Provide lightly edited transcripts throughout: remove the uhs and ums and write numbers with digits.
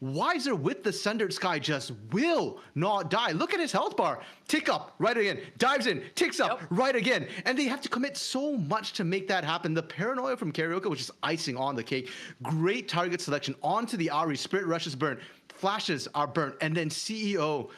Wiser with the Sundered Sky just will not die. Look at his health bar. Tick up, right again. Dives in, ticks up, right again. And they have to commit so much to make that happen. The Paranoia from Karaoke was just icing on the cake. Great target selection onto the Ari. Spirit Rushes burn. Flashes are burnt. And then CEO...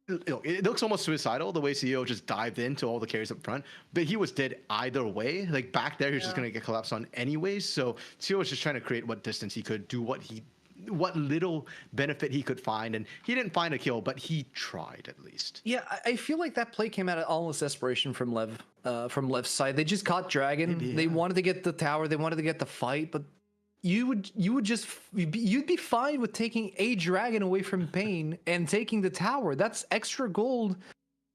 It looks almost suicidal the way CEO just dived into all the carries up front, but he was dead either way. Like back there, he was just going to get collapsed on anyways. So CEO was just trying to create what distance he could, do what little benefit he could find, and he didn't find a kill, but he tried at least. Yeah, I feel like that play came out of almost desperation from Lev's side. They just caught Dragon. Maybe, yeah. They wanted to get the tower. They wanted to get the fight, but you'd be fine with taking a Dragon away from Pain and taking the tower. That's extra gold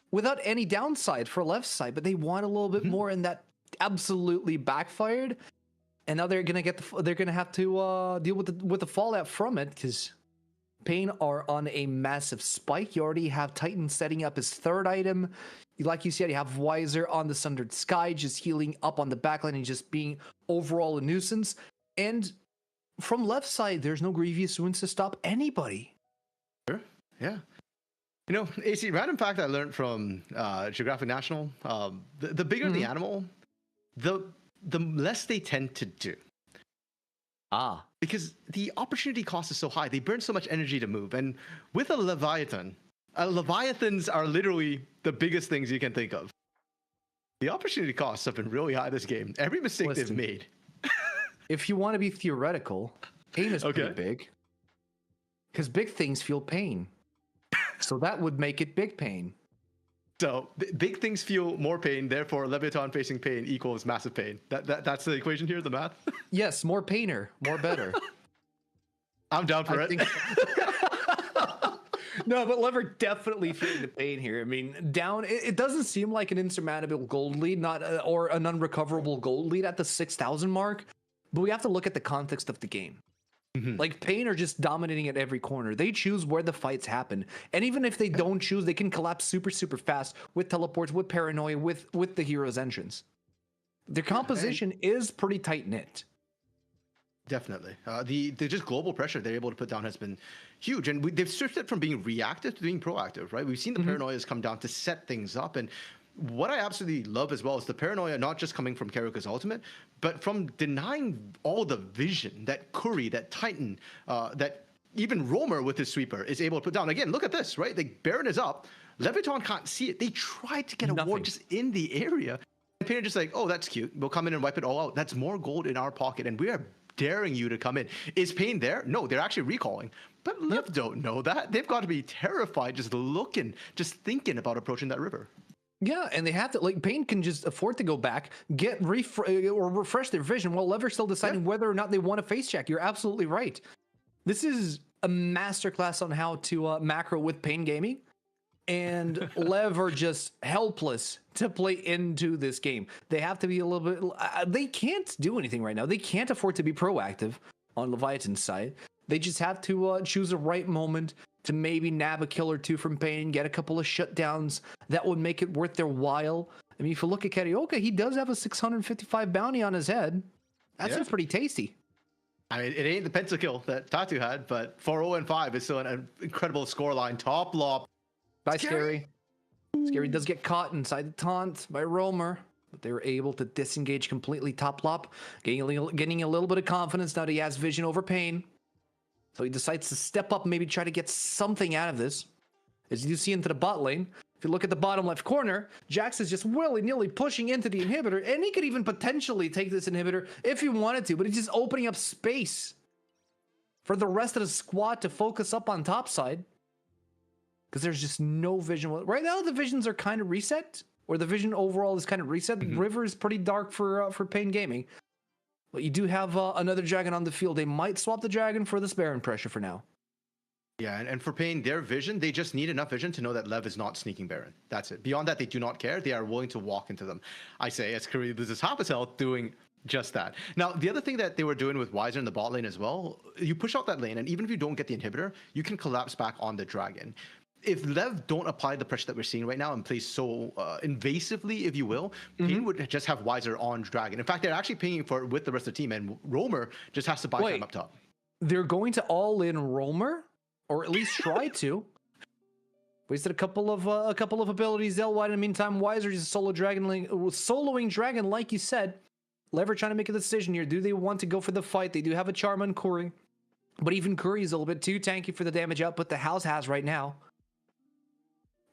without any downside for Lev's side, but they want a little bit more, and that absolutely backfired. And now they're gonna have to deal with the fallout from it, because Pain are on a massive spike. You already have Titan setting up his third item. Like you said, you have Wiser on the Sundered Sky, just healing up on the backline and just being overall a nuisance. And from left side, there's no Grievous Wounds to stop anybody. Sure, yeah. You know, AC, random fact I learned from Geographic National, the bigger the animal, the less they tend to do. Because the opportunity cost is so high. They burn so much energy to move. And with a Leviathan, Leviathans are literally the biggest things you can think of. The opportunity costs have been really high this game. Every mistake they've made. If you want to be theoretical, pain is pretty big. Because big things feel pain. So that would make it big pain. So big things feel more pain, therefore Leviathan facing pain equals massive pain. That's the equation here, the math? Yes, more painer, more better. I'm down for it. No, but Lever definitely feeling the pain here. I mean, down, it doesn't seem like an insurmountable gold lead, or an unrecoverable gold lead at the 6,000 mark, but we have to look at the context of the game. Like, Pain are just dominating at every corner. They choose where the fights happen. And even if they don't choose, they can collapse super, super fast with teleports, with Paranoia, with the hero's entrance. Their composition is pretty tight-knit. Definitely. The just global pressure they're able to put down has been huge. And they've shifted from being reactive to being proactive, right? We've seen the Paranoias come down to set things up. And what I absolutely love as well is the Paranoia not just coming from Karaoke's ultimate, but from denying all the vision that Curry, that Titan, that even Roamer with his sweeper is able to put down. Again, look at this, right? Like, Baron is up. Leviathan can't see it. They tried to get a ward just in the area. And Pain are just like, oh, that's cute. We'll come in and wipe it all out. That's more gold in our pocket. And we are daring you to come in. Is Pain there? No, they're actually recalling. But Lev don't know that. They've got to be terrified just looking, just thinking about approaching that river. Yeah, and they have to, like, Pain can just afford to go back, or refresh their vision while Lever's still deciding whether or not they want to face check. You're absolutely right. This is a masterclass on how to macro with Pain Gaming, and Lev are just helpless to play into this game. They have to be a little bit, they can't do anything right now. They can't afford to be proactive on Leviathan's side. They just have to choose the right moment to maybe nab a kill or two from Pain, get a couple of shutdowns that would make it worth their while. I mean, if you look at Karaoke, he does have a 655 bounty on his head. That's pretty tasty. I mean, it ain't the pentakill that Tatu had, but 4-0-5 is still an incredible scoreline. Top lob. By Scary. Scary does get caught inside the taunt by Roamer, but they were able to disengage completely top lop, getting a little bit of confidence now that he has vision over Pain. So he decides to step up and maybe try to get something out of this. As you see into the bot lane, if you look at the bottom left corner, Jax is just willy-nilly pushing into the inhibitor, and he could even potentially take this inhibitor if he wanted to, but he's just opening up space for the rest of the squad to focus up on top side, because there's just no vision. Right now, the visions are kind of reset, or the vision overall is kind of reset. River is pretty dark for Pain Gaming. But you do have another dragon on the field. They might swap the dragon for this Baron pressure for now. Yeah, and for Pain, their vision, they just need enough vision to know that Lev is not sneaking Baron. That's it. Beyond that, they do not care. They are willing to walk into them. I say, as Curry loses half his health, doing just that. Now, the other thing that they were doing with Wiser in the bot lane as well, you push out that lane, and even if you don't get the inhibitor, you can collapse back on the dragon. If Lev don't apply the pressure that we're seeing right now and play so invasively, if you will, Pain would just have Wiser on Dragon. In fact, they're actually paying for it with the rest of the team, and Roamer just has to buy time up top. they're going to all in Roamer, or at least try to. Wasted a couple of abilities. LY in the meantime, Wiser just soloing Dragon, like you said. Lever trying to make a decision here. Do they want to go for the fight? They do have a charm on Curry, but even Curry is a little bit too tanky for the damage output the house has right now.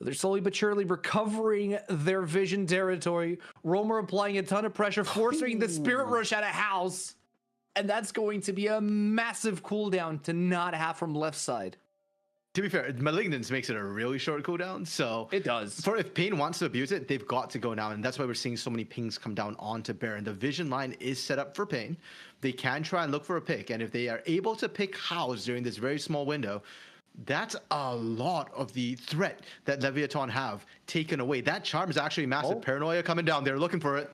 They're slowly but surely recovering their vision territory. Roamer applying a ton of pressure, forcing the Spirit Rush out of house. And that's going to be a massive cooldown to not have from left side. To be fair, Malignance makes it a really short cooldown, so it does. If Pain wants to abuse it, they've got to go now, and that's why we're seeing so many pings come down onto Baron. The vision line is set up for Pain. They can try and look for a pick, and if they are able to pick House during this very small window, that's a lot of the threat that Leviathan have taken away. That charm is actually massive. Paranoia coming down. They're looking for it.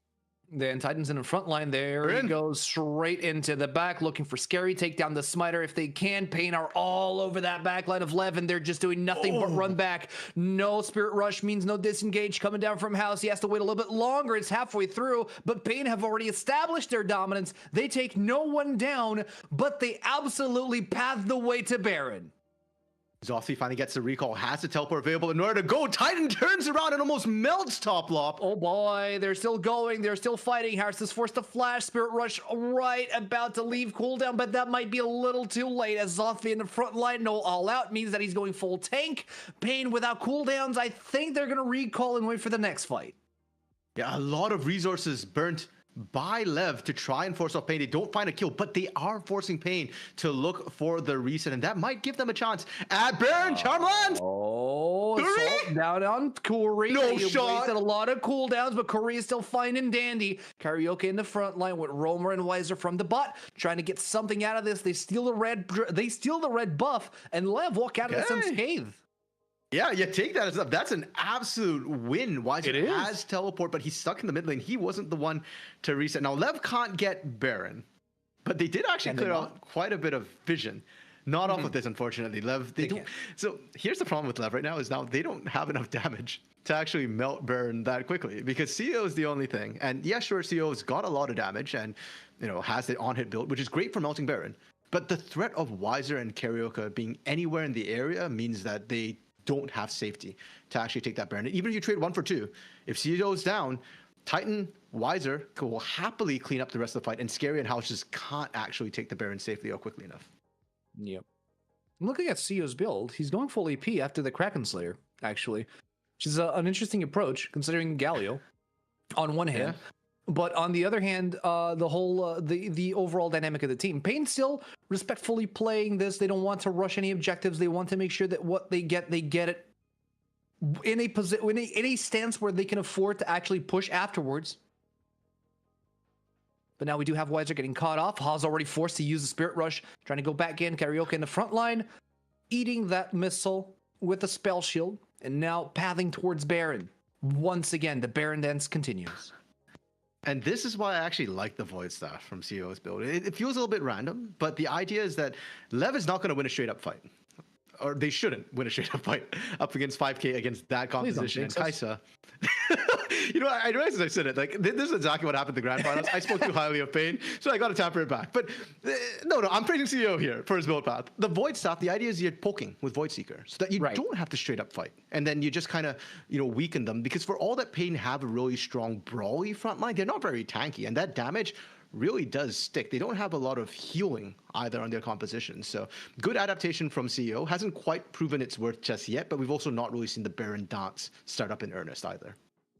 Then Titan's in the front line there. He goes straight into the back, looking for Scary. Take down the Smiter if they can. Pain are all over that back line of Lev, and they're just doing nothing but run back. No Spirit Rush means no disengage coming down from House. He has to wait a little bit longer. It's halfway through, but Pain have already established their dominance. They take no one down, but they absolutely path the way to Baron. Zoffy finally gets the recall, has the teleport available in order to go. Titan turns around and almost melts Top Lop. Oh boy, they're still going. They're still fighting. Harris is forced to flash. Spirit Rush right about to leave cooldown, but that might be a little too late as Zoffy in the front line. No all out means that he's going full tank. Pain without cooldowns. I think they're going to recall and wait for the next fight. Yeah, a lot of resources burnt by Lev to try and force off Pain. They don't find a kill, but they are forcing Pain to look for the reset, and that might give them a chance. At Baron, Charmlands! Assault down on Curry. No shot. Wasted a lot of cooldowns, but Curry is still fine and dandy. Karaoke in the front line with Roamer and Wiser from the bot, trying to get something out of this. They steal the red buff, and Lev walk out of this unscathed. Yeah, you take that as up. That's an absolute win. Wiser has teleport, but he's stuck in the mid lane. He wasn't the one to reset. Now, Lev can't get Baron, but they did actually clear out quite a bit of vision. Not off of this, unfortunately. Lev, they don't. So here's the problem with Lev right now is now they don't have enough damage to actually melt Baron that quickly because CEO is the only thing. And yeah, sure, CEO's got a lot of damage and has the on-hit build, which is great for melting Baron. But the threat of Wiser and Karaoke being anywhere in the area means that they don't have safety to actually take that Baron. Even if you trade 1 for 2, if CEO is down, Titan, Wiser will happily clean up the rest of the fight, and Scary and House just can't actually take the Baron safely or quickly enough. Yep. I'm looking at CEO's build. He's going full AP after the Kraken Slayer, actually, which is an interesting approach considering Galio on one hand. But on the other hand, the whole the overall dynamic of the team. Pain still respectfully playing this. They don't want to rush any objectives. They want to make sure that what they get it in a stance where they can afford to actually push afterwards. But now we do have Wiser getting caught off. Ha's already forced to use the Spirit Rush, trying to go back in. Karaoke in the front line, eating that missile with a spell shield, and now pathing towards Baron. Once again, the Baron dance continues. And this is why I actually like the Void Staff from CEO's build. It feels a little bit random, but the idea is that Lev is not going to win a straight-up fight. Or they shouldn't win a straight-up fight up against 5k against that composition. And Kaisa. I realized as I said it, this is exactly what happened in the Grand Finals. I spoke too highly of Pain, so I got to tamper it back. But no, I'm praising CEO here for his build path. The Void Staff, the idea is you're poking with Void Seeker so that you don't have to straight up fight. And then you just kind of, weaken them. Because for all that Pain have a really strong brawly front line, they're not very tanky. And that damage really does stick. They don't have a lot of healing either on their composition. So good adaptation from CEO. Hasn't quite proven its worth just yet, but we've also not really seen the Baron dance start up in earnest either.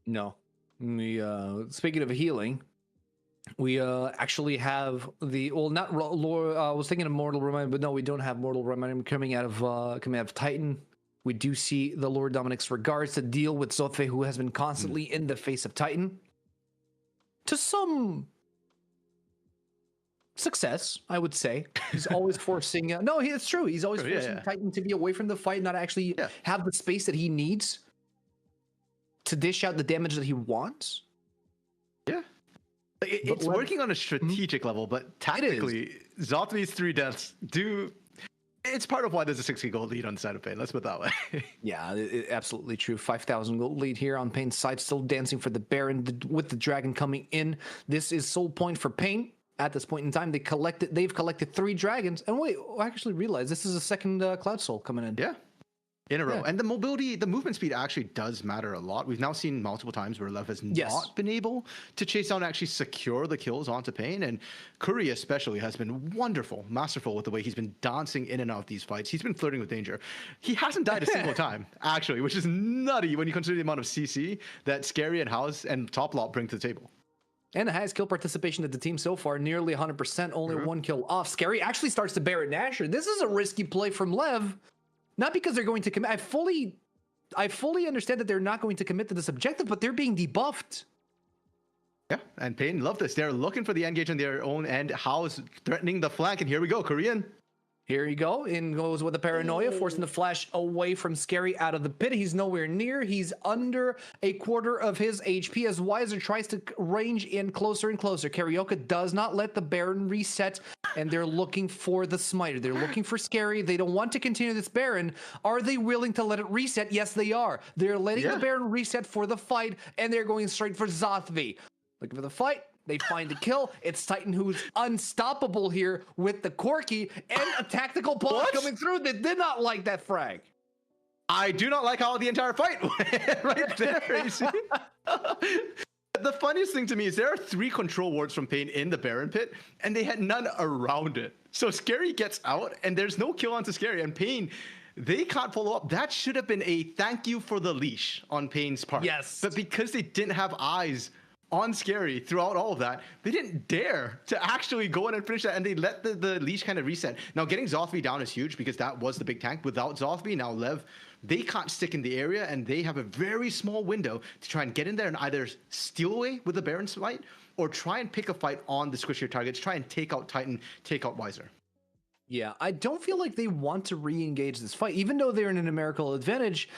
No. We speaking of healing, we actually have I was thinking of Mortal Reminder, but no, we don't have Mortal Reminder coming out of Titan. We do see the Lord Dominic's regards to deal with Zofe, who has been constantly in the face of Titan. To some success, I would say. He's always forcing... it's true. He's always forcing Titan to be away from the fight, not actually have the space that he needs to dish out the damage that he wants. Yeah. It's working on a strategic level, but tactically, Zothby's 3 deaths do... It's part of why there's a 6k gold lead on the side of Pain. Let's put it that way. Yeah, absolutely true. 5,000 gold lead here on Pain's side. Still dancing for the Baron with the Dragon coming in. This is soul point for Pain. At this point in time, they've collected 3 dragons. And wait, I actually realized this is a second Cloud Soul coming in. Yeah. In a row. Yeah. And the mobility, the movement speed actually does matter a lot. We've now seen multiple times where Lev has not been able to chase down and actually secure the kills onto Pain. And Curry especially has been wonderful, masterful with the way he's been dancing in and out of these fights. He's been flirting with danger. He hasn't died a single time, actually, which is nutty when you consider the amount of CC that Scary and House and Top Lot bring to the table. And the highest kill participation of the team so far, nearly 100%, only 1 kill off. Scary actually starts to Barret Nasher. This is a risky play from Lev. Not because they're going to commit. I fully understand that they're not going to commit to this objective, but they're being debuffed. Yeah, and Pain love this. They're looking for the engage on their own end. House threatening the flank, and here we go, Korean. Here you go. In goes with the paranoia, forcing the flash away from Scary out of the pit. He's nowhere near. He's under a quarter of his HP as Wiser tries to range in closer and closer. Carioca does not let the Baron reset, and they're looking for the smiter. They're looking for Scary. They don't want to continue this Baron. Are they willing to let it reset? Yes, they are. They're letting the Baron reset for the fight, and they're going straight for Zothvi. Looking for the fight. They find a kill. It's Titan who's unstoppable here with the Corki and a tactical bomb coming through. They did not like that frag. I do not like how the entire fight went right there. You see? The funniest thing to me is there are 3 control wards from Pain in the Baron pit, and they had none around it. So Scary gets out, and there's no kill onto Scary, and Pain, they can't follow up. That should have been a thank you for the leash on Pain's part. Yes. But because they didn't have eyes on Scary throughout all of that, they didn't dare to actually go in and finish that, and they let the leash kind of reset. Now, getting Zothvi down is huge because that was the big tank. Without Zothvi, now Lev, they can't stick in the area, and they have a very small window to try and get in there and either steal away with the Baron's fight or try and pick a fight on the squishier targets, try and take out Titan, take out Wiser. Yeah, I don't feel like they want to re-engage this fight, even though they're in a numerical advantage.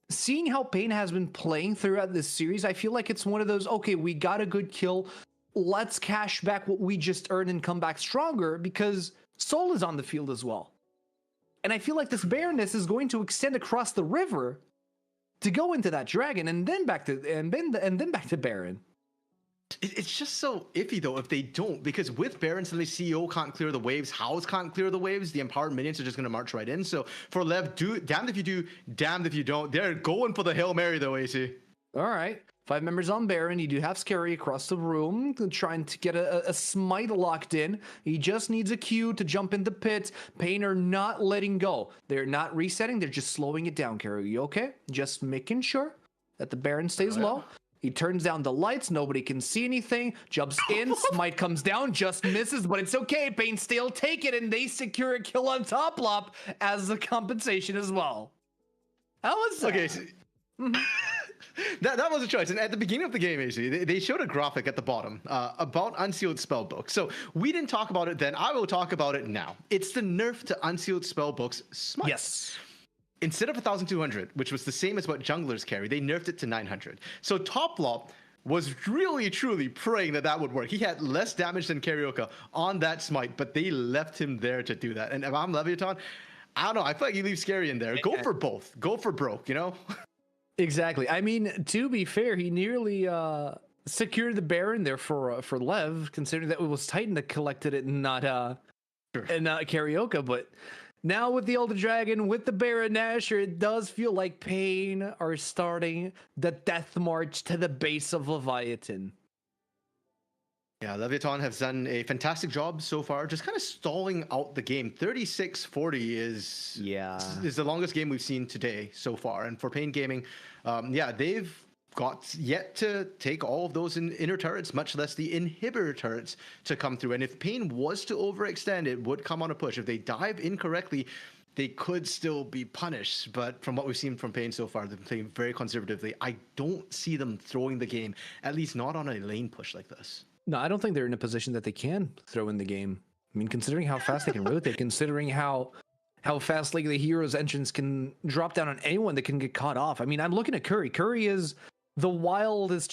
Seeing how Pain has been playing throughout this series, I feel like it's one of those, okay, we got a good kill. Let's cash back what we just earned and come back stronger because Soul is on the field as well. And I feel like this barrenness is going to extend across the river to go into that dragon and then back to back to Baron. It's just so iffy, though, if they don't, because with Baron, suddenly CEO can't clear the waves, House can't clear the waves, the empowered minions are just going to march right in. So for Lev, damned if you do, damned if you don't. They're going for the Hail Mary, though, AC. All right. 5 members on Baron. You do have Scary across the room trying to get a smite locked in. He just needs a Q to jump in the pit. Pain are not letting go. They're not resetting. They're just slowing it down, Carrie. You okay? Just making sure that the Baron stays low. He turns down the lights. Nobody can see anything. Jumps in. Smite comes down. Just misses, but it's okay. Pain still take it, and they secure a kill on top lop as a compensation as well. How was that? Okay. So, that was a choice. And at the beginning of the game, AC, they showed a graphic at the bottom about Unsealed Spellbook. So we didn't talk about it then. I will talk about it now. It's the nerf to Unsealed Spellbook's Smite. Yes. Instead of 1,200, which was the same as what junglers carry, they nerfed it to 900. So Toplop was really, truly praying that would work. He had less damage than Carioca on that smite, but they left him there to do that. And if I'm Leviathan, I don't know. I feel like you leave Scary in there. Go for both. Go for broke, you know? Exactly. I mean, to be fair, he nearly secured the Baron there for Lev, considering that it was Titan that collected it and not Carioca, but... Now with the Elder Dragon, with the Baron Nasher, it does feel like Pain are starting the death march to the base of Leviathan. Yeah, Leviathan has done a fantastic job so far, just kind of stalling out the game. 36-40 is the longest game we've seen today so far. And for Pain Gaming, they've got yet to take all of those inner turrets, much less the inhibitor turrets to come through. And if Pain was to overextend, it would come on a push. If they dive incorrectly, they could still be punished. But from what we've seen from Pain so far, they've been playing very conservatively. I don't see them throwing the game, at least not on a lane push like this. No, I don't think they're in a position that they can throw in the game. I mean, considering how fast they can rotate, considering how fast League of the Heroes entrance can drop down on anyone that can get caught off. I mean, I'm looking at Curry. Curry is the wildest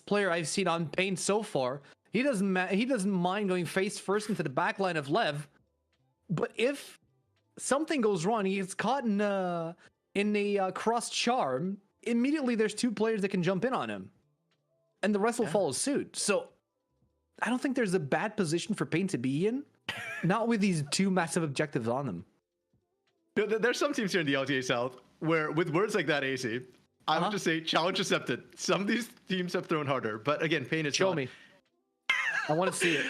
player I've seen on Pain so far. He doesn't mind going face first into the back line of Lev, but if something goes wrong, he gets caught in a cross charm. Immediately, there's 2 players that can jump in on him, and the rest will follow suit. So I don't think there's a bad position for Pain to be in. Not with these two massive objectives on them. There's some teams here in the LTA South where, with words like that, AC, I would just say challenge accepted. Some of these teams have thrown harder, but again, Pain is Show me. I want to see it.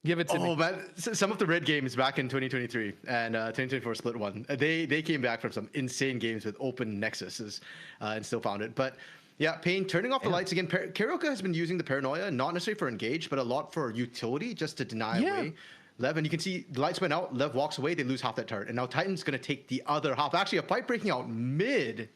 Give it to me. Oh man, some of the red games back in 2023 and 2024 split one, they came back from some insane games with open nexuses and still found it. But yeah, Pain turning off the lights again. Karaoke has been using the paranoia, not necessarily for engage, but a lot for utility, just to deny away Lev. And you can see the lights went out, Lev walks away, they lose half that turret. And now Titan's going to take the other half. Actually, a fight breaking out mid.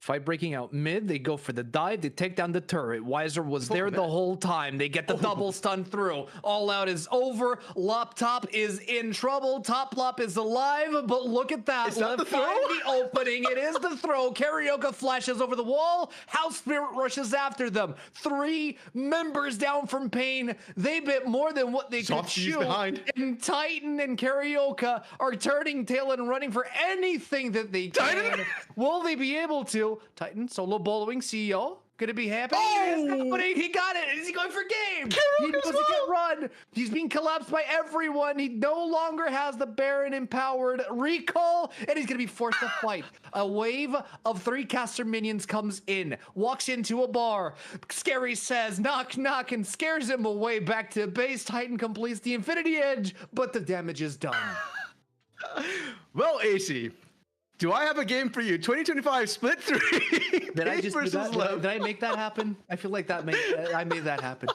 Fight breaking out mid. They go for the dive. They take down the turret. Weiser was there the whole time. They get the double stun through. All out is over. Lop Top is in trouble. Top Lop is alive, but look at that. Is that the throw? The opening. It is the throw. Karaoke flashes over the wall. House Spirit rushes after them. 3 members down from Pain. They bit more than what they could chew. And Titan and Karaoke are turning tail and running for anything that they can. Titan? Will they be able to? Titan solo bowling CEO gonna be happy. He got it. Is he going for game? He doesn't get run. He's being collapsed by everyone. He no longer has the Baron empowered recall, and he's gonna be forced to fight. A wave of 3 caster minions comes in, walks into a bar. Scary says knock knock and scares him away back to base. Titan completes the Infinity Edge, but the damage is done. Well, AC, do I have a game for you? 2025 split 3. Did I make that happen? I feel like I made that happen.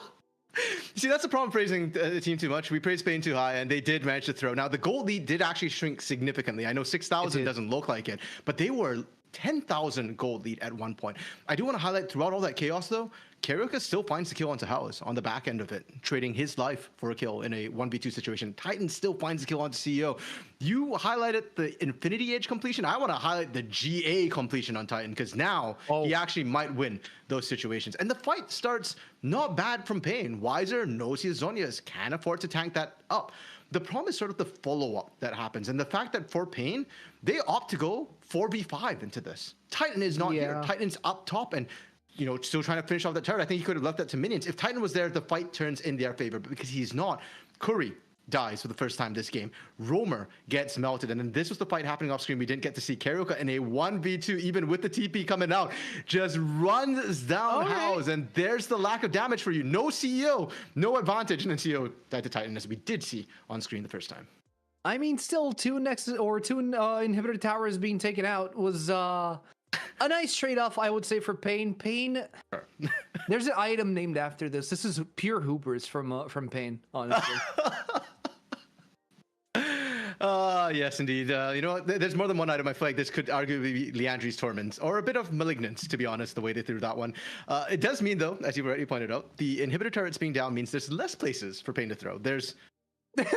See, that's the problem praising the team too much. We praised Spain too high, and they did manage to throw. Now, the gold lead did actually shrink significantly. I know 6,000 doesn't look like it, but they were 10,000 gold lead at one point. I do want to highlight throughout all that chaos, though, Karaoke still finds the kill onto House on the back end of it, trading his life for a kill in a 1v2 situation. Titan still finds the kill onto CEO. You highlighted the Infinity Edge completion. I want to highlight the GA completion on Titan, because now he actually might win those situations. And the fight starts not bad from Pain. Weiser knows his Zhonya's, can afford to tank that up. The problem is sort of the follow-up that happens, and the fact that for Pain, they opt to go 4v5 into this. Titan is not here. Titan's up top and, you know, still trying to finish off that turret. I think he could have left that to minions. If Titan was there, the fight turns in their favor, but because he's not, Curry dies for the first time this game. Roamer gets melted, and then this was the fight happening off screen. We didn't get to see Karaoke in a 1v2, even with the TP coming out, just runs down House, and there's the lack of damage for you. No CEO, no advantage, and then CEO died to Titan, as we did see on screen the first time. I mean, still two inhibitor towers being taken out was a nice trade-off, I would say, for Pain. Pain, there's an item named after this. This is pure hoopers from Pain, honestly. Yes, indeed. You know, there's more than one item. I feel like this could arguably be Leandri's Torment, or a bit of Malignance, to be honest, the way they threw that one. It does mean, though, as you've already pointed out, the inhibitor turrets being down means there's less places for Pain to throw. There's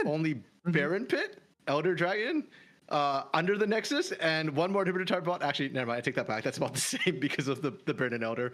only Baron Pit, Elder Dragon, under the Nexus, and one more inhibitor turret bot. Actually, never mind, I take that back. That's about the same because of the Baron and Elder.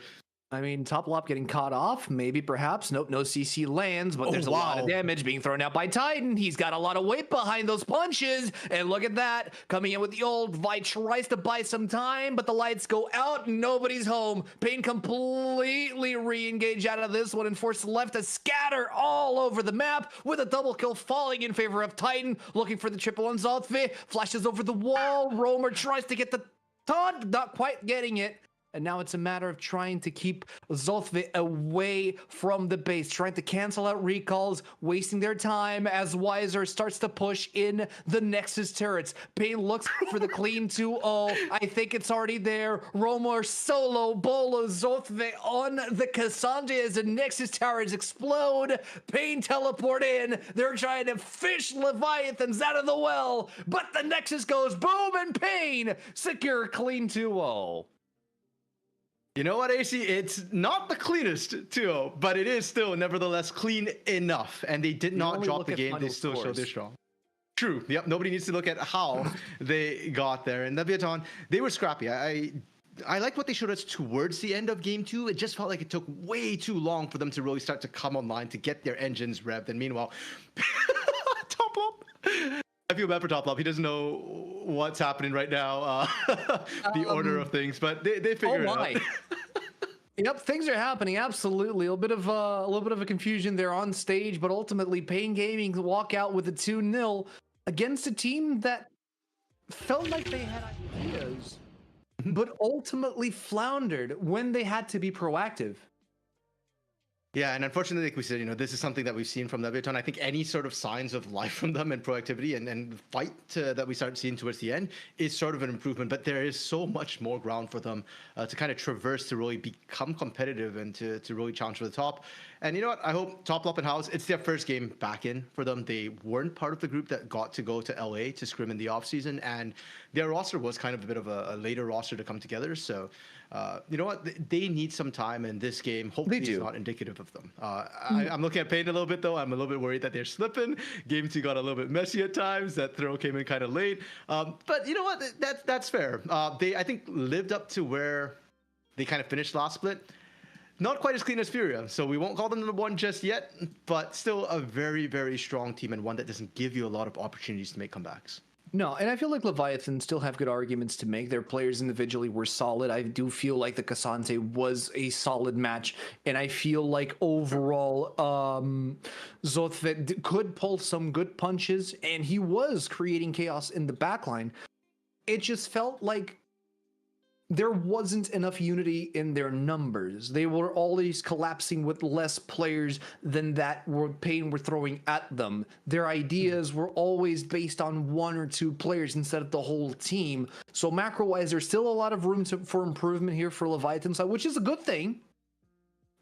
I mean, Top Lop getting caught off, maybe, perhaps. Nope, no CC lands, but there's a lot of damage being thrown out by Titan. He's got a lot of weight behind those punches, and look at that. Coming in with the ult, Vi tries to buy some time, but the lights go out, nobody's home. Pain completely re-engage out of this one and forced left to scatter all over the map, with a double kill falling in favor of Titan, looking for the triple on Zoltve, flashes over the wall. Roamer tries to get the taunt, not quite getting it. And now it's a matter of trying to keep Zoltve away from the base, trying to cancel out recalls, wasting their time as Weiser starts to push in the Nexus turrets. Pain looks for the clean 2-0. I think it's already there. Roamer solo bolo Zoltve on the Cassandra as the Nexus towers explode. Pain teleport in. They're trying to fish Leviathans out of the well, but the Nexus goes boom, and Pain secure clean 2-0. You know what, AC? It's not the cleanest 2-0, but it is still nevertheless clean enough. And they did not drop the game. They still show they're strong. True. Yep. Nobody needs to look at how they got there. And Leviathan, they were scrappy. I like what they showed us towards the end of game 2. It just felt like it took way too long for them to really start to come online to get their engines revved. And meanwhile, Top Lop. I feel bad for Top Lop. He doesn't know what's happening right now, the order of things, but they figure it out. Yep, things are happening. Absolutely, a little bit of a confusion there on stage, but ultimately, Pain Gaming walk out with a 2-0 against a team that felt like they had ideas, but ultimately floundered when they had to be proactive. Yeah, and unfortunately, like we said, this is something that we've seen from Leviathan. I think any sort of signs of life from them and proactivity and fight that we start seeing towards the end is sort of an improvement. But there is so much more ground for them to kind of traverse to really become competitive and to really challenge for the top. And you know what? I hope Top Lop and House, it's their first game back in for them. They weren't part of the group that got to go to LA to scrim in the offseason. And their roster was kind of a bit of a later roster to come together. So, you know what? They need some time, and this game hopefully is not indicative of them. I'm looking at Pain a little bit, though. I'm a little bit worried that they're slipping. Game 2 got a little bit messy at times. That throw came in kind of late. But you know what? That's fair. They, I think, lived up to where they kind of finished last split. Not quite as clean as Furia, so we won't call them number one just yet, but still a very, very strong team and one that doesn't give you a lot of opportunities to make comebacks. No, and I feel like Leviathan still have good arguments to make. Their players individually were solid. I do feel like the Kasante was a solid match, and I feel like overall, Zotvet could pull some good punches, and he was creating chaos in the backline. It just felt like there wasn't enough unity in their numbers. They were always collapsing with less players than that Pain were throwing at them. Their ideas were always based on 1 or 2 players instead of the whole team. So macro-wise, there's still a lot of room for improvement here for Leviathan side, which is a good thing.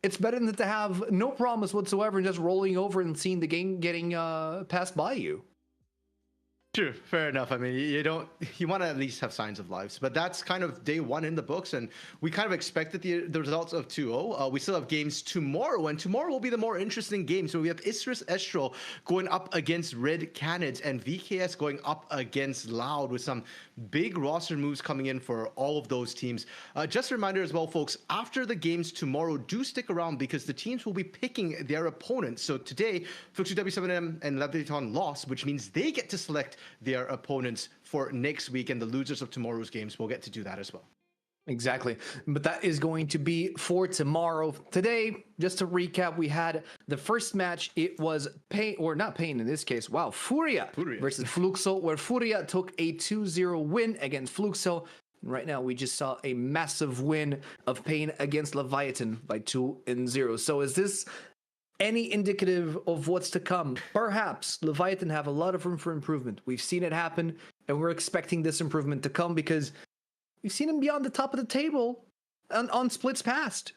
It's better than to have no promise whatsoever and just rolling over and seeing the game getting passed by you. True, fair enough. I mean, you want to at least have signs of lives, but that's kind of day 1 in the books, and we kind of expected the results of 2-0. We still have games tomorrow, and tomorrow will be the more interesting game. So we have Isris Estral going up against Red Canids and VKS going up against Loud with some big roster moves coming in for all of those teams. Just a reminder as well, folks, after the games tomorrow, do stick around because the teams will be picking their opponents. So today, Fuxu W7M and Leviathan lost, which means they get to select their opponents for next week, and the losers of tomorrow's games will get to do that as well. Exactly. But that is going to be for tomorrow. Today, just to recap, we had the first match. It was Pain, or not Pain in this case. Wow, Furia versus Fluxo, where Furia took a 2-0 win against Fluxo. And right now, we just saw a massive win of Pain against Leviathan by 2-0. So is this any indicative of what's to come? Perhaps Leviathan have a lot of room for improvement. We've seen it happen, and we're expecting this improvement to come because we've seen him be on the top of the table on splits past.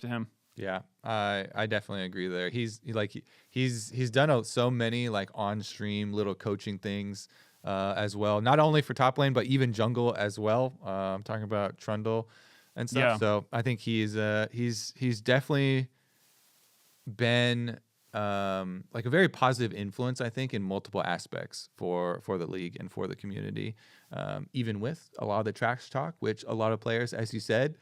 To him. Yeah, I definitely agree there. He's done so many like on stream little coaching things as well. Not only for top lane, but even jungle as well. I'm talking about Trundle and stuff. Yeah. So I think he's definitely been like a very positive influence, I think, in multiple aspects for the league and for the community. Even with a lot of the trash talk, which a lot of players, as you said,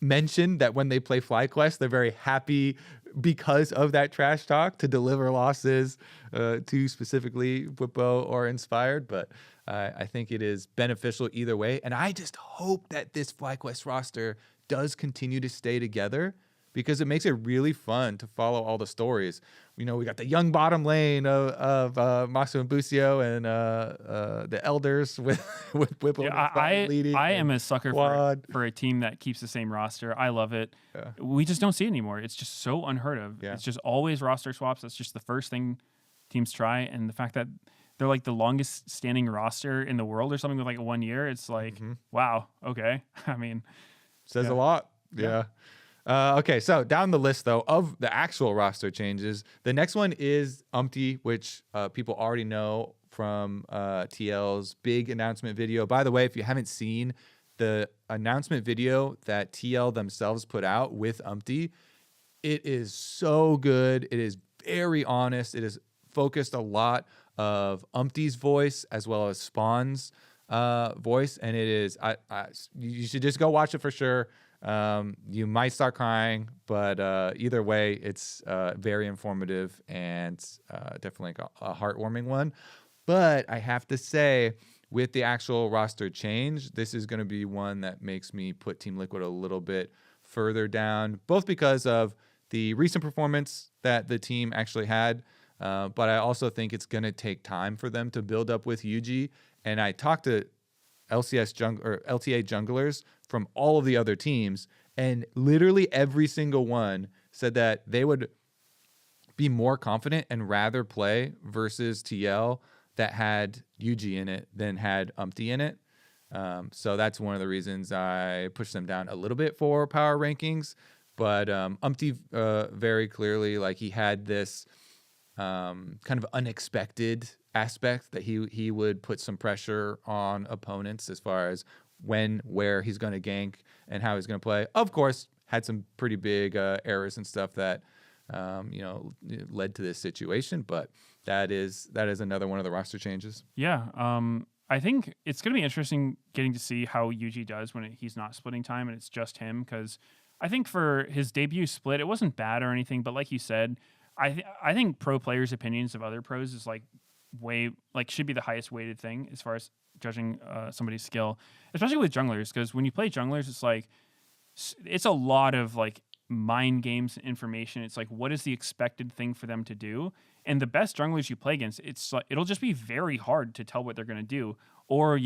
mentioned that when they play FlyQuest, they're very happy because of that trash talk to deliver losses to specifically Whippo or Inspired. But I think it is beneficial either way. And I just hope that this FlyQuest roster does continue to stay together because it makes it really fun to follow all the stories. we got the young bottom lane of Maxo and Busio and the elders with Whipple leading. I am a sucker Quad. for a team that keeps the same roster. I love it. Yeah. We just don't see it anymore. It's just so unheard of. Yeah. It's just always roster swaps. That's just the first thing teams try, and the fact that they're like the longest standing roster in the world or something with like 1 year. It's like, wow, okay. I mean, Says a lot. Yeah. Okay, so down the list, though, of the actual roster changes, the next one is Umpty, which people already know from TL's big announcement video. By the way, if you haven't seen the announcement video that TL themselves put out with Umpty, it is so good. It is very honest. It is focused a lot of Umpty's voice as well as Spawn's voice, and it is you should just go watch it for sure. You might start crying, but either way, it's very informative and definitely a heartwarming one. But I have to say, with the actual roster change, this is going to be one that makes me put Team Liquid a little bit further down, both because of the recent performance that the team actually had, but I also think it's going to take time for them to build up with Yuji. And I talked to LTA junglers from all of the other teams, and literally every single one said that they would be more confident and rather play versus TL that had Yuji in it than had Umpty in it. So that's one of the reasons I pushed them down a little bit for power rankings. But Umpty very clearly, like, he had this kind of unexpected aspect that he would put some pressure on opponents as far as where he's going to gank and how he's going to play. Of course, had some pretty big errors and stuff that led to this situation, but that is another one of the roster changes. Yeah, I think it's going to be interesting getting to see how Yuji does when he's not splitting time and it's just him, because I think for his debut split, it wasn't bad or anything, but like you said, I think pro players' opinions of other pros is should be the highest weighted thing as far as judging somebody's skill, especially with junglers, because when you play junglers, it's a lot of like mind games information. It's like, what is the expected thing for them to do? And the best junglers you play against, it'll just be very hard to tell what they're going to do. Or,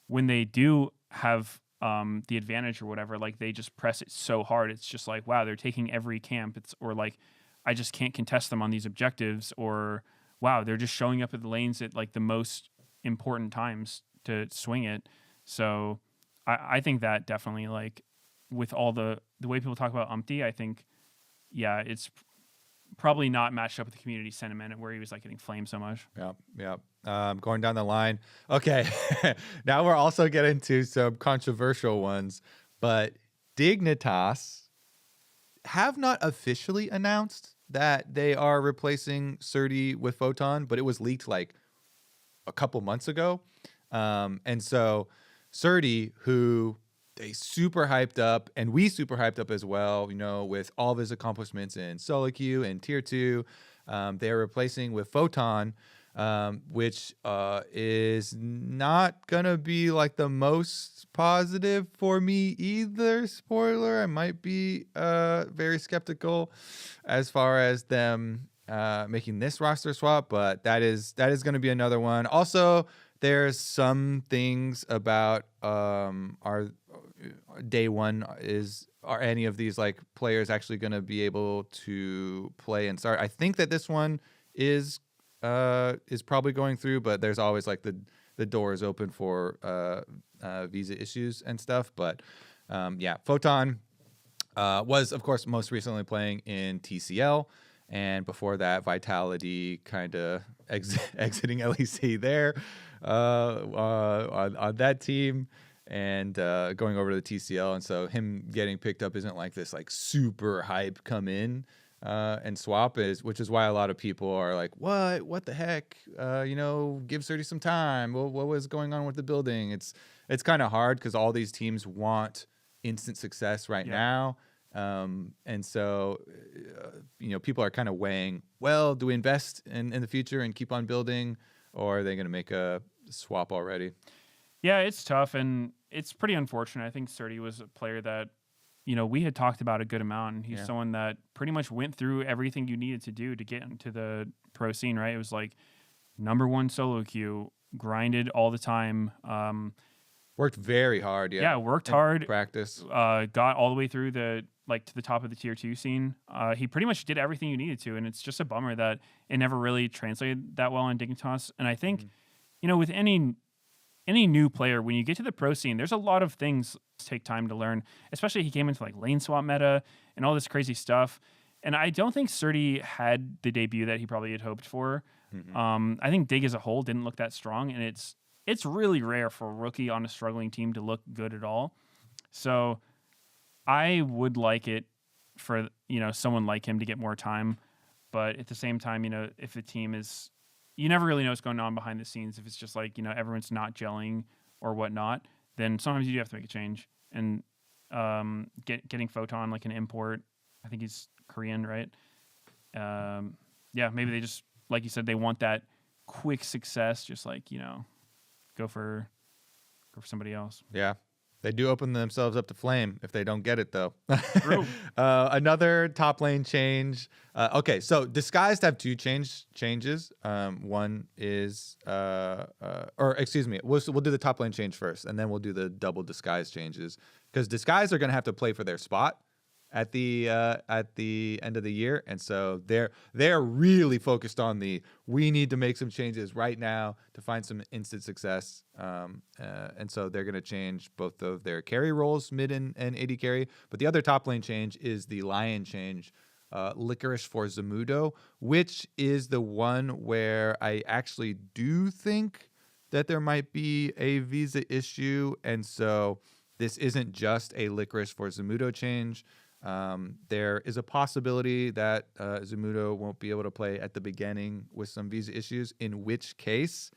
when they do have the advantage or whatever, like they just press it so hard. It's just like, wow, they're taking every camp. Or like, I just can't contest them on these objectives, or wow, they're just showing up at the lanes at like the most important times to swing it. So I think that definitely, like, with all the way people talk about Umpty, I think, yeah, it's probably not matched up with the community sentiment where he was like getting flamed so much. Yeah. Going down the line. Okay. Now we're also getting to some controversial ones, but Dignitas have not officially announced that they are replacing Surdy with Photon, but it was leaked like a couple months ago. And so Surdy, who they super hyped up, and we super hyped up as well, with all of his accomplishments in solo queue and tier 2, they're replacing with Photon, which is not gonna be like the most positive for me either. Spoiler, I might be very skeptical as far as them making this roster swap, but that is going to be another one. Also, there's some things about our day one are any of these like players actually going to be able to play and start. I think that this one is probably going through, but there's always like the door is open for visa issues and stuff. But Photon was of course most recently playing in TCL, and before that Vitality kind of exiting LEC there on that team and going over to the TCL. And so him getting picked up isn't like this like super hype come in and swap, which is why a lot of people are like, what the heck? Give Surdy some time. What was going on with the building? It's kind of hard because all these teams want instant success right now. And so, people are kind of weighing, well, do we invest in the future and keep on building, or are they going to make a swap already? Yeah, it's tough, and it's pretty unfortunate. I think Surdy was a player that we had talked about a good amount, and he's Yeah. someone that pretty much went through everything you needed to do to get into the pro scene, right? It was like #1 solo queue, grinded all the time. Worked very hard. Yeah. Yeah, worked In hard. Practice. Got all the way through to the top of the tier 2 scene. He pretty much did everything you needed to, and it's just a bummer that it never really translated that well on Dignitas. And I think, with any new player, when you get to the pro scene, there's a lot of things that take time to learn. Especially he came into like lane swap meta and all this crazy stuff. And I don't think Surdy had the debut that he probably had hoped for. I think Dig as a whole didn't look that strong, and it's really rare for a rookie on a struggling team to look good at all. So I would like it for, someone like him to get more time. But at the same time, if the team is, you never really know what's going on behind the scenes. If it's just like, everyone's not gelling or whatnot, then sometimes you do have to make a change. And getting Photon like an import, I think he's Korean, right? Maybe they just, like you said, they want that quick success, just like, go for somebody else. Yeah. They do open themselves up to flame if they don't get it, though. True. Another top lane change. Okay, so Disguised have two changes. One is, or excuse me, we'll do the top lane change first, and then we'll do the double Disguise changes. Because Disguise are going to have to play for their spot at the end of the year, and so they're really focused on we need to make some changes right now to find some instant success, and so they're going to change both of their carry roles, mid and AD carry. But the other top lane change is the Lyon change, Licorice for Zamudo, which is the one where I actually do think that there might be a visa issue, and so this isn't just a Licorice for Zamudo change. There is a possibility that Zamudo won't be able to play at the beginning with some visa issues, in which case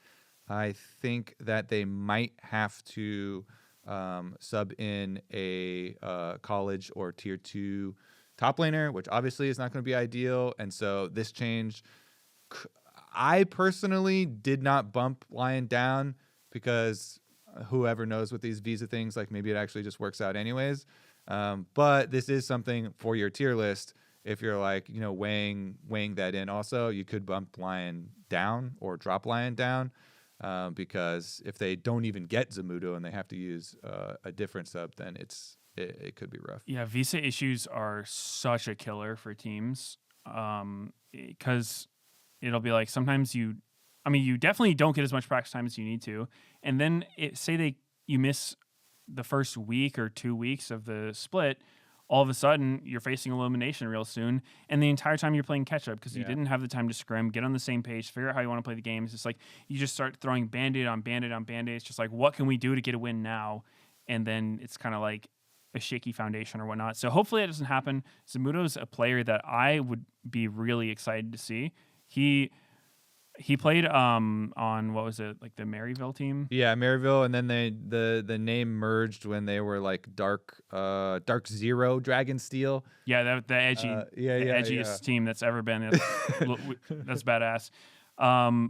I think that they might have to sub in a college or tier 2 top laner, which obviously is not going to be ideal. And so this change, I personally did not bump Lyon down because whoever knows with these visa things, like maybe it actually just works out anyways. But this is something for your tier list. If you're like, weighing that in also, you could bump Lyon down or drop Lyon down, because if they don't even get Zamudo and they have to use a different sub, then it could be rough. Yeah, visa issues are such a killer for teams, because it'll be like sometimes you definitely don't get as much practice time as you need to, and then you miss the first week or 2 weeks of the split, all of a sudden you're facing elimination real soon, and the entire time you're playing catch up because you didn't have the time to scrim, get on the same page, figure out how you want to play the game. It's just like you just start throwing band-aid on band-aid on band-aid. It's just like, what can we do to get a win now? And then it's kind of like a shaky foundation or whatnot. So hopefully that doesn't happen. Zamudo's a player that I would be really excited to see. He played on, what was it, like the Maryville team? Yeah, Maryville, and then the name merged when they were like Dark Zero Dragonsteel. Yeah, the edgiest team that's ever been. That's badass.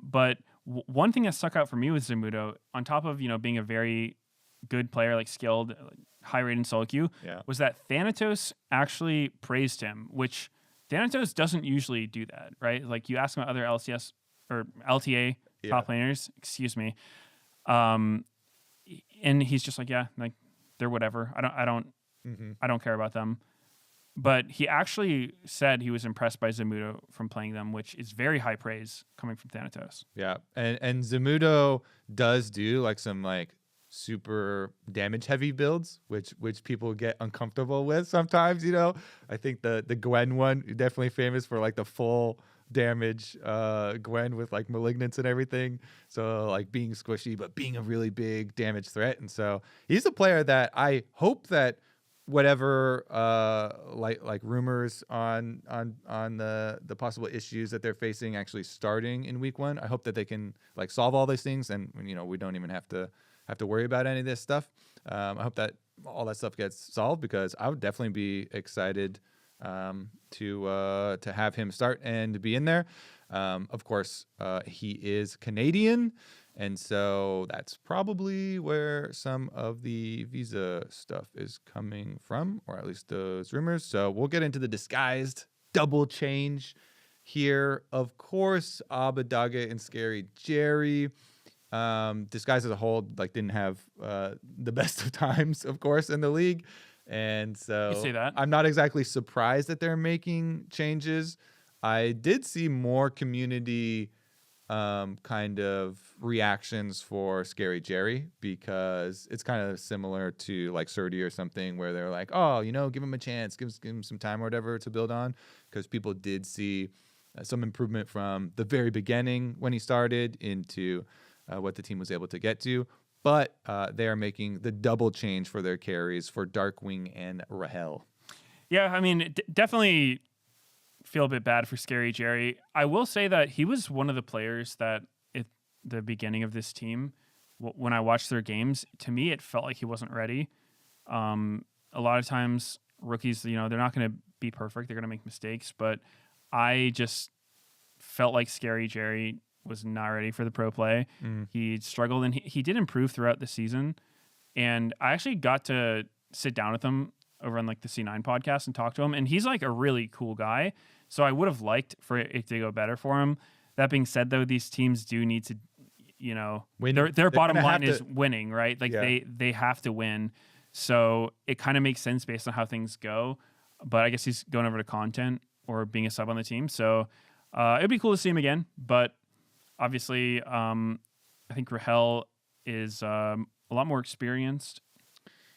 But one thing that stuck out for me with Zamudo, on top of being a very good player, like skilled, high rated in solo queue, was that Thanatos actually praised him, which Thanatos doesn't usually do that, right? Like you ask him about other LCS or LTA top laners, excuse me, and he's just like, like they're whatever. I don't care about them. But he actually said he was impressed by Zamudo from playing them, which is very high praise coming from Thanatos. Yeah, and Zamudo does do like some like super damage heavy builds, which people get uncomfortable with sometimes. I think the Gwen one, definitely famous for like the full damage Gwen with like malignance and everything, so like being squishy but being a really big damage threat. And so he's a player that I hope that whatever like rumors on the possible issues that they're facing actually starting in week 1, I hope that they can like solve all these things, and we don't even have to worry about any of this stuff. I hope that all that stuff gets solved, because I would definitely be excited to have him start and to be in there. Of course, he is Canadian, And so that's probably where some of the visa stuff is coming from, or at least those rumors. So we'll get into the disguised double change here. Of course, Abadaga and Scary Jerry, disguised as a whole, like didn't have the best of times, of course, in the league. And so You say that. I'm not exactly surprised that they're making changes. I did see more community kind of reactions for Scary Jerry, because it's kind of similar to like Surdy or something, where they're like, oh, give him a chance, give him some time or whatever to build on, because people did see some improvement from the very beginning when he started into what the team was able to get to. But they are making the double change for their carries for Darkwing and Rahel. Yeah, I mean, definitely feel a bit bad for Scary Jerry. I will say that he was one of the players that at the beginning of this team, when I watched their games, to me, it felt like he wasn't ready. A lot of times rookies, they're not going to be perfect. They're going to make mistakes, but I just felt like Scary Jerry was not ready for the pro play. He struggled, and he did improve throughout the season. And I actually got to sit down with him over on like the C9 podcast and talk to him. And he's like a really cool guy. So I would have liked for it to go better for him. That being said, though, these teams do need to, Win. Their bottom gonna line have is to- winning, right? Like Yeah. they have to win. So it kind of makes sense based on how things go. But I guess he's going over to content or being a sub on the team. So it'd be cool to see him again. But obviously, I think Rahel is a lot more experienced.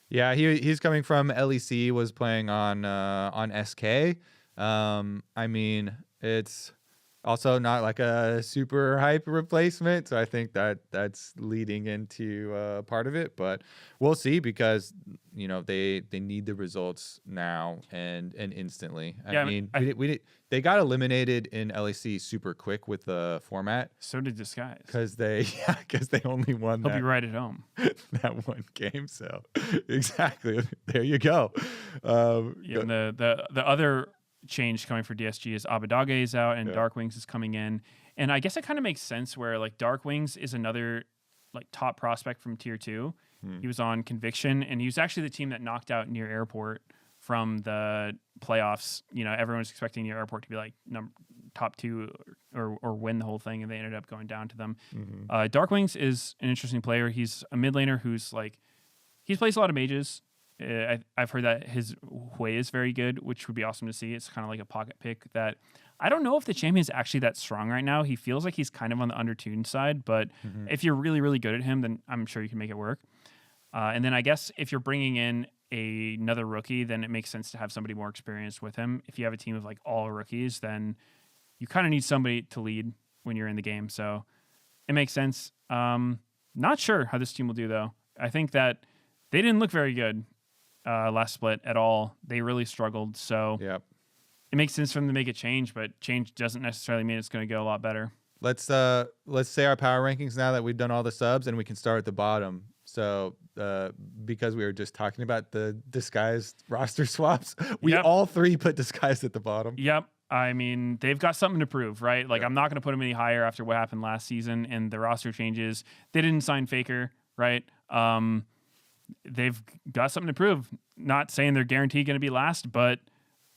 Yeah, he's coming from LEC, was playing on SK. I mean, it's also not like a super hype replacement, so I think that's leading into part of it. But we'll see, because they need the results now and instantly. Yeah, I mean, they got eliminated in LEC super quick with the format, So did Disguise. because they only won He'll that be right at home. that one game. So exactly, there you go. Yeah, and the other change coming for DSG is Abadage is out and Yeah. Darkwings is coming in. And I guess it kind of makes sense where like Darkwings is another like top prospect from tier 2. He was on Conviction, and he was actually the team that knocked out Near Airport from the playoffs. Everyone was expecting Near Airport to be like top 2 or win the whole thing, and they ended up going down to them. Darkwings is an interesting player. He's a mid laner who's like, he plays a lot of mages. I've heard that his Hui is very good, which would be awesome to see. It's kind of like a pocket pick that I don't know if the champion is actually that strong right now. He feels like he's kind of on the undertuned side, but if you're really, really good at him, then I'm sure you can make it work. And then I guess if you're bringing in another rookie, then it makes sense to have somebody more experienced with him. If you have a team of like all rookies, then you kind of need somebody to lead when you're in the game. So it makes sense. Not sure how this team will do, though. I think that they didn't look very good last split at all. They really struggled. So Yep. it makes sense for them to make a change, but change doesn't necessarily mean it's going to go a lot better. Let's say our power rankings now that we've done all the subs, and we can start at the bottom. So because we were just talking about the disguised roster swaps, we Yep. all three put disguised at the bottom. Yep. I mean, they've got something to prove, right? Like, Yep. I'm not going to put them any higher after what happened last season and the roster changes. They didn't sign Faker, right? They've got something to prove. Not saying they're guaranteed going to be last, but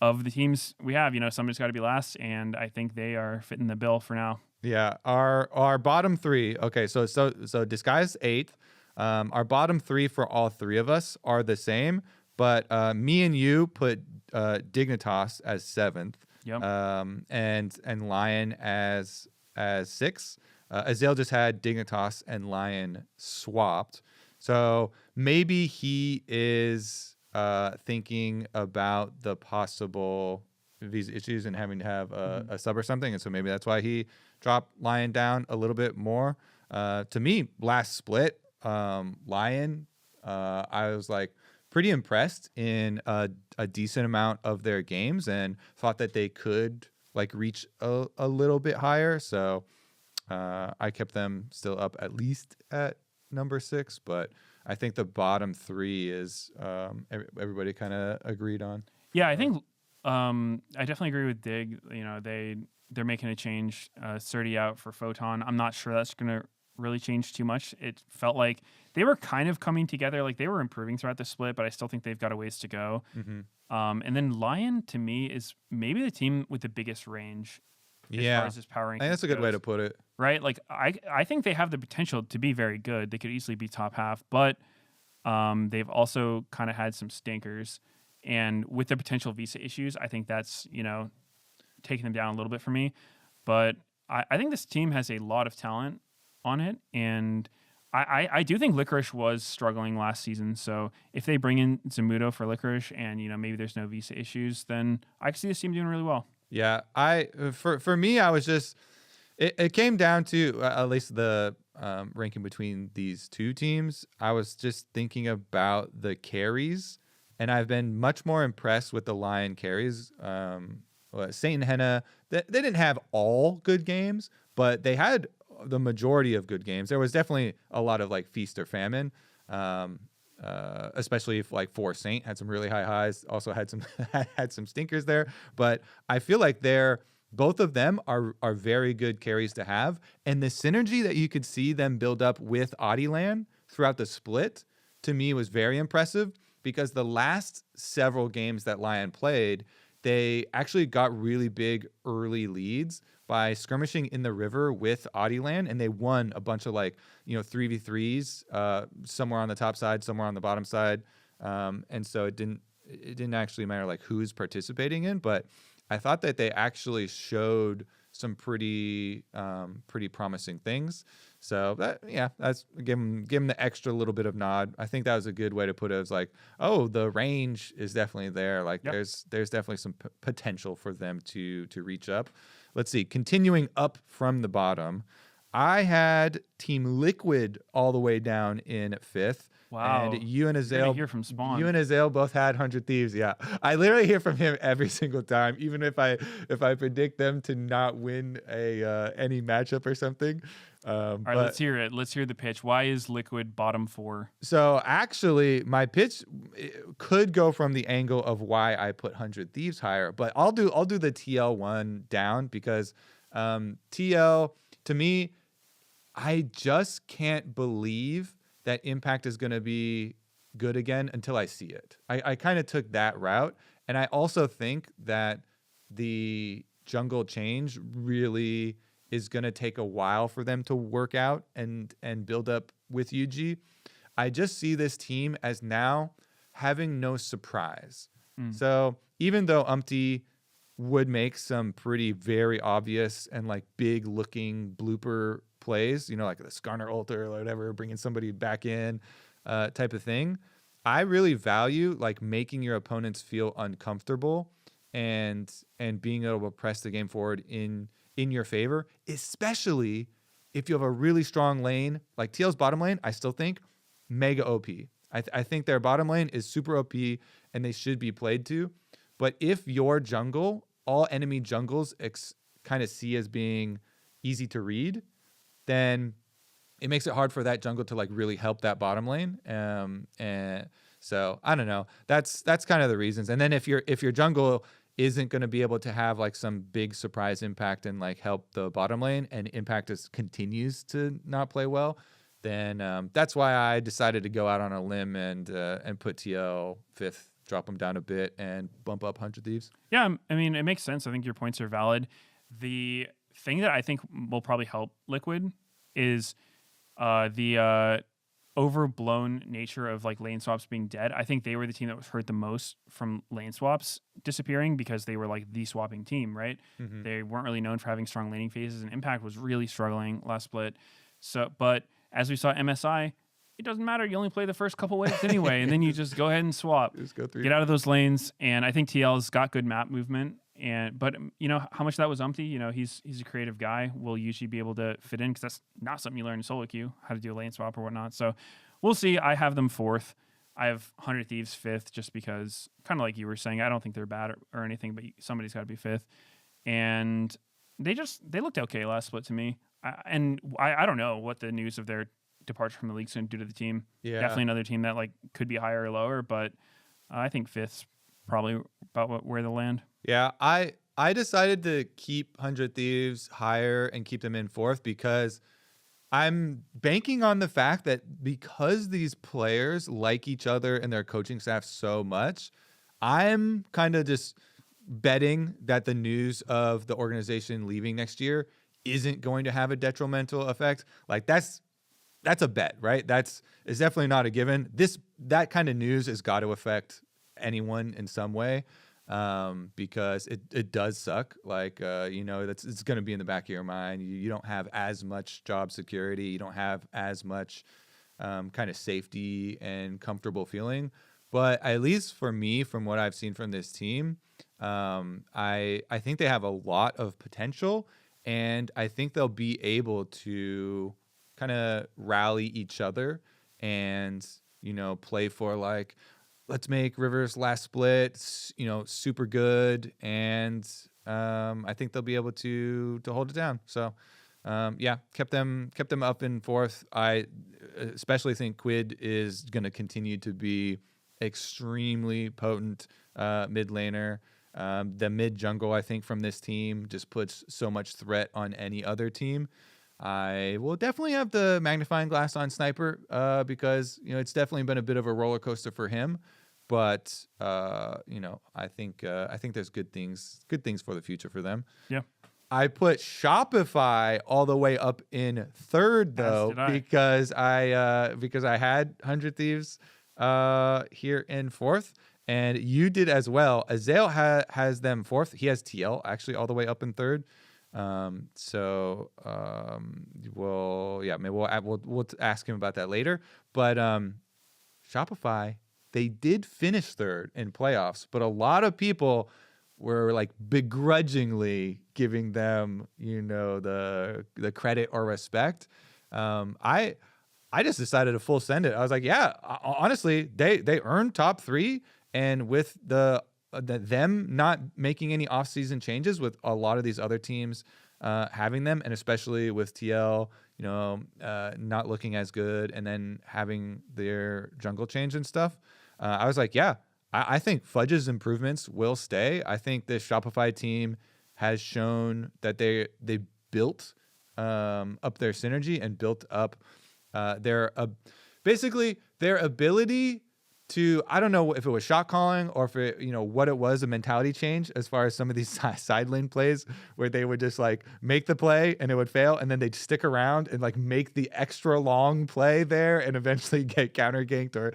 of the teams we have, somebody's got to be last, and I think they are fitting the bill for now. Yeah, our bottom three. Okay, so disguised 8th. Our bottom three for all three of us are the same, but me and you put Dignitas as 7th. Yep. And Lyon as 6th. Azale just had Dignitas and Lyon swapped. So maybe he is thinking about the possible visa issues and having to have a sub or something. And so maybe that's why he dropped Lyon down a little bit more. To me, last split, Lyon, I was like pretty impressed in a decent amount of their games and thought that they could like reach a little bit higher. So I kept them still up at least at number 6, but I think the bottom 3 is everybody kind of agreed on. Yeah, I think I definitely agree with Dig. They're making a change. 30 out for Photon. I'm not sure that's going to really changed too much. It felt like they were kind of coming together, like they were improving throughout the split, but I still think they've got a ways to go. And then Lyon, to me, is maybe the team with the biggest range as far as his power ranking. I think that's a good way to put it. Right? Like, I think they have the potential to be very good. They could easily be top half, but they've also kind of had some stinkers. And with the potential visa issues, I think that's, taking them down a little bit for me. But I think this team has a lot of talent on it. And I do think Licorice was struggling last season. So if they bring in Zamudo for Licorice and, maybe there's no visa issues, then I can see this team doing really well. Yeah, for me, I was just it came down to at least the ranking between these two teams. I was just thinking about the carries, and I've been much more impressed with the Lyon carries. Saint and Henna, they didn't have all good games, but they had the majority of good games. There was definitely a lot of like feast or famine. Especially if like for Saint had some really high highs, also had some had some stinkers there. But I feel like both of them are very good carries to have, and the synergy that you could see them build up with Adilan throughout the split to me was very impressive, because the last several games that Lyon played, they actually got really big early leads by skirmishing in the river with Adilan, and they won a bunch of 3v3s, somewhere on the top side, somewhere on the bottom side, and so it didn't actually matter like who's participating in, but I thought that they actually showed some pretty promising things. So that's give them the extra little bit of nod. I think that was a good way to put it. It was like, oh, the range is definitely there. Like there's definitely some potential for them to reach up. Let's see. Continuing up from the bottom, I had Team Liquid all the way down in 5th. Wow. And you and Azael, hear from Spawn. You and Azael both had 100 Thieves. Yeah, I literally hear from him every single time, even if I predict them to not win any matchup or something. All right, let's hear it. Let's hear the pitch. Why is Liquid bottom 4? So actually, my pitch could go from the angle of why I put 100 Thieves higher, but I'll do the TL one down, because TL, to me, I just can't believe that Impact is going to be good again until I see it. I kind of took that route, and I also think that the jungle change really is going to take a while for them to work out and build up with UG. I just see this team as now having no surprise. So even though Umpty would make some very obvious and like big looking blooper plays, like the Skarner ult or whatever, bringing somebody back in type of thing, I really value like making your opponents feel uncomfortable and being able to press the game forward in your favor, especially if you have a really strong lane. Like TL's bottom lane, I still think mega OP. I think their bottom lane is super OP and they should be played to. But if your jungle, all enemy jungles kind of see as being easy to read, then it makes it hard for that jungle to like really help that bottom lane. And so I don't know. That's kind of the reasons. And then if your jungle isn't going to be able to have like some big surprise impact and like help the bottom lane, and Impact continues to not play well, then that's why I decided to go out on a limb and put TL 5th, drop them down a bit, and bump up 100 Thieves. Yeah, I mean, it makes sense. I think your points are valid. The thing that I think will probably help Liquid is the overblown nature of like lane swaps being dead. I think they were the team that was hurt the most from lane swaps disappearing, because they were like the swapping team, right? Mm-hmm. They weren't really known for having strong laning phases, and Impact was really struggling last split. So, but as we saw MSI, it doesn't matter. You only play the first couple waves anyway, and then you just go ahead and swap. Just go through. Get out of those lanes, and I think TL's got good map movement. But how much that was Umpty. He's a creative guy. Will usually be able to fit in, because that's not something you learn in solo queue, how to do a lane swap or whatnot. So we'll see. I have them 4th. I have 100 Thieves 5th, just because, kind of like you were saying, I don't think they're bad or anything, but somebody's got to be 5th. And they looked okay last split to me. I don't know what the news of their departure from the league is going to do to the team. Yeah. Definitely another team that like could be higher or lower, but I think 5th's probably about where they'll land. Yeah, I decided to keep 100 Thieves higher and keep them in 4th, because I'm banking on the fact that because these players like each other and their coaching staff so much, I'm kind of just betting that the news of the organization leaving next year isn't going to have a detrimental effect. Like that's a bet, right? It's definitely not a given. That kind of news has got to affect anyone in some way. Because it does suck. Like, it's going to be in the back of your mind. You don't have as much job security. You don't have as much kind of safety and comfortable feeling. But at least for me, from what I've seen from this team, I think they have a lot of potential, and I think they'll be able to kind of rally each other and, play for like, let's make Rivers' last split, super good, and I think they'll be able to hold it down. So, kept them up in fourth. I especially think Quid is going to continue to be extremely potent mid laner. The mid jungle, I think, from this team just puts so much threat on any other team. I will definitely have the magnifying glass on Sniper because it's definitely been a bit of a roller coaster for him. But I think there's good things for the future for them. Yeah. I put Shopify all the way up in third though because I had 100 Thieves here in fourth, and you did as well. Azael has them fourth. He has TL actually all the way up in third. Maybe we'll ask him about that later. But Shopify, they did finish third in playoffs, but a lot of people were like begrudgingly giving them, the credit or respect. I just decided to full send it. I was like, yeah, honestly, they earned top 3, and with them not making any offseason changes, with a lot of these other teams having them, and especially with TL, not looking as good, and then having their jungle change and stuff. I was like, yeah, I think Fudge's improvements will stay. I think this Shopify team has shown that they built up their synergy and built up basically their ability to, I don't know if it was shot calling or if it, what it was, a mentality change as far as some of these side lane plays where they would just like make the play and it would fail, and then they'd stick around and like make the extra long play there and eventually get counter ganked, or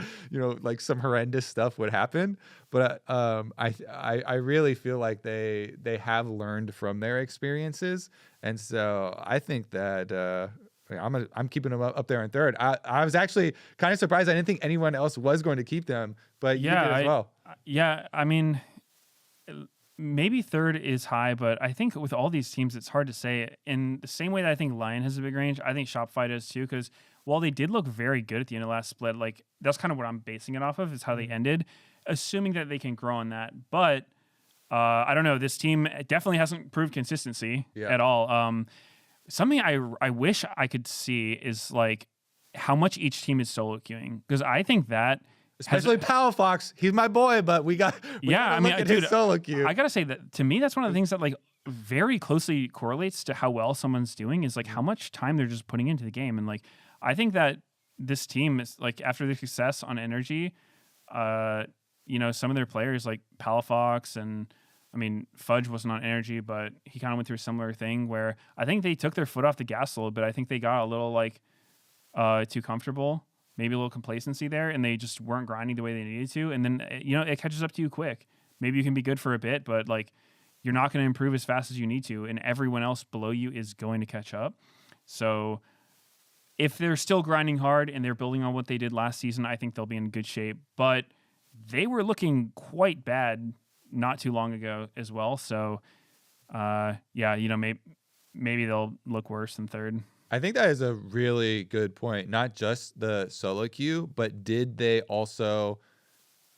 like some horrendous stuff would happen. But I really feel like they have learned from their experiences, and so I think that I'm keeping them up there in third. I was actually kind of surprised. I didn't think anyone else was going to keep them, but you did as well. Yeah, I mean, maybe third is high, but I think with all these teams, it's hard to say. In the same way that I think Lyon has a big range, I think Shopify does too, because while they did look very good at the end of last split, like that's kind of what I'm basing it off of, is how they ended, assuming that they can grow on that. But I don't know. This team definitely hasn't proved consistency at all. Something I wish I could see is like how much each team is solo queuing, because I think that, especially Palafox, he's my boy, but we got his solo queue. I gotta say that to me, that's one of the things that like very closely correlates to how well someone's doing, is like how much time they're just putting into the game. And like I think that this team is like, after the success on energy, some of their players like Palafox and, I mean, Fudge wasn't on energy, but he kind of went through a similar thing where I think they took their foot off the gas a little bit. I think they got a little like too comfortable, maybe a little complacency there, and they just weren't grinding the way they needed to. And then, it catches up to you quick. Maybe you can be good for a bit, but like you're not going to improve as fast as you need to, and everyone else below you is going to catch up. So if they're still grinding hard and they're building on what they did last season, I think they'll be in good shape. But they were looking quite bad not too long ago as well. So, maybe they'll look worse than third. I think that is a really good point. Not just the solo queue, but did they also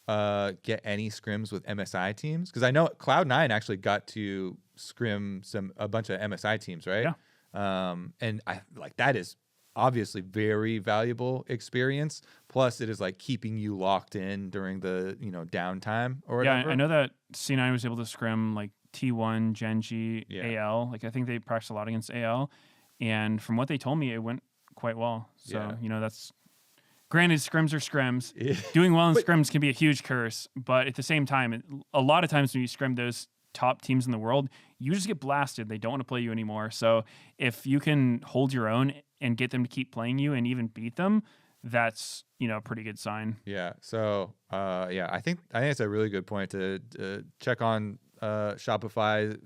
get any scrims with MSI teams? Because I know Cloud9 actually got to scrim a bunch of MSI teams, right? Yeah. And I like that is obviously very valuable experience. Plus, it is like keeping you locked in during the downtime or whatever. Yeah, I know that C9 was able to scrim like T1, Genji, AL. Like I think they practiced a lot against AL, and from what they told me, it went quite well. So, Yeah. you know, that's granted, scrims are scrims. Yeah. Doing well in scrims can be a huge curse, but at the same time, a lot of times when you scrim those top teams in the world, you just get blasted. They don't want to play you anymore. So if you can hold your own and get them to keep playing you and even beat them, that's, you know, a pretty good sign. Yeah. So, I think it's a really good point to check on Shopify,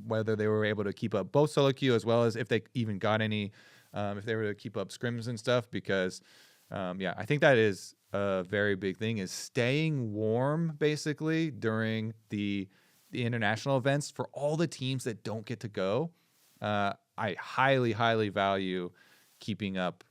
whether they were able to keep up both solo queue as well as if they even got any, if they were to keep up scrims and stuff, because I think that is a very big thing, is staying warm basically during the international events for all the teams that don't get to go. I highly value keeping up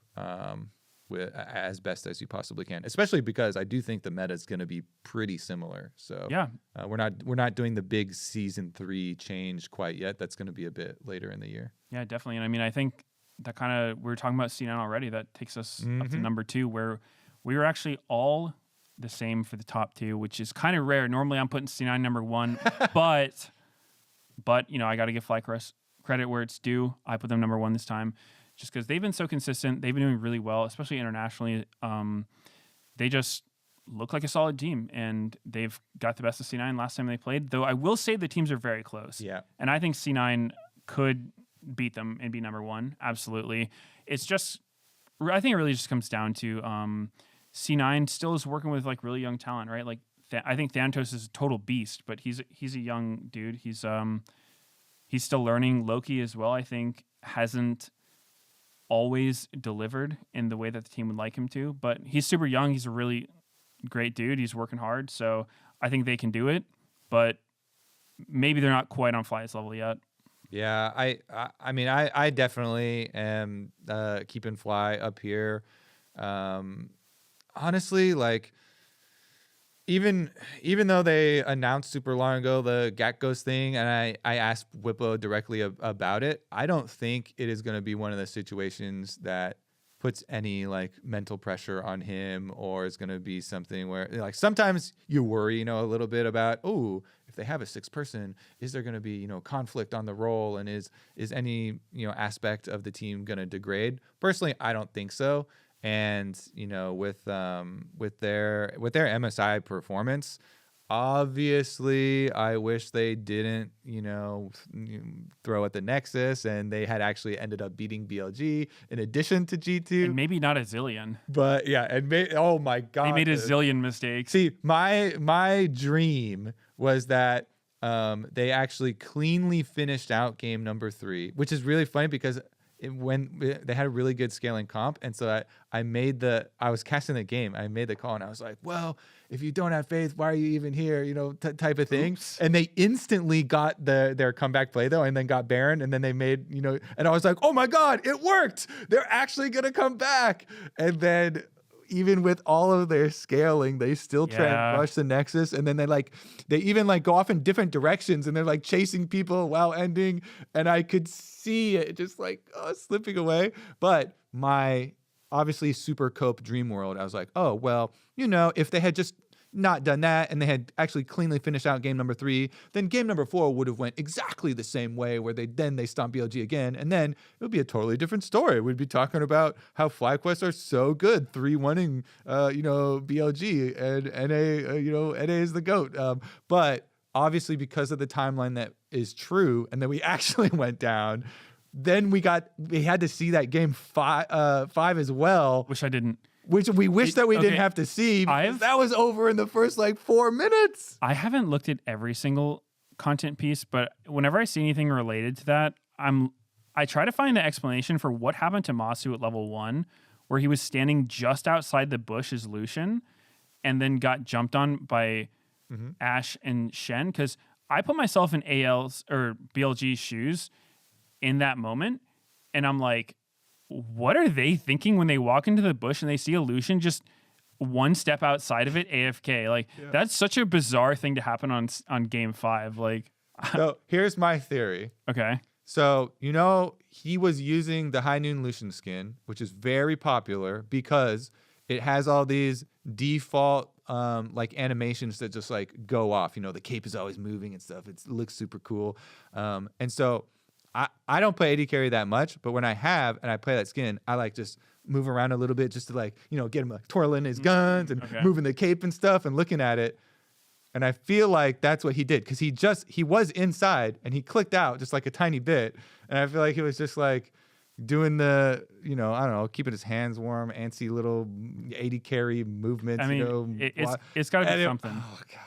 with as best as you possibly can, especially because I do think the meta is going to be pretty similar. So yeah, we're not doing the big season 3 change quite yet. That's going to be a bit later in the year. Yeah, definitely. And I mean, I think that kind of, we were talking about C9 already. That takes us up to number 2, where we were actually all the same for the top 2, which is kind of rare. Normally I'm putting C9 number 1, but you know, I got to give FlyQuest credit where it's due. I put them number 1 this time, just because they've been so consistent. They've been doing really well, especially internationally. They just look like a solid team, and they've got the best of C9 last time they played. Though I will say the teams are very close. Yeah. And I think C9 could beat them and be number 1. Absolutely. It's just, I think it really just comes down to C9 still is working with like really young talent, right? Like I think Thanatos is a total beast, but he's a young dude. He's still learning. Loki as well, I think, hasn't always delivered in the way that the team would like him to, but he's super young. He's a really great dude. He's working hard, so I think they can do it, but maybe they're not quite on Fly's level yet. Yeah, I mean, I definitely am keeping Fly up here. Honestly, like, even though they announced super long ago the Gatghost thing, and I asked Whippo directly about it, I don't think it is going to be one of the situations that puts any like mental pressure on him, or is going to be something where, like, sometimes you worry, you know, a little bit about, oh, if they have a 6th person, is there going to be, you know, conflict on the role, and is any, you know, aspect of the team going to degrade? Personally, I don't think so. And, you know, with their MSI performance, obviously, I wish they didn't, you know, throw at the Nexus, and they had actually ended up beating BLG in addition to G2. And maybe not a zillion. But yeah, and oh my god, they made a zillion mistakes. See, my dream was that they actually cleanly finished out game number 3, which is really funny because when they had a really good scaling comp, and so I was casting the game, I made the call, and I was like, well, if you don't have faith, why are you even here, you know, type of thing. Oops. And they instantly got their comeback play though, and then got Baron, and then they made, you know, and I was like, oh my god, it worked, they're actually gonna come back. And then even with all of their scaling, they still try and rush the Nexus, and then they even like go off in different directions, and they're like chasing people while ending, and I could see it just like slipping away. But my obviously super cope dream world, I was like, oh well, you know, if they had just not done that and they had actually cleanly finished out game number 3, then game number 4 would have went exactly the same way, where they stomp BLG again, and then it would be a totally different story. We'd be talking about how FlyQuest are so good, 3-1ing you know, BLG, and NA, you know, NA is the GOAT. But obviously, because of the timeline that is true and that we actually went down, then we had to see that game 5 as well. Wish I didn't. Which we wish that we didn't have to see, because that was over in the first like 4 minutes. I haven't looked at every single content piece, but whenever I see anything related to that, I try to find the explanation for what happened to Masu at level 1, where he was standing just outside the bush as Lucian, and then got jumped on by Ashe and Shen. Because I put myself in AL's or BLG's shoes in that moment, and I'm like, what are they thinking when they walk into the bush and they see a Lucian just one step outside of it AFK? Like, that's such a bizarre thing to happen on game 5. Like, so here's my theory. Okay. So, you know, he was using the High Noon Lucian skin, which is very popular because it has all these default like animations that just like go off. You know, the cape is always moving and stuff. It looks super cool. And so I don't play AD carry that much, but when I have and I play that skin, I like just move around a little bit just to like, get him like twirling his guns and moving the cape and stuff and looking at it. And I feel like that's what he did because he was inside and he clicked out just like a tiny bit. And I feel like he was just like doing the, I don't know, keeping his hands warm, antsy little AD carry movements. I mean, it's got to be something. Oh, God.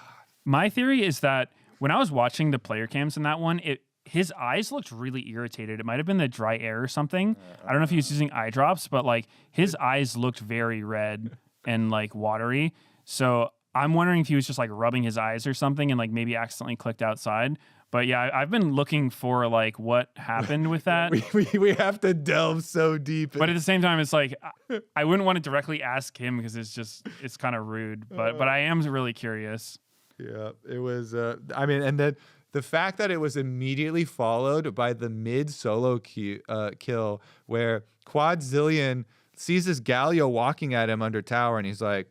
My theory is that when I was watching the player cams in that one, his eyes looked really irritated. It might have been the dry air or something. I don't know if he was using eye drops, but like his eyes looked very red and like watery. So I'm wondering if he was just like rubbing his eyes or something and like maybe accidentally clicked outside. But yeah, I've been looking for like what happened with that. we have to delve so deep. But at the same time, it's like I wouldn't want to directly ask him because it's kind of rude. But I am really curious. Yeah, it was. And then the fact that it was immediately followed by the mid solo kill where Quadzillion sees this Galio walking at him under tower, and he's like,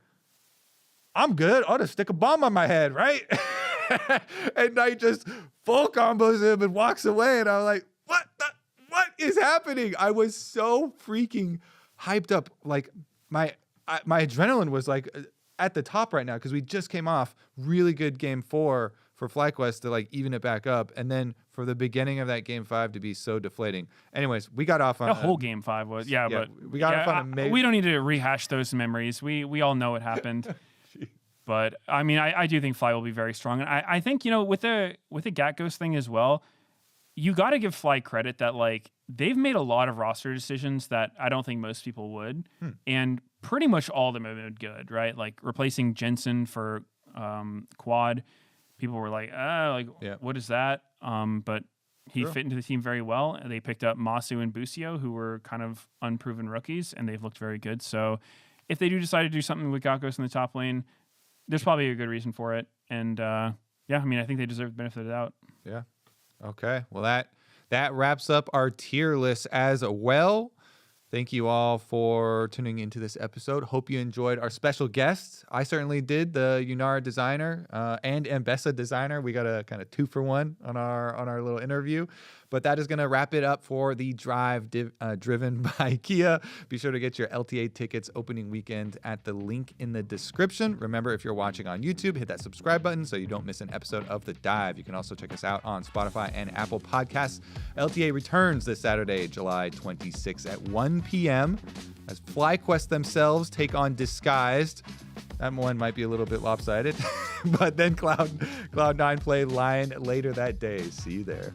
"I'm good. I'll just stick a bomb on my head, right?" And Knight just full combos him and walks away, and I was like, "What is happening?" I was so freaking hyped up. Like my adrenaline was like at the top right now because we just came off really good game 4 for FlyQuest to like even it back up, and then for the beginning of that game 5 to be so deflating. Anyways, we got off on the whole game 5 was but we got off on we don't need to rehash those memories. We all know what happened. But I mean, I do think Fly will be very strong, and I think with the Gat Ghost thing as well, you got to give Fly credit that like they've made a lot of roster decisions that I don't think most people would, and pretty much all of them have been good, right? Like replacing Jensen for Quad. People were like, what is that? But he fit into the team very well. They picked up Masu and Busio, who were kind of unproven rookies, and they've looked very good. So if they do decide to do something with Gakos in the top lane, there's probably a good reason for it. And I think they deserve the benefit of the doubt. Yeah. Okay. Well, that wraps up our tier list as well. Thank you all for tuning into this episode. Hope you enjoyed our special guests. I certainly did, the Yunara designer and Ambessa designer. We got a kind of 2-for-1 on our little interview. But that is going to wrap it up for the drive driven by Kia. Be sure to get your LTA tickets opening weekend at the link in the description. Remember, if you're watching on YouTube, hit that subscribe button so you don't miss an episode of The Dive. You can also check us out on Spotify and Apple Podcasts. LTA returns this Saturday, July 26th at 1 p.m. as FlyQuest themselves take on Disguised. That one might be a little bit lopsided. But then Cloud9 play Lyon later that day. See you there.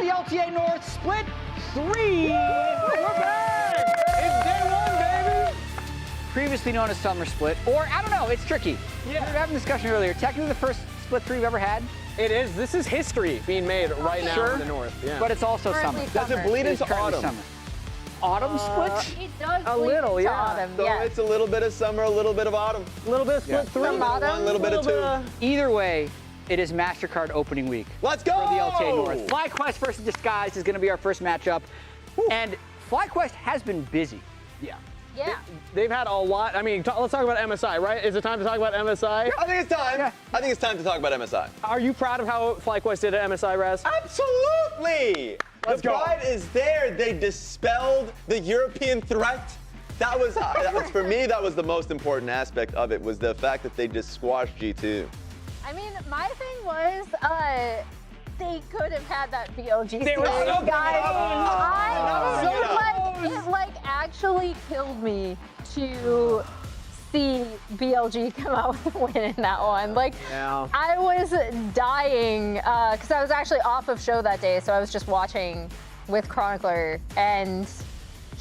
the LTA North Split 3. We're back! It's day 1, baby! Previously known as Summer Split, or I don't know, it's tricky. Yeah. We were having a discussion earlier. Technically the first Split 3 we've ever had. It is. This is history being made right now in the North. Yeah. But it's also Currently summer. Does it bleed It's into currently autumn? summer. Autumn split? It does A bleed little, into yeah. autumn, So yes. it's a little bit of summer, a little bit of autumn. A little bit of split 3. Some autumn, One, a little bit of two. Either way, it is MasterCard opening week. Let's go! For the LTA North. FlyQuest versus Disguised is going to be our first matchup. And FlyQuest has been busy. Yeah. Yeah. They've had a lot. I mean, let's talk about MSI, right? Is it time to talk about MSI? I think it's time. Yeah. I think it's time to talk about MSI. Are you proud of how FlyQuest did at MSI, Raz? Absolutely. The pride is there. They dispelled the European threat. That was, for me, that was the most important aspect of it, was the fact that they just squashed G2. I mean, my thing was, they could have had that BLG They were series, so guys. good. It actually killed me to see BLG come out with a win in that one. Like, Yeah. I was dying because I was actually off of show that day, so I was just watching with Chronicler, and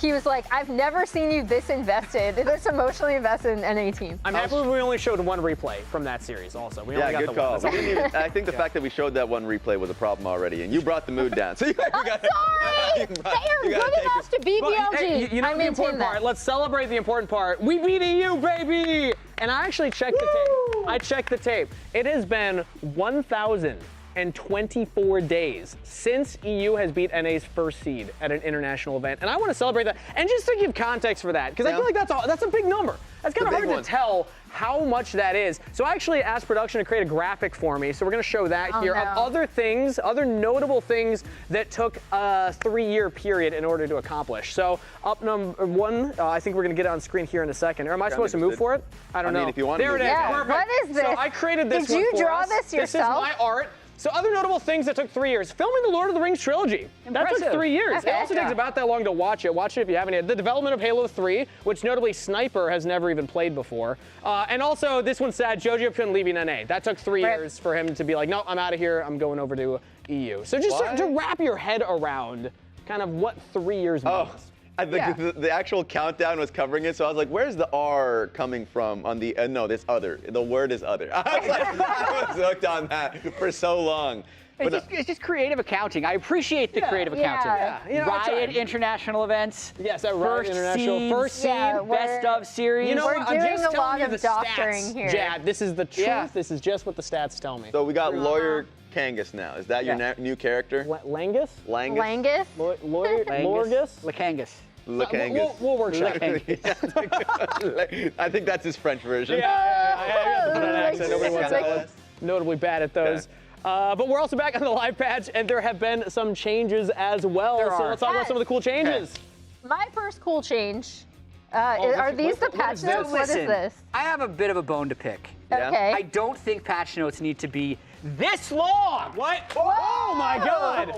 he was like, I've never seen you this invested, this emotionally invested in any team. I'm happy we only showed one replay from that series also. We only Yeah, got good the call. one. We didn't even, I think the fact that we showed that one replay was a problem already, and you brought the mood down. So you I'm gotta, sorry! you They gotta are take good enough to beat But, BLG. hey, you know I the maintain important that. part. Let's celebrate the important part. We beat EU, baby! And I actually checked the tape. I checked the tape. It has been 1,024 days since EU has beat NA's first seed at an international event. And I want to celebrate that. And just to give context for that, because I feel like that's a big number. That's kind of hard to tell how much that is. So I actually asked production to create a graphic for me. So we're going to show that here of no. other things, other notable things that took a 3-year period in order to accomplish. So up number 1, I think we're going to get it on screen here in a second. Or am I supposed to move for it? I don't know. if you want to there move it is. it. Yeah, Perfect. what is this? So I created this Did one you for draw us. this yourself? This is my art. So other notable things that took 3 years. Filming the Lord of the Rings trilogy. That took Impressive. 3 years. Okay. It also takes about that long to watch it. Watch it if you haven't yet. The development of Halo 3, which notably Sniper has never even played before. And also, this one's sad, Jojo Pin leaving NA. That took 3 Right. years for him to be like, no, I'm out of here. I'm going over to EU. So just to wrap your head around kind of what 3 years means. I think the actual countdown was covering it, so I was like, where's the R coming from on the, no, this other. The word is other. I was like, I was hooked on that for so long. It's just creative accounting. I appreciate the creative accounting. Yeah. You know, I Riot tried. international events. Yes, that Riot First International. seed, First seed. Yeah, best of series. You know We're what? I'm doing just a telling lot you of the doctoring stats, here. Jad, this is the truth. Yeah. This is just what the stats tell me. So we got Lawyer Kangas now. Is that your new character? Langus? Langus? Langus? Lawyer? Lorgus? Lakangas. Lakangas. We'll workshop it. I think that's his French version. I got to put an accent. Nobody wants that one. Notably bad at those. But we're also back on the live patch, and there have been some changes as well. So let's talk about some of the cool changes. My first cool change. Are these the patch notes? What is Listen, this? I have a bit of a bone to pick. Yeah. Okay. I don't think patch notes need to be this long. What? Oh my God!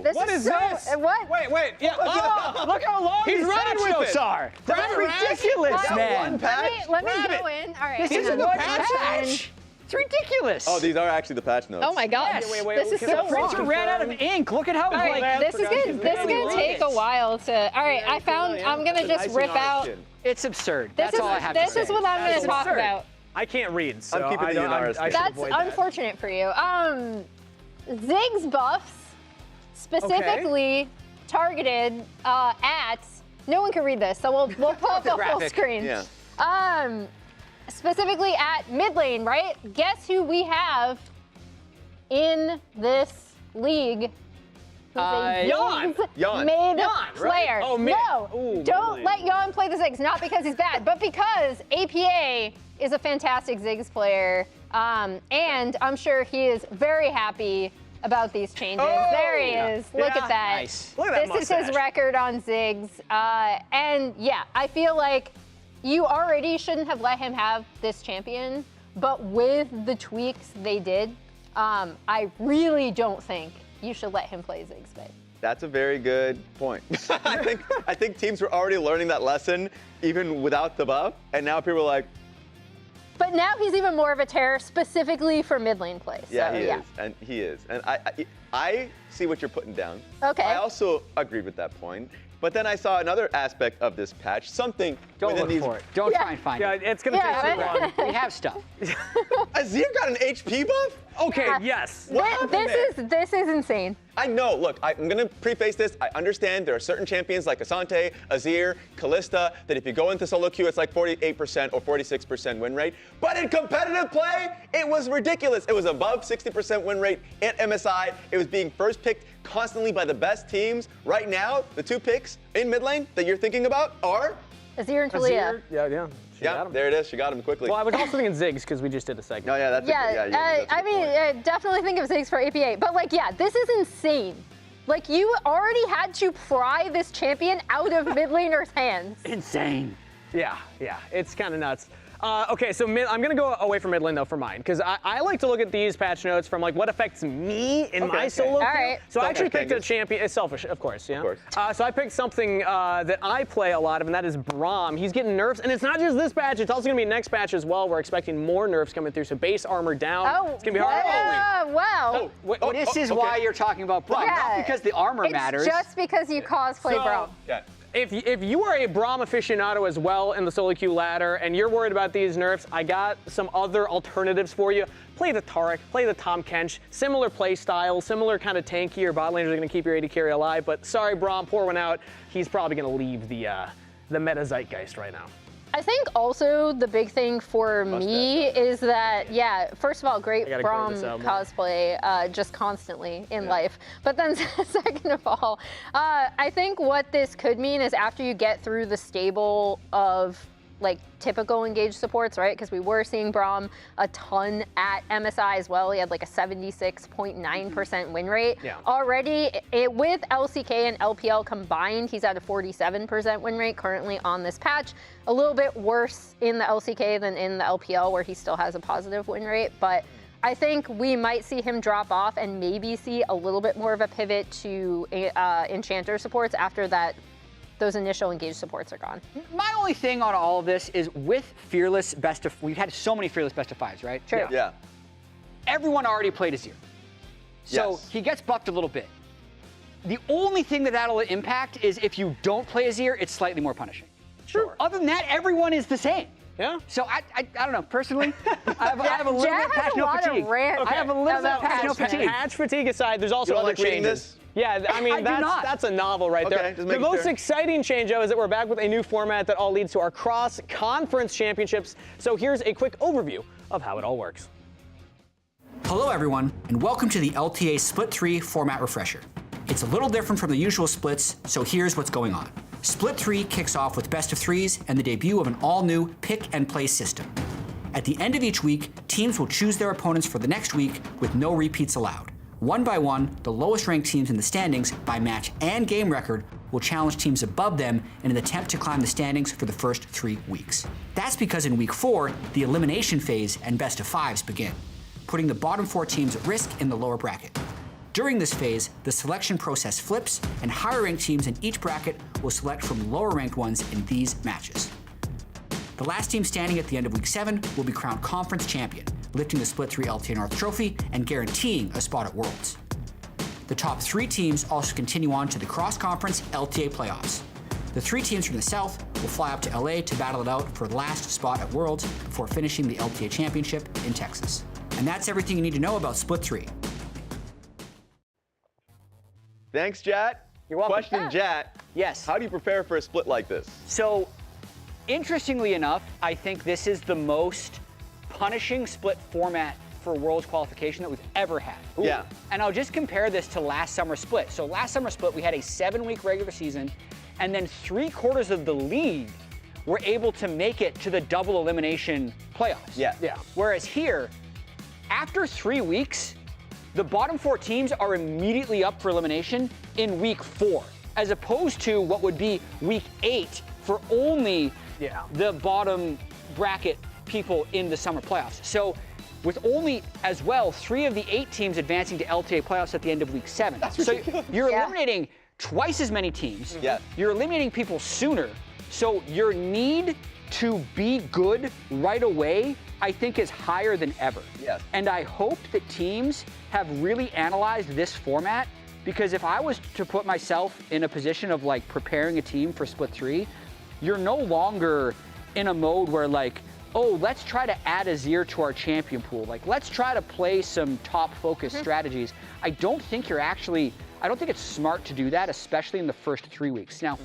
This What is so, this? What? Wait. Yeah. Oh, look how long He's these running patch with notes it. are. That's ridiculous, What? man. Let me Grab go it. in. All right. This hang isn't on. the What patch. It's ridiculous. Oh, these are actually the patch notes. Oh my gosh. Wait, This is can so I The printer long. ran out of ink. Look at how like This is good. This is gonna take a while to. All right, I found. I'm gonna just rip out. it's absurd. This That's all I have to say. is what I'm gonna talk absurd. about. I can't read, so I'm keeping I the don't. Unaris I should That's avoid that. unfortunate for you. Ziggs buffs specifically targeted at. No one can read this, so we'll pull up a full graphic. screen. Yeah. Specifically at mid lane, right? Guess who we have in this league? Who's a Yon. Ziggs Yon. mid Yon, right? player. Oh, mid. No, Ooh, don't mid let Yon play the Ziggs. Not because he's bad, but because APA is a fantastic Ziggs player. And I'm sure he is very happy about these changes. There he is. Look Yeah. at that. Nice. Look at that This is his mustache. record on Ziggs. And yeah, I feel like you already shouldn't have let him have this champion, but with the tweaks they did, I really don't think you should let him play Ziggs Bay. That's a very good point. I think teams were already learning that lesson even without the buff, and now people are like, But now he's even more of a terror specifically for mid lane play. So, Yeah, he is. And I see what you're putting down. Okay. I also agree with that point. But then I saw another aspect of this patch, something Don't within look these. for it. Don't try and find it. It's gonna take too long. We have stuff. Azir got an HP buff? Okay, Yeah. yes. What happened there? This is insane. I know. Look, I'm going to preface this. I understand there are certain champions like Asante, Azir, Kalista, that if you go into solo queue, it's like 48% or 46% win rate. But in competitive play, it was ridiculous. It was above 60% win rate at MSI. It was being first picked constantly by the best teams. Right now, the 2 picks in mid lane that you're thinking about are... Azir and Talia. Yeah. She got Yeah, him. there it is. She got him quickly. Well, I was also thinking Ziggs because we just did a segment. No, yeah, that's Definitely think of Ziggs for APA. But this is insane. Like, you already had to pry this champion out of mid laner's hands. Insane. Yeah, it's kind of nuts. Okay, so I'm gonna go away from mid lane though for mine, because I like to look at these patch notes from like what affects me in my solo queue. All right. So I actually picked a Selfish, champion. It's selfish, of course, yeah. Of course. So I picked something that I play a lot of, and that is Braum. He's getting nerfs, and it's not just this patch. It's also gonna be next patch as well. We're expecting more nerfs coming through. So base armor down. It's gonna be hard. Wow. This is why you're talking about Braum, not because the armor matters. It's just because you cosplay Braum. Yeah. If you are a Braum aficionado as well in the solo queue ladder and you're worried about these nerfs, I got some other alternatives for you. Play the Taric, play the Tahm Kench, similar play style, similar kind of tankier bot laners are going to keep your AD carry alive, but sorry Braum, pour one out. He's probably going to leave the meta zeitgeist right now. I think also the big thing for me is that, first of all, great Braum cosplay just constantly in life. But then second of all, I think what this could mean is after you get through the stable of like typical engaged supports, right? Because we were seeing Braum a ton at MSI as well. He had like a 76.9% win rate. Yeah. Already with LCK and LPL combined, he's at a 47% win rate currently on this patch. A little bit worse in the LCK than in the LPL where he still has a positive win rate. But I think we might see him drop off and maybe see a little bit more of a pivot to Enchanter supports after those initial engaged supports are gone. My only thing on all of this is with Fearless we've had so many Fearless best of 5s, right? Sure. Yeah. Everyone already played Azir. So Yes. he gets buffed a little bit. The only thing that'll impact is if you don't play Azir, it's slightly more punishing. Sure. Other than that, everyone is the same. Yeah. So I don't know, personally, I have a little bit of patch no fatigue. I have a little bit of patch no fatigue. Patch fatigue aside, there's also You don't other like reading changes. this? Yeah, I mean, I do not. that's a novel right Okay, there. just The making most sure. exciting change, though, is that we're back with a new format that all leads to our cross-conference championships. So here's a quick overview of how it all works. Hello everyone, and welcome to the LTA Split 3 format refresher. It's a little different from the usual splits, so here's what's going on. Split 3 kicks off with best of 3s and the debut of an all-new pick-and-play system. At the end of each week, teams will choose their opponents for the next week with no repeats allowed. One by one, the lowest ranked teams in the standings by match and game record will challenge teams above them in an attempt to climb the standings for the first 3 weeks. That's because in week 4, the elimination phase and best of 5s begin, putting the bottom 4 teams at risk in the lower bracket. During this phase, the selection process flips, and higher ranked teams in each bracket will select from lower ranked ones in these matches. The last team standing at the end of week 7 will be crowned conference champion, lifting the Split 3 LTA North trophy and guaranteeing a spot at Worlds. The top 3 teams also continue on to the cross-conference LTA playoffs. The 3 teams from the South will fly up to LA to battle it out for the last spot at Worlds before finishing the LTA Championship in Texas. And that's everything you need to know about Split 3. Thanks, Jat. You're welcome. Question, Jat. Yes. How do you prepare for a split like this? So, interestingly enough, I think this is the most punishing split format for Worlds qualification that we've ever had. Yeah. And I'll just compare this to last summer split. So last summer split, we had a 7-week regular season, and then 3/4 of the league were able to make it to the double elimination playoffs. Yeah. Whereas here, after 3 weeks, the bottom 4 teams are immediately up for elimination in week 4, as opposed to what would be week 8 for only the bottom bracket people in the summer playoffs. So with only, as well, 3 of the 8 teams advancing to LTA playoffs at the end of week 7. So you're eliminating twice as many teams. Yeah. You're eliminating people sooner. So your need to be good right away, I think, is higher than ever. Yes. And I hope that teams have really analyzed this format, because if I was to put myself in a position of like preparing a team for split 3, you're no longer in a mode where like, oh, let's try to add Azir to our champion pool. Like, let's try to play some top focused strategies. I don't think it's smart to do that, especially in the first 3 weeks. Now,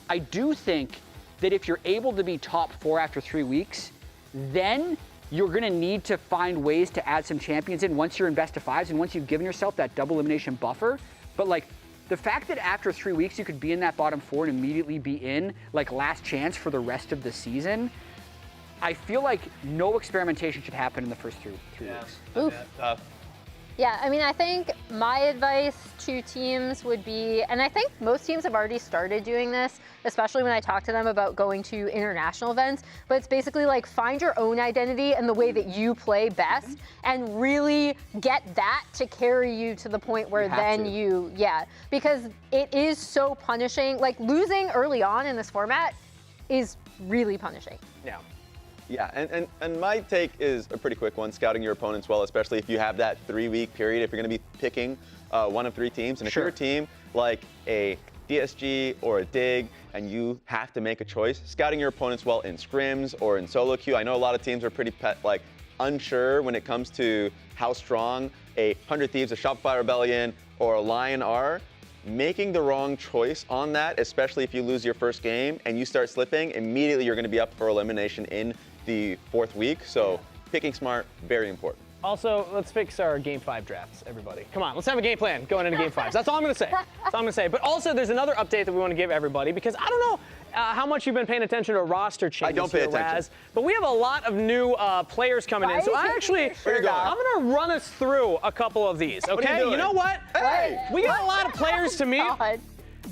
I do think that if you're able to be top 4 after 3 weeks, then you're gonna need to find ways to add some champions in once you're in best of 5s and once you've given yourself that double elimination buffer. But like, the fact that after 3 weeks you could be in that bottom 4 and immediately be in like last chance for the rest of the season, I feel like no experimentation should happen in the first 3 weeks. Oof. Tough. Yeah, I mean, I think my advice to teams would be, and I think most teams have already started doing this, especially when I talk to them about going to international events, but it's basically like find your own identity and the way that you play best and really get that to carry you to the point where because it is so punishing. Like losing early on in this format is really punishing. Yeah. Yeah, and my take is a pretty quick one, scouting your opponents well, especially if you have that 3-week period, if you're going to be picking one of 3 teams. And if you're a team like a DSG or a Dig and you have to make a choice, scouting your opponents well in scrims or in solo queue. I know a lot of teams are pretty unsure when it comes to how strong a 100 Thieves, a Shopify Rebellion, or a Lyon are. Making the wrong choice on that, especially if you lose your first game and you start slipping, immediately you're going to be up for elimination in the 4th week. So picking smart, very important. Also, let's fix our Game 5 drafts, everybody. Come on, let's have a game plan going into Game 5s. That's all I'm going to say. That's all I'm going to say. But also, there's another update that we want to give everybody, because I don't know how much you've been paying attention to roster changes. I don't pay attention. Raz, but we have a lot of new players coming in. So I'm going to run us through a couple of these, okay? You know what? Hey! We got a lot of players to meet.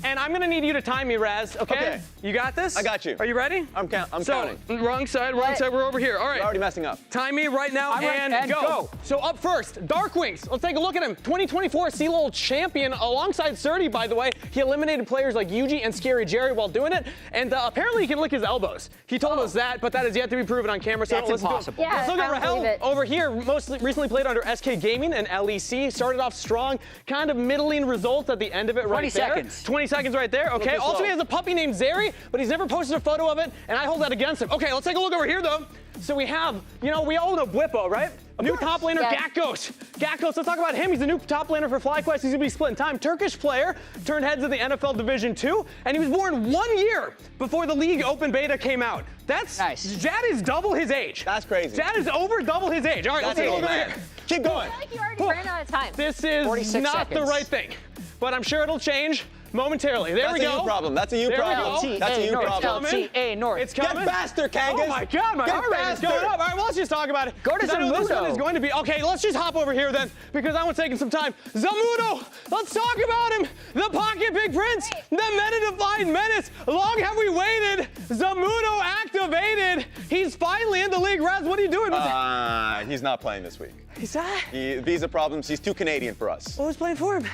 And I'm gonna need you to time me, Raz, okay? You got this? I got you. Are you ready? I'm counting. Wrong side, we're over here. All right. You're already messing up. Time me right now and go. So up first, Darkwings. Let's take a look at him. 2024 CLOL champion alongside Surdy, by the way. He eliminated players like Yuji and Scary Jerry while doing it. And apparently he can lick his elbows. He told us that, but that is yet to be proven on camera. So that's impossible. Yeah, let's look at Rahel over here. Most recently played under SK Gaming and LEC. Started off strong, kind of middling results at the end of it right there. 20 seconds. 20 seconds right there. Okay. Also, he has a puppy named Zeri, but he's never posted a photo of it, and I hold that against him. Okay, let's take a look over here, though. So we have, we all know Bwippo, right? New top laner, Gakkos. Gakkos, let's talk about him. He's the new top laner for FlyQuest. He's gonna be splitting time. Turkish player, turned heads of the NFL Division 2, and he was born 1 year before the league open beta came out. That's nice. Jad is double his age. That's crazy. Jad is over double his age. All right, let's take a look over here. Keep going. I feel like you already ran out of time. This is not the right thing, but I'm sure it'll change momentarily. There we go. That's a you problem. That's a you problem. That's a you problem. LTA North. It's coming. Get faster, Kangas. Oh my God, my heart rate is going up. All right, well, let's just talk about it. Go to Zamudo. This one is going to be, okay, let's just hop over here then, because I want taking some time. Zamudo, let's talk about him. The Pocket Big Prince, the Meta-Defined Menace. Long have we waited. Zamudo activated. He's finally in the league. Raz, what are you doing with it? He's not playing this week. Is that? Visa problems. He's too Canadian for us. Who's playing for him?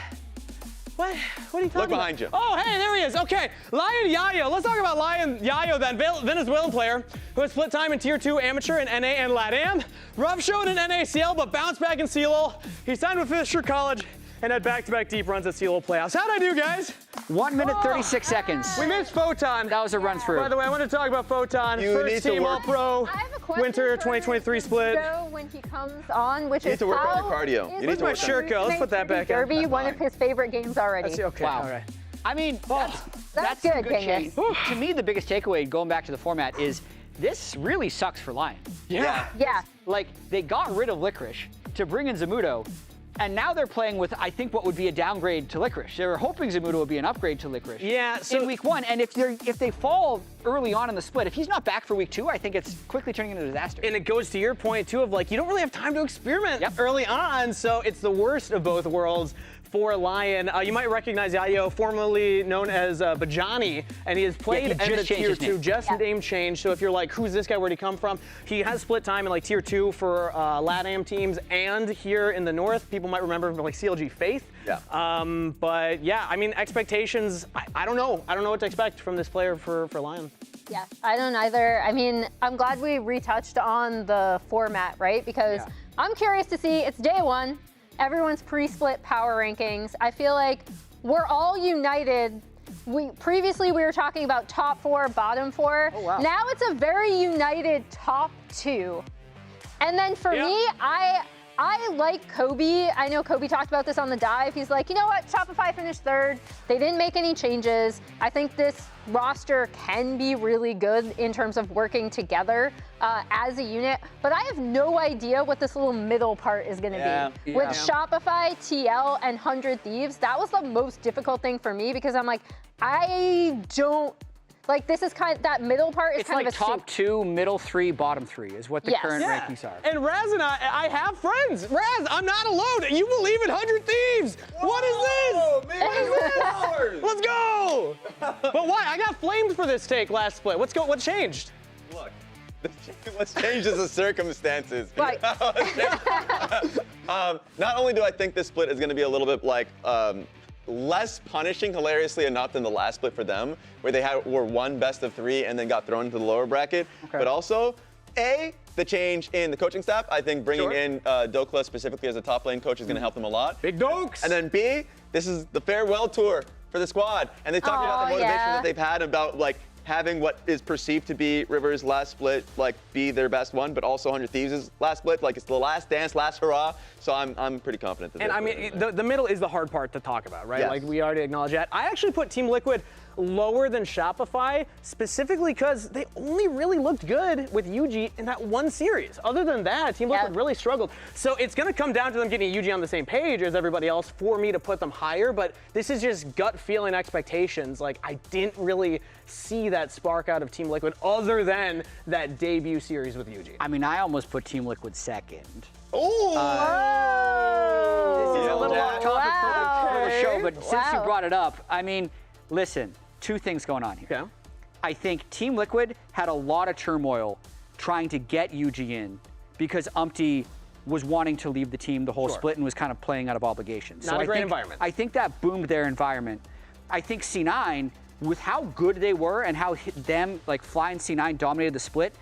What are you talking about? Look behind you. Oh, hey, there he is. Okay, Lyon Yayo. Let's talk about Lyon Yayo then. Venezuelan player who has split time in Tier 2 Amateur in NA and LATAM. Rough showed in NACL, but bounced back in CLOL. He signed with Fisher College and had back-to-back deep runs at CLOL playoffs. How'd I do, guys? 1 minute, 36 seconds. We missed Photon. That was a run through. By the way, I want to talk about Photon. First team All-Pro, I have a question Winter for 2023 split. when he comes on, which You need is to work on your how cardio. You need is to work Where's my shirt go? Let's put that back on. Derby, one of his favorite games already. That's okay. Wow. All right. I mean, That's a good, good change. Kangas. To me, the biggest takeaway going back to the format is this really sucks for Lyon. Yeah. Yeah. Like, they got rid of Licorice to bring in Zamudo, and now they're playing with, I think, what would be a downgrade to Licorice. They were hoping Zamudo would be an upgrade to Licorice in week 1. And if they fall early on in the split, if he's not back for week 2, I think it's quickly turning into a disaster. And it goes to your point, too, of like, you don't really have time to experiment early on, so it's the worst of both worlds for Lyon. You might recognize Yayo, formerly known as Bajani, and he has played in the Tier 2, just name change. So if you're like, who's this guy, where'd he come from? He has split time in like Tier 2 for LATAM teams and here in the North. People might remember him from like CLG Faith. Yeah. But yeah, I mean, expectations, I don't know. I don't know what to expect from this player for Lyon. Yeah, I don't either. I mean, I'm glad we retouched on the format, right? Because I'm curious to see, it's day one, everyone's pre-split power rankings. I feel like we're all united. Previously we were talking about top 4, bottom 4. Oh, wow. Now it's a very united top 2. And then for me, I like Kobe. I know Kobe talked about this on the dive. He's like, you know what? Shopify finished 3rd. They didn't make any changes. I think this roster can be really good in terms of working together as a unit. But I have no idea what this little middle part is going to be. With Shopify, TL, and 100 Thieves, that was the most difficult thing for me because I'm like, I don't. Like, this is kind of, that middle part is kind of a top 2, middle 3, bottom 3 is what the current rankings are. And Raz and I have friends. Raz, I'm not alone. You believe in 100 Thieves. Whoa, what is this? What is this? Let's go. But why? I got flamed for this take last split. What changed? Look, what's changed is the circumstances. Right. Not only do I think this split is going to be a little bit like less punishing, hilariously enough, than the last split for them, where they were one best of 3 and then got thrown into the lower bracket. But also, the change in the coaching staff. I think bringing in Dokla specifically as a top lane coach is going to help them a lot. Big Dokes! And then B, this is the farewell tour for the squad. And they talked about the motivation that they've had about like having what is perceived to be Rivers' last split, like be their best one, but also 100 Thieves' last split. Like it's the last dance, last hurrah. So I'm pretty confident that. And I mean, the middle is the hard part to talk about, right? Yes. Like we already acknowledged that. I actually put Team Liquid lower than Shopify, specifically because they only really looked good with Yuji in that one series. Other than that, Team Liquid really struggled. So it's going to come down to them getting Yuji on the same page as everybody else for me to put them higher, but this is just gut feeling expectations. Like, I didn't really see that spark out of Team Liquid other than that debut series with Yuji. I mean, I almost put Team Liquid second. Oh! This is a little off topic for the show, but since you brought it up, I mean, listen, 2 things going on here. Yeah. I think Team Liquid had a lot of turmoil trying to get Yuji in because Umpty was wanting to leave the team the whole split and was kind of playing out of obligation. Not a great environment. I think that boomed their environment. I think C9, with how good they were and how them, like Fly and C9 dominated the split,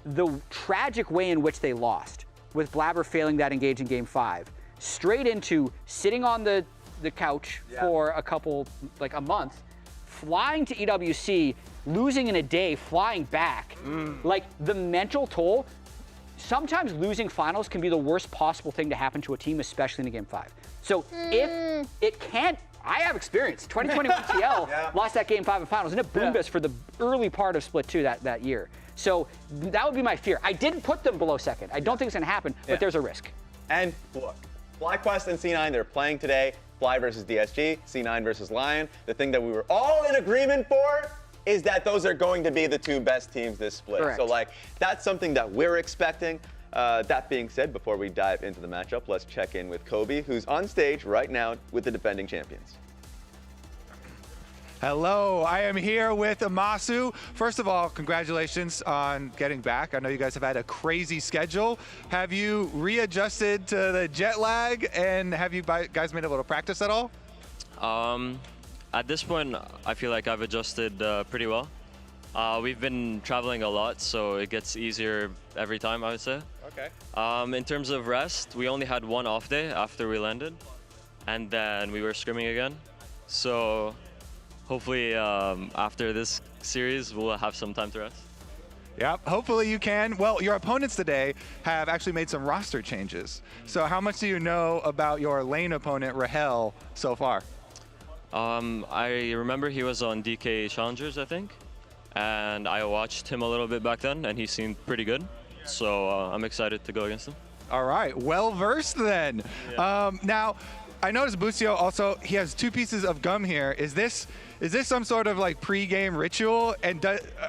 the tragic way in which they lost, with Blabber failing that engage in Game 5, straight into sitting on the couch for a month, flying to EWC, losing in a day, flying back. Like, the mental toll, sometimes losing finals can be the worst possible thing to happen to a team, especially in a Game 5. So if it can't, I have experience. 2021 TL lost that Game 5 in finals, and it boomed us for the early part of Split 2 that year. So that would be my fear. I didn't put them below second. I don't think it's going to happen, but there's a risk. And look, FlyQuest and C9, they're playing today. Fly versus DSG, C9 versus Lyon. The thing that we were all in agreement for is that those are going to be the 2 best teams this split. Correct. So like, that's something that we're expecting. That being said, before we dive into the matchup, let's check in with Kobe, who's on stage right now with the defending champions. Hello, I am here with Amasu. First of all, congratulations on getting back. I know you guys have had a crazy schedule. Have you readjusted to the jet lag, and have you guys been able to practice at all? At this point, I feel like I've adjusted pretty well. We've been traveling a lot, so it gets easier every time, I would say. Okay. In terms of rest, we only had 1 off day after we landed, and then we were scrimming again. So hopefully after this series, we'll have some time to rest. Yep, hopefully you can. Well, your opponents today have actually made some roster changes. So how much do you know about your lane opponent, Rahel, so far? I remember he was on DK Challengers, I think. And I watched him a little bit back then, and he seemed pretty good. So I'm excited to go against him. All right, well versed then. Yeah. Now, I noticed Busio also, he has 2 pieces of gum here. Is this some sort of like pre-game ritual? And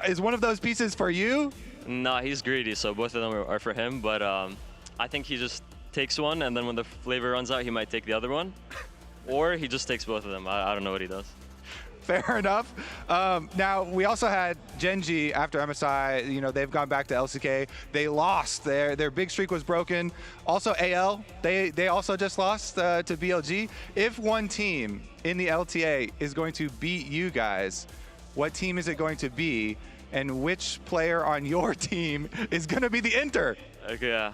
is one of those pieces for you? Nah, he's greedy, so both of them are for him. But I think he just takes one, and then when the flavor runs out, he might take the other one. Or he just takes both of them. I don't know what he does. Fair enough. Now, we also had Genji after MSI. You know, they've gone back to LCK. They lost. Their big streak was broken. Also, AL, they also just lost to BLG. If one team in the LTA is going to beat you guys, what team is it going to be? and which player on your team is going to be the Inter? Okay, yeah.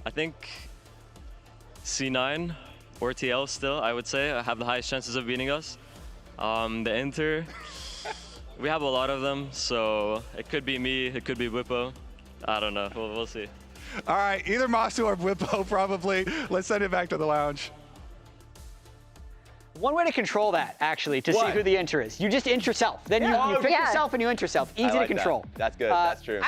I think C9 or TL still, I would say, have the highest chances of beating us. The Inter, we have a lot of them, so it could be me, it could be Whippo. I don't know, we'll see. All right, either Masu or Whippo probably. Let's send it back to the lounge. One way to control that, actually, to see who the Inter is. You just int yourself. Then you pick yourself and you int yourself. Easy to control. That's good. That's true.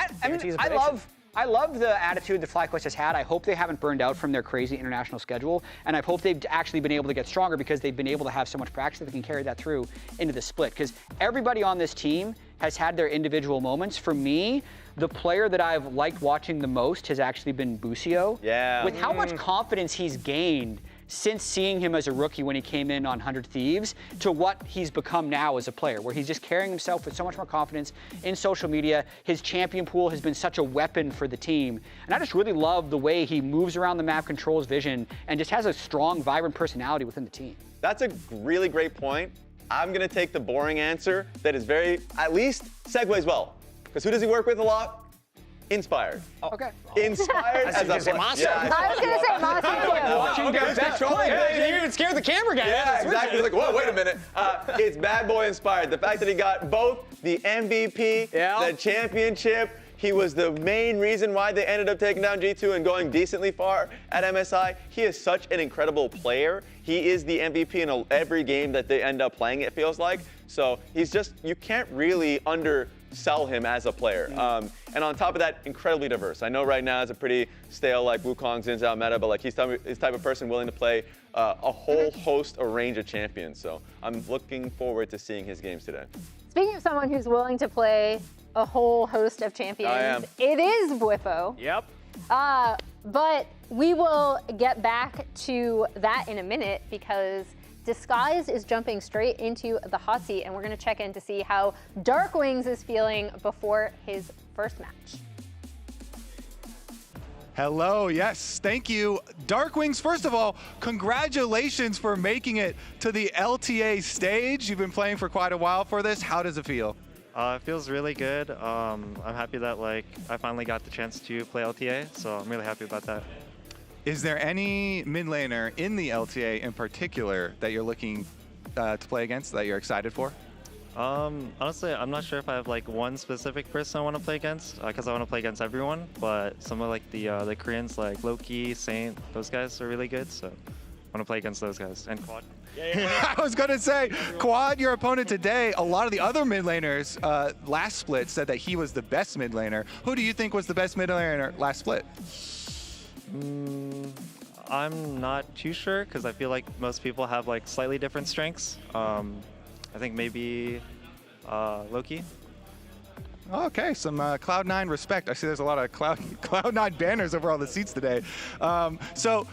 I love the attitude that FlyQuest has had. I hope they haven't burned out from their crazy international schedule, and I hope they've actually been able to get stronger because they've been able to have so much practice that they can carry that through into the split. Because everybody on this team has had their individual moments. For me, the player that I've liked watching the most has actually been Busio. Yeah. With how much confidence he's gained since seeing him as a rookie when he came in on 100 Thieves to what he's become now as a player, where he's just carrying himself with so much more confidence in social media. His champion pool has been such a weapon for the team. And I just really love the way he moves around the map, controls vision, and just has a strong, vibrant personality within the team. That's a really great point. I'm going to take the boring answer that is very, at least, segues well. Because who does he work with a lot? Inspired. Okay. Inspired as a Monster. I was going to say Monster too. Watching you guys that trolling. You even scared the camera guy. Yeah, exactly. Like, whoa, wait a minute. It's bad boy inspired. The fact that he got both the MVP, the championship. He was the main reason why they ended up taking down G2 and going decently far at MSI. He is such an incredible player. He is the MVP in every game that they end up playing, it feels like. So he's just, you can't really undersell him as a player. And on top of that, incredibly diverse. I know right now it's a pretty stale, like Wukong's Zin's out meta, but like he's the type of person willing to play a whole host, a range of champions. So I'm looking forward to seeing his games today. Speaking of someone who's willing to play a whole host of champions, it is Whippo. Yep. But we will get back to that in a minute because Disguise is jumping straight into the hot seat, and we're going to check in to see how Dark Wings is feeling before his first match. Hello, yes, thank you. Dark Wings, first of all, congratulations for making it to the LTA stage. You've been playing for quite a while for this. How does it feel? It feels really good. I'm happy that I finally got the chance to play LTA, so I'm really happy about that. Is there any mid laner in the LTA in particular that you're looking to play against that you're excited for? Honestly, I'm not sure if I have one specific person I want to play against because I want to play against everyone. But some of the Koreans like Loki, Saint, those guys are really good. So I want to play against those guys and Quad. I was going to say, Quad, your opponent today, a lot of the other mid laners last split said that he was the best mid laner. Who do you think was the best mid laner last split? I'm not too sure because I feel like most people have slightly different strengths. I think maybe Loki. Okay, some Cloud9 respect. I see there's a lot of Cloud9 banners over all the seats today. So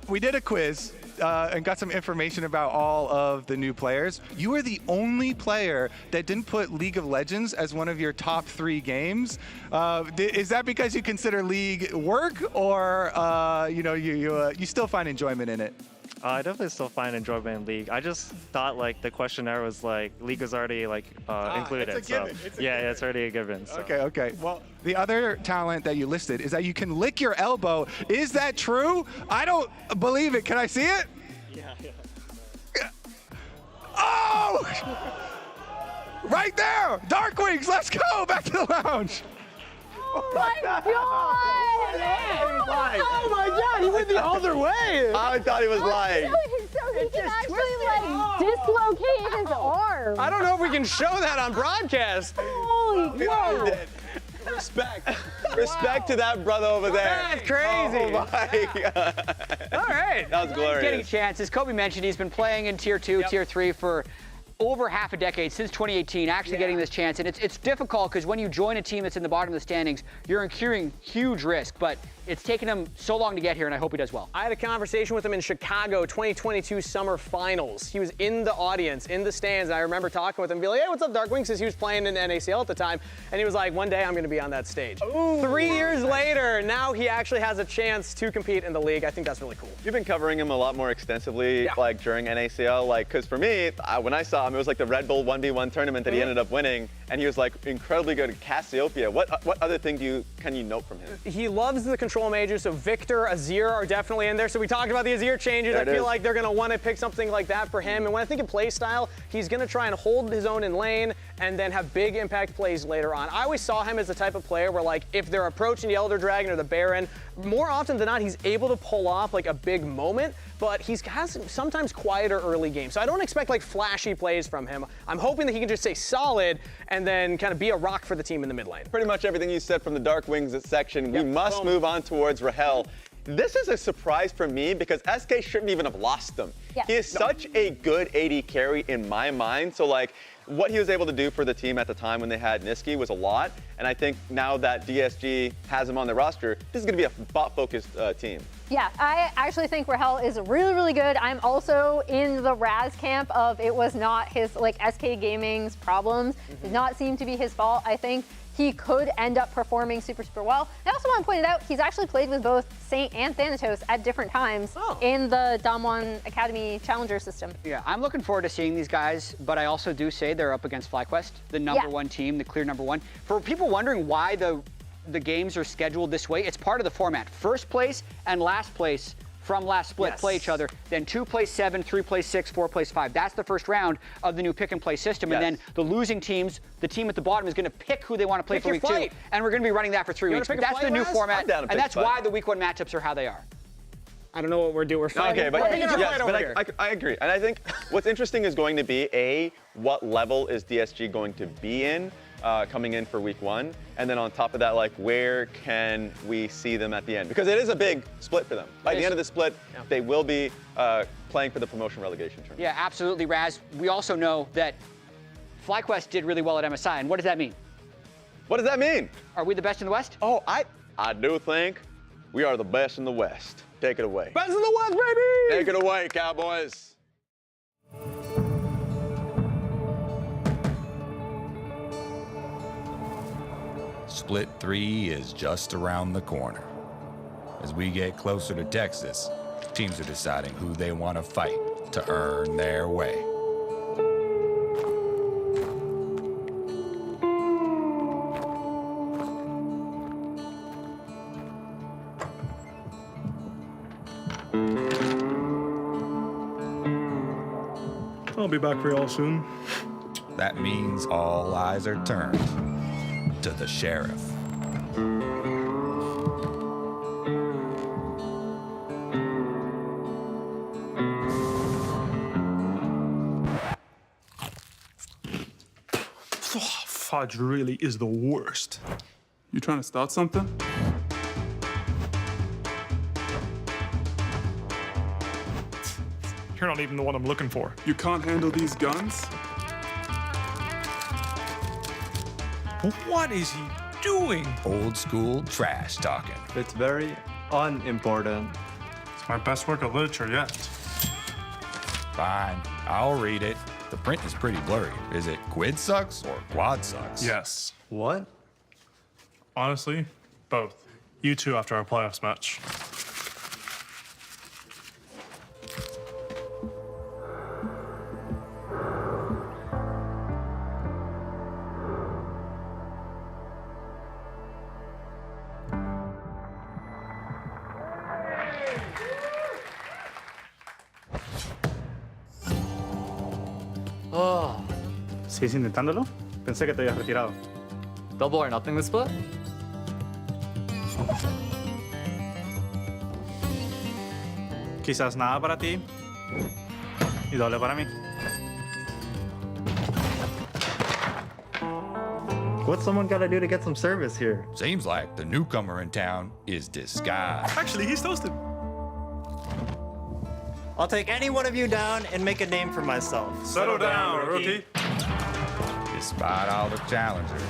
we did a quiz and got some information about all of the new players. You were the only player that didn't put League of Legends as one of your top 3 games. Is that because you consider League work, or you still find enjoyment in it? I definitely still find enjoyment in League. I just thought the questionnaire was League was already included. It's a given. It's already a given. So. Okay. Well, the other talent that you listed is that you can lick your elbow. Is that true? I don't believe it. Can I see it? Yeah. Oh! Right there! Dark Wings, let's go! Back to the lounge. Oh my god! Oh my god, he went the other way! I thought he was lying. So he can actually dislocate his arm. I don't know if we can show that on broadcast. Holy cow! Respect to that brother over there. That's crazy. Oh my god. All right. That was glorious. Getting a chance. As Kobe mentioned, he's been playing in Tier 2, Tier 3 for over half a decade, since 2018, actually getting this chance. And it's difficult because when you join a team that's in the bottom of the standings, you're incurring huge risk. But it's taken him so long to get here, and I hope he does well. I had a conversation with him in Chicago 2022 Summer Finals. He was in the audience, in the stands, and I remember talking with him, be like, hey, what's up, Dark Wings? Because he was playing in NACL at the time, and he was like, one day I'm going to be on that stage. Ooh. 3 years later, now he actually has a chance to compete in the league. I think that's really cool. You've been covering him a lot more extensively, during NACL, because for me, when I saw him, It was like the Red Bull 1v1 tournament that he ended up winning, and he was like incredibly good at Cassiopeia. What other thing can you note from him? He loves the control majors, so Victor, Azir are definitely in there. So we talked about the Azir changes. I feel like they're going to want to pick something like that for him. And when I think of play style, he's going to try and hold his own in lane and then have big impact plays later on. I always saw him as the type of player where, like, if they're approaching the Elder Dragon or the Baron, more often than not, he's able to pull off like a big moment, but he has sometimes quieter early games. So I don't expect like flashy plays from him. I'm hoping that he can just stay solid and then kind of be a rock for the team in the mid lane. Pretty much everything you said from the Dark Wings section. We must move on towards Rahel. This is a surprise for me because SK shouldn't even have lost them. Yeah. He is such a good AD carry in my mind. So like, what he was able to do for the team at the time when they had Niski was a lot. And I think now that DSG has him on their roster, this is going to be a bot-focused team. Yeah, I actually think Rahel is really, really good. I'm also in the Raz camp of it was not his, like, SK Gaming's problems. Did not seem to be his fault. I think he could end up performing super, super well. I also want to point it out, he's actually played with both Saint and Thanatos at different times in the Dom1 Academy Challenger system. Yeah, I'm looking forward to seeing these guys, but I also do say they're up against FlyQuest, the number one team, the clear number one. For people wondering why the games are scheduled this way, it's part of the format. First place and last place from last split play each other, then 2 plays 7, 3 plays 6, 4 plays 5. That's the first round of the new pick and play system. And then the losing teams, the team at the bottom is going to pick who they want to play for week 2. And we're going to be running that for 3 weeks. But that's the new format, and that's why the week 1 matchups are how they are. I don't know what we're doing. We're fighting. Okay, but I agree. And I think what's interesting is going to be, what level is DSG going to be in coming in for week 1? And then on top of that, like, where can we see them at the end? Because it is a big split for them. By the end of the split, they will be playing for the promotion relegation tournament. Yeah, absolutely, Raz. We also know that FlyQuest did really well at MSI. And what does that mean? What does that mean? Are we the best in the West? Oh, I do think we are the best in the West. Take it away. Best in the West, baby! Take it away, Cowboys. Split 3 is just around the corner. As we get closer to Texas, teams are deciding who they want to fight to earn their way. I'll be back for y'all soon. That means all eyes are turned to the sheriff. Fudge really is the worst. You trying to start something? You're not even the one I'm looking for. You can't handle these guns? What is he doing? Old school trash talking. It's very unimportant. It's my best work of literature yet. Fine, I'll read it. The print is pretty blurry. Is it quid sucks or quad sucks? Yes. What? Honestly, both. You two after our playoffs match. ¿Sigues intentándolo? Pensé que te habías retirado. Double or nothing this split? Quizás nada para ti y doble para mí. What's someone gotta do to get some service here? Seems like the newcomer in town is disguised. Actually, he's toasted. I'll take any one of you down and make a name for myself. Settle down, rookie. Despite all the challengers,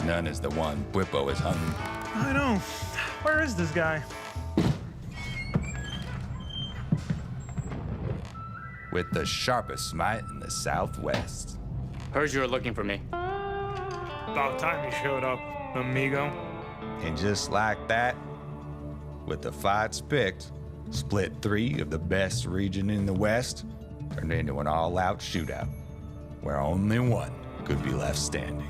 none is the one Whippo is hunting. I know. Where is this guy? With the sharpest smite in the Southwest. Heard you were looking for me. About time you showed up, amigo. And just like that, with the fights picked, Split 3 of the best region in the West turned into an all-out shootout. where only one could be left standing.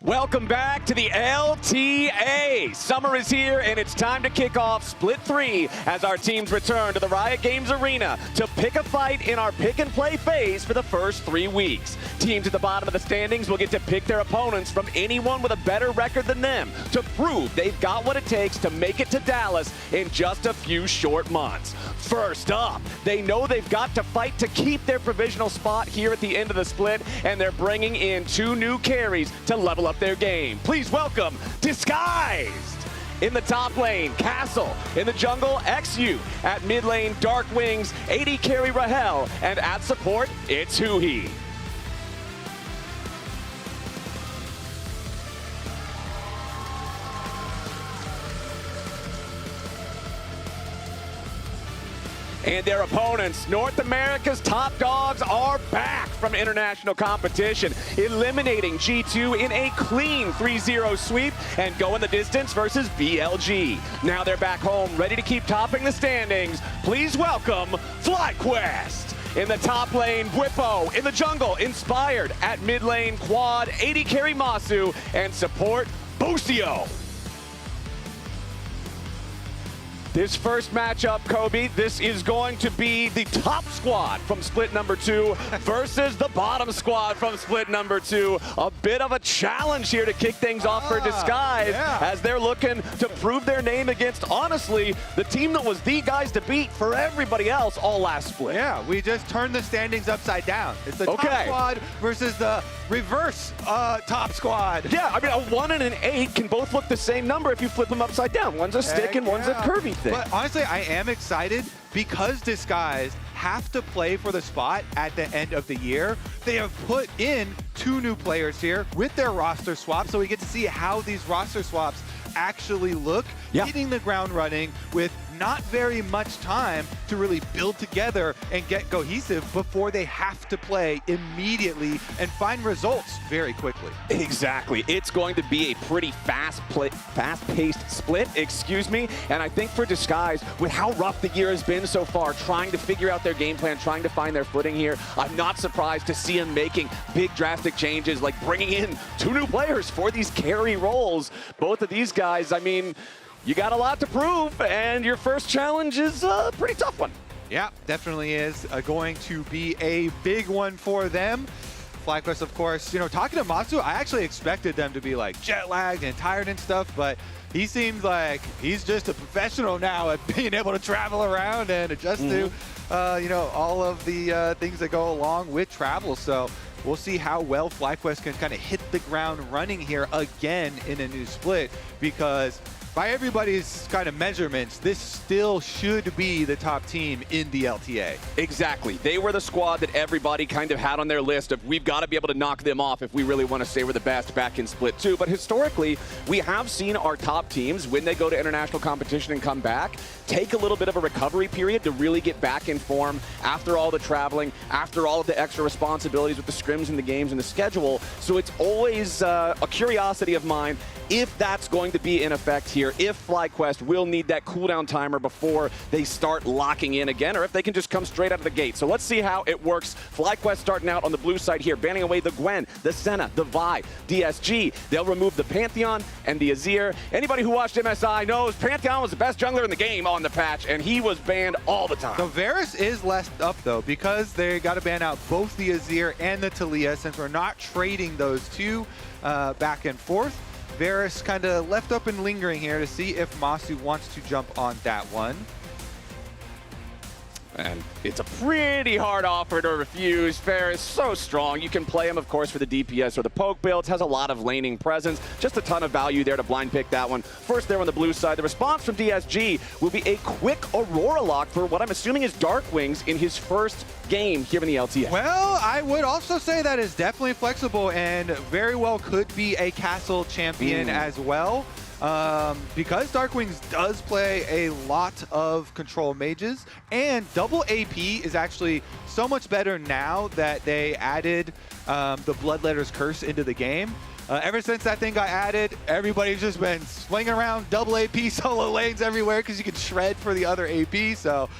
Welcome back to the LTA. Summer is here, and it's time to kick off Split 3 as our teams return to the Riot Games Arena to pick a fight in our pick-and-play phase for the first 3 weeks. Teams at the bottom of the standings will get to pick their opponents from anyone with a better record than them to prove they've got what it takes to make it to Dallas in just a few short months. First up, they know they've got to fight to keep their provisional spot here at the end of the split, and they're bringing in 2 new carries to level up their game. Please welcome Disguised. In the top lane, Castle. In the jungle, XU. At mid lane, Dark Wings, AD carry Rahel. And at support, it's Huhi. And their opponents, North America's top dogs, are back from international competition, eliminating G2 in a clean 3-0 sweep and going the distance versus BLG. Now they're back home, ready to keep topping the standings. Please welcome FlyQuest. In the top lane, Whippo. In the jungle, Inspired. At mid lane, Quad, AD carry Masu, and support, Busio. This first matchup, Kobe, this is going to be the top squad from split number 2 versus the bottom squad from split number 2. A bit of a challenge here to kick things off for Disguise as they're looking to prove their name against, honestly, the team that was the guys to beat for everybody else all last split. Yeah, we just turned the standings upside down. It's the top squad versus the reverse top squad. Yeah, I mean, a 1 and an 8 can both look the same number if you flip them upside down. One's a stick and one's a curvy thing. But honestly, I am excited because Disguised have to play for the spot at the end of the year. They have put in 2 new players here with their roster swaps, so we get to see how these roster swaps actually look, hitting the ground running with not very much time to really build together and get cohesive before they have to play immediately and find results very quickly. Exactly. It's going to be a pretty fast-paced split, and I think for Disguise, with how rough the year has been so far, trying to figure out their game plan, trying to find their footing here, I'm not surprised to see them making big drastic changes, like bringing in 2 new players for these carry roles. Both of these guys, I mean, you got a lot to prove, and your first challenge is a pretty tough one. Yeah, definitely is going to be a big one for them. FlyQuest, of course, talking to Matsu, I actually expected them to be like jet lagged and tired and stuff, but he seems like he's just a professional now at being able to travel around and adjust to, all of the things that go along with travel. So we'll see how well FlyQuest can kind of hit the ground running here again in a new split, because by everybody's kind of measurements, this still should be the top team in the LTA. Exactly. They were the squad that everybody kind of had on their list of, we've got to be able to knock them off if we really want to say we're the best back in Split 2. But historically, we have seen our top teams, when they go to international competition and come back, take a little bit of a recovery period to really get back in form after all the traveling, after all of the extra responsibilities with the scrims and the games and the schedule. So it's always a curiosity of mine if that's going to be in effect here here if FlyQuest will need that cooldown timer before they start locking in again, or if they can just come straight out of the gate. So let's see how it works. FlyQuest starting out on the blue side here, banning away the Gwen, the Senna, the Vi, DSG. They'll remove the Pantheon and the Azir. Anybody who watched MSI knows Pantheon was the best jungler in the game on the patch, and he was banned all the time. So Varus is left up, though, because they got to ban out both the Azir and the Talia, since we're not trading those two back and forth. Varus kind of left up and lingering here to see if Masu wants to jump on that one. And it's a pretty hard offer to refuse. Varus, so strong. You can play him, of course, for the DPS or the poke builds. Has a lot of laning presence. Just a ton of value there to blind pick that one. First there on the blue side, the response from DSG will be a quick Aurora lock for what I'm assuming is Darkwings in his first game here in the LTA. Well, I would also say that is definitely flexible and very well could be a castle champion as well. Because Darkwings does play a lot of control mages, and double AP is actually so much better now that they added the Bloodletter's Curse into the game. Ever since that thing got added, everybody's just been slinging around double AP solo lanes everywhere because you can shred for the other AP, so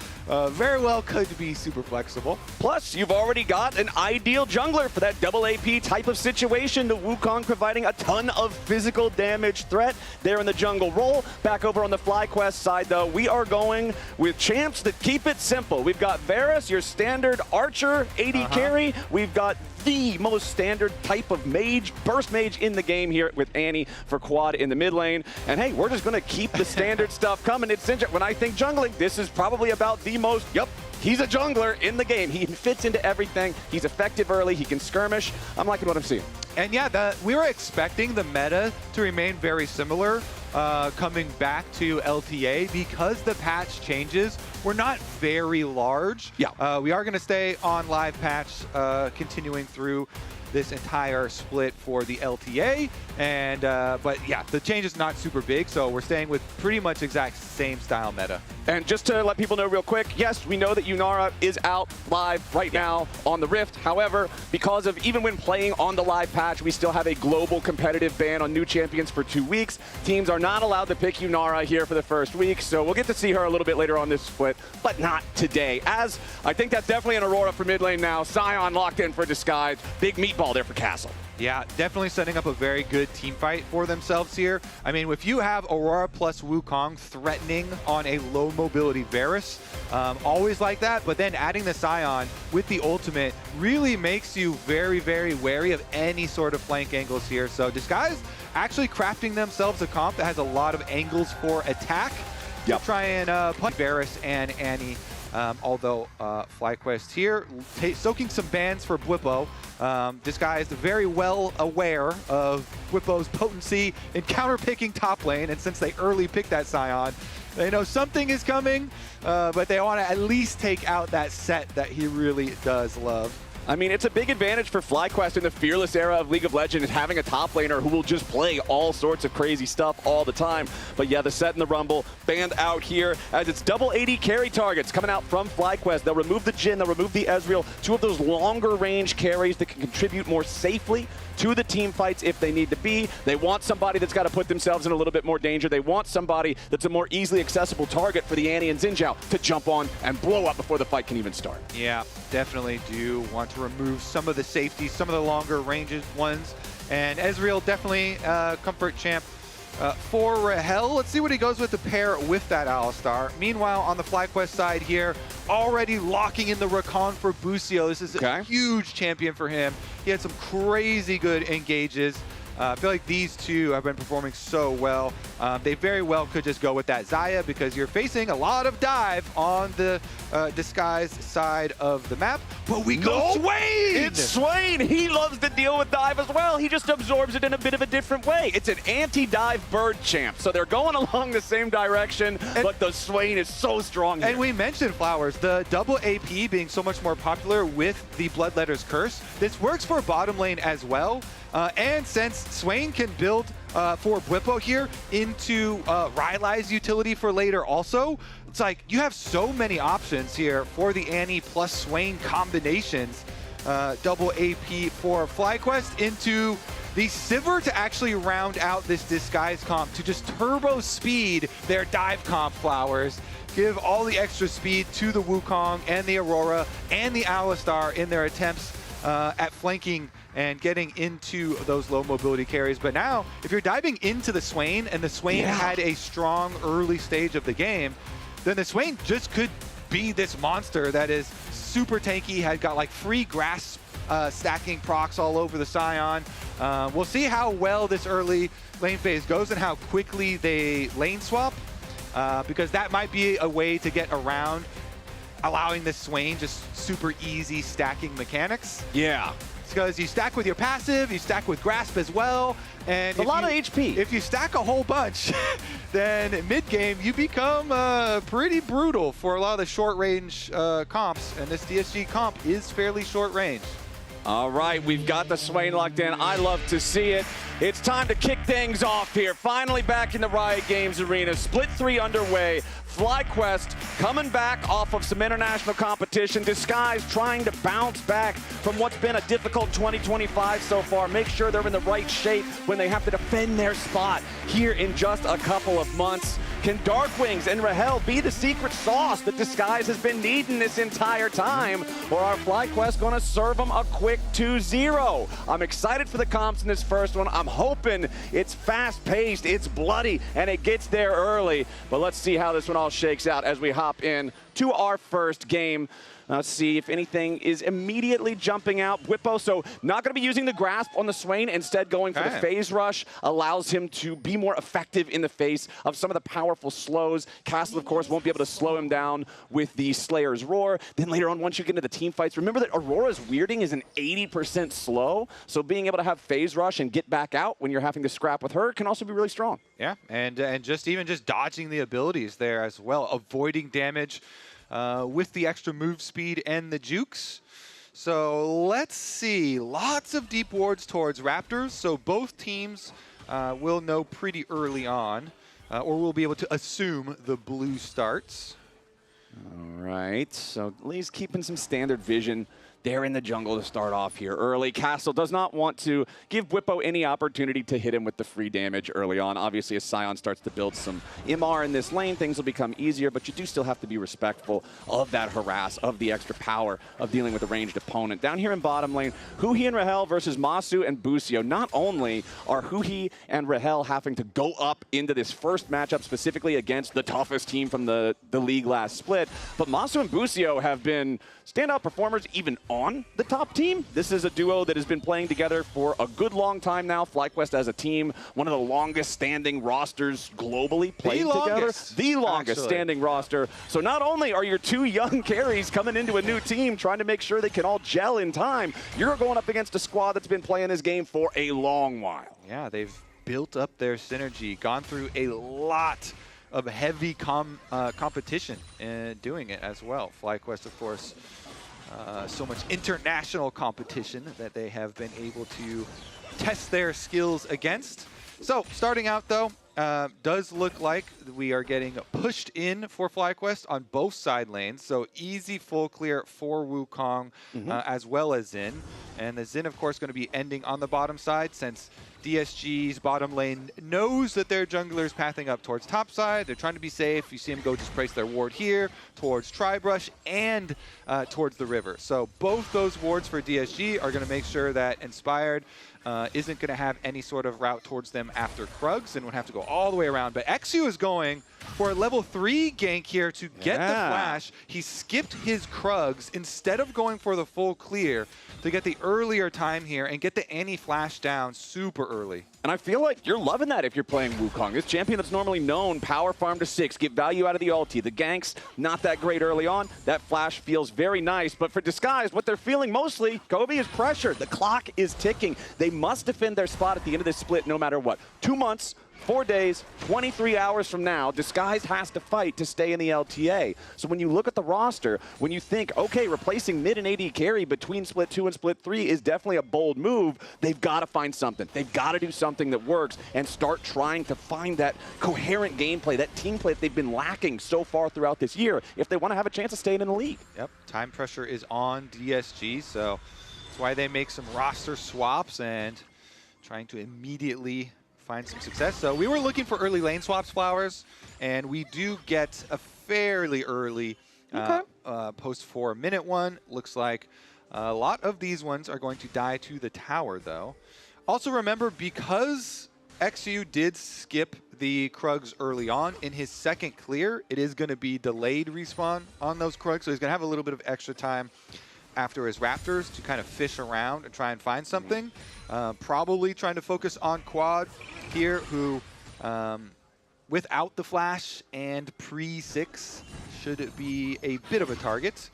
very well could be super flexible. Plus, you've already got an ideal jungler for that double AP type of situation. The Wukong providing a ton of physical damage threat there in the jungle role. Back over on the FlyQuest side, though, we are going with champs that keep it simple. We've got Varus, your standard archer, AD carry. We've got the most standard type of mage, burst mage in the game here with Annie for quad in the mid lane. And hey, we're just going to keep the standard stuff coming. It's when I think jungling, this is probably about the most, he's a jungler in the game. He fits into everything. He's effective early. He can skirmish. I'm liking what I'm seeing. And yeah, we were expecting the meta to remain very similar coming back to LTA because the patch changes were not very large. Yeah. We are going to stay on live patch continuing through this entire split for the LTA, and but yeah, the change is not super big, so we're staying with pretty much exact same style meta. And just to let people know real quick, yes, we know that Yunara is out live right now on the Rift. However, because of even when playing on the live patch, we still have a global competitive ban on new champions for 2 weeks. Teams are not allowed to pick Yunara here for the first week, so we'll get to see her a little bit later on this split, but not today. As I think that's definitely an Aurora for mid lane now. Sion locked in for Disguise. Big meatball there for Castle. Yeah, definitely setting up a very good team fight for themselves here. I mean, if you have Aurora plus Wukong threatening on a low mobility Varus, always like that, but then adding the Sion with the ultimate really makes you very, very wary of any sort of flank angles here. So Disguise actually crafting themselves a comp that has a lot of angles for attack to try and punch Varus and Annie. Although FlyQuest here soaking some bans for Bwipo. This guy is very well aware of Bwipo's potency in counter-picking top lane, and since they early picked that Sion, they know something is coming, but they want to at least take out that set that he really does love. I mean, it's a big advantage for FlyQuest in the fearless era of League of Legends, having a top laner who will just play all sorts of crazy stuff all the time. But yeah, the set and the Rumble banned out here as it's double AD carry targets coming out from FlyQuest. They'll remove the Jhin, they'll remove the Ezreal, two of those longer range carries that can contribute more safely to the team fights if they need to be. They want somebody that's got to put themselves in a little bit more danger. They want somebody that's a more easily accessible target for the Annie and Xin Zhao to jump on and blow up before the fight can even start. Yeah, definitely do want to remove some of the safety, some of the longer ranges ones. And Ezreal definitely comfort champ for Rahel. Let's see what he goes with to pair with that Alistar. Meanwhile, on the FlyQuest side here, already locking in the Rakan for Busio. This is a huge champion for him. He had some crazy good engages. I feel like these two have been performing so well. They very well could just go with that Xayah because you're facing a lot of dive on the Disguise side of the map. But we go Swain! It's Swain! He loves to deal with dive as well. He just absorbs it in a bit of a different way. It's an anti-dive bird champ. So they're going along the same direction, but the Swain is so strong here. And we mentioned Flowers, the double AP being so much more popular with the Bloodletter's Curse. This works for bottom lane as well. And since Swain can build for Bwipo here into Rylai's utility for later also, it's like you have so many options here for the Annie plus Swain combinations. Double AP for FlyQuest into the Sivir to actually round out this disguise comp to just turbo speed their dive comp flowers, give all the extra speed to the Wukong and the Aurora and the Alistar in their attempts at flanking and getting into those low mobility carries. But now, if you're diving into the Swain, and the Swain had a strong early stage of the game, then the Swain just could be this monster that is super tanky, had got like free grass stacking procs all over the Scion. We'll see how well this early lane phase goes and how quickly they lane swap, because that might be a way to get around allowing this Swain just super easy stacking mechanics. Yeah. Because you stack with your passive, you stack with grasp as well, and a lot of HP. If you stack a whole bunch, then mid game you become pretty brutal for a lot of the short range comps, and this DSG comp is fairly short range. All right, we've got the Swain locked in. I love to see it. It's time to kick things off here. Finally back in the Riot Games arena. Split 3 underway. FlyQuest coming back off of some international competition. Disguise trying to bounce back from what's been a difficult 2025 so far. Make sure they're in the right shape when they have to defend their spot here in just a couple of months. Can Darkwings and Rahel be the secret sauce that Disguise has been needing this entire time? Or are FlyQuest going to serve them a quick 2-0? I'm excited for the comps in this first one. I'm hoping it's fast-paced, it's bloody, and it gets there early. But let's see how this one all shakes out as we hop in to our first game. Let's see if anything is immediately jumping out. Bwipo, so not going to be using the grasp on the Swain, instead going for the phase rush. Allows him to be more effective in the face of some of the powerful slows. Castle, of course, won't be able to slow him down with the Slayer's Roar. Then later on, once you get into the team fights, remember that Aurora's weirding is an 80% slow, so being able to have phase rush and get back out when you're having to scrap with her can also be really strong. Yeah, and just dodging the abilities there as well, avoiding damage with the extra move speed and the jukes. So let's see, lots of deep wards towards Raptors, so both teams will know pretty early on, or we'll be able to assume the blue starts. All right, so Lee's keeping some standard vision there in the jungle to start off here early. Castle does not want to give Bwipo any opportunity to hit him with the free damage early on. Obviously, as Scion starts to build some MR in this lane, things will become easier, but you do still have to be respectful of that harass, of the extra power of dealing with a ranged opponent. Down here in bottom lane, Huhi and Rahel versus Masu and Busio. Not only are Huhi and Rahel having to go up into this first matchup specifically against the toughest team from the league last split, but Masu and Busio have been standout performers even on the top team. This is a duo that has been playing together for a good long time now. FlyQuest as a team, one of the longest standing rosters globally played together. The longest standing roster. So not only are your two young carries coming into a new team trying to make sure they can all gel in time, you're going up against a squad that's been playing this game for a long while. Yeah, they've built up their synergy, gone through a lot of heavy competition and doing it as well. FlyQuest, of course, so much international competition that they have been able to test their skills against. So starting out though, does look like we are getting pushed in for FlyQuest on both side lanes. So easy full clear for Wukong as well as Xin. And the Xin, of course, going to be ending on the bottom side since DSG's bottom lane knows that their jungler's pathing up towards top side. They're trying to be safe. You see them go just place their ward here towards Tribrush and towards the river. So both those wards for DSG are going to make sure that Inspired isn't going to have any sort of route towards them after Krugs and would have to go all the way around. But Exu is going for a level 3 gank here to get the flash. He skipped his Krugs instead of going for the full clear to get the earlier time here and get the anti-flash down super early. And I feel like you're loving that if you're playing Wukong. This champion that's normally known, power farm to 6, get value out of the ulti. The ganks, not that great early on. That flash feels very nice. But for Disguise, what they're feeling mostly, Kobe, is pressure. The clock is ticking. They must defend their spot at the end of this split no matter what. 2 months, 4 days, 23 hours from now, Disguise has to fight to stay in the LTA. So when you look at the roster, when you think, okay, replacing mid and AD carry between Split 2 and Split 3 is definitely a bold move, they've got to find something. They've got to do something that works and start trying to find that coherent gameplay, that team play that they've been lacking so far throughout this year if they want to have a chance of staying in the league. Yep, time pressure is on DSG, so that's why they make some roster swaps and trying to immediately find some success. So we were looking for early lane swaps, Flowers, and we do get a fairly early post 4 minute one. Looks like a lot of these ones are going to die to the tower, though. Also remember, because XU did skip the Krugs early on, in his second clear, it is going to be delayed respawn on those Krugs, so he's going to have a little bit of extra time after his Raptors to kind of fish around and try and find something. Probably trying to focus on Quad here, who without the flash and pre-6 should be a bit of a target.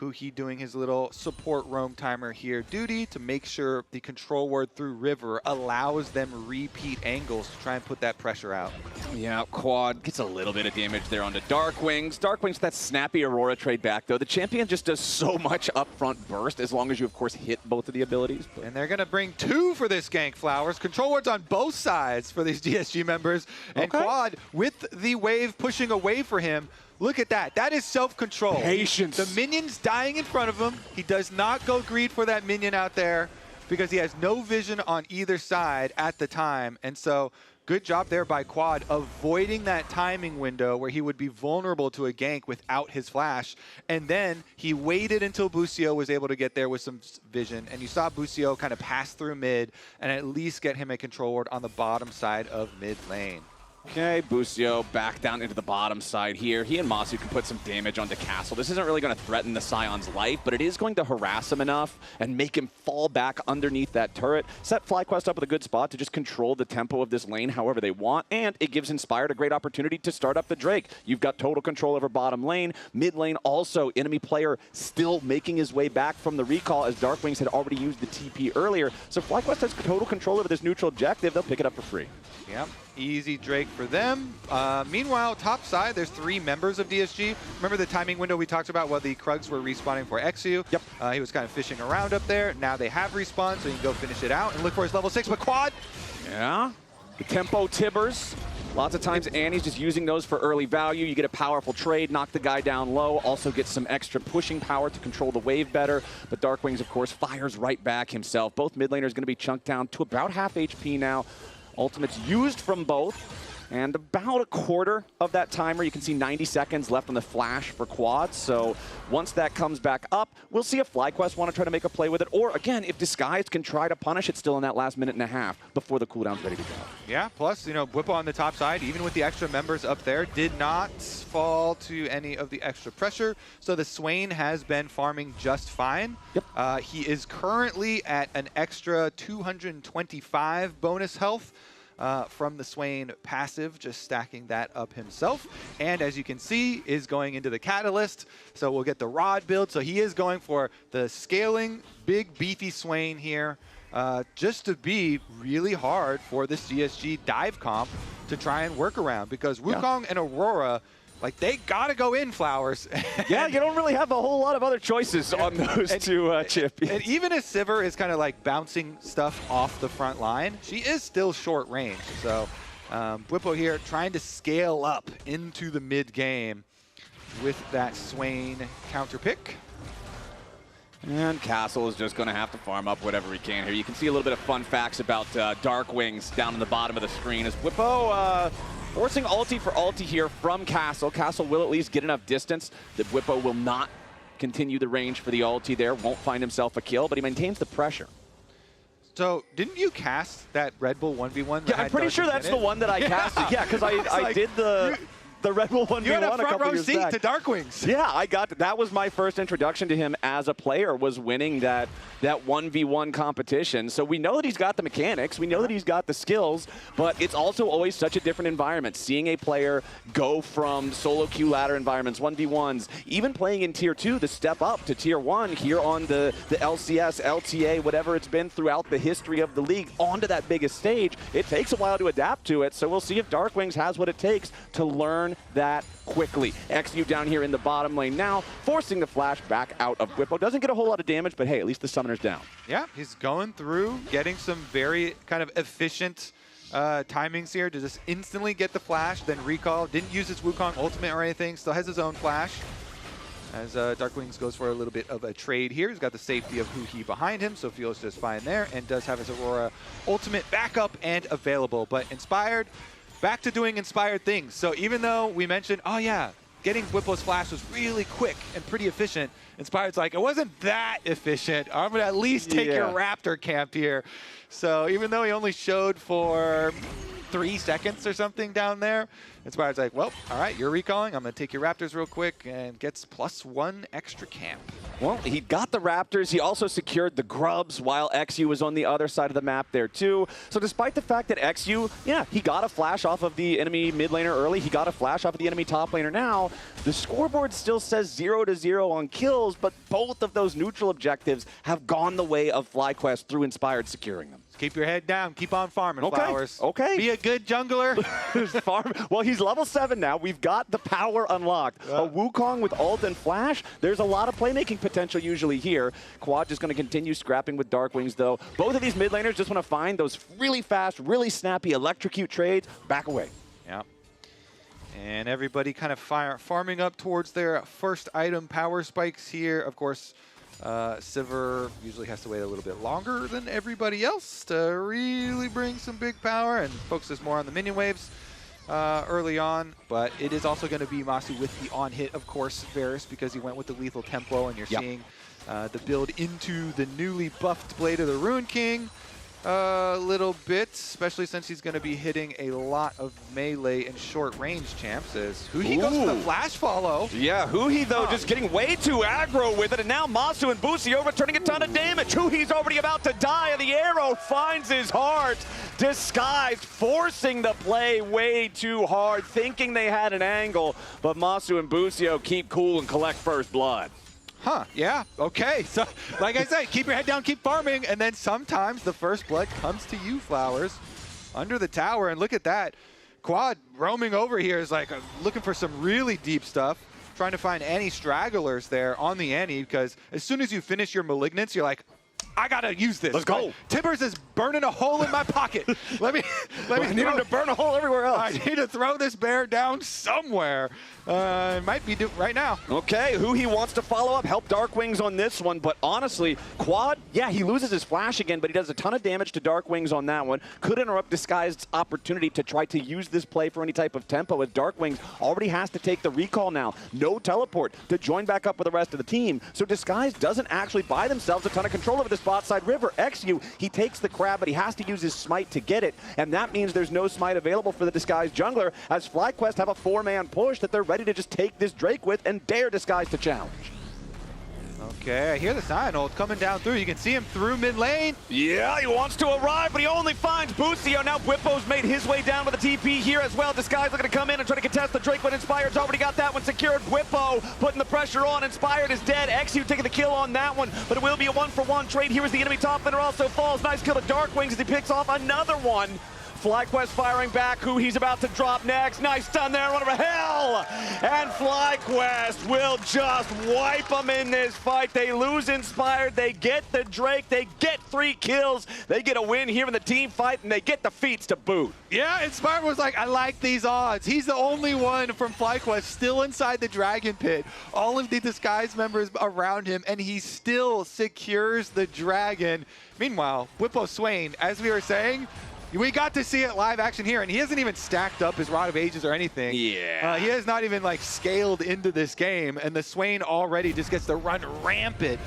Huhi doing his little support roam timer here duty to make sure the control ward through River allows them repeat angles to try and put that pressure out. Yeah, Quad gets a little bit of damage there onto Darkwings. Darkwings, that snappy Aurora trade back, though. The champion just does so much upfront burst, as long as you, of course, hit both of the abilities. But. And they're going to bring 2 for this gank, Flowers. Control wards on both sides for these DSG members. And Quad, with the wave pushing away for him, look at that. That is self-control. Patience. The minion's dying in front of him. He does not go greed for that minion out there because he has no vision on either side at the time. And so good job there by Quad, avoiding that timing window where he would be vulnerable to a gank without his flash. And then he waited until Busio was able to get there with some vision. And you saw Busio kind of pass through mid and at least get him a control ward on the bottom side of mid lane. Okay, Busio back down into the bottom side here. He and Masu can put some damage onto Castle. This isn't really going to threaten the Scion's life, but it is going to harass him enough and make him fall back underneath that turret. Set FlyQuest up with a good spot to just control the tempo of this lane however they want, and it gives Inspired a great opportunity to start up the Drake. You've got total control over bottom lane. Mid lane also, enemy player still making his way back from the recall as Darkwings had already used the TP earlier. So FlyQuest has total control over this neutral objective. They'll pick it up for free. Yep. Easy Drake for them. Meanwhile, top side, there's 3 members of DSG. Remember the timing window we talked about while the Krugs were respawning for XU? Yep. He was kind of fishing around up there. Now they have respawn, so he can go finish it out and look for his level 6. But Quad! Yeah. The tempo tibbers. Lots of times Annie's just using those for early value. You get a powerful trade, knock the guy down low, also get some extra pushing power to control the wave better. But Darkwings, of course, fires right back himself. Both mid laners going to be chunked down to about half HP now. Ultimates used from both, and about a quarter of that timer. You can see 90 seconds left on the flash for Quad. So once that comes back up, we'll see if FlyQuest want to try to make a play with it, or again, if Disguise can try to punish it still in that last minute and a half before the cooldown's ready to go. Yeah, plus, you know, Whippo on the top side, even with the extra members up there, did not fall to any of the extra pressure. So the Swain has been farming just fine. Yep. He is currently at an extra 225 bonus health. From the Swain passive, just stacking that up himself. And as you can see, is going into the Catalyst. So we'll get the Rod build. So he is going for the scaling, big, beefy Swain here, just to be really hard for this DSG dive comp to try and work around. Because Wukong and Aurora, like, they gotta go in, Flowers. Yeah, you don't really have a whole lot of other choices on those two champions. And even as Sivir is kind of like bouncing stuff off the front line, she is still short range. So Whippo here trying to scale up into the mid game with that Swain counter pick. And Castle is just going to have to farm up whatever he can here. You can see a little bit of fun facts about Darkwings down in the bottom of the screen as Whippo forcing ulti for ulti here from Castle. Castle will at least get enough distance that Whippo will not continue the range for the ulti there. Won't find himself a kill, but he maintains the pressure. So didn't you cast that Red Bull 1v1? Yeah, I'm pretty sure that's the one that I casted. Yeah, because I did the Red Bull 1v1 you had a couple row years seat back. to Darkwings. Yeah, I got that was my first introduction to him as a player, was winning that 1v1 competition. So we know that he's got the mechanics, we know that he's got the skills, but it's also always such a different environment. Seeing a player go from solo queue ladder environments, 1v1s, even playing in tier 2, the step up to tier 1 here on the LCS, LTA, whatever it's been throughout the history of the league, onto that biggest stage. It takes a while to adapt to it, so we'll see if Darkwings has what it takes to learn that quickly. XU down here in the bottom lane now, forcing the flash back out of Whippo. Doesn't get a whole lot of damage, but hey, at least the summoner's down. Yeah, he's going through, getting some very kind of efficient timings here to just instantly get the flash, then recall. Didn't use his Wukong ultimate or anything, still has his own flash. As Dark Wings goes for a little bit of a trade here. He's got the safety of Huhi behind him, so feels just fine there, and does have his Aurora ultimate backup and available. But Inspired, back to doing Inspired things. So even though we mentioned, oh yeah, getting Whipple's flash was really quick and pretty efficient, Inspired's like, it wasn't that efficient. I'm going to at least take your Raptor camp here. So even though he only showed for 3 seconds or something down there, Inspired's like, well, all right, you're recalling. I'm going to take your Raptors real quick, and gets +1 extra camp. Well, he got the Raptors. He also secured the Grubs while XU was on the other side of the map there too. So despite the fact that XU, yeah, he got a flash off of the enemy mid laner early. He got a flash off of the enemy top laner now. The scoreboard still says 0-0 on kills, but both of those neutral objectives have gone the way of FlyQuest through Inspired securing them. Keep your head down. Keep on farming, Flowers. Okay. Be a good jungler. Farm. Well, he's level 7 now. We've got the power unlocked. A Wukong with ult and flash. There's a lot of playmaking potential usually here. Quad just going to continue scrapping with Dark Wings, though. Both of these mid laners just want to find those really fast, really snappy electrocute trades. Back away. Yeah. And everybody kind of farming up towards their first item power spikes here. Of course, Sivir usually has to wait a little bit longer than everybody else to really bring some big power and focuses more on the minion waves early on. But it is also going to be Masu with the on-hit, of course, Varus, because he went with the lethal tempo, and you're seeing the build into the newly buffed Blade of the Ruin King a little bit, especially since he's going to be hitting a lot of melee and short range champs. As Huhi goes for the flash follow. Yeah, Huhi though just getting way too aggro with it, and now Masu and Busio returning a ton of damage. Huhi's already about to die, and the arrow finds his heart. Disguised, forcing the play way too hard, thinking they had an angle, but Masu and Busio keep cool and collect first blood. Huh, yeah, okay. So, like I said, keep your head down, keep farming, and then sometimes the first blood comes to you, Flowers, under the tower. And look at that. Quad roaming over here is like looking for some really deep stuff, trying to find any stragglers there on the Annie, because as soon as you finish your Malignance, you're like, I gotta use this. Let's go. Timbers is burning a hole in my pocket. let me I need him to burn a hole everywhere else. I need to throw this bear down somewhere. Might be right now. Okay, Huhi wants to follow up, help Dark Wings on this one, but honestly, Quad, yeah, he loses his flash again, but he does a ton of damage to Dark Wings on that one. Could interrupt Disguised's opportunity to try to use this play for any type of tempo, as Dark Wings already has to take the recall now. No teleport to join back up with the rest of the team, so Disguise doesn't actually buy themselves a ton of control over this bot side river. XU, he takes the crab, but he has to use his smite to get it, and that means there's no smite available for the Disguised jungler, as FlyQuest have a 4-man push that they're ready to just take this Drake with and dare Disguise to challenge. Okay, I hear the Sion ult coming down through. You can see him through mid lane. Yeah, he wants to arrive, but he only finds Busio. Now Whippo's made his way down with the TP here as well. Disguise looking to come in and try to contest the Drake, but Inspired's already got that one secured. Whippo putting the pressure on. Inspired is dead. XU taking the kill on that one, but it will be a 1-for-1 trade. Here is the enemy top laner also falls. Nice kill to Dark Wings as he picks off another one. FlyQuest firing back. Who he's about to drop next. Nice stun there, run over hell. And FlyQuest will just wipe them in this fight. They lose Inspired. They get the Drake. They get 3 kills. They get a win here in the team fight, and they get the feats to boot. Yeah, Inspired was like, I like these odds. He's the only one from FlyQuest still inside the Dragon Pit. All of the Disguise members around him, and he still secures the Dragon. Meanwhile, Whippo Swain, as we were saying, we got to see it live action here, and he hasn't even stacked up his Rod of Ages or anything. Yeah. He has not even like scaled into this game, and the Swain already just gets to run rampant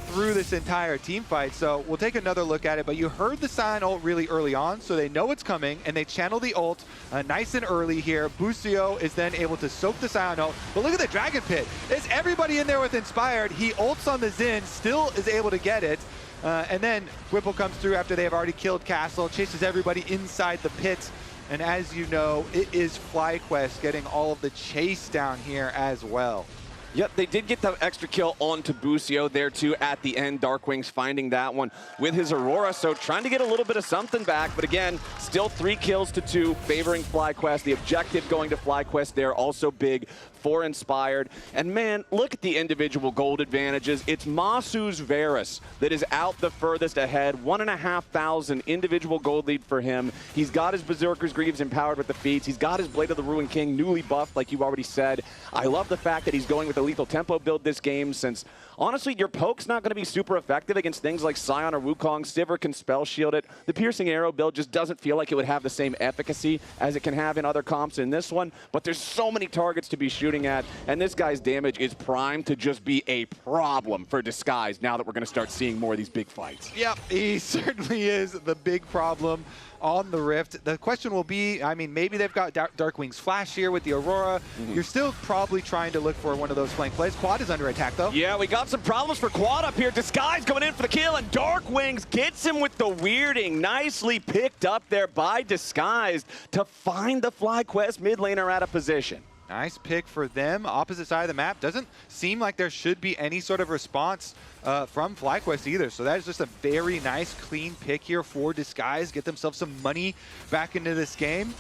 through this entire team fight. So we'll take another look at it, but you heard the Sion ult really early on, so they know it's coming, and they channel the ult nice and early here. Busio is then able to soak the Sion ult, but look at the Dragon Pit. There's everybody in there with Inspired. He ults on the Xin, still is able to get it. And then Whipple comes through after they have already killed Castle, chases everybody inside the pit. And as you know, it is FlyQuest getting all of the chase down here as well. Yep, they did get the extra kill onto Busio there too at the end. Dark Wings finding that one with his Aurora, so trying to get a little bit of something back, but again, still 3 kills to 2, favoring FlyQuest. The objective going to FlyQuest there, also big for Inspired. And man, look at the individual gold advantages. It's Masu's Varus that is out the furthest ahead. 1,500 individual gold lead for him. He's got his Berserker's Greaves empowered with the feats. He's got his Blade of the Ruin King newly buffed, like you already said. I love the fact that he's going with the lethal tempo build this game, since honestly, your poke's not going to be super effective against things like Scion or Wukong. Sivir can spell shield it. The piercing arrow build just doesn't feel like it would have the same efficacy as it can have in other comps in this one, but there's so many targets to be shooting at, and this guy's damage is primed to just be a problem for Disguise now that we're going to start seeing more of these big fights. Yep, he certainly is the big problem on the Rift. The question will be, I mean, maybe they've got Darkwing's Flash here with the Aurora. You're still probably trying to look for one of those flank plays. Quad is under attack, though. Yeah, we got some problems for Quad up here. Disguise going in for the kill, and Darkwings gets him with the weirding. Nicely picked up there by Disguised to find the FlyQuest mid laner out of position. Nice pick for them. Opposite side of the map. Doesn't seem like there should be any sort of response from FlyQuest either. So that is just a very nice, clean pick here for Disguise. Get themselves some money back into this game.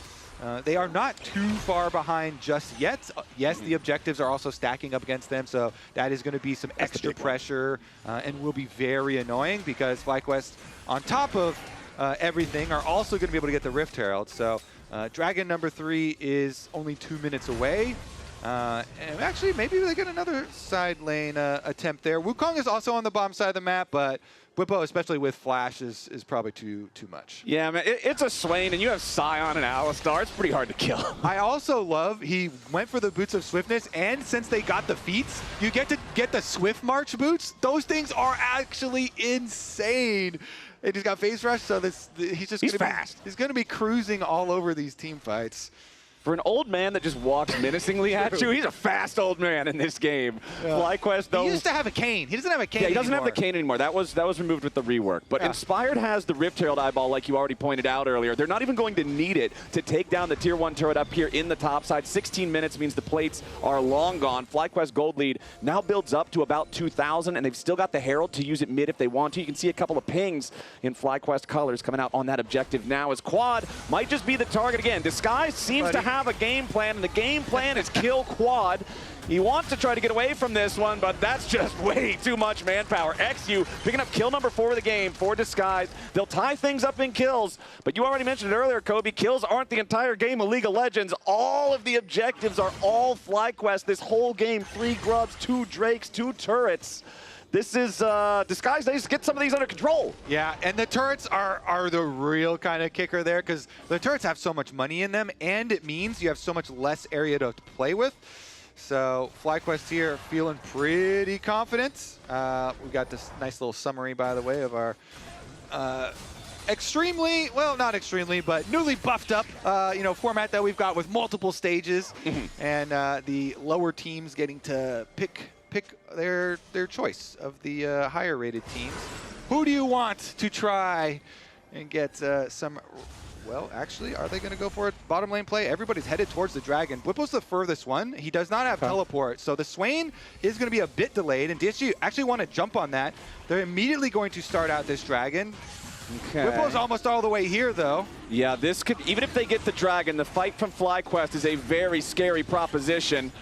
They are not too far behind just yet. Yes, the objectives are also stacking up against them, so that is going to be some extra pressure and will be very annoying because FlyQuest, on top of everything, are also going to be able to get the Rift Herald. So Dragon number 3 is only 2 minutes away. And actually, maybe they get another side lane attempt there. Wukong is also on the bottom side of the map, but Whippo, especially with Flash, is probably too much. Yeah, man, it's a Swain, and you have Scion and Alistar. It's pretty hard to kill. I also love he went for the Boots of Swiftness, and since they got the feats, you get to get the Swift March boots. Those things are actually insane. They just got Phase Rush, so he's fast. He's going to be cruising all over these team fights. For an old man that just walks menacingly at you, he's a fast old man in this game. Yeah. FlyQuest, though, he used to have a cane. He doesn't have a cane. Yeah, he doesn't have the cane anymore. That was removed with the rework. But Inspired has the Rift Herald eyeball, like you already pointed out earlier. They're not even going to need it to take down the Tier 1 turret up here in the top side. 16 minutes means the plates are long gone. FlyQuest gold lead now builds up to about 2,000, and they've still got the Herald to use it mid if they want to. You can see a couple of pings in FlyQuest colors coming out on that objective now, as Quad might just be the target again. Disguise seems to have a game plan, and the game plan is kill Quad. He wants to try to get away from this one, but that's just way too much manpower. XU picking up kill number 4 of the game for Disguise. They'll tie things up in kills, but you already mentioned it earlier, Kobe. Kills aren't the entire game of League of Legends. All of the objectives are all FlyQuest. This whole game, 3 grubs, 2 drakes, 2 turrets. This is Disguise. They just get some of these under control. Yeah, and the turrets are the real kind of kicker there, because the turrets have so much money in them, and it means you have so much less area to play with. So FlyQuest here feeling pretty confident. We got this nice little summary, by the way, of our extremely, well, not extremely, but newly buffed up, format that we've got with multiple stages, and the lower teams getting to pick their choice of the higher rated teams. Who do you want to try and get some? Well, actually, are they going to go for a bottom lane play? Everybody's headed towards the Dragon. Whipple's the furthest one. He does not have teleport, so the Swain is going to be a bit delayed, and DSG actually want to jump on that. They're immediately going to start out this Dragon. Okay. Whipple's almost all the way here, though. Yeah, this could, even if they get the Dragon, the fight from FlyQuest is a very scary proposition.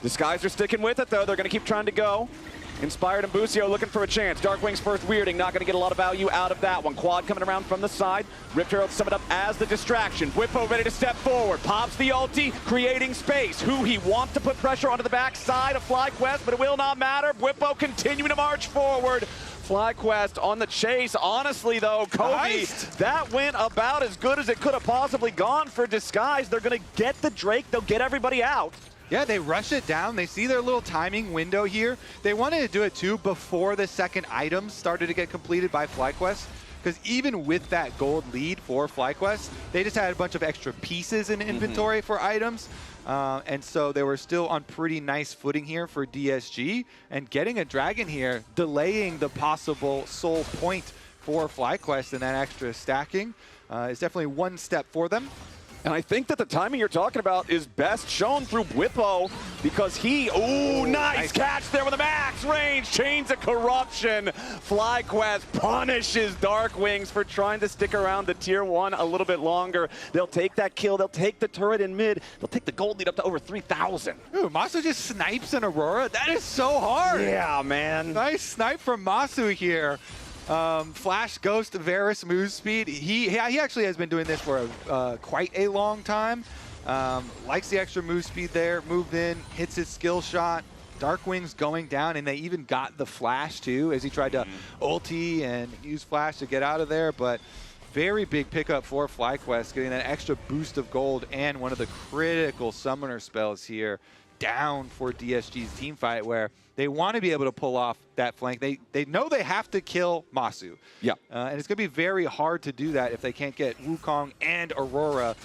Disguise are sticking with it, though. They're going to keep trying to go. Inspired and Busio looking for a chance. Darkwing's first weirding, not going to get a lot of value out of that one. Quad coming around from the side. Rift Herald summoned up as the distraction. Whippo ready to step forward. Pops the ulti, creating space. Who he wants to put pressure onto the back side of FlyQuest, but it will not matter. Whippo continuing to march forward. FlyQuest on the chase. Honestly, though, Kobe, that went about as good as it could have possibly gone for Disguise. They're going to get the Drake. They'll get everybody out. Yeah, they rush it down. They see their little timing window here. They wanted to do it, too, before the second item started to get completed by FlyQuest. Because even with that gold lead for FlyQuest, they just had a bunch of extra pieces in inventory for items. And so they were still on pretty nice footing here for DSG. And getting a Dragon here, delaying the possible soul point for FlyQuest and that extra stacking is definitely one step for them. And I think that the timing you're talking about is best shown through Whippo, because he, nice catch there with a max range, Chains of Corruption. FlyQuest punishes Darkwings for trying to stick around the Tier 1 a little bit longer. They'll take that kill, they'll take the turret in mid, they'll take the gold lead up to over 3,000. Ooh, Masu just snipes an Aurora. That is so hard. Yeah, man. Nice snipe from Masu here. Flash, Ghost, Varus, move speed. He actually has been doing this for quite a long time. Likes the extra move speed there. Moved in, hits his skill shot. Darkwing's going down, and they even got the flash too as he tried to ulti and use flash to get out of there. But very big pickup for FlyQuest, getting that extra boost of gold and one of the critical summoner spells here down for DSG's team fight, where they want to be able to pull off that flank. They know they have to kill Masu. Yeah. And it's going to be very hard to do that if they can't get Wukong and Aurora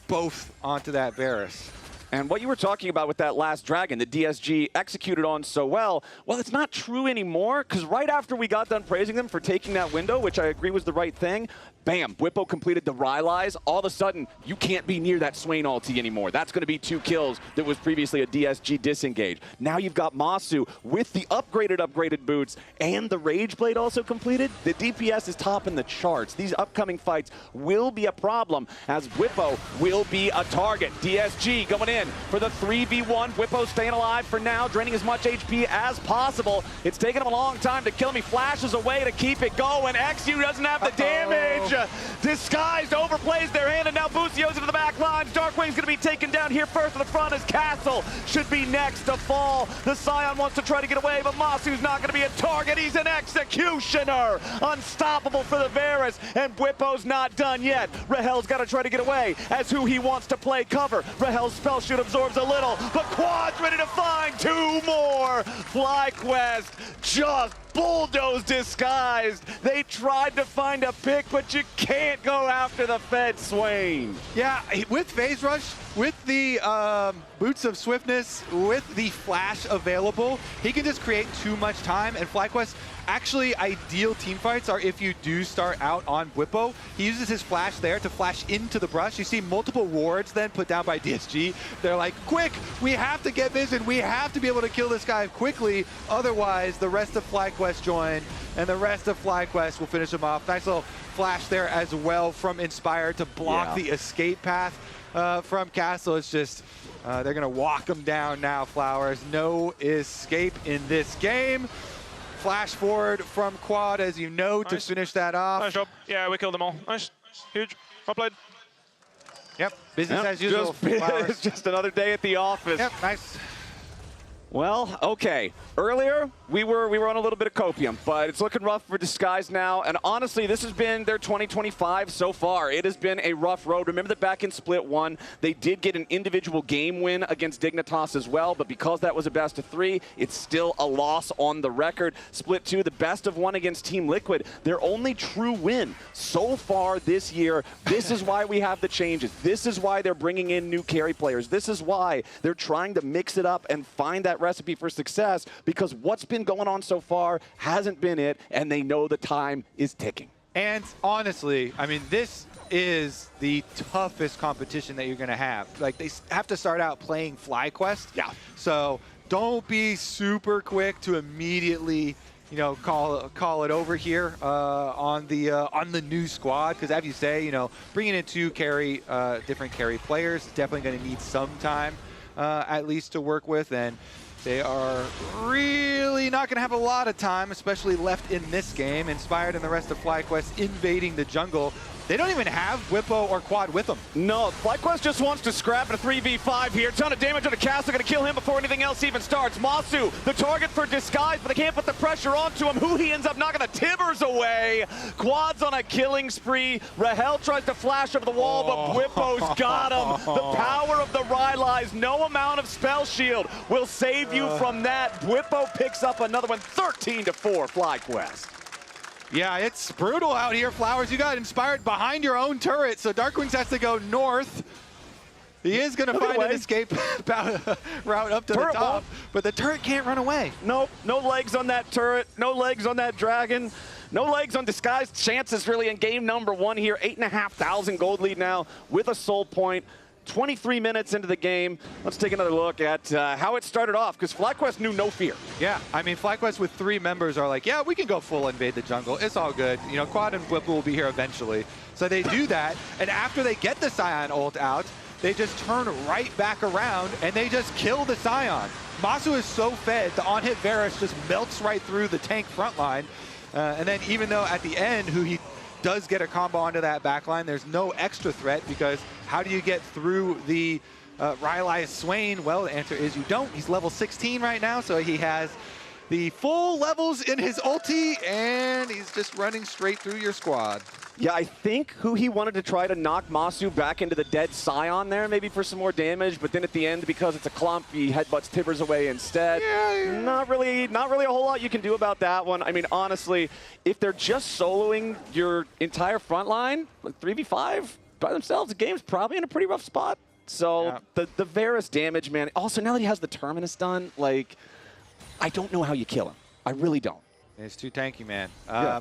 both onto that Varus. And what you were talking about with that last dragon that DSG executed on so well, it's not true anymore, because right after we got done praising them for taking that window, which I agree was the right thing, bam, Bwipo completed the Rylai's. All of a sudden, you can't be near that Swain ulti anymore. That's going to be 2 kills that was previously a DSG disengage. Now you've got Masu with the upgraded boots and the Rage Blade also completed. The DPS is topping the charts. These upcoming fights will be a problem as Bwipo will be a target. DSG going in for the 3v1. Bwipo staying alive for now, draining as much HP as possible. It's taken him a long time to kill him. He flashes away to keep it going. XU doesn't have the damage. Disguised overplays their hand, and now Bucio's into the back lines. Darkwing's going to be taken down here first in the front as Castle should be next to fall. The Scion wants to try to get away, but Masu's not going to be a target. He's an executioner. Unstoppable for the Varus, and Bwipo's not done yet. Rahel's got to try to get away as who he wants to play cover. Rahel's spell shoot absorbs a little, but Quad's ready to find 2 more. FlyQuest just bulldozed Disguised. They tried to find a pick, but you can't go after the Fed Swain. Yeah, with Phase Rush, with the Boots of Swiftness, with the flash available, he can just create too much time, and FlyQuest, actually ideal team fights are if you do start out on Bwipo. He uses his flash there to flash into the brush. You see multiple wards then put down by DSG. They're like, quick, we have to get vision. We have to be able to kill this guy quickly. Otherwise, the rest of FlyQuest join, and the rest of FlyQuest will finish him off. Nice little flash there as well from Inspire to block the escape path from Castle. It's just, they're going to walk him down now, Flowers. No escape in this game. Flash forward from Quad, as you know, to finish that off. Nice job. Yeah, we killed them all. Nice. Huge. Well played. Yep. Business as usual. It's just another day at the office. Yep. Nice. Well, okay. Earlier, we were on a little bit of copium, but it's looking rough for Disguise now. And honestly, this has been their 2025 so far. It has been a rough road. Remember that back in Split 1, they did get an individual game win against Dignitas as well, but because that was a best of 3, it's still a loss on the record. Split 2, the best of 1 against Team Liquid, their only true win so far this year. This is why we have the changes. This is why they're bringing in new carry players. This is why they're trying to mix it up and find that recipe for success, because what's been going on so far hasn't been it, and they know the time is ticking. And honestly, I mean, this is the toughest competition that you're going to have. Like, they have to start out playing FlyQuest. Yeah. So don't be super quick to immediately, you know, call it over here on the new squad, because as you say, you know, bringing in 2 different carry players is definitely going to need some time at least to work with, and they are really not going to have a lot of time, especially left in this game. Inspired and the rest of FlyQuest invading the jungle. They don't even have Bwipo or Quad with them. No, FlyQuest just wants to scrap in a 3v5 here. Ton of damage on the Castle, gonna kill him before anything else even starts. Masu, the target for Disguise, but they can't put the pressure onto him. Who he ends up knocking the Tibbers away. Quad's on a killing spree. Rahel tries to flash over the wall, but Bwipo's got him. The power of the Rylai's, no amount of spell shield will save you from that. Bwipo picks up another one, 13-4 FlyQuest. Yeah, it's brutal out here, Flowers. You got Inspired behind your own turret, so Darkwings has to go north. He is going to find an escape route up to the top, but the turret can't run away. Nope, no legs on that turret, no legs on that dragon, no legs on Disguised chances really in game number 1 here. 8,500 gold lead now with a soul point. 23 minutes into the game. Let's take another look at how it started off, because FlyQuest knew no fear. Yeah, I mean, FlyQuest with 3 members are like, yeah, we can go full invade the jungle. It's all good. You know, Quad and Bwipo will be here eventually. So they do that, and after they get the Scion ult out, they just turn right back around, and they just kill the Scion. Masu is so fed, the on-hit Varus just melts right through the tank front line. And then even though at the end, who he does get a combo onto that backline, there's no extra threat, because how do you get through the Rylai's Swain? Well, the answer is you don't. He's level 16 right now, so he has the full levels in his ulti, and he's just running straight through your squad. Yeah, I think who he wanted to try to knock Masu back into the dead Scion there, maybe for some more damage, but then at the end, because it's a clump, he headbutts Tibbers away instead. Yeah. Not really a whole lot you can do about that one. I mean, honestly, if they're just soloing your entire front line, like 3v5 by themselves, the game's probably in a pretty rough spot. So the Varus damage, man. Also, now that he has the Terminus done, like, I don't know how you kill him. I really don't. It's too tanky, man.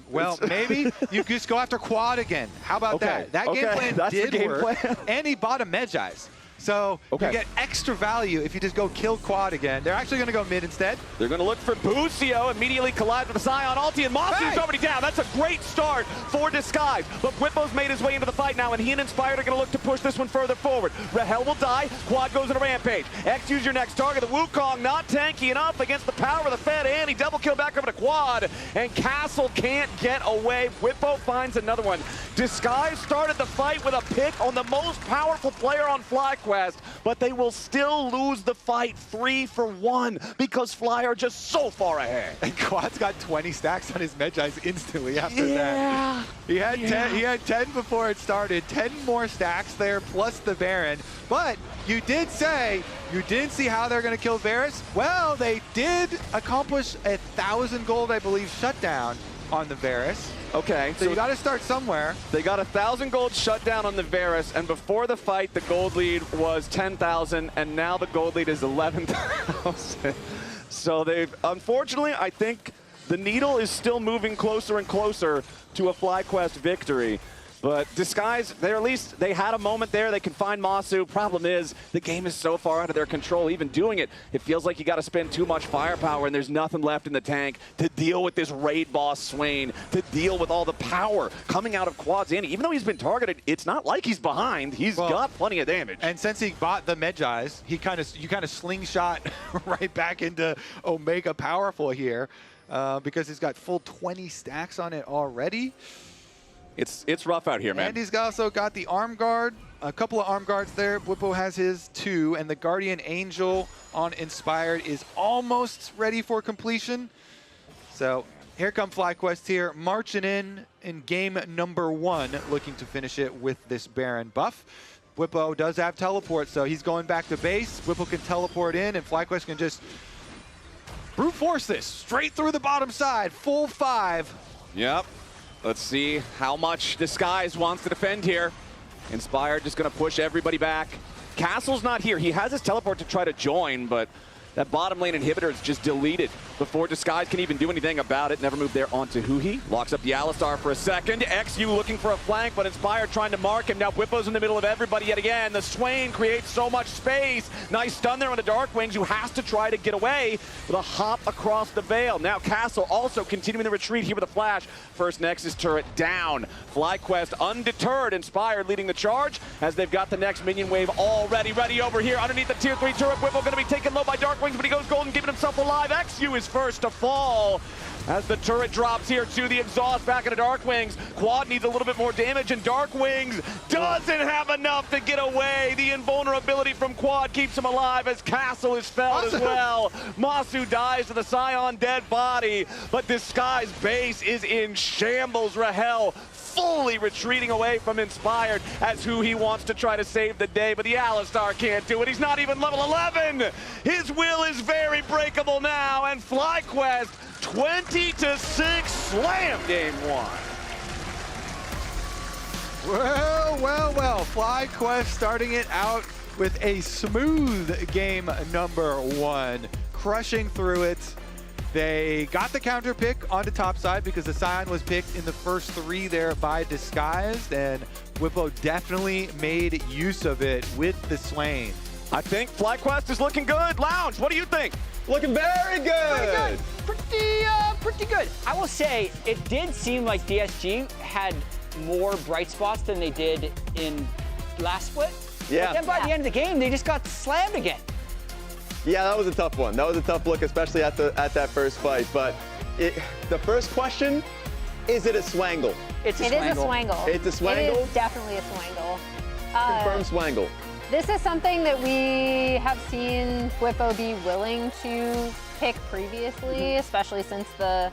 Well, maybe you just go after Quad again. How about that? That game plan did work, and he bought a Medjai's. So you get extra value if you just go kill Quad again. They're actually going to go mid instead. They're going to look for Busio, immediately collides with the Scion ulti, and Masu's already down. That's a great start for Disguise. But Whippo's made his way into the fight now, and he and Inspired are going to look to push this one further forward. Rahel will die. Quad goes on a rampage. X, use your next target. The Wukong not tanky enough against the power of the Fed, and he double kill back over to Quad, and Castle can't get away. Whippo finds another one. Disguise started the fight with a pick on the most powerful player on FlyQuest, but they will still lose the fight 3-for-1 because Fly are just so far ahead. And Quad's got 20 stacks on his Medjai's instantly after that. He had 10. He had 10 before it started. 10 more stacks there plus the Baron. But you did say you didn't see how they're going to kill Varus. Well, they did accomplish 1,000 gold, I believe, shutdown on the Varus. Okay, so you got to start somewhere. They got 1,000 gold shut down on the Varus, and before the fight, the gold lead was 10,000, and now the gold lead is 11,000. So they've, unfortunately, I think the needle is still moving closer and closer to a FlyQuest victory. But Disguise, they had a moment there. They can find Masu. Problem is, the game is so far out of their control. Even doing it, it feels like you got to spend too much firepower, and there's nothing left in the tank to deal with this raid boss Swain, to deal with all the power coming out of Quad's Andy. Even though he's been targeted, it's not like he's behind. He's got plenty of damage. And since he bought the Medjai's, you kind of slingshot right back into Omega Powerful here because he's got full 20 stacks on it already. It's rough out here, man. And he's also got the arm guard, a couple of arm guards there. Whippo has his 2, and the Guardian Angel on Inspired is almost ready for completion. So here come FlyQuest here, marching in game number 1, looking to finish it with this Baron buff. Whippo does have teleport, so he's going back to base. Whippo can teleport in, and FlyQuest can just brute force this straight through the bottom side, full 5. Yep. Let's see how much Disguise wants to defend here. Inspired just going to push everybody back. Castle's not here. He has his teleport to try to join, but that bottom lane inhibitor is just deleted before Disguise can even do anything about it. Never moved there onto Huhi. Locks up the Alistar for a second. XU looking for a flank, but Inspired trying to mark him. Now Whippo's in the middle of everybody yet again. The Swain creates so much space. Nice stun there on the Dark Wings, who has to try to get away with a hop across the Veil. Now Castle also continuing the retreat here with a flash. First Nexus turret down. FlyQuest undeterred. Inspired leading the charge as they've got the next minion wave already ready over here underneath the tier 3 turret. Whippo going to be taken low by Dark Wings, but he goes golden, giving himself alive. XU is first to fall as the turret drops here to the exhaust back into Dark Wings. Quad needs a little bit more damage, and Dark Wings doesn't have enough to get away. The invulnerability from Quad keeps him alive as Castle is felled as well. Masu dies to the Scion dead body, but Disguise base is in shambles. Rahel fully retreating away from Inspired as who he wants to try to save the day, but the Alistar can't do it. He's not even level 11. His will is very breakable now, and FlyQuest 20-6 slam game 1. Well. FlyQuest starting it out with a smooth game number 1, crushing through it. They got the counter pick on the top side because the Scion was picked in the first 3 there by Disguised, and Whippo definitely made use of it with the Swain. I think FlyQuest is looking good. Lounge, what do you think? Looking very good. Pretty good. I will say it did seem like DSG had more bright spots than they did in last split. Yeah. But then by the end of the game, they just got slammed again. Yeah, that was a tough one. That was a tough look, especially at that first fight. But the first question, is it a swangle? It is a swangle. It's a swangle? It is definitely a swangle. Confirm swangle. This is something that we have seen Whippo be willing to pick previously, especially since the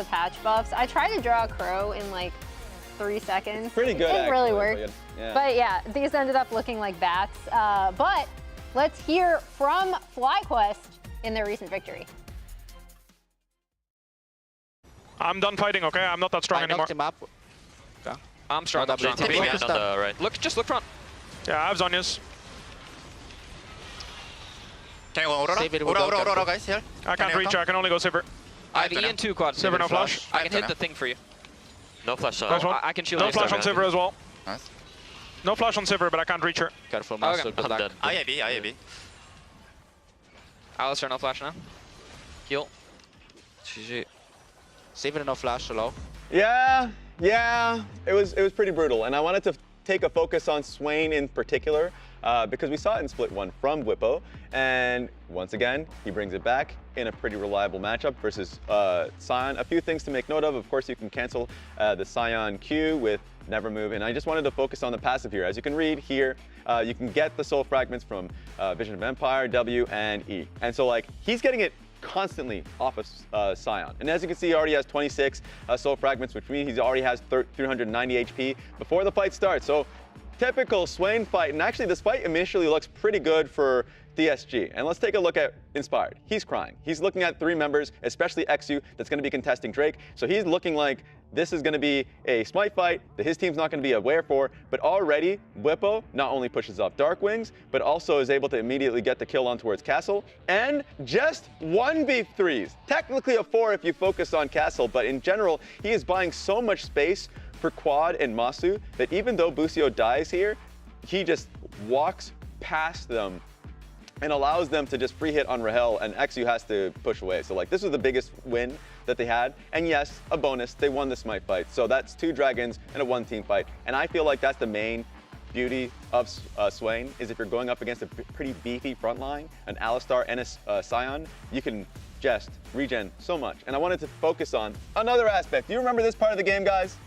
patch buffs. I tried to draw a crow in like 3 seconds. Pretty good. It didn't really work. Yeah. But yeah, these ended up looking like bats. But let's hear from FlyQuest in their recent victory. I'm done fighting, okay? I'm not that strong anymore. Him up. Okay. I'm strong. I'm strong. Take Behind on the right. Just look front. Yeah, I have Zhonya's. Can you go Aurora? Save it with Aurora, guys, here. I can't reach her. I can only go Sivir. I have EN2 quad. Sivir, no flash. I can hit the thing for you. No flash. Nice one. I can shield. No flash on Sivir as well. Nice. No flash on Sivir, but I can't reach her. Careful, Master. Okay, I'm dead. IAB. Alistair, no flash now. Heal. GG. Save it, no flash, low. Yeah, it was pretty brutal, and I wanted to take a focus on Swain in particular because we saw it in Split 1 from Whippo, and once again, he brings it back in a pretty reliable matchup versus Sion. A few things to make note of course, you can cancel the Sion Q with Never Move, and I just wanted to focus on the passive here. As you can read here, you can get the soul fragments from Vision of Empire, W, and E, and so like he's getting it constantly off of Sion. And as you can see, he already has 26 soul fragments, which means he already has 390 HP before the fight starts. So typical Swain fight, and actually this fight initially looks pretty good for DSG. And let's take a look at Inspired. He's crying. He's looking at 3 members, especially XU, that's going to be contesting Drake. So he's looking like this is going to be a smite fight that his team's not going to be aware for, but already Whippo not only pushes off Dark Wings, but also is able to immediately get the kill on towards Castle, and just 1v3s. Technically a 4 if you focus on Castle, but in general, he is buying so much space for Quad and Masu that even though Busio dies here, he just walks past them and allows them to just free hit on Rahel, and XU has to push away. So like this was the biggest win that they had, and yes, a bonus, they won the smite fight. So that's 2 dragons and a 1-team fight, and I feel like that's the main beauty of Swain, is if you're going up against a pretty beefy front line, an Alistar and a Sion, you can just regen so much. And I wanted to focus on another aspect. Do you remember this part of the game, guys?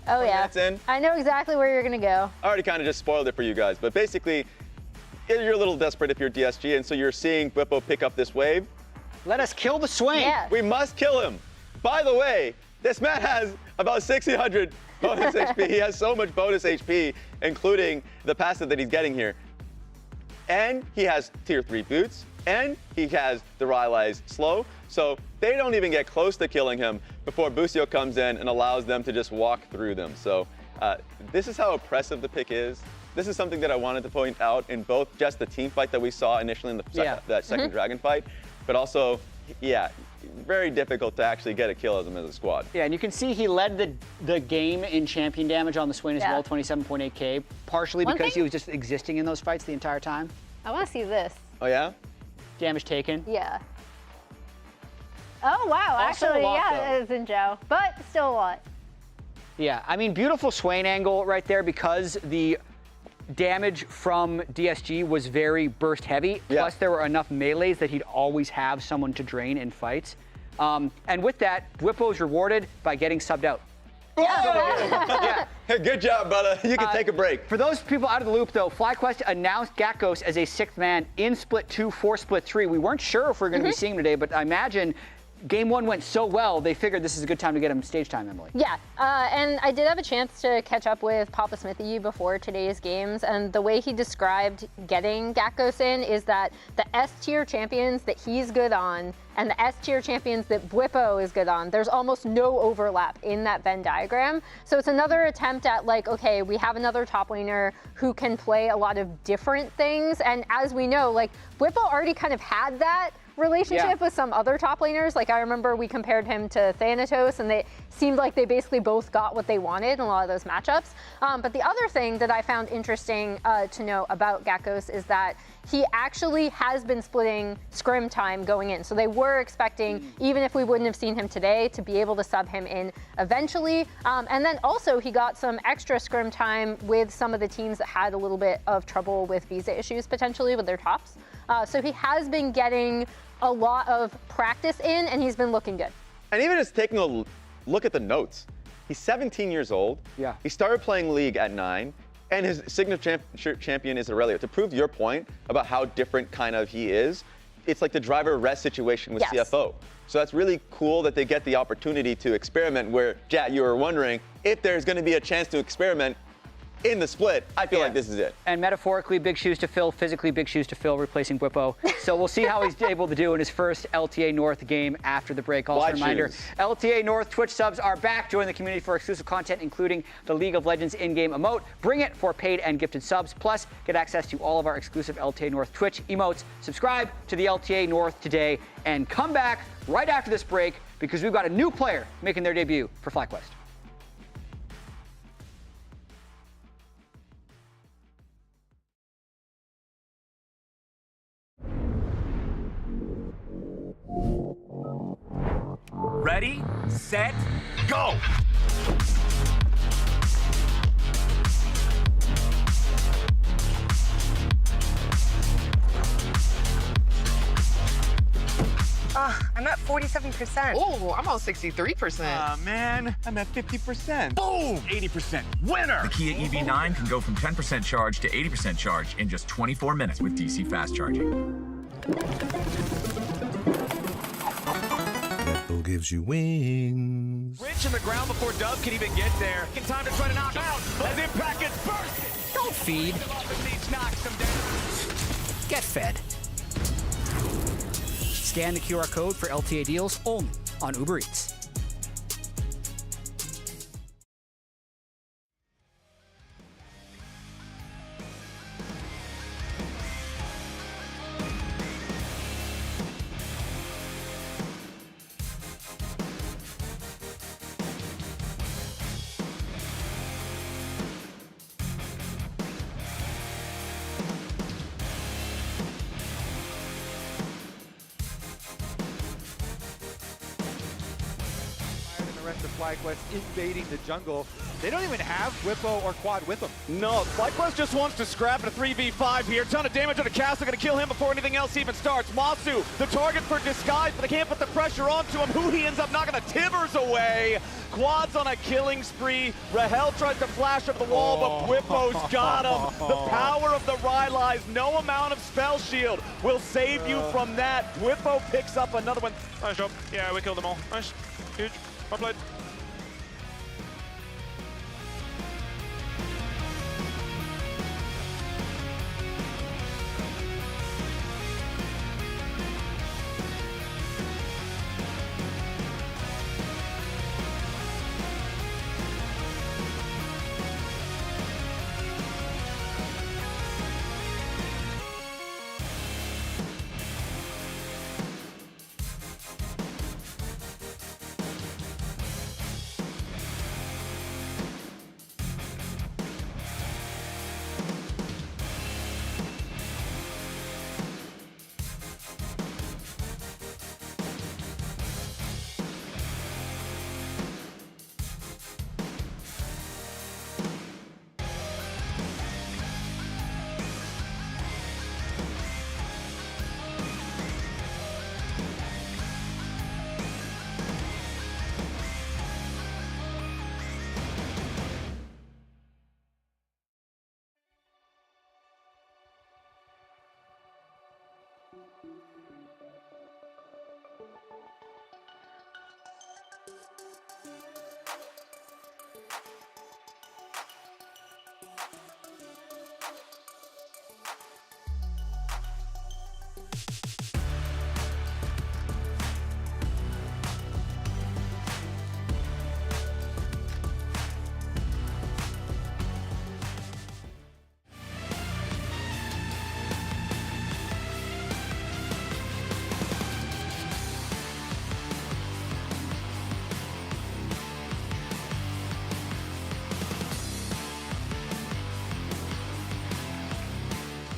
Oh yeah, I know exactly where you're gonna go. I already kind of just spoiled it for you guys, but basically, you're a little desperate if you're DSG, and so you're seeing Whippo pick up this wave. Let us kill the Swain. Yeah. We must kill him. By the way, this man has about 1,600 bonus HP. He has so much bonus HP, including the passive that he's getting here. And he has tier 3 boots, and he has the Rylai's slow, so they don't even get close to killing him before Busio comes in and allows them to just walk through them. So this is how oppressive the pick is. This is something that I wanted to point out in both just the team fight that we saw initially in that second Dragon fight, but also, very difficult to actually get a kill as a squad. Yeah, and you can see he led the game in champion damage on the Swain as well, 27.8k, partially because he was just existing in those fights the entire time. I want to see this. Oh yeah? Damage taken. Yeah. Oh wow, Also actually, a lot, yeah, it is in Joe, but still a lot. Yeah, I mean, beautiful Swain angle right there because the damage from DSG was very burst heavy. Plus, there were enough melees that he'd always have someone to drain in fights. And with that, Whippo's rewarded by getting subbed out. Yeah. Good job, brother. You can take a break. For those people out of the loop, though, FlyQuest announced Gakkos as a 6th man in Split 2 for Split 3. We weren't sure if we were going to be seeing him today, but I imagine Game 1 went so well, they figured this is a good time to get him stage time, Emily. Yeah, and I did have a chance to catch up with Papa Smithy before today's games, and the way he described getting Gakkos in is that the S-tier champions that he's good on and the S-tier champions that Whippo is good on, there's almost no overlap in that Venn diagram. So it's another attempt at like, okay, we have another top laner who can play a lot of different things, and as we know, like Whippo already kind of had that relationship with some other top laners. Like I remember we compared him to Thanatos, and they seemed like they basically both got what they wanted in a lot of those matchups. But the other thing that I found interesting to know about Gakkos is that he actually has been splitting scrim time going in. So they were expecting, even if we wouldn't have seen him today, to be able to sub him in eventually. And then also he got some extra scrim time with some of the teams that had a little bit of trouble with visa issues potentially with their tops. So he has been getting a lot of practice in, and he's been looking good. And even just taking a look at the notes, he's 17 years old. Yeah. He started playing League at 9. And his signature champion is Aurelio. To prove your point about how different kind of he is, it's like the driver rest situation with CFO. So that's really cool that they get the opportunity to experiment where, Jat, you were wondering if there's going to be a chance to experiment in the split. I feel like this is it. And metaphorically, big shoes to fill, physically big shoes to fill, replacing Whippo. So we'll see how he's able to do in his first LTA North game after the break. Also, a reminder, LTA North Twitch subs are back. Join the community for exclusive content, including the League of Legends in-game emote. Bring it for paid and gifted subs. Plus, get access to all of our exclusive LTA North Twitch emotes. Subscribe to the LTA North today and come back right after this break because we've got a new player making their debut for FlyQuest. Ready, set, go! I'm at 47%. Oh, I'm on 63%. Man, I'm at 50%. Boom! 80%. Winner! The Kia EV9 can go from 10% charge to 80% charge in just 24 minutes with DC fast charging. Gives you wings. Rich in the ground before Dub can even get there. In time to try to knock out as Impact gets bursted. Don't feed. Get fed. Scan the QR code for LTA deals only on Uber Eats. FlyQuest invading the jungle. They don't even have Whippo or Quad with them. No, FlyQuest just wants to scrap at a 3v5 here. Ton of damage on the castle, gonna kill him before anything else even starts. Masu, the target for disguise, but they can't put the pressure onto him. Who he ends up knocking the Tivers away. Quad's on a killing spree. Rahel tries to flash up the wall, but Whippo's got him. The power of the Rylai's, no amount of spell shield will save you from that. Whippo picks up another one. Nice job. Yeah, we killed them all. Nice. Huge. Well played.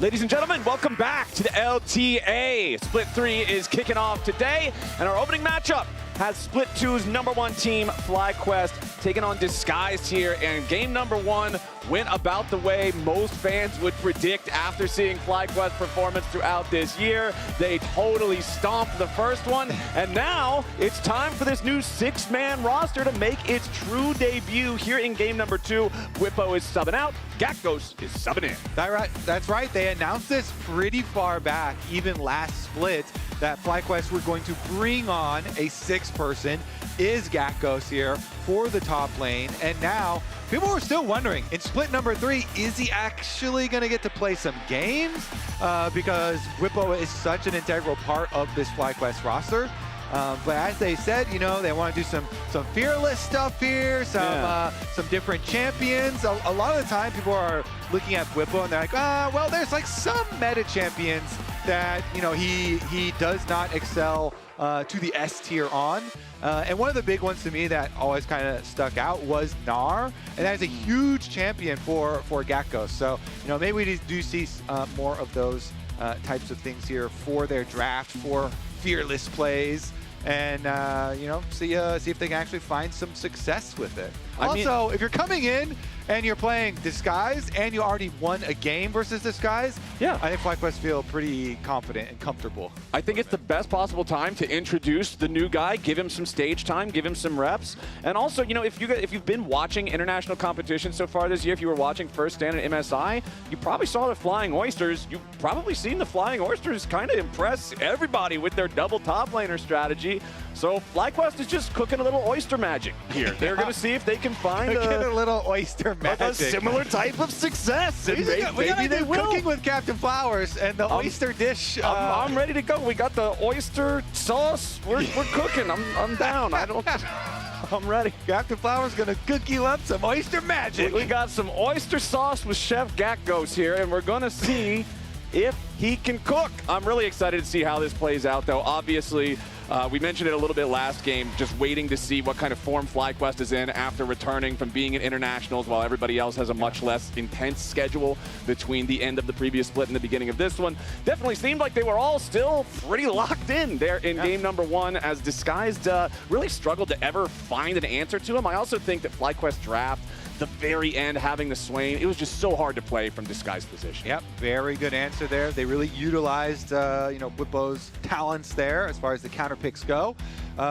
Ladies and gentlemen, welcome back to the LTA. Split 3 is kicking off today, and our opening matchup has Split 2's #1 team, FlyQuest, taking on Disguised here. And game #1 went about the way most fans would predict after seeing FlyQuest performance throughout this year. They totally stomped the first one. And now it's time for this new 6-man roster to make its true debut here in game #2. Whippo is subbing out. Gakgos is subbing in. That's right. They announced this pretty far back, even last split, that FlyQuest were going to bring on a 6-person. Is Gakgos here for the top lane? And now people were still wondering, in split #3, is he actually going to get to play some games? Because Whippo is such an integral part of this FlyQuest roster. But as they said, you know, they want to do some fearless stuff here, some different champions. A lot of the time, people are looking at Whippo and they're like, well, there's like some meta champions that, you know, he does not excel to the S tier on. And one of the big ones to me that always kind of stuck out was Gnar, and that is a huge champion for Gakgos. So, you know, maybe we do see more of those types of things here for their draft, for fearless plays. And, you know, see if they can actually find some success with it. Also, if you're coming in and you're playing Disguised and you already won a game versus Disguised, I think FlyQuest feel pretty confident and comfortable. I think it's the best possible time to introduce the new guy, give him some stage time, give him some reps. And also, you know, if you've been watching international competition so far this year, if you were watching First Stand at MSI, you probably saw the Flying Oysters. You've probably seen the Flying Oysters kind of impress everybody with their double top laner strategy. So FlyQuest is just cooking a little oyster magic here. They're going to see if they can find a little oyster magic. A similar type of success. And maybe they will. Cooking with Captain Flowers and the oyster dish. I'm ready to go. We got the oyster sauce. We're cooking. I'm down. I'm ready. Captain Flowers gonna cook you up some oyster magic. We got some oyster sauce with Chef Gakgos here, and we're gonna see if he can cook. I'm really excited to see how this plays out, though. Obviously, we mentioned it a little bit last game, just waiting to see what kind of form FlyQuest is in after returning from being in internationals, while everybody else has a much less intense schedule between the end of the previous split and the beginning of this one. Definitely seemed like they were all still pretty locked in there in game #1, as Disguised really struggled to ever find an answer to him. I also think that FlyQuest draft, the very end, having the Swain, it was just so hard to play from Disguised position. Yep, very good answer there. They really utilized, you know, Whippo's talents there as far as the counter picks go.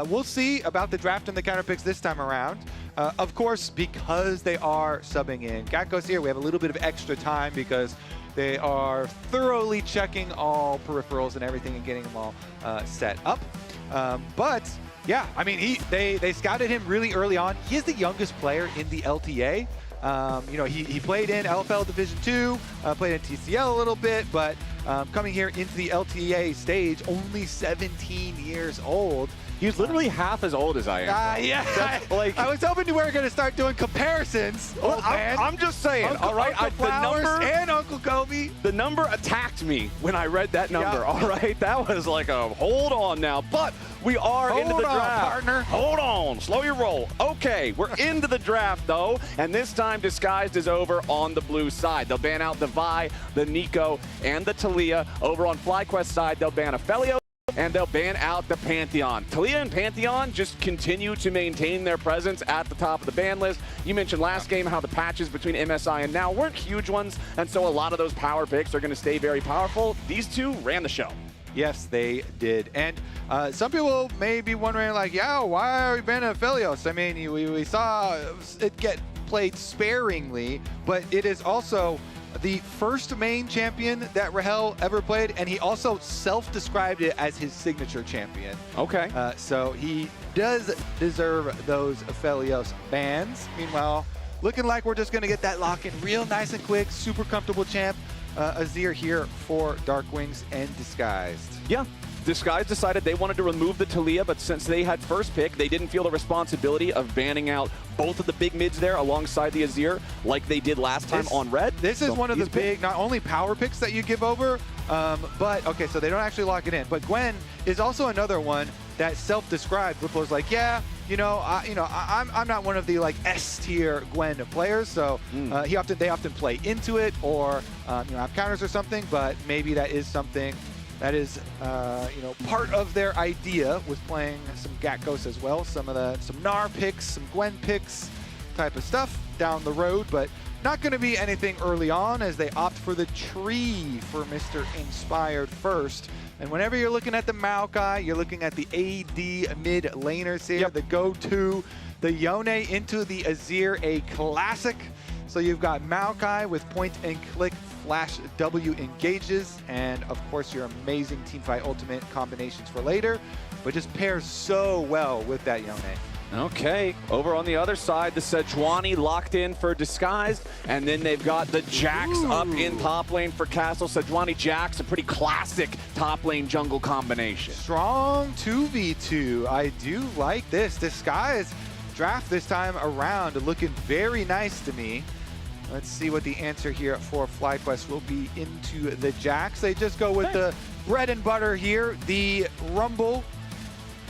We'll see about the draft and the counter picks this time around. Of course, because they are subbing in Gakgos here, we have a little bit of extra time because they are thoroughly checking all peripherals and everything and getting them all set up. But yeah, I mean, they scouted him really early on. He is the youngest player in the LTA. You know, he played in LFL Division 2, played in TCL a little bit, but coming here into the LTA stage, only 17 years old. He was literally half as old as I am. Yeah, like, I was hoping we were going to start doing comparisons. Well, I'm just saying, Uncle, all right? Uncle Flowers and Uncle Kobe. The number attacked me when I read that number, all right? That was like a hold on now, but we are into the draft. Partner. Hold on, slow your roll. Okay, we're into the draft though, and this time Disguised is over on the blue side. They'll ban out the Vi, the Nico, and the Talia. Over on FlyQuest side, they'll ban Aphelios, and they'll ban out the Pantheon. Talia and Pantheon just continue to maintain their presence at the top of the ban list. You mentioned last game how the patches between MSI and now weren't huge ones, and so a lot of those power picks are going to stay very powerful. These two ran the show. Yes, they did. And some people may be wondering, like, yeah, why are we banning Aphelios? I mean, we saw it get played sparingly, but it is also the first main champion that Rahel ever played, and he also self-described it as his signature champion. Okay. So he does deserve those Aphelios bans. Meanwhile, looking like we're just going to get that lock-in real nice and quick, super comfortable champ. Azir here for Darkwings and Disguised. Yeah. Disguised decided they wanted to remove the Talia, but since they had first pick, they didn't feel the responsibility of banning out both of the big mids there alongside the Azir like they did last time on Red. This is one of the big, not only power picks that you give over, but, okay, so they don't actually lock it in. But Gwen is also another one that self-described. Whipple's like, yeah, I'm not one of the like S-tier Gwen players, so they often play into it or have counters or something, but maybe that is something That is, you know, part of their idea with playing some Gatghosts as well. Some Gnar picks, some Gwen picks, type of stuff down the road, but not going to be anything early on as they opt for the tree for Mr. Inspired first. And whenever you're looking at the Maokai, you're looking at the AD mid laners here, the go-to, the Yone into the Azir, a classic. So you've got Maokai with point and click flash W engages, and of course your amazing teamfight ultimate combinations for later, but just pairs so well with that Yone. Okay, over on the other side, the Sejuani locked in for Disguised, and then they've got the Jax up in top lane for Castle. Sejuani Jax, a pretty classic top lane jungle combination. Strong 2v2. I do like this. Disguised draft this time around looking very nice to me. Let's see what the answer here for FlyQuest will be into the Jax. They just go with the bread and butter here, the Rumble.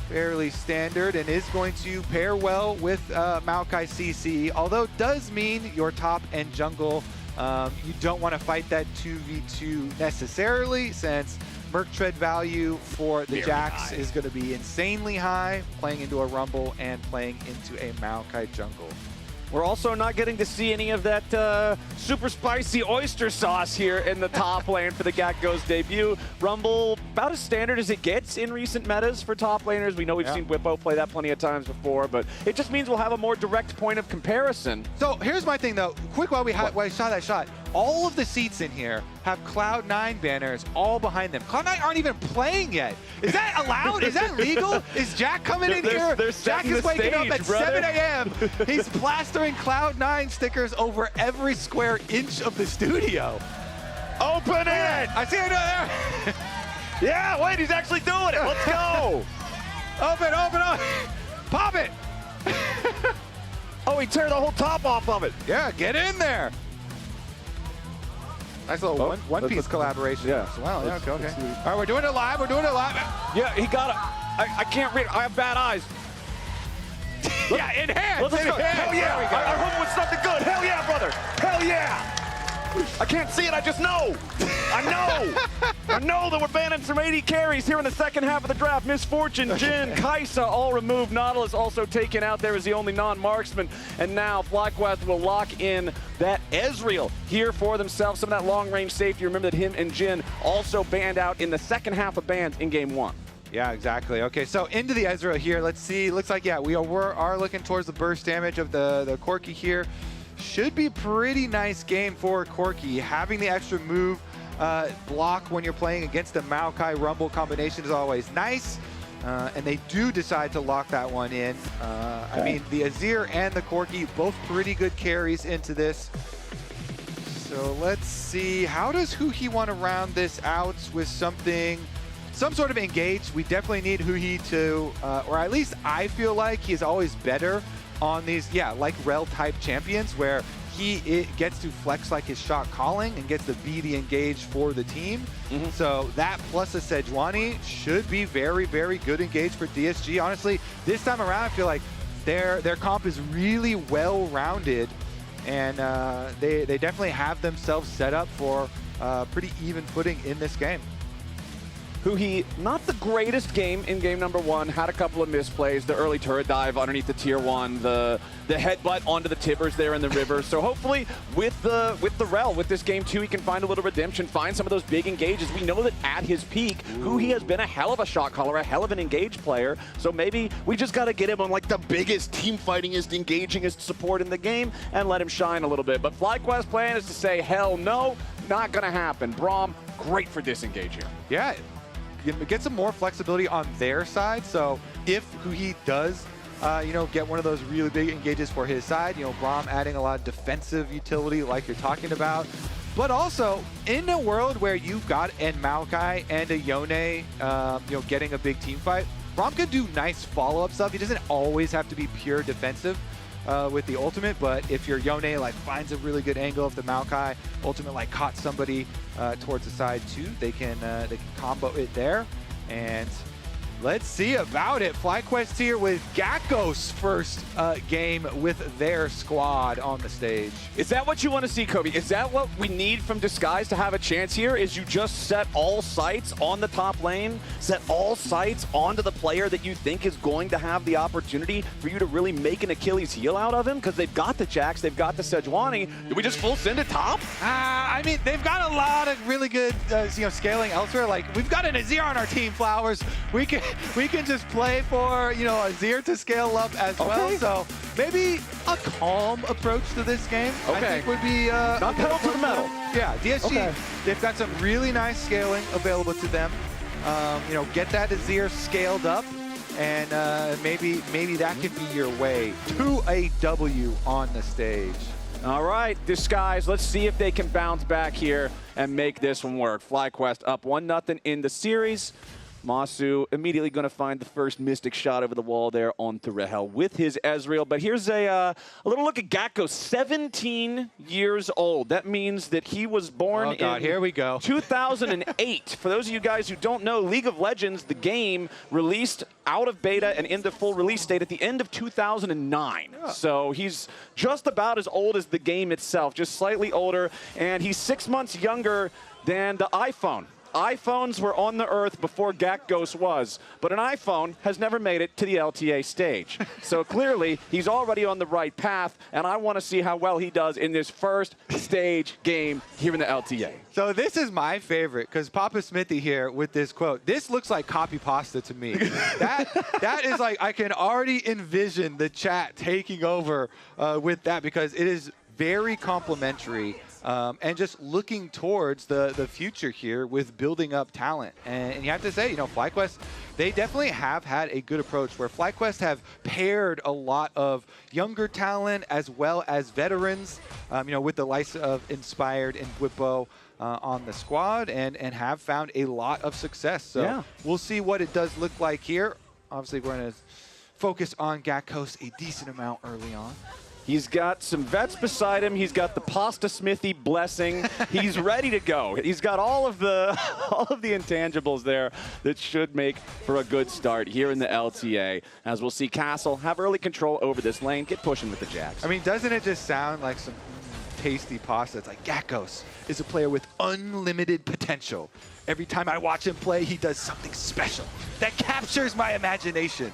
Fairly standard and is going to pair well with Maokai CC, although it does mean your top and jungle, you don't want to fight that 2v2 necessarily, since Merc Tread value for the Jax is going to be insanely high, playing into a Rumble and playing into a Maokai jungle. We're also not getting to see any of that super spicy oyster sauce here in the top lane for the Gatghost debut. Rumble, about as standard as it gets in recent metas for top laners. We know we've seen Whippo play that plenty of times before, but it just means we'll have a more direct point of comparison. So here's my thing though, quick while we saw that shot, all of the seats in here have Cloud9 banners all behind them. Cloud9 aren't even playing yet. Is that allowed? Is that legal? Is Jack coming in here? Jack is waking up at 7 a.m. He's plastering Cloud9 stickers over every square inch of the studio. Open it! I see it there. Yeah, wait, he's actually doing it. Let's go. Open. Pop it. Oh, he tore the whole top off of it. Yeah, get in there. Nice little one-piece collaboration. Yeah. Wow, yeah, okay. All right, we're doing it live. Yeah, he got it. I can't read it. I have bad eyes. Yeah, enhance. Let's go. Hell yeah. I hope it was something good. Hell yeah, brother. Hell yeah. I can't see it. I just know. I know that we're banning some 80 carries here in the second half of the draft. Misfortune, Jin, Kaisa all removed. Nautilus also taken out there as the only non-marksman. And now FlyQuest will lock in that Ezreal here for themselves. Some of that long-range safety. Remember that him and Jin also banned out in the second half of bans in game 1. Yeah, exactly. Okay, so into the Ezreal here. Let's see. Looks like, yeah, we are looking towards the burst damage of the Corki here. Should be pretty nice game for Corki. Having the extra move block when you're playing against the Maokai Rumble combination is always nice. And they do decide to lock that one in. I mean, the Azir and the Corki, both pretty good carries into this. So let's see. How does Huhi want to round this out with some sort of engage? We definitely need Huhi to, or at least I feel like he's always better on these, like Rel type champions, where he gets to flex like his shot calling and gets to be the engage for the team. So that plus a Sejuani should be very, very good engage for DSG. Honestly, this time around, I feel like their comp is really well-rounded, and they definitely have themselves set up for pretty even footing in this game. Huhi, not the greatest game in game number 1, had a couple of misplays, the early turret dive underneath the tier 1, the headbutt onto the tibbers there in the river. So hopefully with the Rel, with this game 2, he can find a little redemption, find some of those big engages. We know that at his peak, Huhi has been a hell of a shot caller, a hell of an engage player. So maybe we just got to get him on like the biggest team fightingest, engagingest support in the game and let him shine a little bit. But FlyQuest plan is to say, hell no, not going to happen. Braum, great for disengage here. Yeah. Get some more flexibility on their side. So if Huhi does, get one of those really big engages for his side, Braum adding a lot of defensive utility like you're talking about. But also, in a world where you've got an Maokai and a Yone, getting a big team fight, Braum could do nice follow-up stuff. He doesn't always have to be pure defensive with the ultimate, but if your Yone finds a really good angle, if the Maokai ultimate caught somebody towards the side too, they can combo it there. And Let's see about it. FlyQuest here with Gakko's first game with their squad on the stage. Is that what you want to see, Kobe? Is that what we need from Disguise to have a chance here? Is you just set all sights on the top lane, set all sights onto the player that you think is going to have the opportunity for you to really make an Achilles heel out of him? Because they've got the Jax, they've got the Sejuani. Do we just full send it top? I mean, they've got a lot of really good scaling elsewhere. Like, we've got an Azir on our team, Flowers. We can just play for, Azir to scale up as well. So maybe a calm approach to this game, I think would be not pedal to the metal. Yeah, DSG, they've got some really nice scaling available to them. Get that Azir scaled up, and maybe that could be your way to a W on the stage. All right, Disguise, let's see if they can bounce back here and make this one work. FlyQuest up 1-0 in the series. Masu immediately going to find the first Mystic shot over the wall there onto Rahel with his Ezreal. But here's a little look at Gakko, 17 years old. That means that he was born in here we go. 2008. For those of you guys who don't know, League of Legends, the game, released out of beta and into full release state at the end of 2009. Yeah. So he's just about as old as the game itself, just slightly older. And he's 6 months younger than the iPhone. iPhones were on the earth before Gakgos was, but an iPhone has never made it to the LTA stage. So clearly, he's already on the right path, and I want to see how well he does in this first stage game here in the LTA. So this is my favorite, because Papa Smithy here with this quote, this looks like copy pasta to me. that is like, I can already envision the chat taking over with that, because it is very complimentary. And just looking towards the future here with building up talent. And you have to say, FlyQuest, they definitely have had a good approach where FlyQuest have paired a lot of younger talent as well as veterans, with the likes of Inspired and Whippo on the squad and have found a lot of success. So we'll see what it does look like here. Obviously, we're going to focus on Gakos a decent amount early on. He's got some vets beside him. He's got the Pasta Smithy blessing. He's ready to go. He's got all of the intangibles there that should make for a good start here in the LTA. As we'll see Castle have early control over this lane, get pushing with the Jax. I mean, doesn't it just sound like some tasty pasta? It's like Gakos is a player with unlimited potential. Every time I watch him play, he does something special that captures my imagination.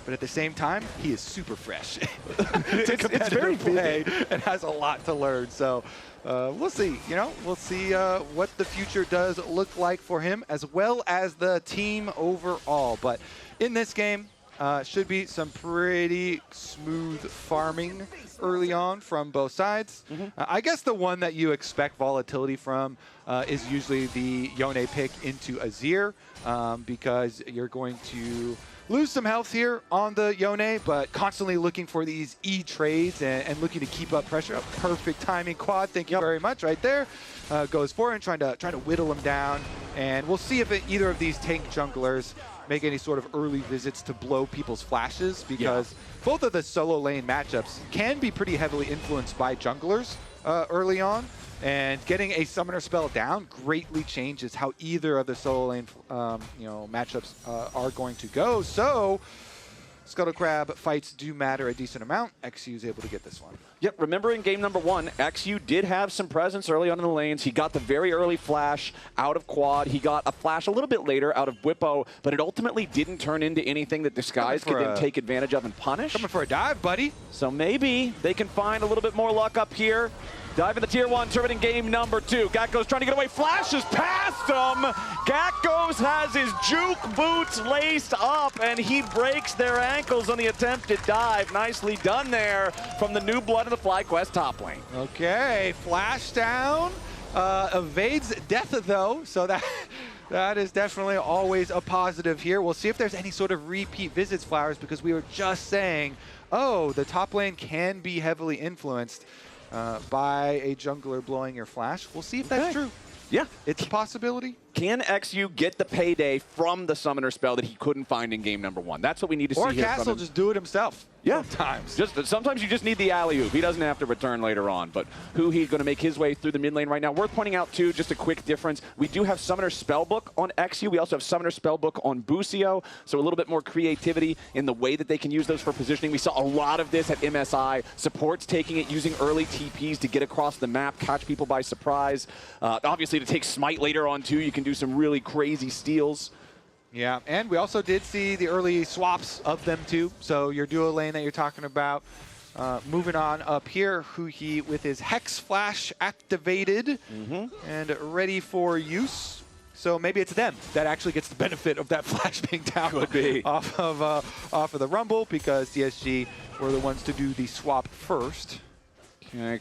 But at the same time, he is super fresh. It's very play and has a lot to learn. So we'll see. We'll see what the future does look like for him, as well as the team overall. But in this game, should be some pretty smooth farming early on from both sides. I guess the one that you expect volatility from is usually the Yone pick into Azir, because you're going to lose some health here on the Yone, but constantly looking for these E trades and looking to keep up pressure. Perfect timing quad, thank you very much, right there. Goes for it and trying to whittle him down. And we'll see if either of these tank junglers make any sort of early visits to blow people's flashes, because both of the solo lane matchups can be pretty heavily influenced by junglers early on. And getting a summoner spell down greatly changes how either of the solo lane matchups are going to go. So Scuttle Crab fights do matter a decent amount. XU is able to get this one. Yep, remember in game number 1, XU did have some presence early on in the lanes. He got the very early flash out of Quad. He got a flash a little bit later out of Whippo, but it ultimately didn't turn into anything that Disguise could then take advantage of and punish. Coming for a dive, buddy. So maybe they can find a little bit more luck up here. Dive in the tier 1 tournament in game number 2. Gakko's trying to get away, flashes past him. Gakko's has his juke boots laced up, and he breaks their ankles on the attempted dive. Nicely done there from the new blood of the FlyQuest top lane. Okay, flash down, evades death though, so that is definitely always a positive here. We'll see if there's any sort of repeat visits, Flowers, because we were just saying, oh, the top lane can be heavily influenced by a jungler blowing your flash. We'll see if that's true. Yeah. It's a possibility. Can XU get the payday from the summoner spell that he couldn't find in game number 1? That's what we need to see here. Or Castle just do it himself. Yeah, sometimes. Sometimes you just need the alley-oop. He doesn't have to return later on, but Huhi going to make his way through the mid lane right now. Worth pointing out, too, just a quick difference. We do have Summoner Spellbook on XU. We also have Summoner Spellbook on Busio, so a little bit more creativity in the way that they can use those for positioning. We saw a lot of this at MSI. Supports taking it, using early TPs to get across the map, catch people by surprise. Obviously, to take Smite later on, too, you can do some really crazy steals. Yeah, and we also did see the early swaps of them too. So your duo lane that you're talking about. Moving on up here, Huhi with his Hex Flash activated and ready for use. So maybe it's them that actually gets the benefit of that flash being down off of the Rumble, because DSG were the ones to do the swap first.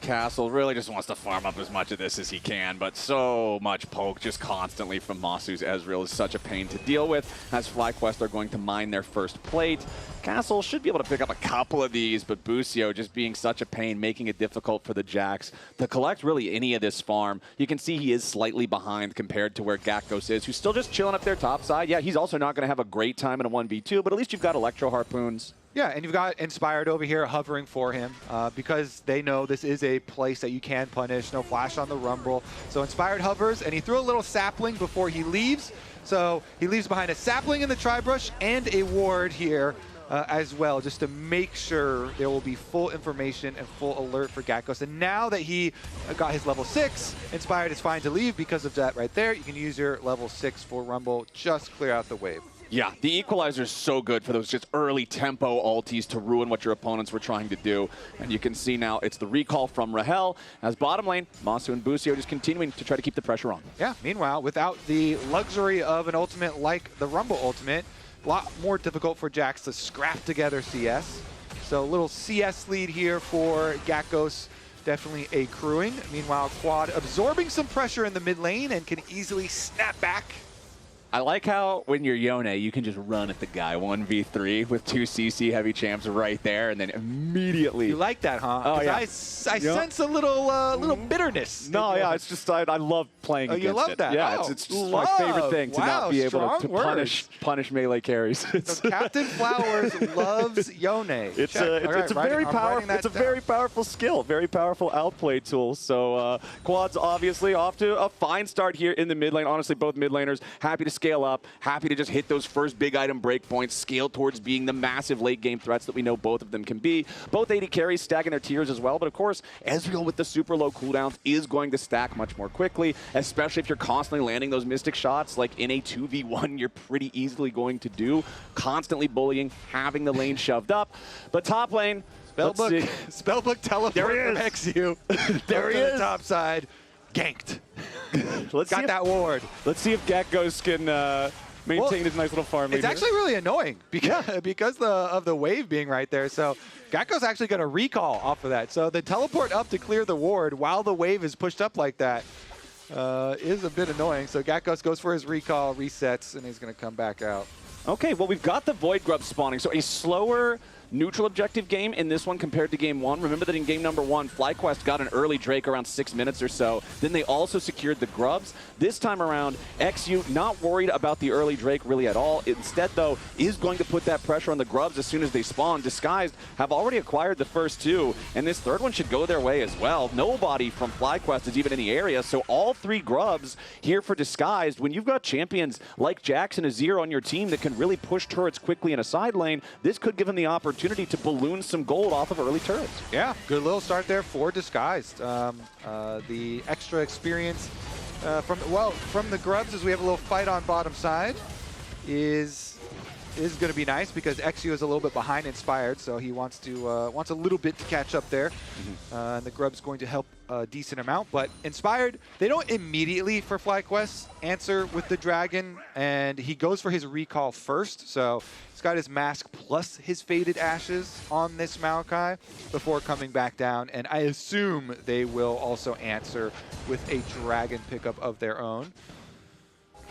Castle really just wants to farm up as much of this as he can, but so much poke just constantly from Masu's Ezreal is such a pain to deal with, as FlyQuest are going to mine their first plate. Castle should be able to pick up a couple of these, but Busio just being such a pain, making it difficult for the Jax to collect really any of this farm. You can see he is slightly behind compared to where Gakos is, who's still just chilling up there top side. Yeah, he's also not going to have a great time in a 1v2, but at least you've got Electro Harpoons. Yeah, and you've got Inspired over here hovering for him because they know this is a place that you can punish. No flash on the Rumble. So Inspired hovers, and he threw a little sapling before he leaves. So he leaves behind a sapling in the Tri-Brush and a ward here as well, just to make sure there will be full information and full alert for Gakos. And now that he got his level 6, Inspired is fine to leave because of that right there. You can use your level 6 for Rumble, just clear out the wave. Yeah, the Equalizer is so good for those just early tempo ultis to ruin what your opponents were trying to do. And you can see now it's the recall from Rahel as bottom lane, Masu and Busio just continuing to try to keep the pressure on. Yeah, meanwhile, without the luxury of an ultimate like the Rumble ultimate, a lot more difficult for Jax to scrap together CS. So a little CS lead here for Gakos. Definitely accruing. Meanwhile, Quad absorbing some pressure in the mid lane and can easily snap back. I like how when you're Yone, you can just run at the guy 1v3 with 2 CC heavy champs right there, and then immediately. You like that, huh? Oh yeah. I sense a little bitterness. No, yeah, it's just I love playing against it. You love that? Yeah, oh, it's just my favorite thing to not be able to punish melee carries. So Captain Flowers loves Yone. It's a very powerful skill, very powerful outplay tool. So Quad's obviously off to a fine start here in the mid lane. Honestly, both mid laners happy to scale up, happy to just hit those first big item breakpoints, scale towards being the massive late game threats that we know both of them can be. Both AD carries stacking their tiers as well, but of course, Ezreal with the super low cooldowns is going to stack much more quickly, especially if you're constantly landing those mystic shots like in a 2v1 you're pretty easily going to do, constantly bullying, having the lane shoved up. But top lane, Spellbook teleport from XU. There he is. The top side. Ganked. Got that ward. Let's see if Gakos can maintain his nice little farm. It's actually really annoying because of the wave being right there. So Gakos actually got a recall off of that. So the teleport up to clear the ward while the wave is pushed up like that is a bit annoying. So Gakos goes for his recall, resets, and he's going to come back out. Okay, well, we've got the Void Grub spawning, so a slower neutral objective game in this one compared to game 1. Remember that in game number 1, FlyQuest got an early Drake around 6 minutes or so. Then they also secured the Grubs. This time around, XU not worried about the early Drake really at all. Instead, though, is going to put that pressure on the Grubs as soon as they spawn. Disguised have already acquired the first 2, and this third one should go their way as well. Nobody from FlyQuest is even in the area, so all 3 Grubs here for Disguised. When you've got champions like Jax and Azir on your team that can really push turrets quickly in a side lane, this could give them the opportunity to balloon some gold off of early turrets. Yeah, good little start there for Disguised. The extra experience from the Grubs as we have a little fight on bottom side is going to be nice because XU is a little bit behind Inspired, so he wants a little bit to catch up there. And the Grub's going to help a decent amount, but Inspired, they don't immediately for FlyQuest answer with the Dragon, and he goes for his recall first, so he's got his mask plus his Faded Ashes on this Maokai before coming back down, and I assume they will also answer with a Dragon pickup of their own.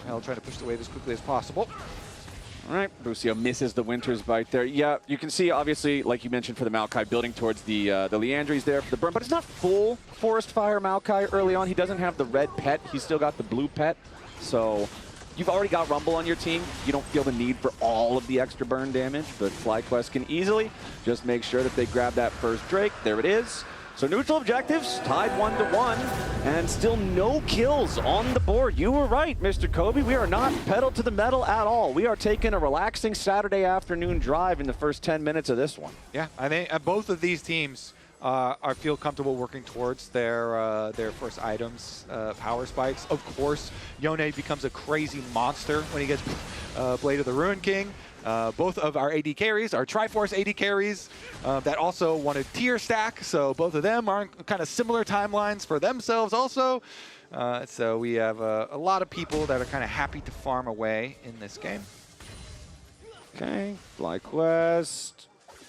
I'll try to push the wave as quickly as possible. All right, Busio misses the Winter's Bite there. Yeah, you can see, obviously, like you mentioned for the Maokai, building towards the Liandry's there for the burn, but it's not full Forest Fire Maokai early on. He doesn't have the red pet. He's still got the blue pet. So you've already got Rumble on your team. You don't feel the need for all of the extra burn damage, but FlyQuest can easily just make sure that they grab that first Drake. There it is. So neutral objectives tied 1-1, and still no kills on the board. You were right, Mr. Kobe. We are not pedal to the metal at all. We are taking a relaxing Saturday afternoon drive in the first 10 minutes of this one. Yeah, I think both of these teams feel comfortable working towards their first items, power spikes. Of course, Yone becomes a crazy monster when he gets Blade of the Ruin King. Both of our AD carries are Triforce AD carries that also want a tier stack, so both of them are kind of similar timelines for themselves also. So we have a lot of people that are kind of happy to farm away in this game. Okay, FlyQuest.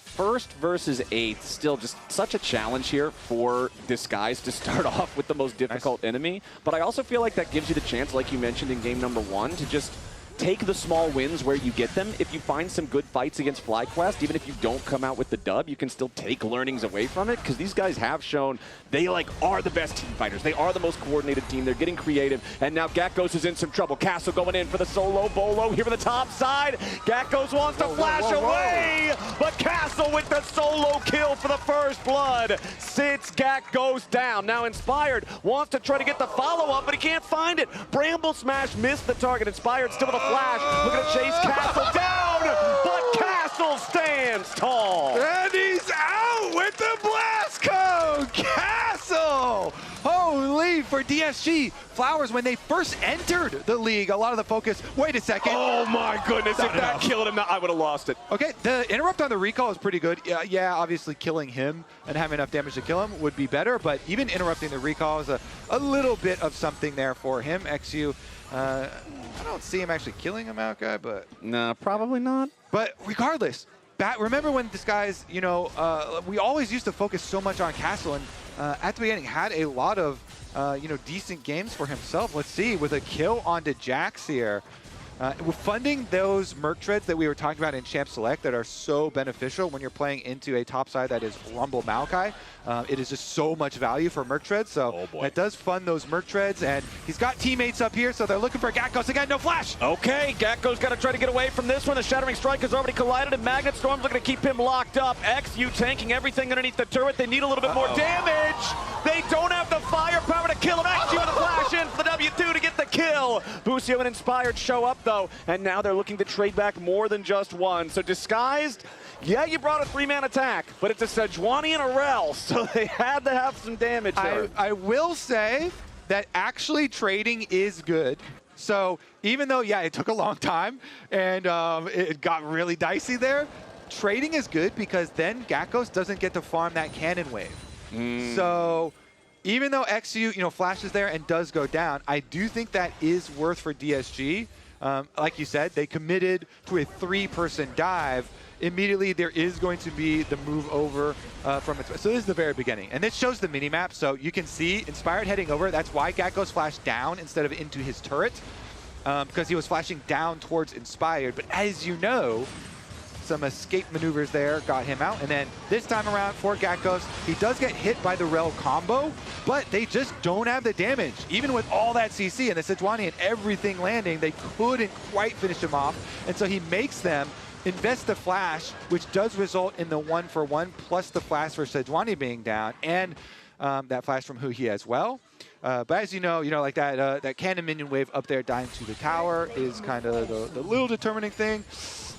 First versus 8th, still just such a challenge here for Disguise to start off with the most difficult enemy. But I also feel like that gives you the chance, like you mentioned in game number 1, to just take the small wins where you get them. If you find some good fights against FlyQuest, even if you don't come out with the dub, you can still take learnings away from it, because these guys have shown they are the best team fighters. They are the most coordinated team. They're getting creative, and now Gakkos is in some trouble. Castle going in for the solo bolo here on the top side. Gakkos wants to flash away, but Castle with the solo kill for the first blood sits Gakkos down. Now Inspired wants to try to get the follow-up, but he can't find it. Bramble Smash missed the target. Inspired still with a flash, looking to chase Castle down, but Castle stands tall. And he's out with the blast code! Castle! Holy, for DSG. Flowers, when they first entered the league, a lot of the focus, wait a second. Oh my goodness, if that killed him, I would have lost it. Okay, the interrupt on the recall is pretty good. Yeah, obviously killing him and having enough damage to kill him would be better, but even interrupting the recall is a little bit of something there for him. XU, I don't see him actually killing a Maokai, but... Nah, probably not. But regardless, remember when Disguise, we always used to focus so much on Castle, and at the beginning had a lot of, decent games for himself. Let's see, with a kill onto Jax here. We're funding those Merc Treads that we were talking about in Champ Select that are so beneficial when you're playing into a top side that is Rumble Maokai. It is just so much value for Merc Treads, so that does fund those Merc Treads, and he's got teammates up here, so they're looking for Gakkos again. No flash! Okay, Gakkos got to try to get away from this one. The Shattering Strike has already collided, and Magnet Storm's looking to keep him locked up. XU tanking everything underneath the turret. They need a little bit more damage. They don't have the firepower to kill him. XU with a flash in for the W2 to get the kill. Busio and Inspired show up, though, and now they're looking to trade back more than just one. So Disguised, yeah, you brought a 3-man attack, but it's a Sejuani and a Rel, so they had to have some damage there. I will say that actually trading is good. So even though, yeah, it took a long time and it got really dicey there, trading is good because then Gakkos doesn't get to farm that cannon wave. So even though XU, flashes there and does go down, I do think that is worth for DSG. Like you said, they committed to a 3-person dive. Immediately, there is going to be the move over from it. So this is the very beginning. And this shows the mini-map, so you can see Inspired heading over. That's why Gakkos flashed down instead of into his turret, because he was flashing down towards Inspired. But as you know, some escape maneuvers there got him out. And then this time around for Gakkos, he does get hit by the Rel combo, but they just don't have the damage. Even with all that CC and the Sejuani and everything landing, they couldn't quite finish him off. And so he makes them invest the flash, which does result in the 1-for-1 plus the flash for Sejuani being down, and that flash from Huhi as well. But as you know, like that cannon minion wave up there dying to the tower is kind of the little determining thing.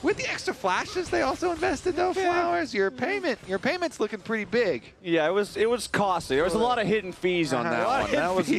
With the extra flashes, they also invested though. Flowers, your payment's looking pretty big. Yeah, it was costly. There was a lot of hidden fees on that one. That was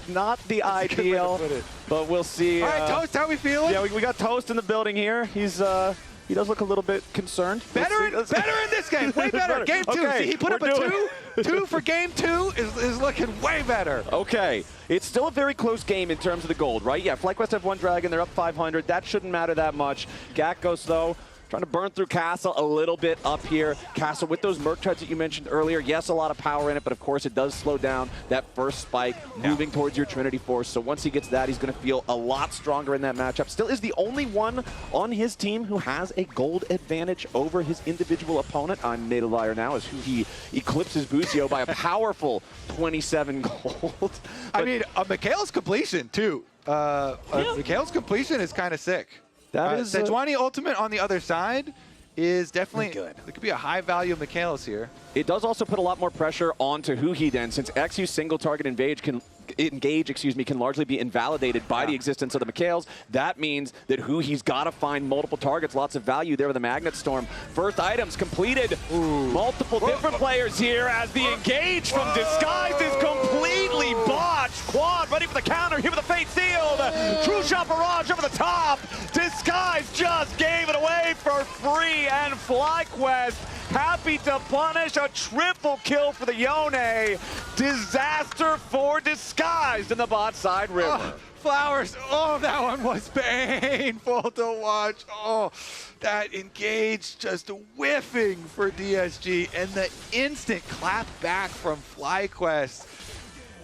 not the ideal, but we'll see. All right, Toast, how we feeling? Yeah, we got Toast in the building here. He does look a little bit concerned. Better in this game, way better. Game 2, okay, see, he put up a 2 for game 2 is looking way better. Okay, it's still a very close game in terms of the gold, right? Yeah, FlyQuest have 1 dragon, they're up 500. That shouldn't matter that much. Gakkos, though, trying to burn through Castle a little bit up here. Castle with those Merc Treads that you mentioned earlier. Yes, a lot of power in it, but of course it does slow down that first spike, moving towards your Trinity Force. So once he gets that, he's going to feel a lot stronger in that matchup. Still is the only one on his team who has a gold advantage over his individual opponent. I'm Made a Liar now as he eclipses Busio by a powerful 27 gold. I mean, Mikhail's completion, too. Mikhail's completion is kind of sick. That is Sejuani ultimate on the other side is definitely good. There could be a high value of Mikhail's here. It does also put a lot more pressure onto Huhi then, since XU's single target engage can largely be invalidated by the existence of the Mikhails. That means that Huhi's got to find multiple targets. Lots of value there with the Magnet Storm. First items completed. Multiple different players here as the engage from Disguise is completely botched. Quad ready for the counter here with the Fate Sealed. True Shot Barrage over the top. Disguise just gave it away for free, and FlyQuest happy to punish a triple kill for the Yone. Disaster for Disguised in the bot side river. Oh, Flowers, oh, that one was painful to watch. Oh, that engage just whiffing for DSG, and the instant clap back from FlyQuest.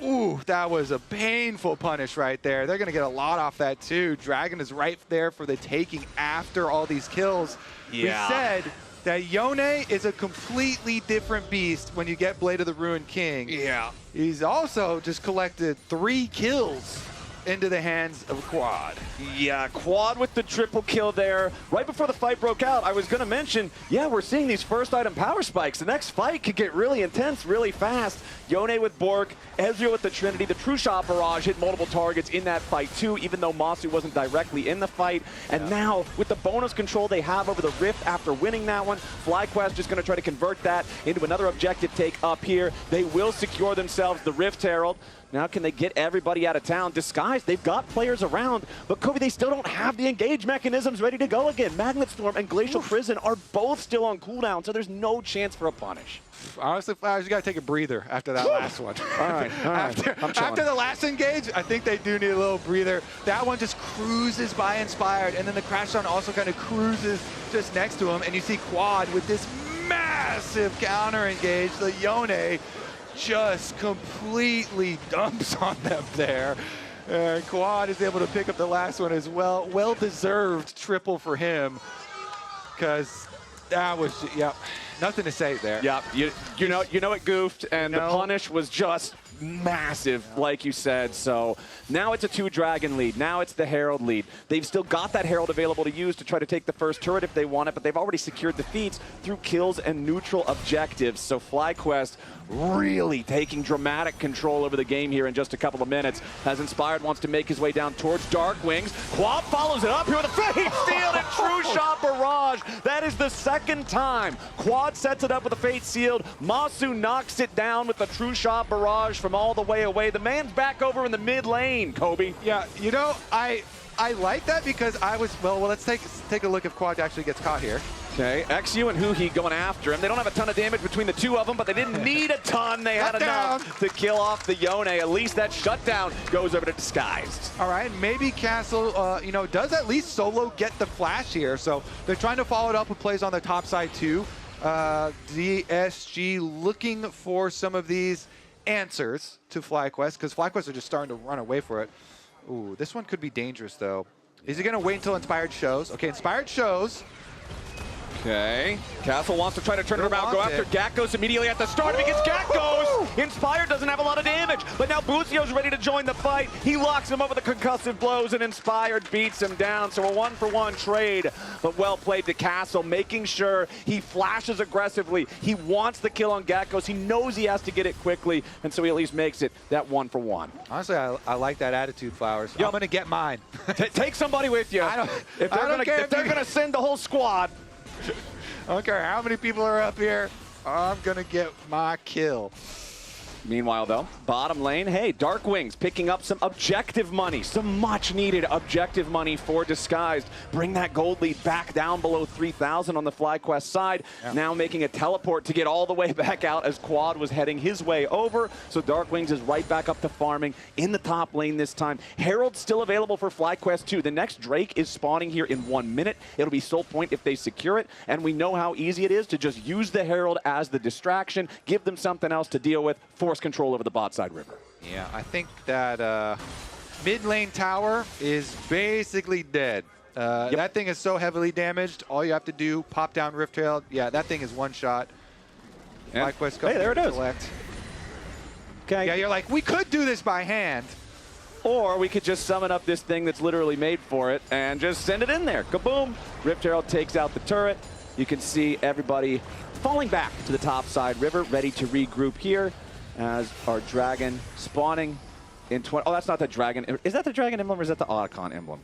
Ooh, that was a painful punish right there. They're going to get a lot off that too. Dragon is right there for the taking after all these kills. Yeah. We said that Yone is a completely different beast when you get Blade of the Ruined King. Yeah. He's also just collected 3 kills into the hands of Quad. Yeah, Quad with the triple kill there. Right before the fight broke out, I was going to mention, yeah, we're seeing these first item power spikes. The next fight could get really intense really fast. Yone with Bork, Ezreal with the Trinity. The True Shot Barrage hit multiple targets in that fight too, even though Masu wasn't directly in the fight. And now, with the bonus control they have over the Rift after winning that one, FlyQuest just going to try to convert that into another objective take up here. They will secure themselves the Rift Herald. Now can they get everybody out of town? Disguise, they've got players around, but Kobe, they still don't have the engage mechanisms ready to go again. Magnet Storm and Glacial Prison are both still on cooldown, so there's no chance for a punish. Honestly, Flowers, you got to take a breather after that last one. All right. After the last engage, I think they do need a little breather. That one just cruises by Inspired, and then the Crash Zone also kind of cruises just next to him, and you see Quad with this massive counter engage. The Yone just completely dumps on them there. Quad is able to pick up the last one as well. Well-deserved triple for him, because that was, nothing to say there. Yeah, you know it goofed, and the punish was just massive, like you said. So now it's a 2-dragon lead. Now it's the Herald lead. They've still got that Herald available to use to try to take the first turret if they want it, but they've already secured defeats through kills and neutral objectives. So FlyQuest really taking dramatic control over the game here in just a couple of minutes, as Inspired wants to make his way down towards Dark Wings. Quad follows it up here with a Fate Sealed and True Shot Barrage. That is the second time Quad sets it up with a Fate Sealed. Masu knocks it down with the True Shot Barrage from all the way away. The man's back over in the mid lane, Kobe. Yeah, you know, I like that because I was, well, let's take a look if Quad actually gets caught here. Okay, XU and Huhi going after him. They don't have a ton of damage between the two of them, but they didn't need a ton. They had enough to kill off the Yone. At least that shutdown goes over to Disguised. All right, maybe Castle, does at least solo get the flash here. So they're trying to follow it up with plays on the top side too. DSG looking for some of these answers to FlyQuest, because FlyQuest are just starting to run away for it. Ooh, this one could be dangerous though. Is he gonna wait until Inspired shows? Okay, Inspired shows. Okay, Castle wants to try to turn it around, go after Gakkos immediately at the start. If he gets Gakkos, Inspired doesn't have a lot of damage, but now Bucio's ready to join the fight. He locks him up with the concussive blows, and Inspired beats him down. So a 1-for-1 trade, but well played to Castle, making sure he flashes aggressively. He wants the kill on Gakkos. He knows he has to get it quickly, and so he at least makes it that 1-for-1. Honestly, I like that attitude, Flowers. Yep. I'm gonna get mine. Take somebody with you. If they're gonna send the whole squad. I don't care how many people are up here, I'm gonna get my kill. Meanwhile, though, bottom lane, hey, Dark Wings picking up some objective money, some much-needed objective money for Disguised. Bring that gold lead back down below 3,000 on the FlyQuest side. Yeah. Now making a teleport to get all the way back out as Quad was heading his way over. So Dark Wings is right back up to farming in the top lane this time. Herald's still available for FlyQuest too. The next Drake is spawning here in 1 minute. It'll be Soul Point if they secure it. And we know how easy it is to just use the Herald as the distraction, give them something else to deal with, force control over the bot side river. Yeah, I think that mid lane tower is basically dead. That thing is so heavily damaged. All you have to do, pop down Rift Herald. Yeah, that thing is one shot. FlyQuest, hey, there it is. Okay. Yeah, you're like, we could do this by hand, Or we could just summon up this thing that's literally made for it and just send it in there. Kaboom! Rift Herald takes out the turret. You can see everybody falling back to the top side river, ready to regroup here as our dragon spawning in 20. Oh, that's not the dragon. Is that the dragon emblem or is that the Otacon emblem?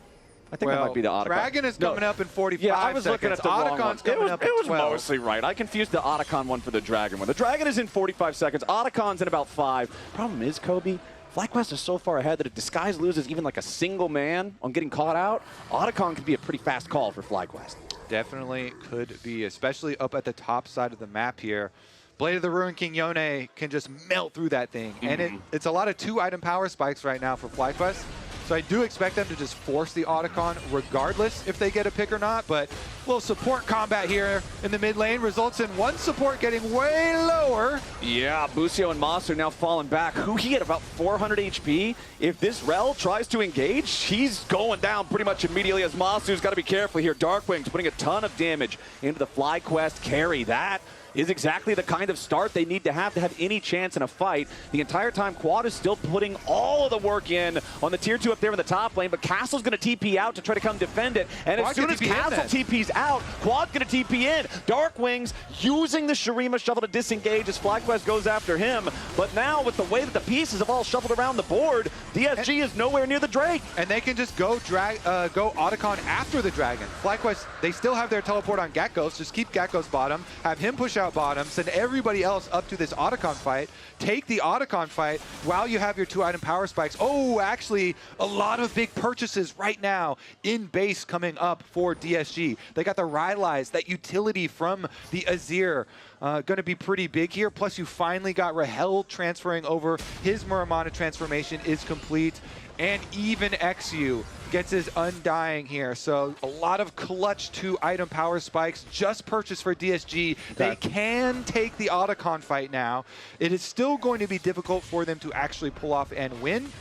I think that might be the Otacon. Dragon is coming up in 45 Yeah, I was seconds. looking at the wrong one. Otacon's coming up in 12. It was mostly right. I confused the Otacon one for the dragon one. The dragon is in 45 seconds. Otacon's in about 5. Problem is, Kobe, FlyQuest is so far ahead that if Disguise loses even like a single man on getting caught out, Otacon could be a pretty fast call for FlyQuest. Definitely could be, especially up at the top side of the map here. Blade of the Ruin King Yone can just melt through that thing. And it's a lot of 2-item power spikes right now for FlyQuest. So I do expect them to just force the Otacon regardless if they get a pick or not. But a little support combat here in the mid lane results in one support getting way lower. Yeah, Busio and Moss are now falling back. He at about 400 HP. If this Rel tries to engage, he's going down pretty much immediately as Masu's got to be careful here. Darkwing's putting a ton of damage into the FlyQuest carry. That is exactly the kind of start they need to have any chance in a fight. The entire time, Quad is still putting all of the work in on the tier 2 up there in the top lane, but Castle's going to TP out to try to come defend it. And as soon as Castle TP's out, Quad's going to TP in. Darkwings using the Shurima shovel to disengage as FlyQuest goes after him. But now, with the way that the pieces have all shuffled around the board, DSG is nowhere near the Drake. And they can just go Otacon after the Dragon. FlyQuest, they still have their teleport on Gekgos. Just keep Gekgos bottom, have him push out bottom, send everybody else up to this Otacon fight, take the Otacon fight while you have your 2-item power spikes. Oh, actually, a lot of big purchases right now in base coming up for DSG. They got the Rylai's, that utility from the Azir. Going to be pretty big here. Plus, you finally got Rahel transferring over. His Muramana transformation is complete. And even XU gets his Undying here. So a lot of clutch 2-item power spikes just purchased for DSG. They can take the Otacon fight now. It is still going to be difficult for them to actually pull off and win,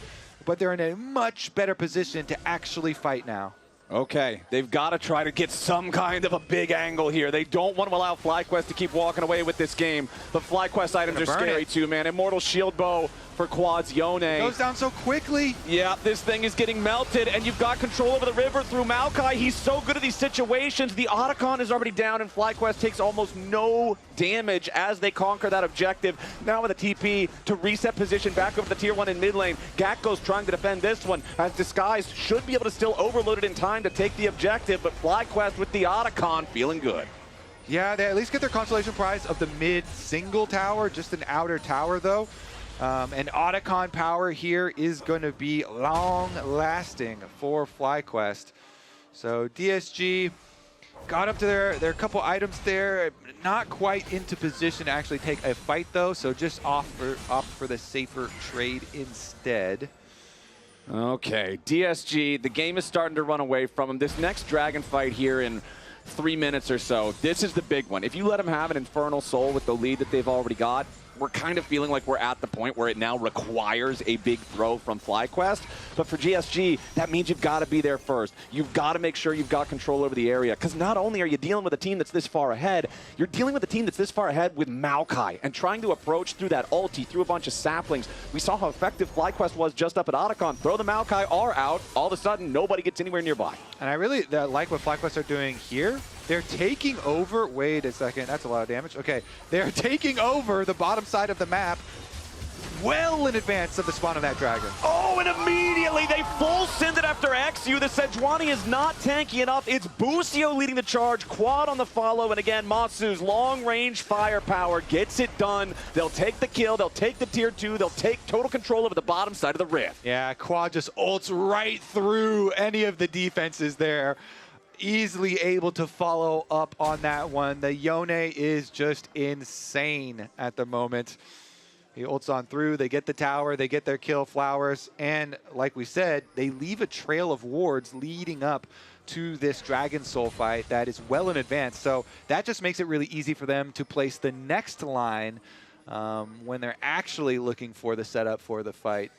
but they're in a much better position to actually fight now. Okay, they've got to try to get some kind of a big angle here. They don't want to allow FlyQuest to keep walking away with this game. The FlyQuest items are scary too, man. Immortal Shield Bow for Quad's Yone. Goes down so quickly. Yeah, this thing is getting melted, and you've got control over the river through Maokai. He's so good at these situations. The Otacon is already down, and FlyQuest takes almost no damage as they conquer that objective. Now with a TP to reset position back over the tier 1 in mid lane. Gekko's trying to defend this one, as Disguise should be able to still overload it in time to take the objective, but FlyQuest with the Otacon feeling good. Yeah, they at least get their consolation prize of the mid single tower, just an outer tower though. And Otacon power here is going to be long-lasting for FlyQuest. So DSG got up to their couple items there. Not quite into position to actually take a fight, though. So just opt for the safer trade instead. Okay, DSG, the game is starting to run away from them. This next dragon fight here in 3 minutes or so, this is the big one. If you let them have an Infernal Soul with the lead that they've already got, we're kind of feeling like we're at the point where it now requires a big throw from FlyQuest. But for GSG, that means you've got to be there first. You've got to make sure you've got control over the area. Because not only are you dealing with a team that's this far ahead, you're dealing with a team that's this far ahead with Maokai and trying to approach through that ulti, through a bunch of saplings. We saw how effective FlyQuest was just up at Otacon. Throw the Maokai R out, all of a sudden, nobody gets anywhere nearby. And I really like what FlyQuest are doing here. They're taking over, wait a second, that's a lot of damage. Okay, they're taking over the bottom side of the map well in advance of the spawn of that dragon. Oh, and immediately they full send it after XU. The Sejuani is not tanky enough. It's Busio leading the charge, Quad on the follow, and again, Masu's long-range firepower gets it done. They'll take the kill, they'll take the tier 2, they'll take total control over the bottom side of the rift. Yeah, Quad just ults right through any of the defenses there. Easily able to follow up on that one. The Yone is just insane at the moment. He ults on through, they get the tower, they get their kill flowers, and like we said, they leave a trail of wards leading up to this Dragon Soul fight that is well in advance. So that just makes it really easy for them to place the next line when they're actually looking for the setup for the fight.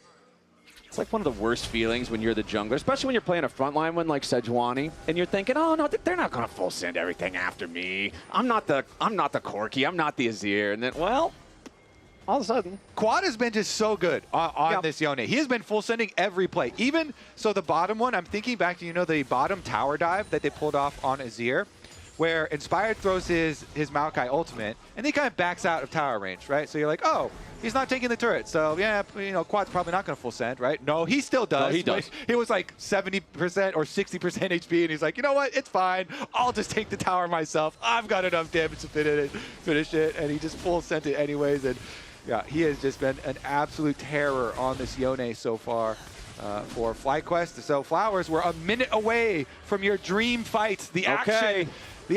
It's like one of the worst feelings when you're the jungler, especially when you're playing a frontline one like Sejuani, and you're thinking, oh no, they're not gonna full send everything after me. I'm not the Corki, I'm not the Azir, and then, well, all of a sudden. Quad has been just so good on this Yone. He has been full sending every play. Even so, the bottom one, I'm thinking back to, the bottom tower dive that they pulled off on Azir, where Inspired throws his Maokai ultimate, and he kind of backs out of tower range, right? So you're like, oh, he's not taking the turret. So yeah, Quad's probably not going to full send, right? No, he still does. No, he does. He was like 70% or 60% HP, and he's like, you know what? It's fine. I'll just take the tower myself. I've got enough damage to finish it, and he just full sent it anyways. And yeah, he has just been an absolute terror on this Yone so far for FlyQuest. So Flowers, we're a minute away from your dream fight. The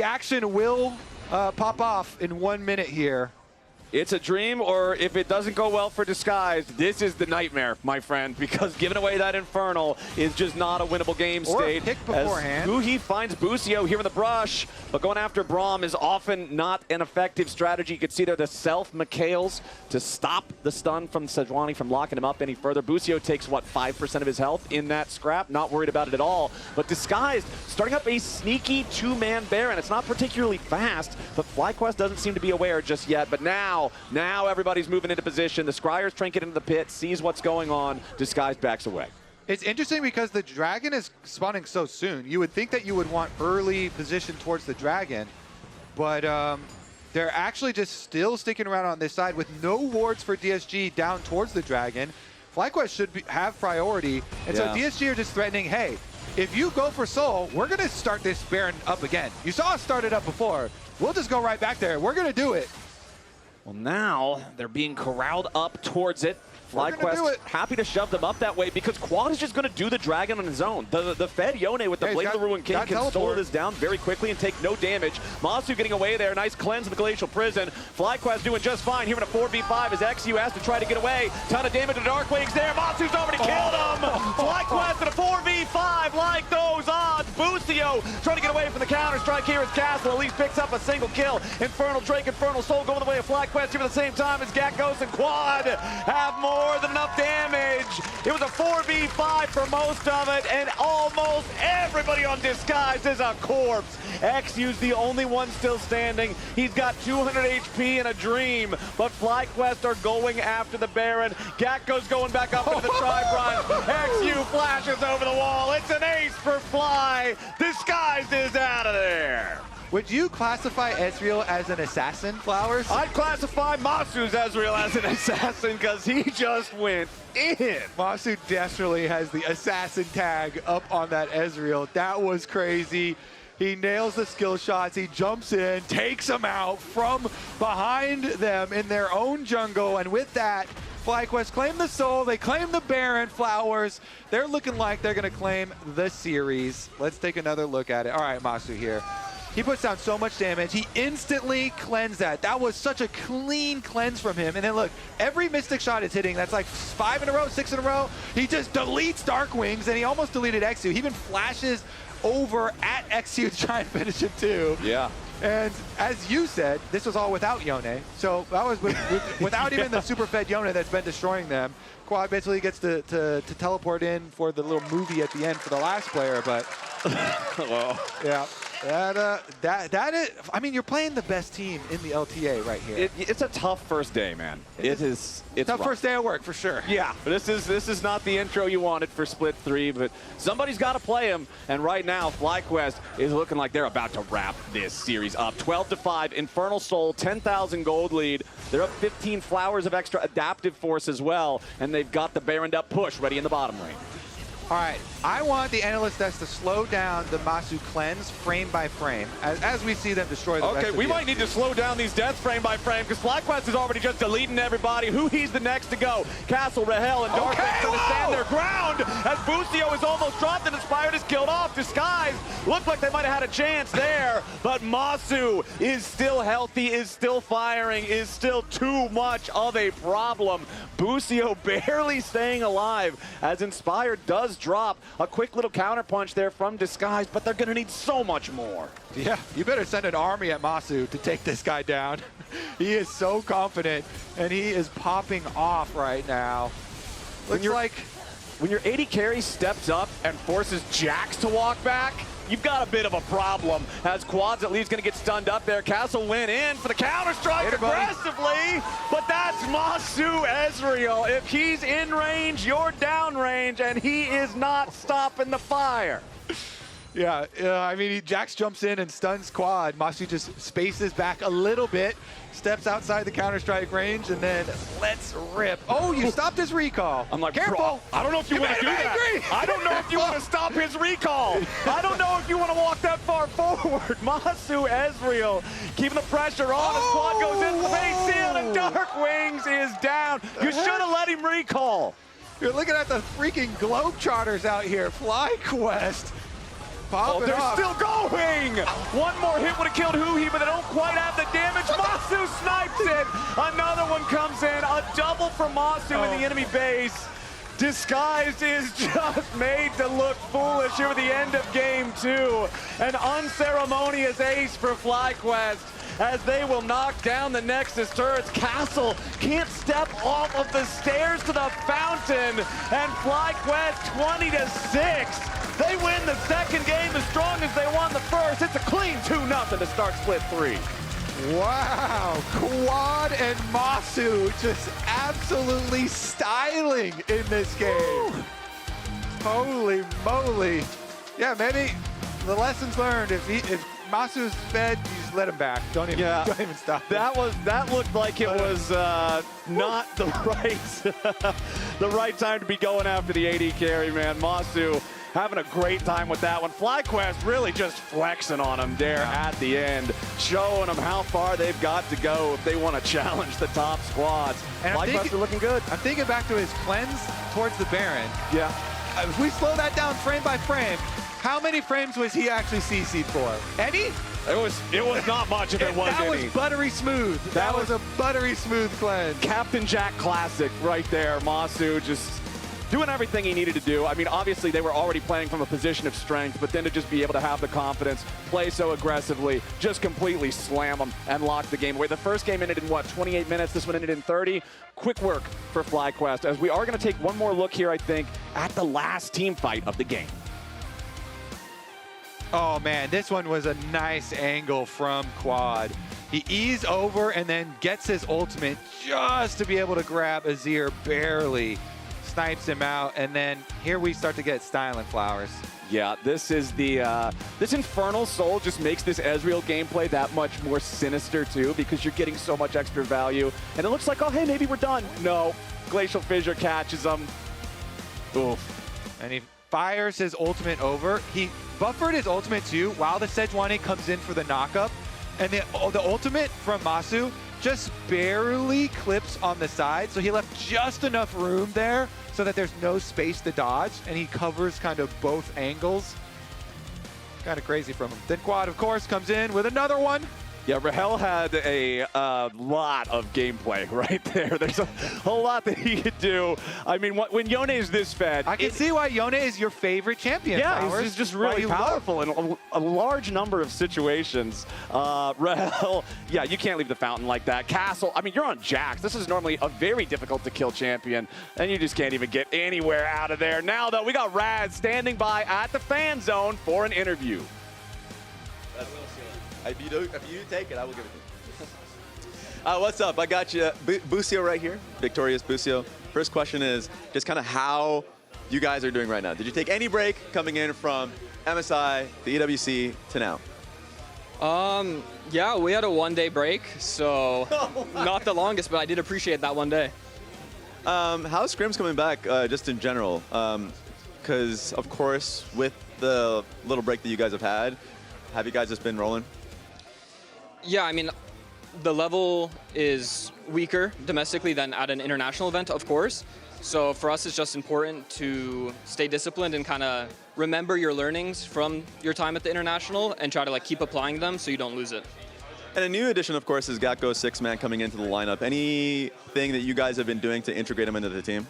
action will pop off in 1 minute here. It's a dream, or if it doesn't go well for Disguise, this is the nightmare, my friend, because giving away that Infernal is just not a winnable game state. Or a pick beforehand. He finds Busio here in the brush, but going after Braum is often not an effective strategy. You can see there the self-Mikhails to stop the stun from Sejuani from locking him up any further. Busio takes, 5% of his health in that scrap? Not worried about it at all. But Disguised, starting up a sneaky two-man Baron. It's not particularly fast, but FlyQuest doesn't seem to be aware just yet. But now everybody's moving into position. The Scryer's trinket into the pit, sees what's going on. Disguise backs away. It's interesting because the dragon is spawning so soon. You would think that you would want early position towards the dragon, but they're actually just still sticking around on this side with no wards for DSG down towards the dragon. FlyQuest should have priority, and so DSG are just threatening, hey, if you go for Soul, we're going to start this Baron up again. You saw us start it up before. We'll just go right back there. We're going to do it. Well, now they're being corralled up towards it. FlyQuest happy to shove them up that way because Quad is just going to do the dragon on his own. The Fed Yone with the Blade of the Ruined King can slow this down very quickly and take no damage. Masu getting away there. Nice cleanse in the Glacial Prison. FlyQuest doing just fine here in a 4v5 as XU has to try to get away. Ton of damage to Darkwing's there. Masu's already killed him. FlyQuest in a 4v5 like those odds. Busio trying to get away from the counter strike here as Castle at least picks up a single kill. Infernal Drake, Infernal Soul going the way of FlyQuest here at the same time as Gakos and Quad have more than enough damage. It was a 4v5 for most of it, and almost everybody on Disguise is a corpse. XU's the only one still standing. He's got 200 HP in a dream, but FlyQuest are going after the Baron. Gakko's going back up into the tribe run. XU flashes over the wall. It's an ace for Fly. Disguise is out of there. Would you classify Ezreal as an assassin, Flowers? I'd classify Masu's Ezreal as an assassin because he just went in. Masu desperately has the assassin tag up on that Ezreal. That was crazy. He nails the skill shots. He jumps in, takes them out from behind them in their own jungle. And with that, FlyQuest claim the Soul. They claim the Baron. Flowers, they're looking like they're going to claim the series. Let's take another look at it. All right, Masu here. He puts down so much damage. He instantly cleansed that. That was such a clean cleanse from him. And then look, every Mystic shot is hitting. That's like 5 in a row, 6 in a row. He just deletes Darkwings, and he almost deleted XU. He even flashes over at XU to try and finish him too. Yeah. And as you said, this was all without Yone. So that was without even the super fed Yone that's been destroying them. Quad basically gets to teleport in for the little movie at the end for the last player, but yeah. That is, I mean, you're playing the best team in the LTA right here. It's a tough first day, man. It's tough first day of work for sure. Yeah, but this is not the intro you wanted for Split 3, but somebody's got to play him. And right now, FlyQuest is looking like they're about to wrap this series up. 12-5, Infernal Soul, 10,000 gold lead. They're up 15 Flowers of extra adaptive force as well, and they've got the Baroned up push ready in the bottom lane. All right, I want the analyst desk to slow down the Masu cleanse frame by frame as we see them destroy the rest of we might need to slow down these deaths frame by frame because FlyQuest is already just deleting everybody. Who he's the next to go? Castle, Rahel, and Darkwing to stand their ground as Busio is almost dropped and Inspired is killed off. Disguise looked like they might have had a chance there, but Masu is still healthy, is still firing, is still too much of a problem. Busio barely staying alive as Inspired does drop a quick little counterpunch there from Disguise, but they're going to need so much more. Yeah, you better send an army at Masu to take this guy down. He is so confident, and he is popping off right now. Looks like when your AD carry steps up and forces Jax to walk back, you've got a bit of a problem, as Quad's at least going to get stunned up there. Castle went in for the counter-strike aggressively, but that's Masu Ezreal. If he's in range, you're down range, and he is not stopping the fire. Yeah, I mean, Jax jumps in and stuns Quad. Masu just spaces back a little bit, steps outside the counter-strike range, and then let's rip. Oh, you stopped his recall. I'm like, careful. Bro, I don't know if you want to do that. I don't know if you want to stop his recall. I don't know if you want to walk that far forward. Masu Ezreal keeping the pressure on as Quad goes into the base seal, and Dark Wings is down. You should have let him recall. You're looking at the freaking Globetrotters out here. FlyQuest. They're still going! One more hit would have killed Huhi, but they don't quite have the damage. Masu snipes it! Another one comes in. A double for Masu in the enemy base. Disguised is just made to look foolish here at the end of game 2. An unceremonious ace for FlyQuest, as they will knock down the Nexus turrets. Castle can't step off of the stairs to the fountain, and FlyQuest 20-6. They win the second game as strong as they won the first. It's a clean 2-0 to start split 3. Wow, Quad and Masu just absolutely styling in this game. Woo. Holy moly. Yeah, maybe the lessons learned. If Masu's fed, you just let him back. Don't even stop. That looked like it was not the right time to be going after the AD carry, man. Masu having a great time with that one. FlyQuest really just flexing on him there at the end, showing them how far they've got to go if they want to challenge the top squads. And FlyQuest are looking good. I'm thinking back to his cleanse towards the Baron. Yeah. If we slow that down frame by frame, how many frames was he actually CC'd for? Any? It was not much if it was any. That was buttery smooth. That was a buttery smooth cleanse. Captain Jack classic right there. Masu just doing everything he needed to do. I mean, obviously they were already playing from a position of strength, but then to just be able to have the confidence, play so aggressively, just completely slam them and lock the game away. The first game ended in, what, 28 minutes? This one ended in 30. Quick work for FlyQuest, as we are going to take one more look here, I think, at the last team fight of the game. Oh man, this one was a nice angle from Quad. He eased over and then gets his ultimate just to be able to grab Azir, barely snipes him out, and then here we start to get Styling Flowers. Yeah, this is the this Infernal Soul just makes this Ezreal gameplay that much more sinister too, because you're getting so much extra value, and it looks like, oh hey, maybe we're done. No, Glacial Fissure catches him. Oof. And he fires his ultimate over. He buffered his ultimate too while the Sejuani comes in for the knockup, and the ultimate from Masu just barely clips on the side, so he left just enough room there so that there's no space to dodge, and he covers kind of both angles. Kind of crazy from him. Then Quad, of course, comes in with another one. Yeah, Rahel had a lot of gameplay right there. There's a whole lot that he could do. I mean, when Yone is this fed, I can see why Yone is your favorite champion. Yeah, he's just really powerful in a large number of situations. Rahel, yeah, you can't leave the fountain like that. Castle, I mean, you're on Jax. This is normally a very difficult to kill champion, and you just can't even get anywhere out of there. Now, though, we got Raz standing by at the fan zone for an interview. If you take it, I will give it to you. What's up? I got you, Busio right here, Victorious Busio. First question is just kind of how you guys are doing right now. Did you take any break coming in from MSI, the EWC, to now? Yeah, we had a one-day break, so not the longest, but I did appreciate that one day. How's scrims coming back, just in general? Because, of course, with the little break that you guys have you guys just been rolling? Yeah, I mean, the level is weaker domestically than at an international event, of course. So for us, it's just important to stay disciplined and kind of remember your learnings from your time at the international and try to keep applying them so you don't lose it. And a new addition, of course, is Gatko 6-man coming into the lineup. Anything that you guys have been doing to integrate him into the team?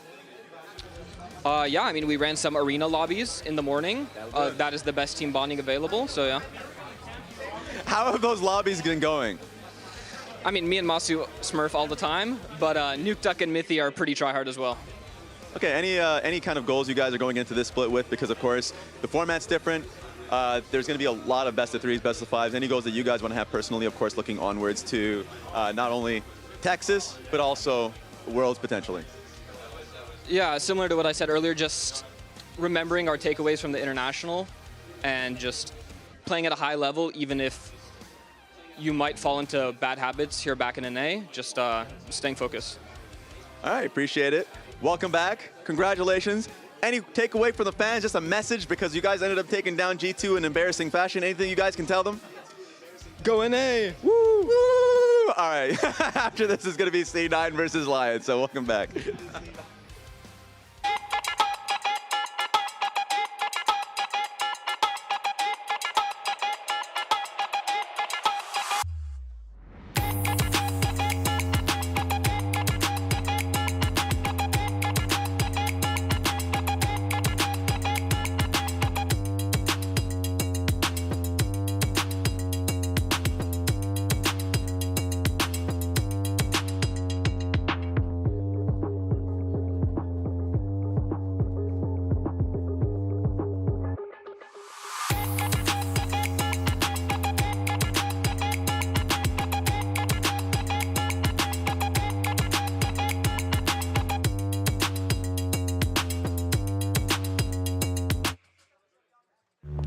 Yeah, I mean, we ran some arena lobbies in the morning. That is the best team bonding available, so yeah. How have those lobbies been going? I mean, me and Masu smurf all the time, but Nuke Duck and Mithy are pretty tryhard as well. Okay, any kind of goals you guys are going into this split with? Because, of course, the format's different. There's going to be a lot of best of threes, best of fives, any goals that you guys want to have personally, of course, looking onwards to not only Texas, but also Worlds potentially. Yeah, similar to what I said earlier, just remembering our takeaways from the international and just playing at a high level, even if you might fall into bad habits here back in NA, just staying focused. All right, appreciate it. Welcome back. Congratulations. Any takeaway from the fans, just a message, because you guys ended up taking down G2 in embarrassing fashion. Anything you guys can tell them? Go NA! Woo! Woo! All right, after this is going to be C9 versus Lyon, so welcome back.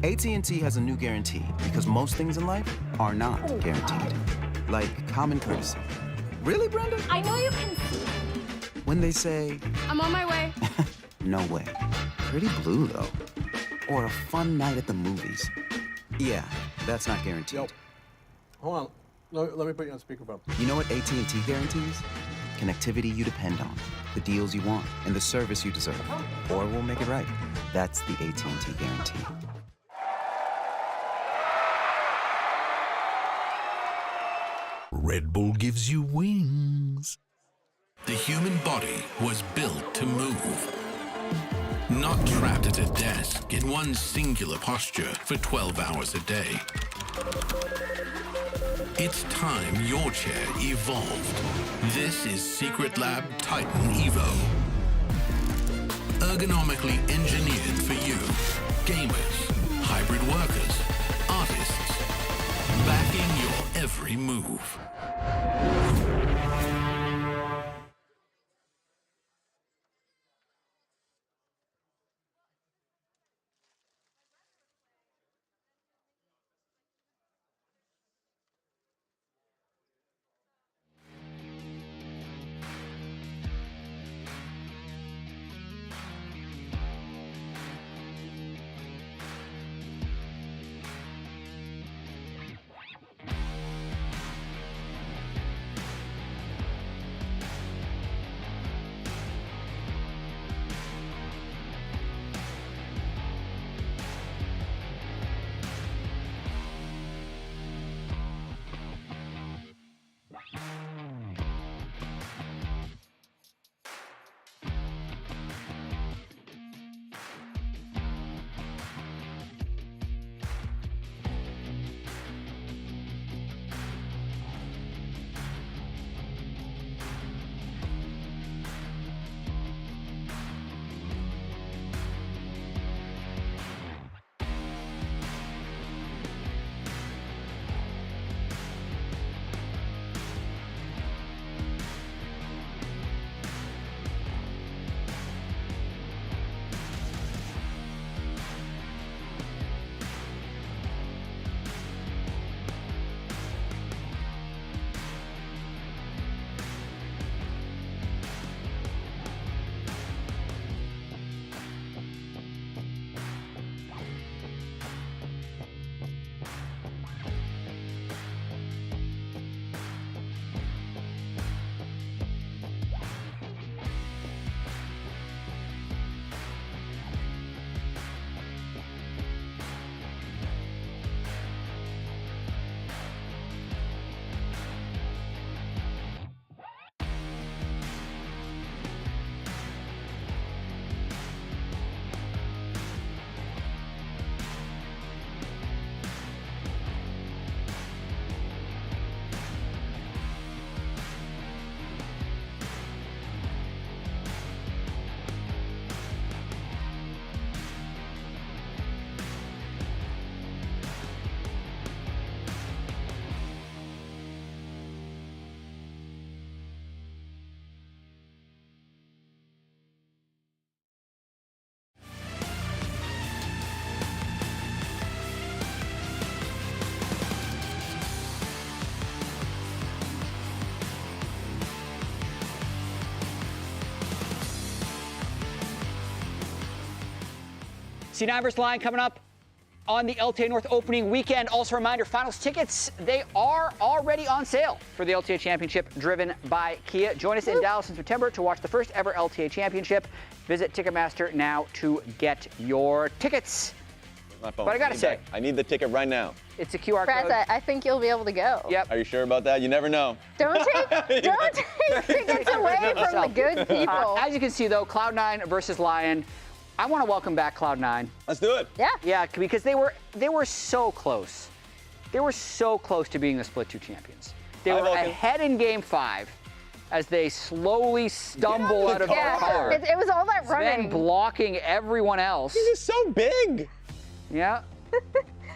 AT&T has a new guarantee because most things in life are not guaranteed. Like common courtesy. Really, Brenda? I know you can see. When they say, I'm on my way. no way. Pretty blue, though. Or a fun night at the movies. Yeah, that's not guaranteed. Yo, hold on. Let me put you on speakerphone. You know what AT&T guarantees? Connectivity you depend on, the deals you want, and the service you deserve. Or we'll make it right. That's the AT&T guarantee. Red Bull gives you wings. The human body was built to move. Not trapped at a desk in one singular posture for 12 hours a day. It's time your chair evolved. This is Secret Lab Titan Evo. Ergonomically engineered for you, gamers, hybrid workers, artists, backing your every move. C9 versus Lyon coming up on the LTA North opening weekend. Also a reminder, finals tickets, they are already on sale for the LTA Championship driven by Kia. Join us in Dallas in September to watch the first ever LTA Championship. Visit Ticketmaster now to get your tickets. My phone. But I gotta say, I need the ticket right now. It's a QR Prez, code. I think you'll be able to go. Yep. Are you sure about that? You never know. Don't take tickets away from the good people. As you can see, though, Cloud9 versus Lyon. I want to welcome back Cloud9. Let's do it. Yeah. Yeah, because they were so close. They were so close to being the Split 2 champions. They were ahead in Game 5 as they slowly stumble out of their car. It was all that running. Then blocking everyone else. This is so big. Yeah.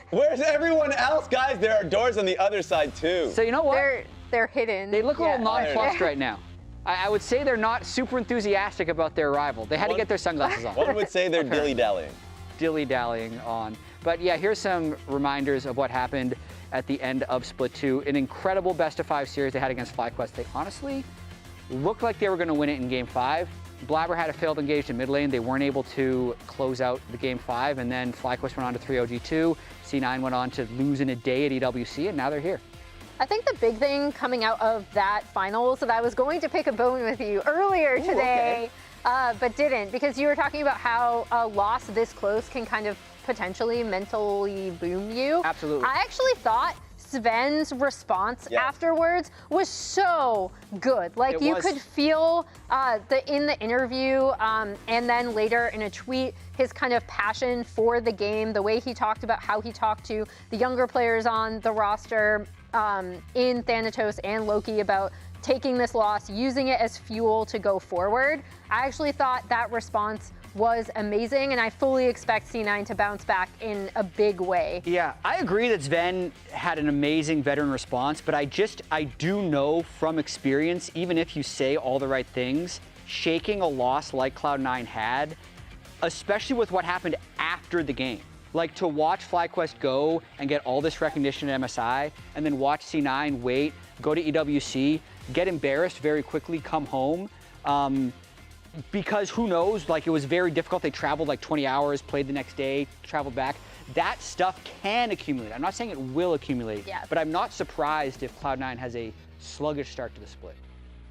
Where's everyone else, guys? There are doors on the other side too. So you know what? They're hidden. They look a little nonplussed right now. I would say they're not super enthusiastic about their arrival. They had to get their sunglasses on. One would say they're dilly-dallying. Dilly-dallying on. But yeah, here's some reminders of what happened at the end of Split 2. An incredible best-of-5 series they had against FlyQuest. They honestly looked like they were going to win it in Game 5. Blabber had a failed engaged in mid lane. They weren't able to close out the Game 5, and then FlyQuest went on to 3-0G2. C9 went on to lose in a day at EWC, and now they're here. I think the big thing coming out of that finals that I was going to pick a bone with you earlier today, but didn't, because you were talking about how a loss this close can kind of potentially mentally boom you. Absolutely. I actually thought Sven's response afterwards was so good. Like you could feel in the interview and then later in a tweet, his kind of passion for the game, the way he talked about how he talked to the younger players on the roster in Thanatos and Loki about taking this loss, using it as fuel to go forward. I actually thought that response was amazing, and I fully expect C9 to bounce back in a big way. Yeah, I agree that Sven had an amazing veteran response, but I do know from experience, even if you say all the right things, shaking a loss like Cloud9 had, especially with what happened after the game. Like to watch FlyQuest go and get all this recognition at MSI, and then watch C9 wait, go to EWC, get embarrassed very quickly, come home. Because who knows, like it was very difficult. They traveled like 20 hours, played the next day, traveled back. That stuff can accumulate. I'm not saying it will accumulate, but I'm not surprised if Cloud9 has a sluggish start to the split.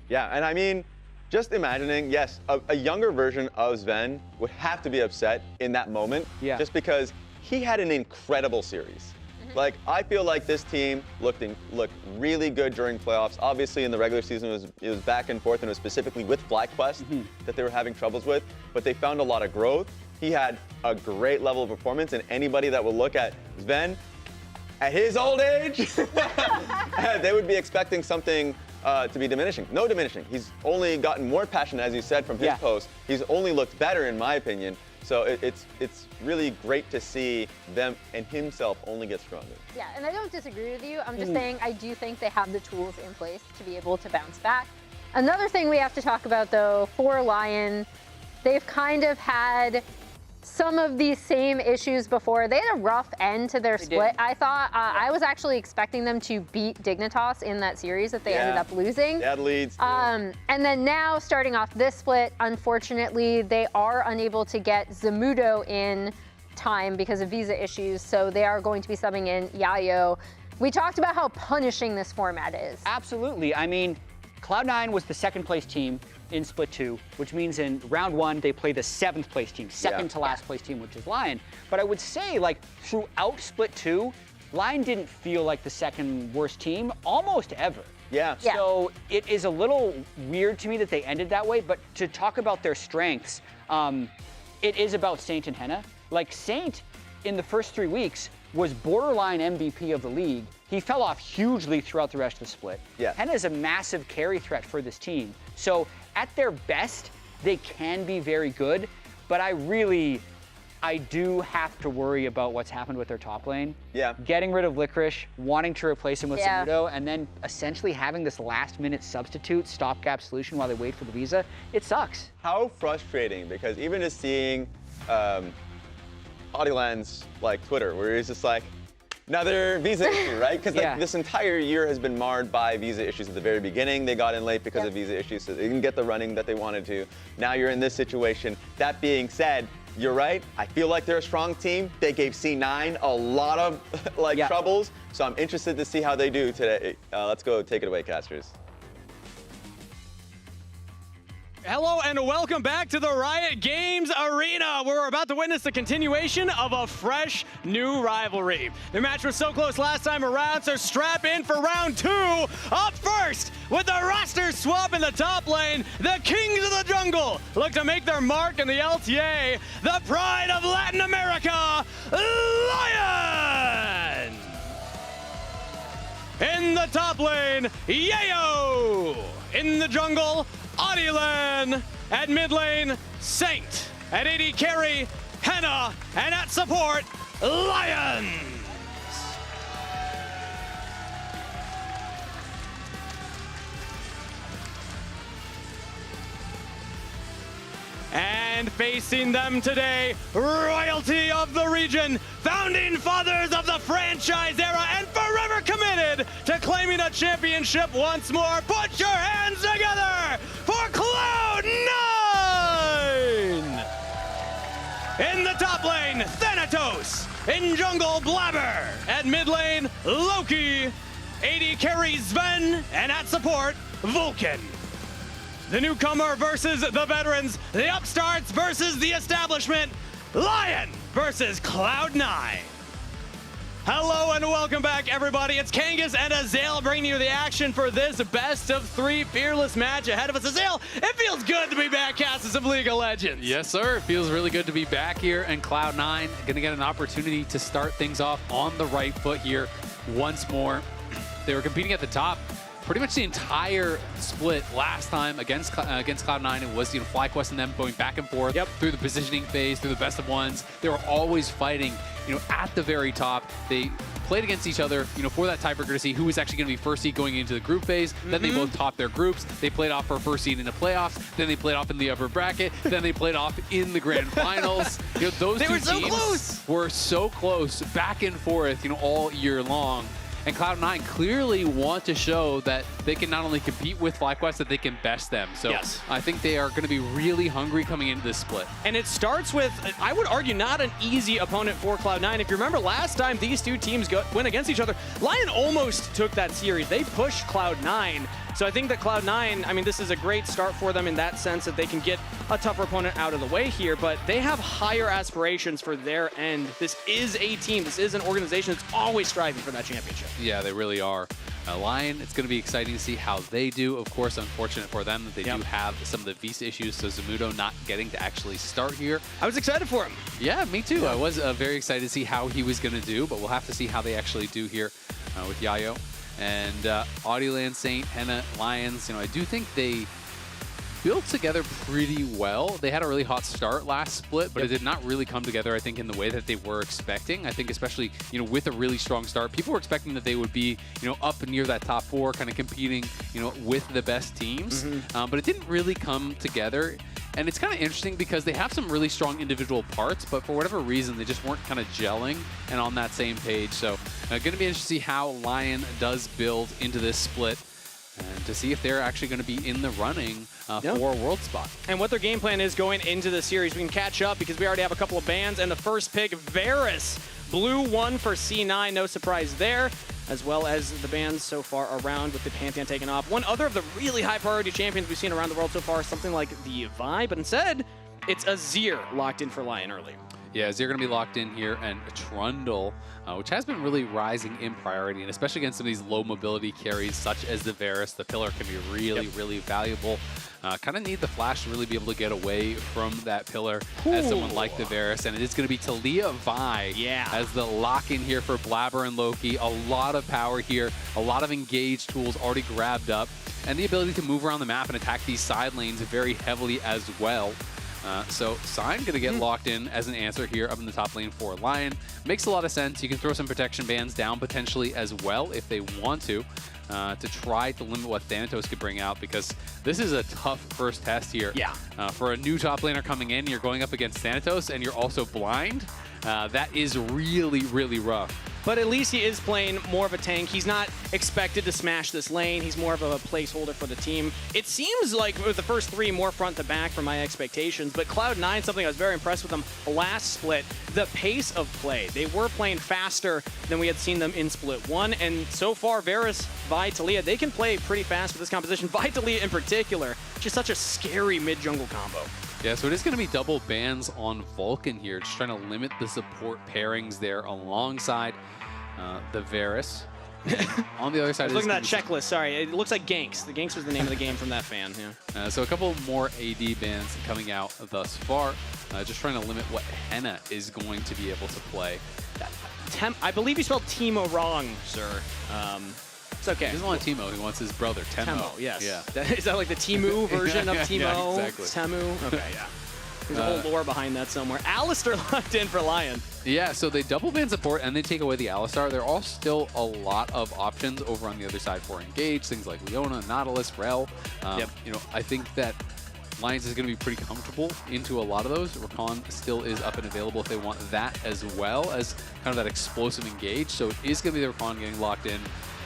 Yeah, and I mean, just imagining, yes, a younger version of Sven would have to be upset in that moment, just because he had an incredible series. Like, I feel like this team looked really good during playoffs. Obviously, in the regular season, it was back and forth, and it was specifically with FlyQuest that they were having troubles with. But they found a lot of growth. He had a great level of performance, and anybody that will look at Sven at his old age, they would be expecting something to be diminishing. No diminishing. He's only gotten more passionate, as you said, from his post. He's only looked better, in my opinion. So it's really great to see them and himself only get stronger. Yeah, and I don't disagree with you. I'm just saying I do think they have the tools in place to be able to bounce back. Another thing we have to talk about, though, for Lyon, they've kind of had some of these same issues before. They had a rough end to their split. I thought I was actually expecting them to beat Dignitas in that series that they ended up losing. They had leads. And then now, starting off this split, unfortunately, they are unable to get Zamudo in time because of visa issues, so they are going to be subbing in Yayo. We talked about how punishing this format is. Absolutely. I mean, Cloud9 was the second place team in Split 2, which means in round 1, they play the 7th place team, second to last place team, which is Lyon. But I would say, like, throughout Split 2, Lyon didn't feel like the second worst team almost ever. So it is a little weird to me that they ended that way, but to talk about their strengths, it is about Saint and Henna. Like, Saint, in the first 3 weeks, was borderline MVP of the league. He fell off hugely throughout the rest of the split. Henna is a massive carry threat for this team. So at their best, they can be very good, but I do have to worry about what's happened with their top lane. Getting rid of Licorice, wanting to replace him with Zamudo, and then essentially having this last-minute substitute stopgap solution while they wait for the visa, it sucks. How frustrating, because even just seeing Audieland's like Twitter, where he's just like, another visa issue, right? Because this entire year has been marred by visa issues at the very beginning. They got in late because of visa issues, so they didn't get the running that they wanted to. Now you're in this situation. That being said, you're right. I feel like they're a strong team. They gave C9 a lot of troubles, so I'm interested to see how they do today. Let's go take it away, casters. Hello and welcome back to the Riot Games Arena, where we're about to witness the continuation of a fresh new rivalry. Their match was so close last time around, so strap in for round 2. Up first, with the roster swap in the top lane, the Kings of the Jungle look to make their mark in the LTA, the pride of Latin America, Lyon! In the top lane, Yayo! In the jungle, Adilan. At mid lane, Saint. At AD carry, Henna. And at support, Lions. And facing them today, royalty of the region, founding fathers of the franchise era, and forever committed to claiming a championship once more. Put your hands together for Cloud9! In the top lane, Thanatos. In jungle, Blabber. At mid lane, Loki. AD carries Sven, and at support, Vulcan. The newcomer versus the veterans, the upstarts versus the establishment, Lyon versus Cloud9. Hello and welcome back, everybody. It's Kangas and Azael bringing you the action for this best of 3 fearless match ahead of us. Azael, it feels good to be back, casters of League of Legends. Yes, sir. It feels really good to be back here, and Cloud9 going to get an opportunity to start things off on the right foot here once more. They were competing at the top pretty much the entire split last time against Cloud9. It was FlyQuest and them going back and forth through the positioning phase, through the best of ones. They were always fighting, at the very top. They played against each other, for that tiebreaker to see who was actually going to be first seed going into the group phase. Then they both topped their groups. They played off for first seed in the playoffs. Then they played off in the upper bracket. Then they played off in the grand finals. Those they two were so teams close. were so close, back and forth, all year long. And Cloud9 clearly want to show that they can not only compete with FlyQuest, that they can best them. So yes. I think they are going to be really hungry coming into this split. And it starts with, I would argue, not an easy opponent for Cloud9. If you remember last time these two teams went against each other, Lyon almost took that series. They pushed Cloud9. So I think that Cloud9, this is a great start for them in that sense that they can get a tougher opponent out of the way here, but they have higher aspirations for their end. This is a team. This is an organization that's always striving for that championship. Yeah, they really are. Lyon, it's going to be exciting to see how they do. Of course, unfortunate for them that they do have some of the visa issues, so Zamudo not getting to actually start here. I was excited for him. Yeah, me too. I was very excited to see how he was going to do, but we'll have to see how they actually do here with Yayo. And Audioland, Saint, Henna, Lions, I do think they built together pretty well. They had a really hot start last split, but it did not really come together, I think, in the way that they were expecting. I think especially, with a really strong start, people were expecting that they would be, up near that top 4, kind of competing, with the best teams. But it didn't really come together. And it's kind of interesting because they have some really strong individual parts, but for whatever reason, they just weren't kind of gelling and on that same page. So going to be interesting to see how Lyon does build into this split and to see if they're actually going to be in the running for a world spot. And what their game plan is going into the series. We can catch up because we already have a couple of bans. And the first pick, Varus, blue 1 for C9, no surprise there, as well as the bans so far around with the Pantheon taken off. One other of the really high priority champions we've seen around the world so far, something like the Vi, but instead, it's Azir locked in for Lyon early. Yeah, Azir going to be locked in here, and Trundle, which has been really rising in priority, and especially against some of these low mobility carries, such as the Varus. The pillar can be really, really valuable. Kind of need the Flash to really be able to get away from that pillar as someone like the Varus, and it is going to be Talia Vi as the lock-in here for Blabber and Loki. A lot of power here, a lot of engaged tools already grabbed up, and the ability to move around the map and attack these side lanes very heavily as well. So Sign going to get locked in as an answer here up in the top lane for Lyon. Makes a lot of sense. You can throw some protection bans down potentially as well if they want to try to limit what Thanatos could bring out, because this is a tough first test here. Yeah. For a new top laner coming in, you're going up against Thanatos and you're also blind. That is really, really rough. but at least he is playing more of a tank. He's not expected to smash this lane. He's more of a placeholder for the team. It seems like with the first 3 more front to back from my expectations, but Cloud9, something I was very impressed with them last split, the pace of play. They were playing faster than we had seen them in split 1, and so far, Varus, Vi, Taliyah, they can play pretty fast with this composition. Vi, Taliyah in particular, just such a scary mid-jungle combo. Yeah, so it is going to be double bans on Vulcan here, just trying to limit the support pairings there alongside the Varus. On the other side, looking at that checklist, sorry, it looks like Ganks. The Ganks was the name of the game from that fan. Yeah. So a couple more AD bans coming out thus far, just trying to limit what Henna is going to be able to play. I believe you spelled Teemo wrong, sir. It's okay. He doesn't want Teemo, he wants his brother, Temo. Yes. Yeah. Is that like the Temu version of Teemo? Yeah, exactly. Temu? Okay, yeah. There's a whole lore behind that somewhere. Alistair locked in for Lyon. Yeah, so they double ban support and they take away the Alistar. There are still a lot of options over on the other side for engage, things like Leona, Nautilus, Rel. You know, I think that Lions is going to be pretty comfortable into a lot of those. Rakan still is up and available if they want that, as well as kind of that explosive engage. So it is going to be the Rakan getting locked in.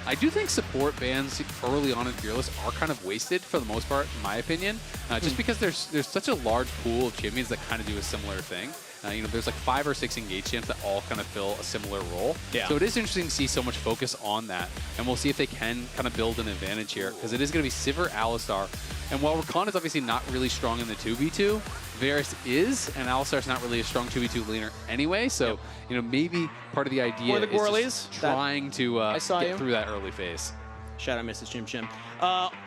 I do think support bans early on in Fearless are kind of wasted for the most part, in my opinion, just because there's such a large pool of champions that kind of do a similar thing. You know, there's like 5 or 6 engage champs that all kind of fill a similar role. Yeah. So it is interesting to see so much focus on that, and we'll see if they can kind of build an advantage here, because it is going to be Sivir, Alistar, and while Rakan is obviously not really strong in the 2v2, Varus is, and Alistar's not really a strong 2v2 laner anyway, so you know, maybe part of the idea is just trying to get through that early phase. Shout out Mrs. Chim Chim.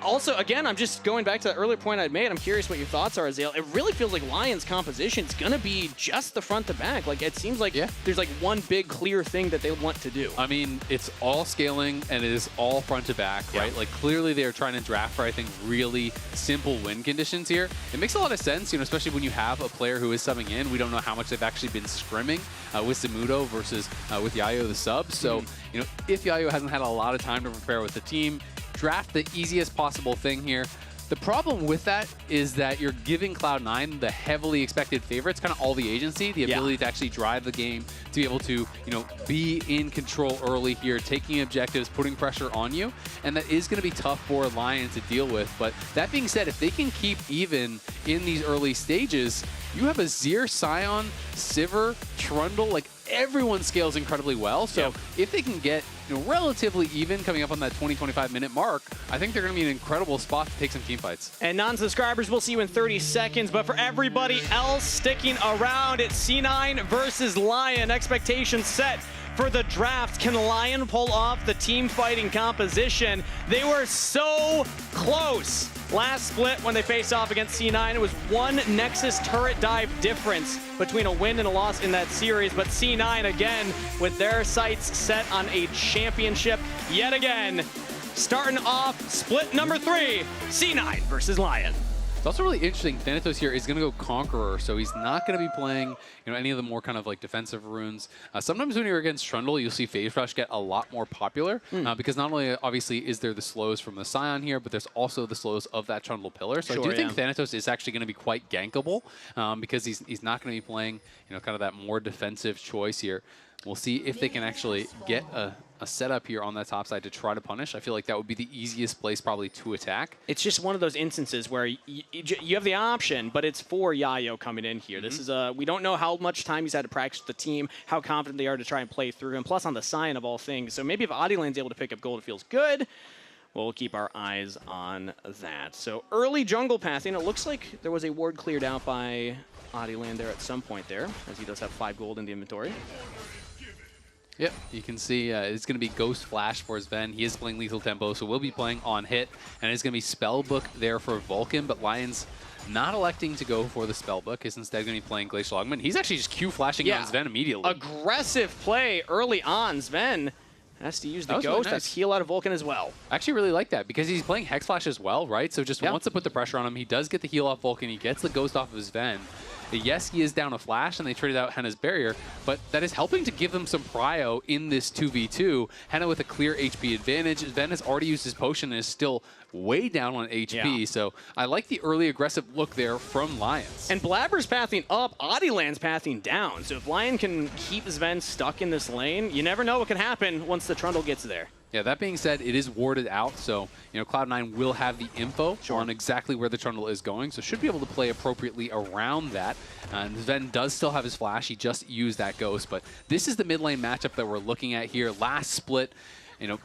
Also, again, I'm just going back to the earlier point I'd made. I'm curious what your thoughts are, Azale. It really feels like Lion's composition is going to be just the front to back. Like, it seems like there's like one big clear thing that they want to do. I mean, it's all scaling and it is all front to back, right? Like, clearly they're trying to draft for, I think, really simple win conditions here. It makes a lot of sense, you know, especially when you have a player who is subbing in. We don't know how much they've actually been scrimming with Zamudo versus with Yayo the sub. So, you know, if Yayo hasn't had a lot of time to prepare with the team, draft the easiest possible thing here. The problem with that is that you're giving Cloud9 the heavily expected favorites, kind of all the agency, the ability to actually drive the game, to be able to, you know, be in control early here, taking objectives, putting pressure on you, and that is going to be tough for Lion to deal with. But that being said, if they can keep even in these early stages, you have Azir, Sion, Sivir, Trundle, like everyone scales incredibly well. So if they can get, you know, relatively even coming up on that 20-25 minute mark, I think they're going to be an incredible spot to take some team fights. And non-subscribers, we'll see you in 30 seconds. But for everybody else sticking around, it's C9 versus Lyon. Expectations set for the draft. Can Lyon pull off the team fighting composition? They were so close last split when they faced off against C9. It was one Nexus turret dive difference between a win and a loss in that series. But C9 again with their sights set on a championship yet again. Starting off split number 3, C9 versus Lyon. It's also really interesting, Thanatos here is going to go Conqueror, so he's not going to be playing, you know, any of the more kind of like defensive runes. Sometimes when you're against Trundle, you'll see Phase Rush get a lot more popular, because not only obviously is there the slows from the Scion here, but there's also the slows of that Trundle pillar. So I do think Thanatos is actually going to be quite gankable, because he's not going to be playing, you know, kind of that more defensive choice here. We'll see if they can actually get a setup here on that top side to try to punish. I feel like that would be the easiest place probably to attack. It's just one of those instances where you have the option, but it's for Yayo coming in here. This is we don't know how much time he's had to practice with the team, how confident they are to try and play through him, plus on the Scion of all things. So maybe if Adiland's able to pick up gold, it feels good. We'll keep our eyes on that. So early jungle pathing, it looks like there was a ward cleared out by Adiland there at some point there, as he does have 5 gold in the inventory. Yep, you can see it's going to be Ghost Flash for Sven. He is playing Lethal Tempo, so we'll be playing on hit. And it's going to be Spellbook there for Vulcan, but Lion's not electing to go for the Spellbook. Is instead going to be playing Glacial Augment. He's actually just Q-flashing on Sven immediately. Aggressive play early on. Sven has to use the Ghost. Really nice. That's heal out of Vulcan as well. I actually really like that because he's playing Hex Flash as well, right? So just wants to put the pressure on him. He does get the heal off Vulcan. He gets the Ghost off of Sven. Yes, he is down a flash, and they traded out Henna's barrier, but that is helping to give them some prio in this 2v2. Henna with a clear HP advantage. Sven has already used his potion and is still way down on HP, so I like the early aggressive look there from Lions. And Blabber's pathing up, Adiland's pathing down, so if Lion can keep Sven stuck in this lane, you never know what can happen once the Trundle gets there. Yeah, that being said, it is warded out, so Cloud9 will have the info on exactly where the Trundle is going, so should be able to play appropriately around that. And Sven does still have his flash, he just used that Ghost, but this is the mid lane matchup that we're looking at here. Last split,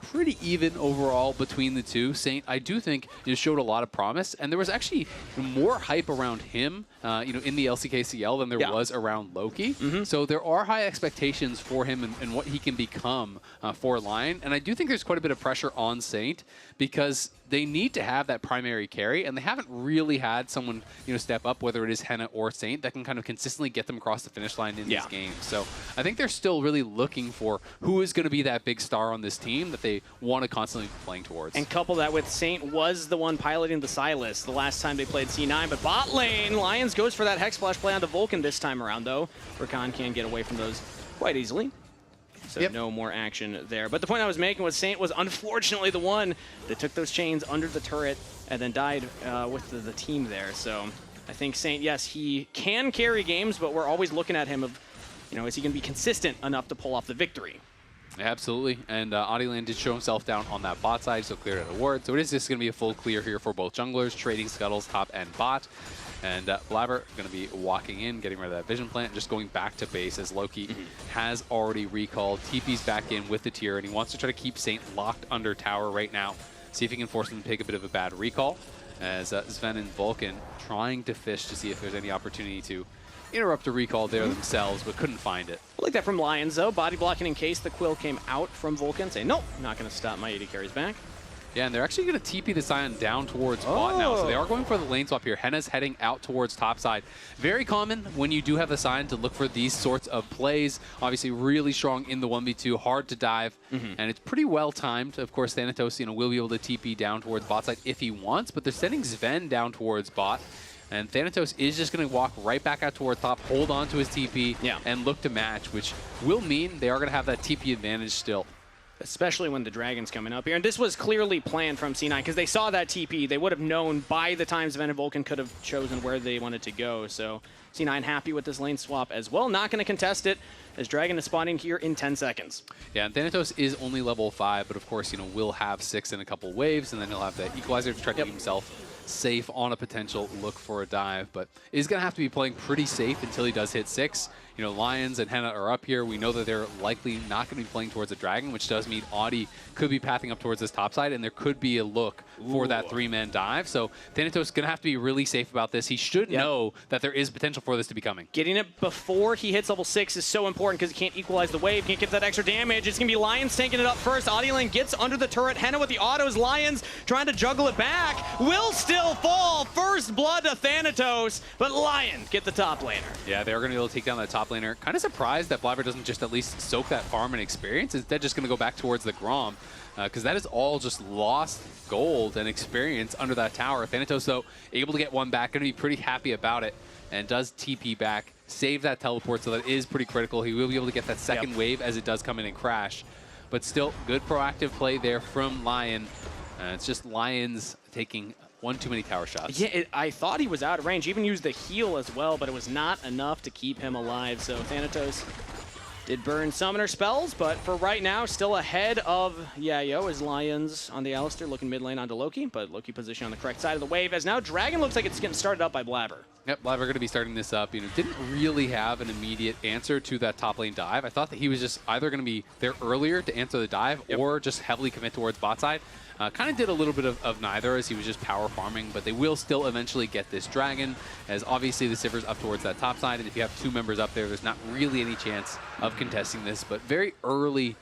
pretty even overall between the two. Saint, I do think, showed a lot of promise, and there was actually more hype around him, in the LCKCL than there was around Loki. So there are high expectations for him and what he can become for Lion, and I do think there's quite a bit of pressure on Saint because they need to have that primary carry, and they haven't really had someone, step up, whether it is Henna or Saint, that can kind of consistently get them across the finish line in these games. So I think they're still really looking for who is going to be that big star on this team that they want to constantly be playing towards. And couple that with Saint was the one piloting the Silas the last time they played C9, but bot lane, Lions goes for that Hex Splash play onto Vulcan this time around, though. Rakan can get away from those quite easily. So no more action there. But the point I was making was Saint was unfortunately the one that took those chains under the turret and then died with the team there. So I think Saint, yes, he can carry games, but we're always looking at him of, is he going to be consistent enough to pull off the victory? Absolutely, and Adiland did show himself down on that bot side, so cleared out a ward. So it is just going to be a full clear here for both junglers, trading scuttles top and bot. And Blabber going to be walking in, getting rid of that vision plant, just going back to base as Loki has already recalled. TP's back in with the tier, and he wants to try to keep Saint locked under tower right now. See if he can force him to take a bit of a bad recall, as Sven and Vulcan trying to fish to see if there's any opportunity to interrupt a recall there themselves, but couldn't find it. I like that from Lions, though. Body blocking in case the Quill came out from Vulcan, saying, nope, not going to stop my AD carries back. Yeah, and they're actually going to TP the Sion down towards bot now, so they are going for the lane swap here. Henna's heading out towards top side. Very common when you do have the Sion to look for these sorts of plays. Obviously really strong in the 1v2, hard to dive, and it's pretty well timed. Of course, Thanatos will be able to TP down towards bot side if he wants, but they're sending Sven down towards bot. And Thanatos is just going to walk right back out toward top, hold on to his TP, and look to match, which will mean they are going to have that TP advantage still. Especially when the Dragon's coming up here. And this was clearly planned from C9 because they saw that TP. They would have known by the time Sven and Vulcan could have chosen where they wanted to go. So C9 happy with this lane swap as well. Not going to contest it as Dragon is spawning here in 10 seconds. Yeah, and Thanatos is only level 5, but of course, will have 6 in a couple waves, and then he'll have the Equalizer to try to keep himself safe on a potential look for a dive, but is going to have to be playing pretty safe until he does hit 6. Lions and Henna are up here. We know that they're likely not going to be playing towards a Dragon, which does mean Audi could be pathing up towards this top side, and there could be a look for that 3-man dive. So Thanatos is going to have to be really safe about this. He should know that there is potential for this to be coming. Getting it before he hits level 6 is so important because he can't equalize the wave, can't get that extra damage. It's going to be Lions taking it up first. Adiland gets under the turret. Henna with the autos. Lions trying to juggle it back. Will still fall. First blood to Thanatos, but Lion get the top laner. Yeah, they're going to be able to take down that top laner. Kind of surprised that Blabber doesn't just at least soak that farm and experience. Instead, just going to go back towards the Grom, because that is all just lost gold and experience under that tower. Thanatos, though, able to get one back, going to be pretty happy about it, and does TP back, save that teleport, so that is pretty critical. He will be able to get that second wave as it does come in and crash. But still, good proactive play there from Lion. It's just Lions taking one too many tower shots. Yeah, I thought he was out of range. Even used the heal as well, but it was not enough to keep him alive. So Thanatos did burn summoner spells, but for right now, still ahead of Yayo as Lions on the Alistair, looking mid lane onto Loki, but Loki position on the correct side of the wave, as now Dragon looks like it's getting started up by Blabber. Yep, Blabber going to be starting this up. Didn't really have an immediate answer to that top lane dive. I thought that he was just either going to be there earlier to answer the dive or just heavily commit towards bot side. Kind of did a little bit of neither as he was just power farming, but they will still eventually get this Dragon, as obviously the Sivers up towards that top side, and if you have 2 members up there, there's not really any chance of contesting this, but very early,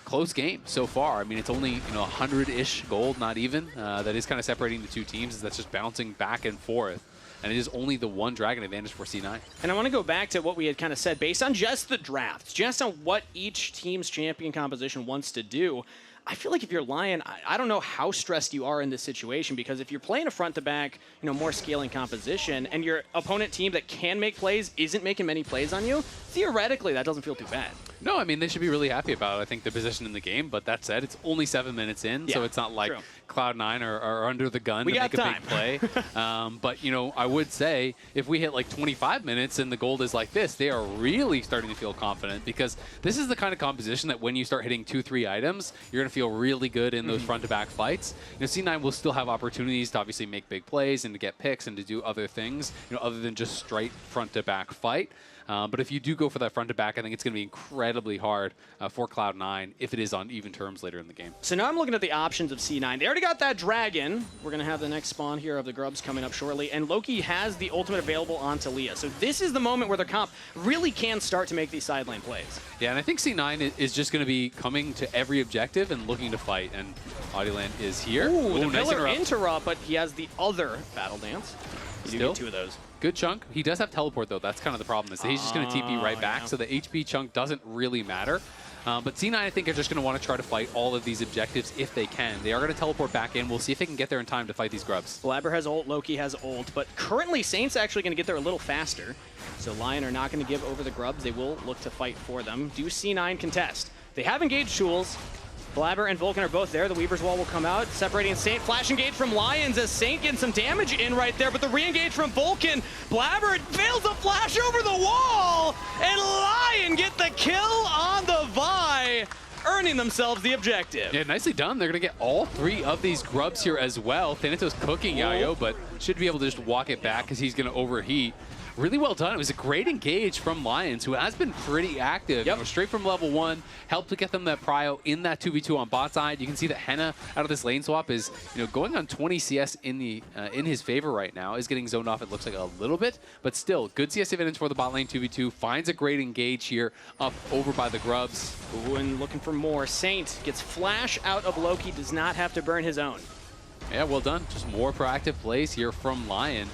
close game so far. I mean, it's only 100-ish gold, not even. That is kind of separating the two teams, as that's just bouncing back and forth. And it is only the one Dragon advantage for C9. And I want to go back to what we had kind of said, based on just the drafts, just on what each team's champion composition wants to do. I feel like if you're Lyon, I don't know how stressed you are in this situation, because if you're playing a front-to-back, more scaling composition, and your opponent team that can make plays isn't making many plays on you, theoretically, that doesn't feel too bad. No, I mean, they should be really happy about it, I think, the position in the game. But that said, it's only 7 minutes in, so it's not like Cloud9 are under the gun to make a big play. But, I would say if we hit like 25 minutes and the gold is like this, they are really starting to feel confident, because this is the kind of composition that when you start hitting 2-3 items, you're going to feel really good in those front-to-back fights. C9 will still have opportunities to obviously make big plays and to get picks and to do other things, other than just straight front-to-back fight. But if you do go for that front-to-back, I think it's going to be incredibly hard for Cloud9 if it is on even terms later in the game. So now I'm looking at the options of C9. They already got that dragon. We're going to have the next spawn here of the grubs coming up shortly. And Loki has the ultimate available on Talia. So this is the moment where their comp really can start to make these side lane plays. Yeah, and I think C9 is just going to be coming to every objective and looking to fight. And Audioland is here. Ooh, the nice pillar interrupt, but he has the other battle dance. You do get 2 of those. Good chunk. He does have teleport, though. That's kind of the problem, is that he's just going to TP right back, so the HP chunk doesn't really matter. But C9, I think, are just going to want to try to fight all of these objectives if they can. They are going to teleport back in. We'll see if they can get there in time to fight these grubs. Blabber has ult, Loki has ult, but currently Saint's actually going to get there a little faster. So Lyon are not going to give over the grubs. They will look to fight for them. Do C9 contest? They have engaged tools. Blabber and Vulcan are both there. The Weaver's Wall will come out, separating Saint. Flash engage from Lions as Saint getting some damage in right there, but the re-engage from Vulcan. Blabber fails to flash over the wall, and Lyon get the kill on the Vi, earning themselves the objective. Yeah, nicely done. They're going to get all 3 of these grubs here as well. Thanatos cooking Yayo, but should be able to just walk it back because he's going to overheat. Really well done. It was a great engage from Lions, who has been pretty active. Straight from level 1, helped to get them that prio in that 2v2 on bot side. You can see that Henna out of this lane swap is going on 20 CS in his favor right now. Is getting zoned off, it looks like, a little bit, but still good CS advantage for the bot lane 2v2. Finds a great engage here up over by the grubs. Ooh, and looking for more. Saint gets flash out of Loki, does not have to burn his own. Yeah, well done. Just more proactive plays here from Lyon.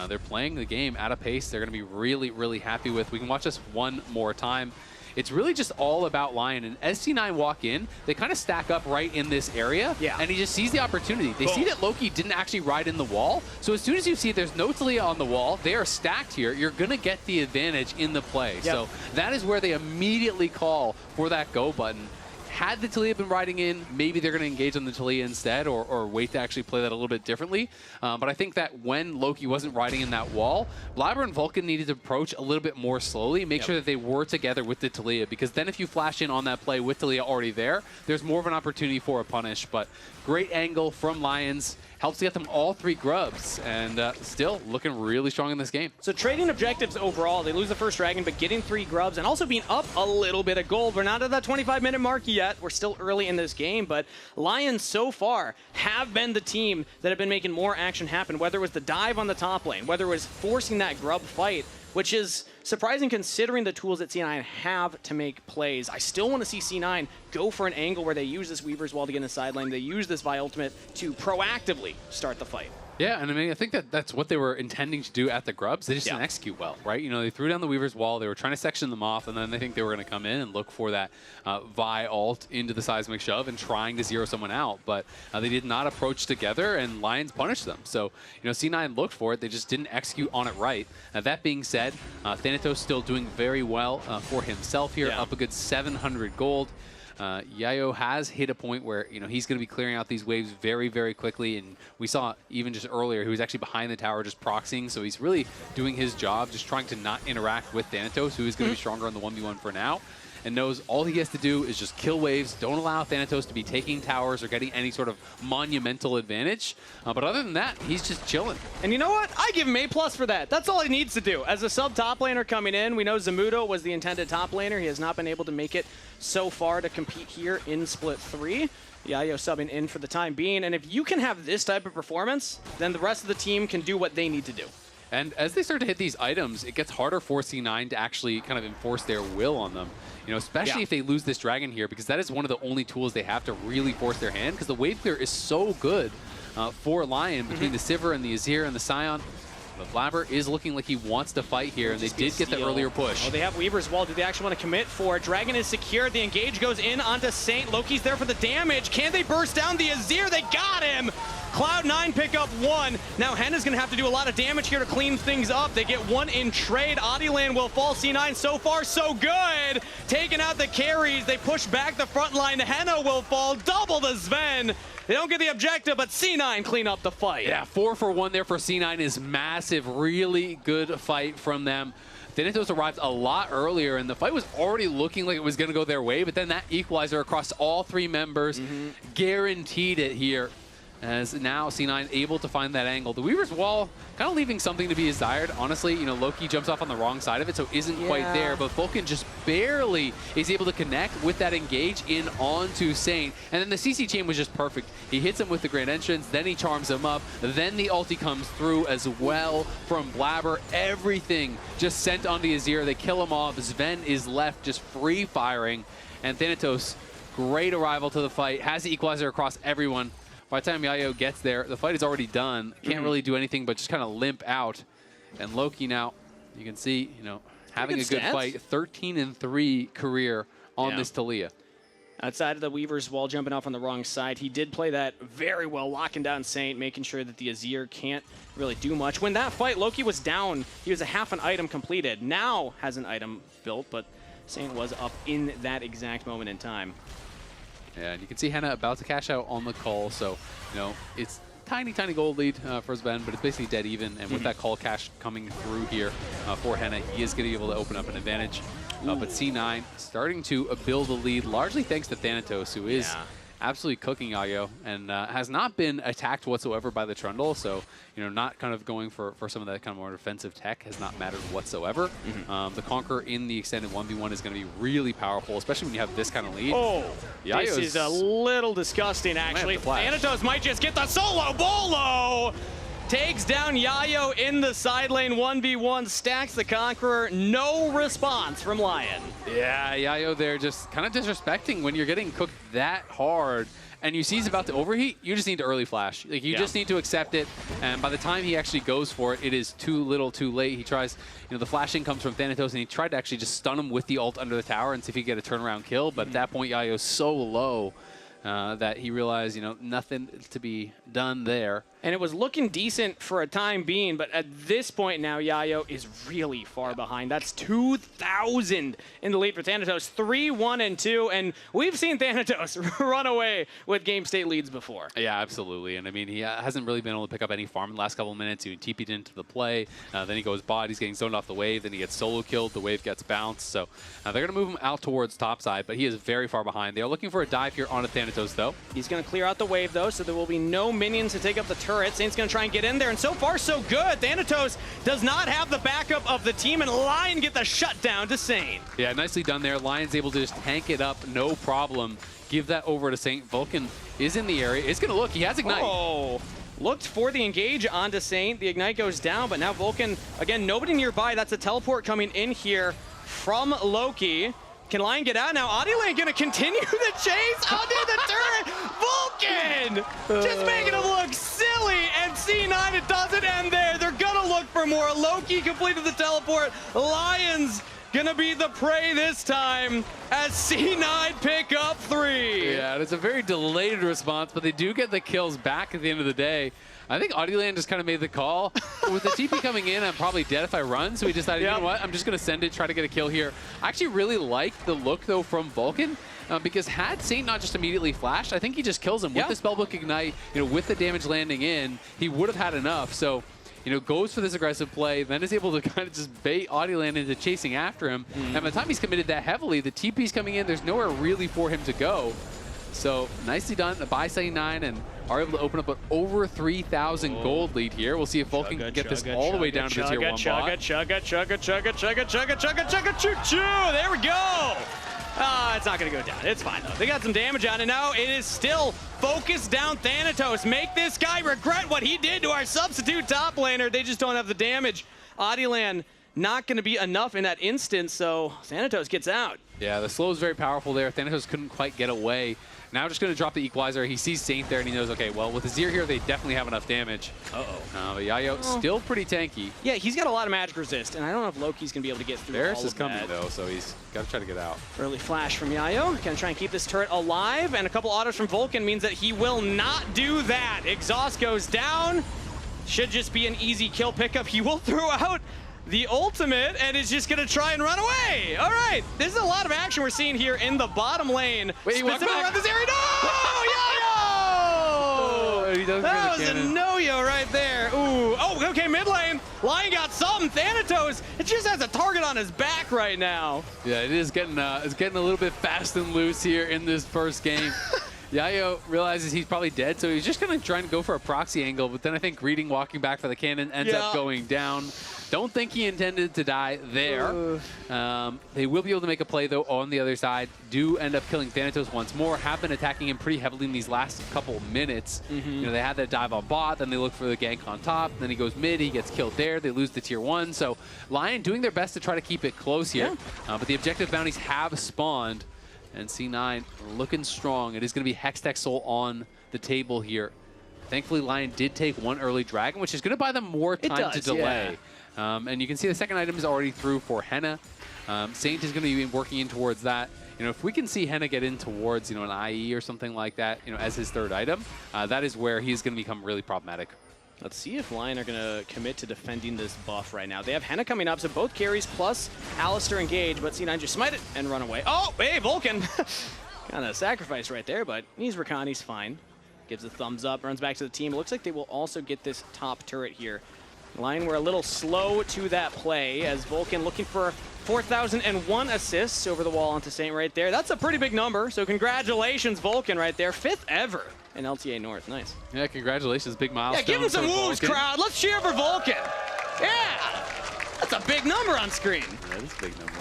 They're playing the game at a pace they're going to be really, really happy with. We can watch this one more time. It's really just all about Lyon. And as C9 walk in, they kind of stack up right in this area. Yeah. And he just sees the opportunity. They see that Loki didn't actually ride in the wall. So as soon as you see there's no Talia on the wall, they are stacked here. You're going to get the advantage in the play. Yep. So that is where they immediately call for that go button. Had the Talia been riding in, maybe they're going to engage on the Talia instead, or wait to actually play that a little bit differently. But I think that when Loki wasn't riding in that wall, Blabber and Vulcan needed to approach a little bit more slowly, make sure that they were together with the Talia, because then if you flash in on that play with Talia already there, there's more of an opportunity for a punish. But great angle from Lions. Helps to get them all 3 grubs, and still looking really strong in this game. So trading objectives overall, they lose the first dragon, but getting 3 grubs and also being up a little bit of gold. We're not at that 25-minute mark yet. We're still early in this game, but Lions so far have been the team that have been making more action happen, whether it was the dive on the top lane, whether it was forcing that grub fight, which is surprising considering the tools that C9 have to make plays. I still want to see C9 go for an angle where they use this Weaver's Wall to get in the side lane. They use this Vi ultimate to proactively start the fight. Yeah, and I mean, I think that's what they were intending to do at the grubs. They just didn't execute well, right? They threw down the Weaver's Wall. They were trying to section them off, and then they think they were going to come in and look for that Vi ult into the seismic shove and trying to zero someone out. But they did not approach together, and Lions punished them. So, C9 looked for it. They just didn't execute on it right. That being said, Thanatos still doing very well for himself here, up a good 700 gold. Yayo has hit a point where he's going to be clearing out these waves very, very quickly, and we saw even just earlier he was actually behind the tower just proxying, so he's really doing his job, just trying to not interact with Thanatos, who is going to be stronger on the 1v1 for now, and knows all he has to do is just kill waves, don't allow Thanatos to be taking towers or getting any sort of monumental advantage. But other than that, he's just chilling. And you know what? I give him A+ for that. That's all he needs to do. As a sub top laner coming in, we know Zamudo was the intended top laner. He has not been able to make it so far to compete here in Split 3. Yayo subbing in for the time being. And if you can have this type of performance, then the rest of the team can do what they need to do. And as they start to hit these items, it gets harder for C9 to actually kind of enforce their will on them. Especially if they lose this dragon here, because that is one of the only tools they have to really force their hand, because the wave clear is so good for Lion between the Sivir and the Azir and the Scion. But Blabber is looking like he wants to fight here, and they did get the earlier push. Oh, they have Weaver's Wall. Do they actually want to commit for it? Dragon is secured. The engage goes in onto Saint. Loki's there for the damage. Can they burst down the Azir? They got him! Cloud9 pick up 1. Now Henna's going to have to do a lot of damage here to clean things up. They get 1 in trade. Adilan will fall. C9 so far so good. Taking out the carries. They push back the front line. Henna will fall. Double the Sven. They don't get the objective, but C9 clean up the fight. Yeah, 4 for 1 there for C9 is massive. Really good fight from them. Dignitas arrived a lot earlier, and the fight was already looking like it was going to go their way, but then that equalizer across all 3 members guaranteed it here. As now C9 able to find that angle. The Weaver's Wall kind of leaving something to be desired. Honestly, you know, Loki jumps off on the wrong side of it, so isn't quite there. But Vulcan just barely is able to connect with that engage in onto Saint. And then the CC chain was just perfect. He hits him with the Grand Entrance, then he charms him up. Then the ulti comes through as well from Blabber. Everything just sent onto Azir. They kill him off. Sven is left just free firing. And Thanatos, great arrival to the fight. Has the equalizer across everyone. By the time Yayo gets there, the fight is already done. Can't really do anything but just kind of limp out. And Loki now, you can see, you know, having a good fight. 13-3 career on this Talia. Outside of the Weaver's Wall, jumping off on the wrong side, he did play that very well, locking down Saint, making sure that the Azir can't really do much. When that fight, Loki was down. He was a half an item completed. Now has an item built, but Saint was up in that exact moment in time. Yeah, and you can see Henna about to cash out on the call, so, you know, it's tiny gold lead for Sven, but it's basically dead even, and with that call cash coming through here for Henna, he is going to be able to open up an advantage. But C9 starting to build a lead, largely thanks to Thanatos, who is absolutely cooking Yayo, and has not been attacked whatsoever by the Trundle, so, you know, not kind of going for some of that kind of more defensive tech has not mattered whatsoever. The Conqueror in the extended 1v1 is going to be really powerful, especially when you have this kind of lead. Oh, this is a little disgusting, actually. Thanatos might just get the solo bolo! Takes down Yayo in the side lane, 1v1, stacks the Conqueror. No response from Lyon. Yeah, Yayo there just kind of disrespecting when you're getting cooked that hard and you see he's about to overheat, you just need to early flash. Like, you just need to accept it, and by the time he actually goes for it, it is too little too late. He tries, you know, the flashing comes from Thanatos, and he tried to actually just stun him with the ult under the tower and see if he could get a turnaround kill, but at that point, Yayo's so low that he realized, you know, nothing to be done there. And it was looking decent for a time being, but at this point now, Yayo is really far behind. That's 2,000 in the lead for Thanatos. 3-1-2, and we've seen Thanatos run away with game state leads before. Yeah, absolutely. And I mean, he hasn't really been able to pick up any farm in the last couple of minutes. He TP'd into the play, then he goes bot, he's getting zoned off the wave, then he gets solo killed, the wave gets bounced. So they're going to move him out towards topside, but he is very far behind. They are looking for a dive here on a Thanatos, though. He's going to clear out the wave, though, so there will be no minions to take up the turret. Saint's going to try and get in there, and so far, so good. Thanatos does not have the backup of the team, and Lyon get the shutdown to Saint. Yeah, nicely done there. Lion's able to just tank it up, no problem. Give that over to Saint. Vulcan is in the area. It's going to look. He has Ignite. Oh, looked for the engage onto Saint. The Ignite goes down, but now Vulcan, again, nobody nearby. That's a teleport coming in here from Loki. Can Lyon get out now? Adilan gonna continue the chase onto the turret. Vulcan just making him look silly, and C9, it doesn't end there. They're gonna look for more. Loki completed the teleport. Lion's gonna be the prey this time as C9 pick up 3. Yeah, it's a very delayed response, but they do get the kills back at the end of the day. I think Adilan just kind of made the call. With the TP coming in, I'm probably dead if I run, so he decided, you know what, I'm just going to send it, try to get a kill here. I actually really like the look, though, from Vulcan, because had Saint not just immediately flashed, I think he just kills him. With the Spellbook Ignite, you know, with the damage landing in, he would have had enough. So, you know, goes for this aggressive play, then is able to kind of just bait Adilan into chasing after him. And by the time he's committed that heavily, the TP's coming in, there's nowhere really for him to go. So, nicely done by C9, and are able to open up an over 3,000 gold lead here. We'll see if Vulcan can get this all the way down to the tier 1 bot. Chugga, choo-choo. There we go. It's not going to go down. It's fine, though. They got some damage on it now. It is still focused down Thanatos. Make this guy regret what he did to our substitute top laner. They just don't have the damage. Adilan not going to be enough in that instance, so Thanatos gets out. Yeah, the slow is very powerful there. Thanatos couldn't quite get away. Now just going to drop the equalizer. He sees Saint there, and he knows, okay, well, with Azir here, they definitely have enough damage. But Yayo still pretty tanky. Yeah, he's got a lot of magic resist, and I don't know if Loki's going to be able to get through Varus all is of coming, that. though, so he's got to try to get out. Early flash from Yayo. Going to try and keep this turret alive, and a couple autos from Vulcan means that he will not do that. Exhaust goes down. Should just be an easy kill pickup. He will throw out the ultimate and is just going to try and run away. All right, this is a lot of action we're seeing here in the bottom lane. Wait, he walked specifically back. around this area. No! Yayo! He doesn't That get was a a cannon. no-yo right there. Ooh. Oh, okay, mid lane. Lion got something. Thanatos, it just has a target on his back right now. Yeah, it is getting it's getting a little bit fast and loose here in this first game. Yayo realizes he's probably dead, so he's just going to try and go for a proxy angle, but then I think Greeting walking back for the cannon ends up going down. Don't think he intended to die there. They will be able to make a play, though, on the other side. Do end up killing Thanatos once more. Have been attacking him pretty heavily in these last couple minutes. You know, they had that dive on bot, then they look for the gank on top, then he goes mid, he gets killed there, they lose the tier 1. So Lion doing their best to try to keep it close here. But the objective bounties have spawned. And C9 looking strong. It is going to be Hextech Soul on the table here. Thankfully, Lion did take one early dragon, which is going to buy them more time to delay. And you can see the second item is already through for Henna. Saint is going to be working in towards that. You know, if we can see Henna get in towards, you know, an IE or something like that, you know, as his third item, that is where he's going to become really problematic. Let's see if Lion are going to commit to defending this buff right now. They have Henna coming up, so both carries plus Alistair engage, but C9 just smite it and run away. Oh, hey, Vulcan! Kind of sacrifice right there, but he's Rakan, he's fine. Gives a thumbs up, runs back to the team. It looks like they will also get this top turret here. Lion were a little slow to that play as Vulcan looking for 4,001 assists over the wall onto Saint right there. That's a pretty big number, so congratulations, Vulcan right there. 5th ever in LTA North. Nice. Yeah, congratulations. Big milestone. Yeah, give him some for woos, Vulcan. crowd. Let's cheer for Vulcan. Yeah, that's a big number on screen. Yeah, that's a big number.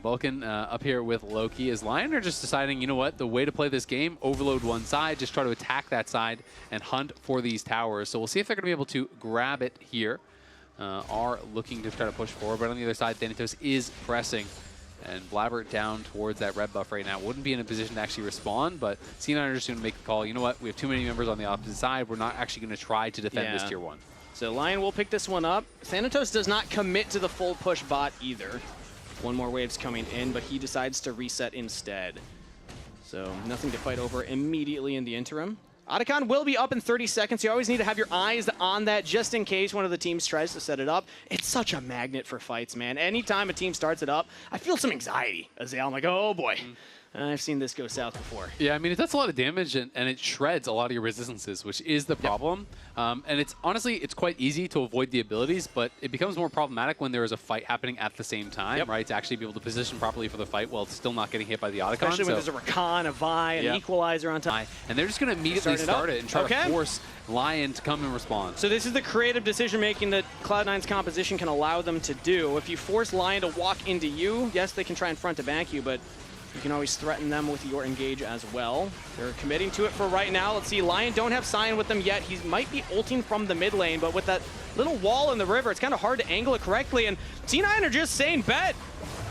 Vulcan up here with Loki. Is Lion are just deciding, you know what, the way to play this game, overload one side, just try to attack that side and hunt for these towers. So we'll see if they're going to be able to grab it here. Are looking to try to push forward, but on the other side, Thanatos is pressing. And Blabber down towards that red buff right now. Wouldn't be in a position to actually respond, but C9 are just going to make the call. You know what? We have too many members on the opposite side. We're not actually going to try to defend this tier 1. So Lion will pick this one up. Thanatos does not commit to the full push bot either. One more wave's coming in, but he decides to reset instead. So nothing to fight over immediately in the interim. Otacon will be up in 30 seconds. You always need to have your eyes on that just in case one of the teams tries to set it up. It's such a magnet for fights, man. Anytime a team starts it up, I feel some anxiety. I'm like, oh boy. I've seen this go south before. Yeah, I mean, it does a lot of damage, and it shreds a lot of your resistances, which is the problem. And it's honestly, it's quite easy to avoid the abilities, but it becomes more problematic when there is a fight happening at the same time, right? To actually be able to position properly for the fight while it's still not getting hit by the Otacon. Especially when there's a Rakan, a Vi, an Equalizer on top. And they're just going to immediately start it and try to force Lion to come and respond. So this is the creative decision-making that Cloud9's composition can allow them to do. If you force Lion to walk into you, yes, they can try and front to bank you, but you can always threaten them with your engage as well. They're committing to it for right now. Let's see, Lion don't have Sion with them yet. He might be ulting from the mid lane, but with that little wall in the river, it's kind of hard to angle it correctly, and C9 are just saying bet.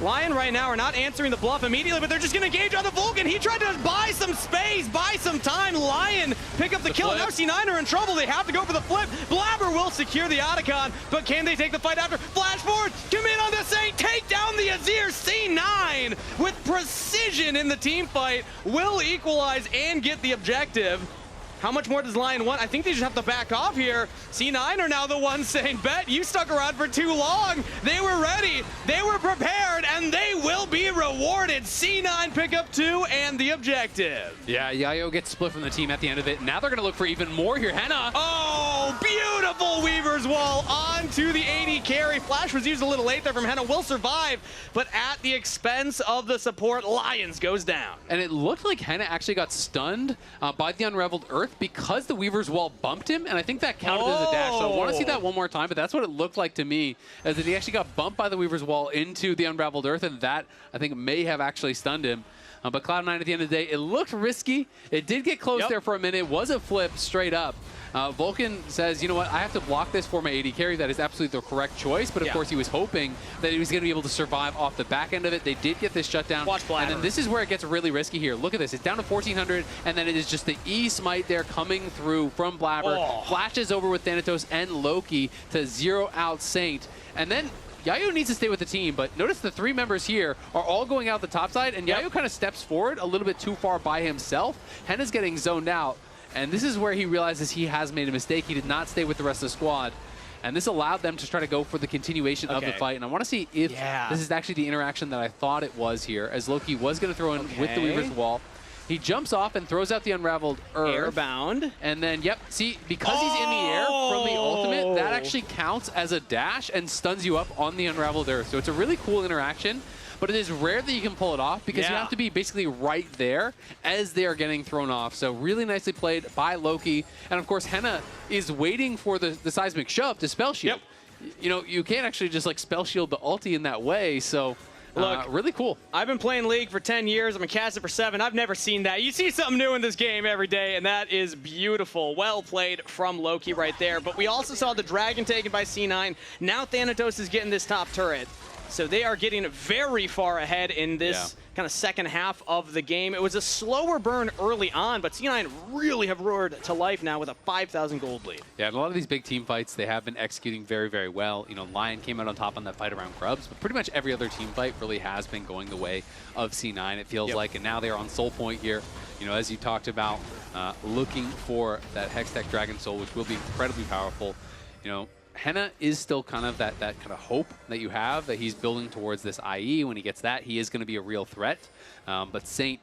Lion right now are not answering the bluff immediately, but they're just going to engage on the Vulcan. He tried to buy some space, buy some time. Lion pick up the kill. Now C9 are in trouble. They have to go for the flip. Blabber will secure the Otacon, but can they take the fight after? Flash forward, commit on the Saint, take down the Azir. C9 with precision in the team fight will equalize and get the objective. How much more does Lion want? I think they just have to back off here. C9 are now the ones saying, bet, you stuck around for too long. They were ready, they were prepared, and they will be rewarded. C9 pick up 2 and the objective. Yeah, Yayo gets split from the team at the end of it. Now they're going to look for even more here. Henna. Oh, beautiful Weaver's Wall onto the AD carry. Flash was used a little late there from Henna. Will survive, but at the expense of the support, Lions goes down. And it looked like Henna actually got stunned by the Unraveled Earth because the Weaver's Wall bumped him, and I think that counted as a dash. So I want to see that one more time, but that's what it looked like to me, as that he actually got bumped by the Weaver's Wall into the Unraveled Earth, and that, I think, may have actually stunned him. But Cloud9 at the end of the day, it looked risky. It did get close there for a minute. It was a flip straight up. Vulcan says, you know what, I have to block this for my AD carry. That is absolutely the correct choice. But of course, he was hoping that he was going to be able to survive off the back end of it. They did get this shutdown. Watch Blabber. And then this is where it gets really risky here. Look at this. It's down to 1,400, and then it is just the E smite there coming through from Blabber. Flashes over with Thanatos and Loki to zero out Saint. And then Yayo needs to stay with the team, but notice the 3 members here are all going out the top side, and Yayo kind of steps forward a little bit too far by himself. Henna's getting zoned out, and this is where he realizes he has made a mistake. He did not stay with the rest of the squad, and this allowed them to try to go for the continuation of the fight. And I want to see if this is actually the interaction that I thought it was here, as Loki was going to throw in with the Weaver's Wall. He jumps off and throws out the Unraveled Earth. Airbound. And then, see, because he's in the air from the ultimate, that actually counts as a dash and stuns you up on the Unraveled Earth. So it's a really cool interaction, but it is rare that you can pull it off because you have to be basically right there as they are getting thrown off. So really nicely played by Loki. And of course, Henna is waiting for the seismic shove to spell shield. You know, you can't actually just like spell shield the ulti in that way. So look, really cool. I've been playing League for 10 years. I'm a caster for 7. I've never seen that. You see something new in this game every day, and that is beautiful. Well played from Loki right there. But we also saw the Dragon taken by C9. Now Thanatos is getting this top turret. So they are getting very far ahead in this kind of second half of the game. It was a slower burn early on, but C9 really have roared to life now with a 5,000 gold lead. Yeah, and a lot of these big team fights, they have been executing very, very well. You know, Lyon came out on top on that fight around Grubs, but pretty much every other team fight really has been going the way of C9, it feels like. And now they're on Soul Point here. You know, as you talked about, looking for that Hextech Dragon Soul, which will be incredibly powerful. You know, Henna is still kind of that kind of hope that you have, that he's building towards this IE. When he gets that, he is going to be a real threat. But Saint,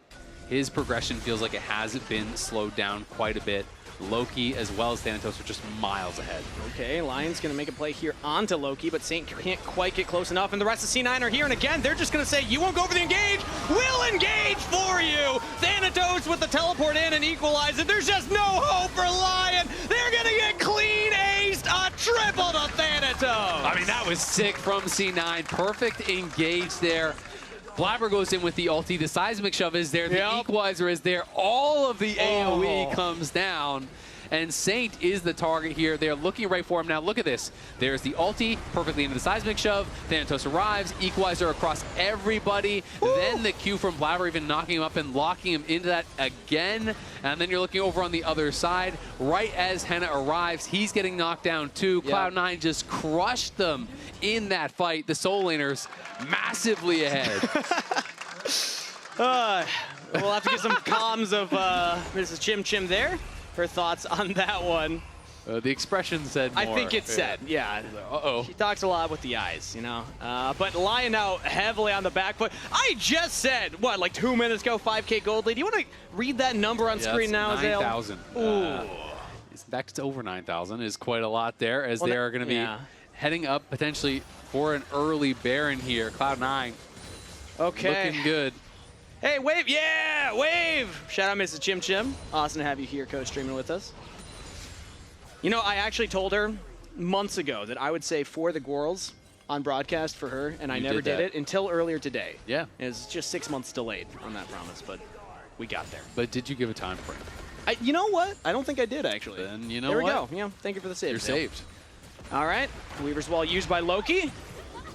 his progression feels like it has been slowed down quite a bit. Loki as well as Thanatos are just miles ahead. Okay, Lion's going to make a play here onto Loki, but Saint can't quite get close enough, and the rest of C9 are here, and again, they're just going to say, you won't go for the engage, we'll engage for you! Thanatos with the teleport in and equalize it. There's just no hope for Lion! They're going to get clean aced, a triple to Thanatos! I mean, that was sick from C9. Perfect engage there. Blabber goes in with the ulti, the seismic shove is there, the equalizer is there, all of the AoE comes down, and Saint is the target here. They're looking right for him now. Look at this. There's the ulti, perfectly into the seismic shove. Thanatos arrives, equalizer across everybody. Then the Q from Blabber even knocking him up and locking him into that again. And then you're looking over on the other side. Right as Henna arrives, he's getting knocked down too. Cloud9 just crushed them in that fight. The Soul Laners massively ahead. We'll have to get some comms of Mrs. Chim Chim there. Her thoughts on that one. The expression said more. I think it said, Uh-oh. She talks a lot with the eyes, you know. But Lion now heavily on the back foot. I just said, what, like 2 minutes ago, 5K gold lead. Do you want to read that number on screen now, Zale? 9,000. In fact, it's over 9,000 is quite a lot there, as they are going to be heading up potentially for an early Baron here. Cloud9. Okay. Looking good. Hey, Wave, Wave! Shout out Mrs. Chim Chim. Awesome to have you here co-streaming with us. You know, I actually told her months ago that I would say for the girls on broadcast for her, and I never did it until earlier today. Yeah. It was just 6 months delayed on that promise, but we got there. But did you give a time frame? You know what? I don't think I did, actually. Then you know there what? There we go. Yeah, thank you for the save. You're saved. All right. Weaver's Wall used by Loki.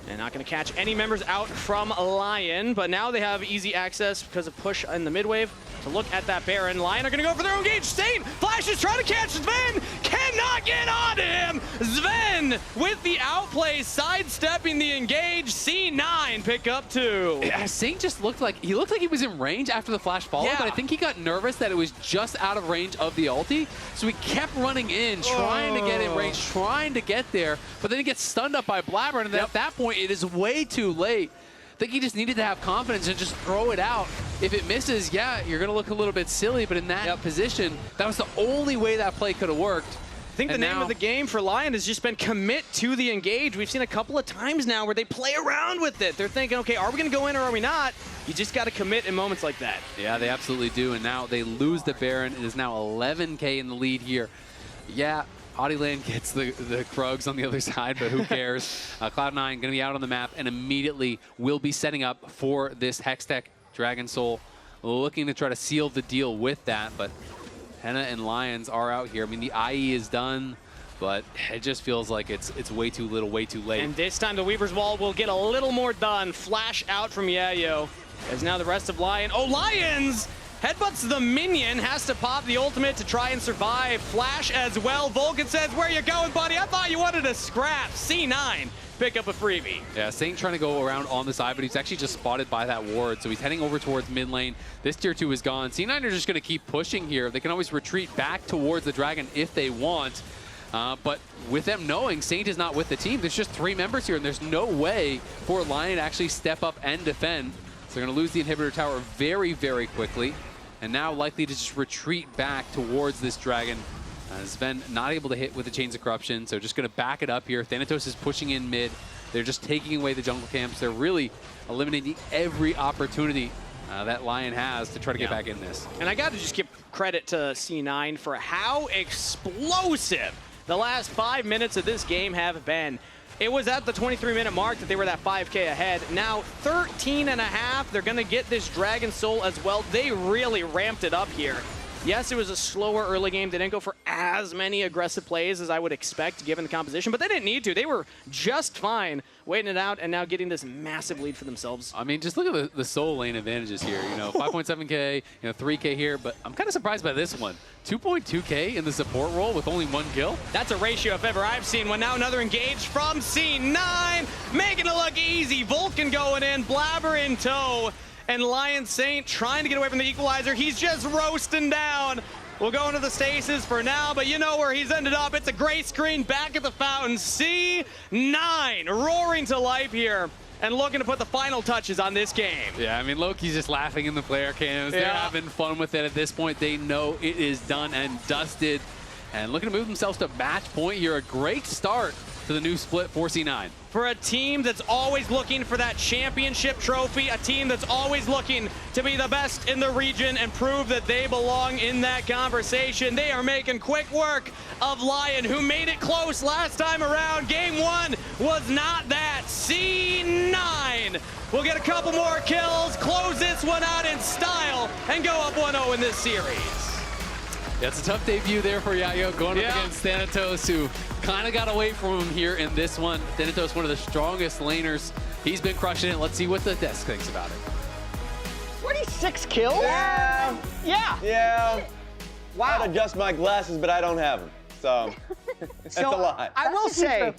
And not going to catch any members out from Lion, but now they have easy access because of push in the mid-wave to look at that Baron. Lion are going to go for their own engage. Saint Flash is trying to catch Sven, cannot get on him. Sven with the outplay, sidestepping the engage. C9 pick up 2. Yeah, Saint just looked like he was in range after the flash follow, but I think he got nervous that it was just out of range of the ulti, so he kept running in, trying to get in range, trying to get there, but then he gets stunned up by Blabber, and at that point, it is way too late. I think he just needed to have confidence and just throw it out. If it misses, you're going to look a little bit silly, but in that position, that was the only way that play could have worked. I think the name of the game for Lion has just been commit to the engage. We've seen a couple of times now where they play around with it. They're thinking, okay, are we going to go in or are we not? You just got to commit in moments like that. Yeah, they absolutely do. And now they lose the Baron. It is now 11K in the lead here. Yeah, Audieland gets the Krugs on the other side, but who cares? Cloud9 going to be out on the map and immediately will be setting up for this Hextech Dragon Soul, looking to try to seal the deal with that. But Henna and Lions are out here. I mean, the IE is done, but it just feels like it's way too little, way too late. And this time the Weaver's Wall will get a little more done. Flash out from Yayo, as now the rest of Lion. Oh, Lions! Headbutts the minion, has to pop the ultimate to try and survive. Flash as well. Vulcan says, where you going, buddy? I thought you wanted to scrap. C9, pick up a freebie. Yeah, Saint trying to go around on the side, but he's actually just spotted by that ward, so he's heading over towards mid lane. This tier 2 is gone. C9 are just going to keep pushing here. They can always retreat back towards the Dragon if they want. But with them knowing Saint is not with the team, there's just 3 members here, and there's no way for Lion to actually step up and defend. So they're going to lose the inhibitor tower very, very quickly. And now likely to just retreat back towards this Dragon. Sven not able to hit with the Chains of Corruption, so just going to back it up here. Thanatos is pushing in mid. They're just taking away the jungle camps. They're really eliminating every opportunity that Lion has to try to get back in this. And I got to just give credit to C9 for how explosive the last 5 minutes of this game have been. It was at the 23-minute mark that they were that 5K ahead. Now 13 and a half, they're gonna get this Dragon Soul as well. They really ramped it up here. Yes, it was a slower early game. They didn't go for as many aggressive plays as I would expect given the composition, but they didn't need to. They were just fine waiting it out and now getting this massive lead for themselves. I mean, just look at the soul lane advantages here. You know, 5.7K, 3K here, but I'm kind of surprised by this one. 2.2K in the support role with only 1 kill. That's a ratio if ever I've seen one. Now another engage from C9, making it look easy. Vulcan going in, Blabber in tow. And Lion Saint trying to get away from the equalizer. He's just roasting down. We'll go into the stasis for now, but you know where he's ended up. It's a gray screen back at the fountain. C9 roaring to life here and looking to put the final touches on this game. Yeah, I mean, Loki's just laughing in the player cams. They're having fun with it at this point. They know it is done and dusted. And looking to move themselves to match point here. A great start to the new split for C9. For a team that's always looking for that championship trophy, a team that's always looking to be the best in the region and prove that they belong in that conversation, they are making quick work of Lyon, who made it close last time around. Game 1 was not that. C9 will get a couple more kills, close this one out in style, and go up 1-0 in this series. Yeah, it's a tough debut there for Yayo, going up against Thanatos, who kind of got away from him here in this one. Thanatos, one of the strongest laners. He's been crushing it. Let's see what the desk thinks about it. 46 kills? Yeah. Yeah. Yeah. Wow. I'd adjust my glasses, but I don't have them. So that's a lot. I will say,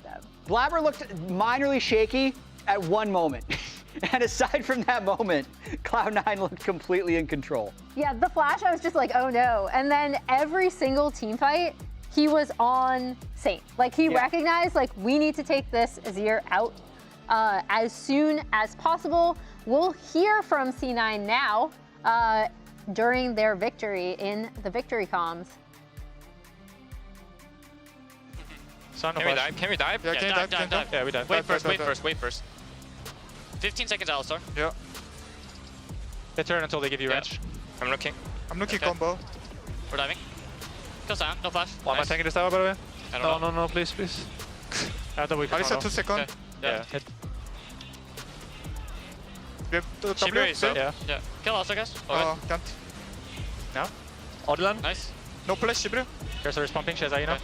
Blabber looked minorly shaky at one moment. And aside from that moment, Cloud9 looked completely in control. Yeah, the flash, I was just like, oh no. And then every single team fight, he was on Saint. Like, he recognized, like, we need to take this Azir out as soon as possible. We'll hear from C9 now during their victory in the victory comms. Can we dive? Can we dive? Yeah, dive. Yeah, we dive. Wait first. 15 seconds, Alistar. Yeah. They turn until they give you range. I'm looking. I'm looking combo. We're diving. Kill Sam, no flash. Why am I taking this tower, by the way? I don't know. No, please. I thought we could. Alisa, 2 seconds. Yeah. Hit. We have W. Yeah. Kill Alistar, guys. Can't. Now. Odlan. Nice. No flash, Shibru. Here's her pumping. She has Aina.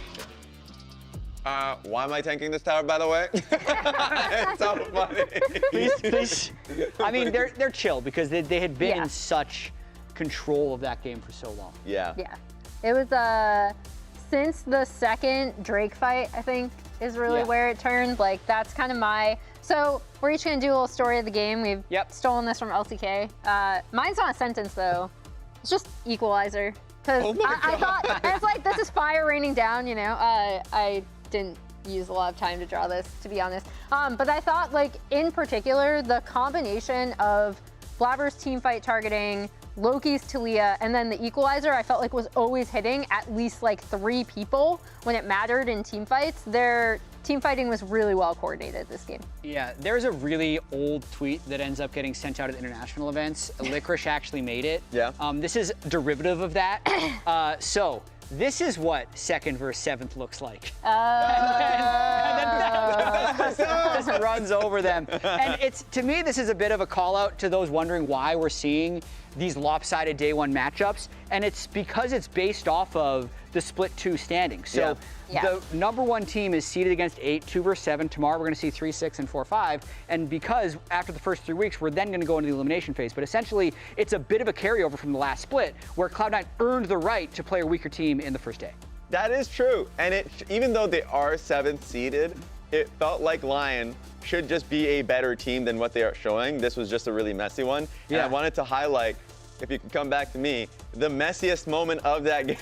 Why am I tanking this tower, by the way? It's so funny. Please. I mean, they're chill because they had been in such control of that game for so long. Yeah. Yeah. It was since the second Drake fight, I think, is really where it turned. Like, that's kind of my... So we're each going to do a little story of the game. We've stolen this from LTK. Mine's not a sentence, though. It's just equalizer. Because I thought, and it's like, this is fire raining down, you know? I didn't use a lot of time to draw this, to be honest. But I thought, like, in particular, the combination of Blabber's teamfight targeting, Loki's Talia, and then the equalizer, I felt like was always hitting at least like 3 people when it mattered in team fights. Their team fighting was really well coordinated this game. Yeah, there's a really old tweet that ends up getting sent out at international events. Licorice actually made it. Yeah. This is derivative of that. So this is what second versus seventh looks like. Just runs over them. And it's, to me, this is a bit of a call out to those wondering why we're seeing these lopsided day one matchups. And it's because it's based off of the split 2 standings. So the number 1 team is seeded against 8, 2 versus 7. Tomorrow we're going to see 3, 6, and 4, 5. And because after the first 3 weeks, we're then going to go into the elimination phase. But essentially, it's a bit of a carryover from the last split where Cloud9 earned the right to play a weaker team in the first day. That is true. And even though they are 7th seeded, it felt like Lyon should just be a better team than what they are showing. This was just a really messy one. And I wanted to highlight, if you can come back to me, the messiest moment of that game.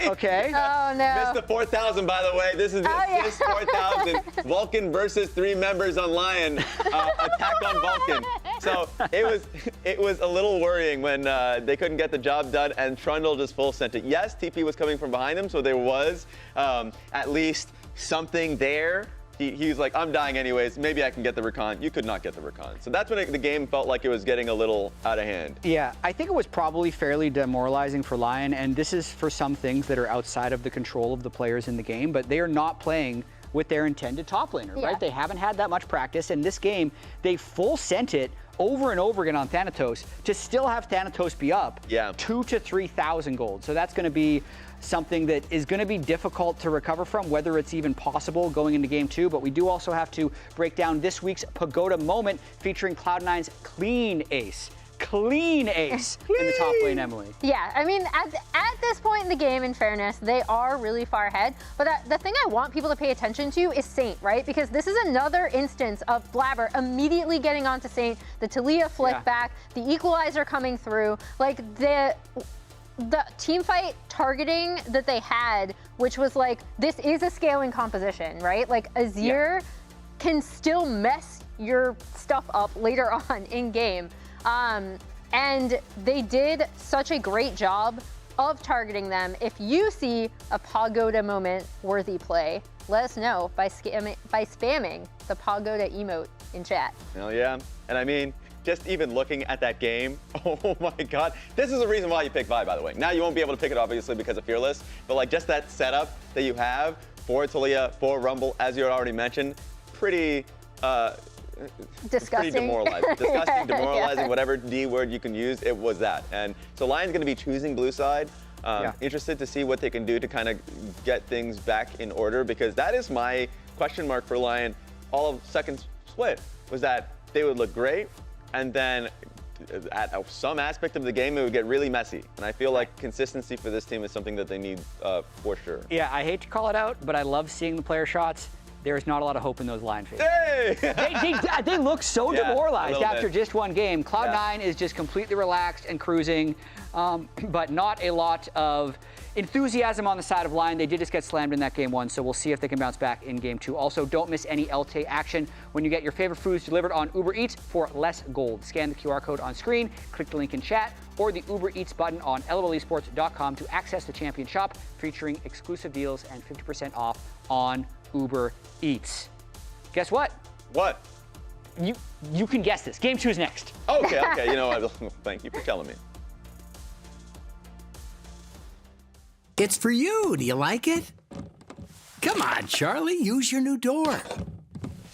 Okay. Oh, no. Missed the 4,000, by the way. This is the assist 4,000. Vulcan versus 3 members on Lyon. Attack on Vulcan. So it was a little worrying when they couldn't get the job done and Trundle just full sent it. Yes, TP was coming from behind him, so there was at least something there. He was like, I'm dying anyways. Maybe I can get the recon. You could not get the recon. So that's when the game felt like it was getting a little out of hand. Yeah, I think it was probably fairly demoralizing for Lyon, and this is for some things that are outside of the control of the players in the game, but they are not playing with their intended top laner, right? They haven't had that much practice, and this game, they full sent it over and over again on Thanatos to still have Thanatos be up 2,000 to 3,000 gold. So that's going to be something that is going to be difficult to recover from, whether it's even possible going into game 2. But we do also have to break down this week's Pagoda moment featuring Cloud9's clean ace in the top lane, Emily. Yeah, I mean, at this point in the game, in fairness, they are really far ahead. But the thing I want people to pay attention to is Saint, right? Because this is another instance of Blabber immediately getting onto Saint, the Talia flick back, the equalizer coming through. Like, the team fight targeting that they had, which was like, this is a scaling composition, right? Like, Azir can still mess your stuff up later on in game. And they did such a great job of targeting them. If you see a Pagoda moment worthy play, let us know by spamming the Pagoda emote in chat. Hell yeah. And I mean, just even looking at that game, oh my God. This is the reason why you pick Vi, by the way. Now you won't be able to pick it obviously because of Fearless, but like just that setup that you have for Talia, for Rumble, as you had already mentioned, pretty disgusting. Pretty demoralizing. Disgusting, demoralizing, whatever D word you can use, it was that. And so Lyon's going to be choosing blue side. Interested to see what they can do to kind of get things back in order, because that is my question mark for Lyon all of second split, was that they would look great, and then at some aspect of the game, it would get really messy. And I feel like consistency for this team is something that they need for sure. Yeah, I hate to call it out, but I love seeing the player shots. There is not a lot of hope in those Lyon faces. Hey! they look so demoralized after just one game. Cloud9 is just completely relaxed and cruising, but not a lot of enthusiasm on the side of Lyon. They did just get slammed in that game 1, so we'll see if they can bounce back in game 2. Also, don't miss any LTA action when you get your favorite foods delivered on Uber Eats for less gold. Scan the QR code on screen, click the link in chat, or the Uber Eats button on lolesports.com to access the Champion Shop, featuring exclusive deals and 50% off on Uber Eats. Guess what? What? You can guess this. Game 2 is next. Okay, you know what? Thank you for telling me. It's for you. Do you like it? Come on, Charlie. Use your new door.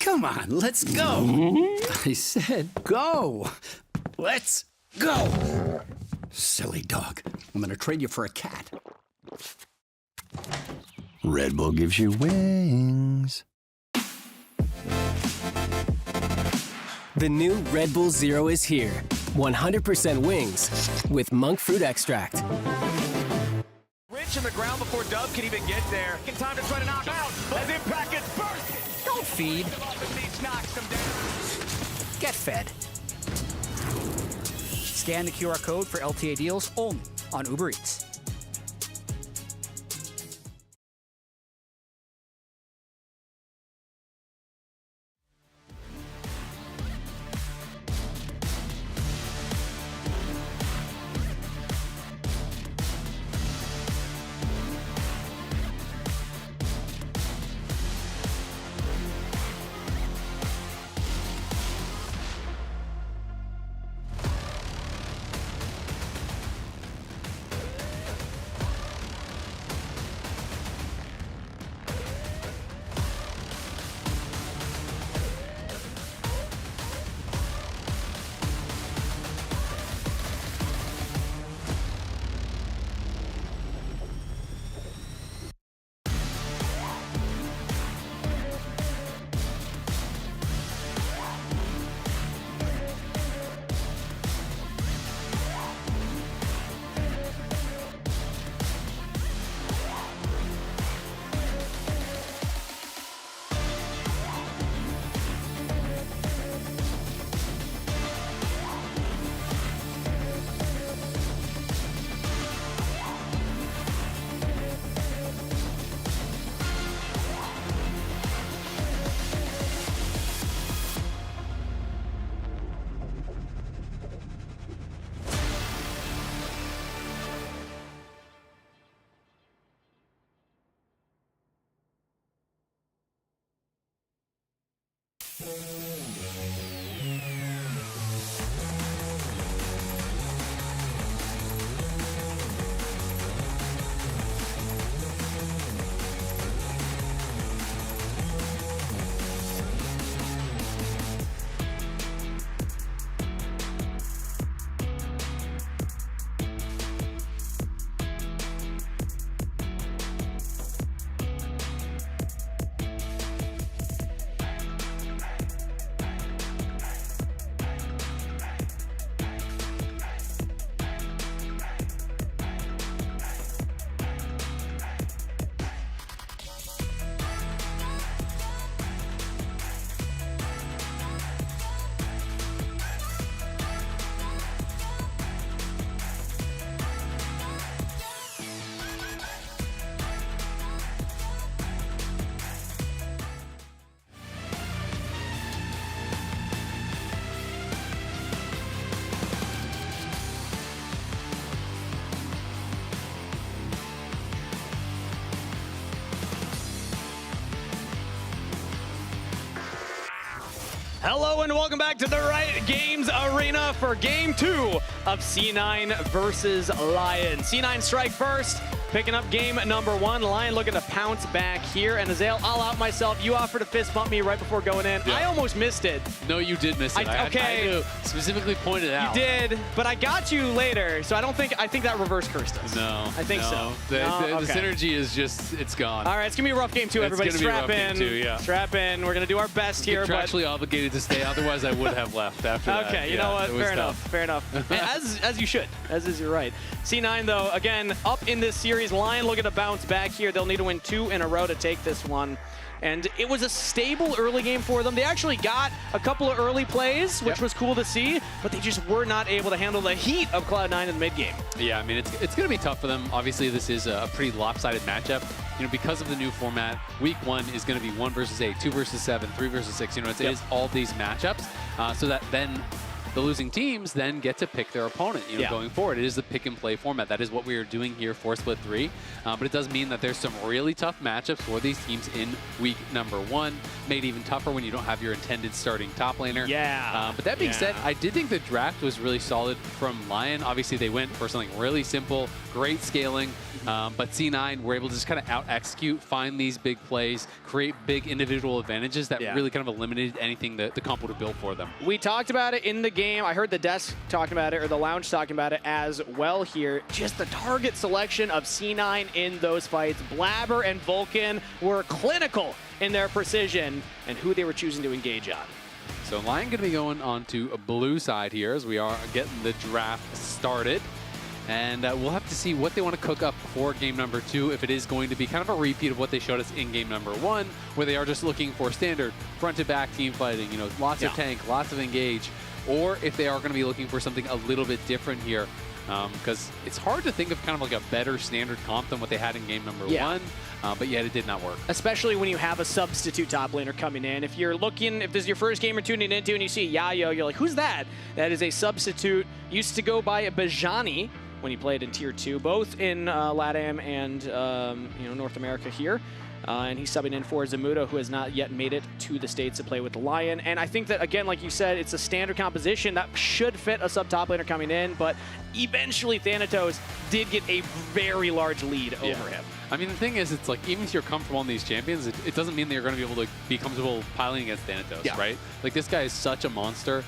Come on, let's go. I said go. Let's go. Silly dog. I'm going to trade you for a cat. Red Bull gives you wings. The new Red Bull Zero is here. 100% wings with monk fruit extract. Rich in the ground before Dub can even get there. In time to try to knock out as Impact gets burst. Don't feed. Get fed. Scan the QR code for LTA deals only on Uber Eats. Hello and welcome back to the Riot Games Arena for Game 2 of C9 versus Lyon. C9 strike first, picking up game number 1. Lyon looking to pounce back here. And Azael, I'll out myself. You offered to fist bump me right before going in. Yeah. I almost missed it. No, you did miss it. Okay. I had to specifically point it out. You did, but I got you later. So I think that reverse cursed us. No. I think so. The synergy is just, it's gone. All right, it's going to be a rough game 2, everybody. Strap in. Strap in. We're going to do our best here. Contractually obligated to stay, otherwise I would have left after that. Okay, you know what? Fair enough. Fair enough. As you should. As is your right. C9, though, again, up in this series. Lyon looking to bounce back here. They'll need to win 2 in a row to take this one. And it was a stable early game for them. They actually got a couple of early plays, which was cool to see, but they just were not able to handle the heat of Cloud9 in the mid game. Yeah, I mean, it's going to be tough for them. Obviously, this is a pretty lopsided matchup. You know, because of the new format, week 1 is going to be 1 versus 8, 2 versus 7, 3 versus 6. You know, it is all these matchups, so that then the losing teams then get to pick their opponent, you know, going forward. It is the pick and play format. That is what we are doing here for Split 3. But it does mean that there's some really tough matchups for these teams in week number 1. Made even tougher when you don't have your intended starting top laner. Yeah. But that being said, I did think the draft was really solid from Lyon. Obviously, they went for something really simple, great scaling. But C9 were able to just kind of out-execute, find these big plays, create big individual advantages that really kind of eliminated anything that the comp would have built for them. We talked about it in the game. I heard the desk talking about it, or the lounge talking about it as well here. Just the target selection of C9 in those fights. Blabber and Vulcan were clinical in their precision and who they were choosing to engage on. So Lyon going to be going on to a blue side here as we are getting the draft started. And we'll have to see what they want to cook up for game number 2, if it is going to be kind of a repeat of what they showed us in game number 1, where they are just looking for standard front-to-back team fighting, you know, lots of tank, lots of engage, or if they are going to be looking for something a little bit different here. Because it's hard to think of kind of like a better standard comp than what they had in game number 1, but yet it did not work. Especially when you have a substitute top laner coming in. If you're looking, if this is your first game you're tuning into and you see Yayo, you're like, who's that? That is a substitute. Used to go by Bajani when he played in Tier 2, both in LATAM and you know, North America here. And he's subbing in for Zamudo, who has not yet made it to the States to play with the Lyon. And I think that, again, like you said, it's a standard composition that should fit a sub-top laner coming in, but eventually Thanatos did get a very large lead over him. I mean, the thing is, it's like, even if you're comfortable on these champions, it doesn't mean that you're going to be able to be comfortable piling against Thanatos, right? Like, this guy is such a monster.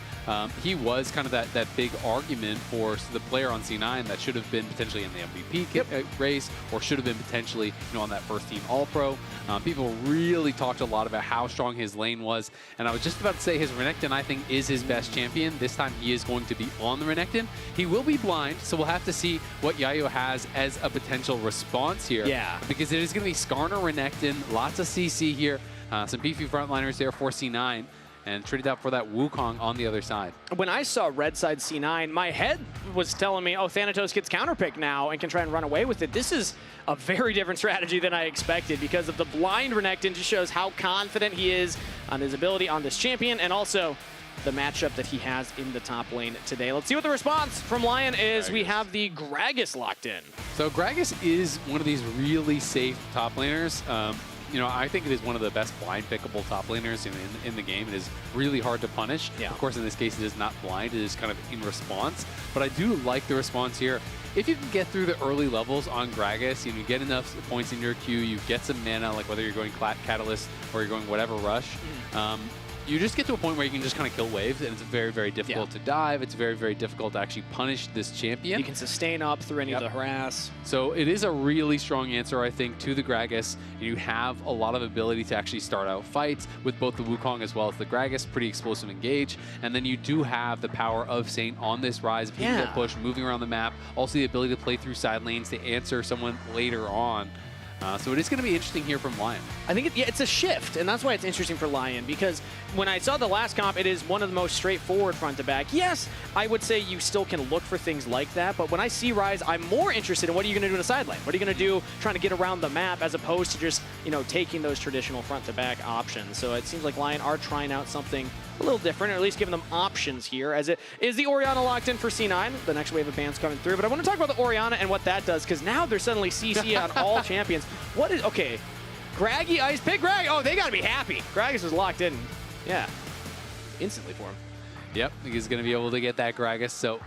He was kind of that big argument for the player on C9 that should have been potentially in the MVP race, or should have been potentially, you know, on that first team All-Pro. People really talked a lot about how strong his lane was, and I was just about to say his Renekton, I think, is his best champion. This time he is going to be on the Renekton. He will be blind, so we'll have to see what Yayo has as a potential response here. Because it is going to be Skarner, Renekton, lots of CC here, some beefy frontliners there for C9, and traded out for that Wukong on the other side. When I saw red side C9, my head was telling me, oh, Thanatos gets counterpick now and can try and run away with it. This is a very different strategy than I expected, because of the blind Renekton just shows how confident he is on his ability on this champion, and also the matchup that he has in the top lane today. Let's see what the response from Lyon is. We have the Gragas locked in. So Gragas is one of these really safe top laners. you know, I think it is one of the best blind pickable top laners in the game. It is really hard to punish. Yeah. Of course, in this case, it is not blind. It is kind of in response. But I do like the response here. If you can get through the early levels on Gragas, you get enough points in your queue, you get some mana, like whether you're going Catalyst or you're going whatever rush, you just get to a point where you can just kind of kill waves, and it's very, very difficult to dive. It's very, very difficult to actually punish this champion. You can sustain up through any of the harass. So it is a really strong answer, I think, to the Gragas. You have a lot of ability to actually start out fights with both the Wukong as well as the Gragas. Pretty explosive engage. And then you do have the power of Saint on this rise. If you can get push, moving around the map. Also the ability to play through side lanes to answer someone later on. So it is going to be interesting here from Lyon. I think it's a shift, and that's why it's interesting for Lyon, because when I saw the last comp, it is one of the most straightforward front to back. Yes, I would say you still can look for things like that, but when I see Rise, I'm more interested in what are you going to do in a side lane? What are you going to do trying to get around the map as opposed to just, taking those traditional front to back options. So it seems like Lyon are trying out something a little different, or at least giving them options here, as it is the Orianna locked in for C9. The next wave of bans coming through, but I want to talk about the Orianna and what that does, because now they're suddenly CC on all champions. What is, okay, Graggy Ice Pick, Grag, oh, they got to be happy. Gragas is locked in, yeah, instantly for him. Yep, he's going to be able to get that Gragas, so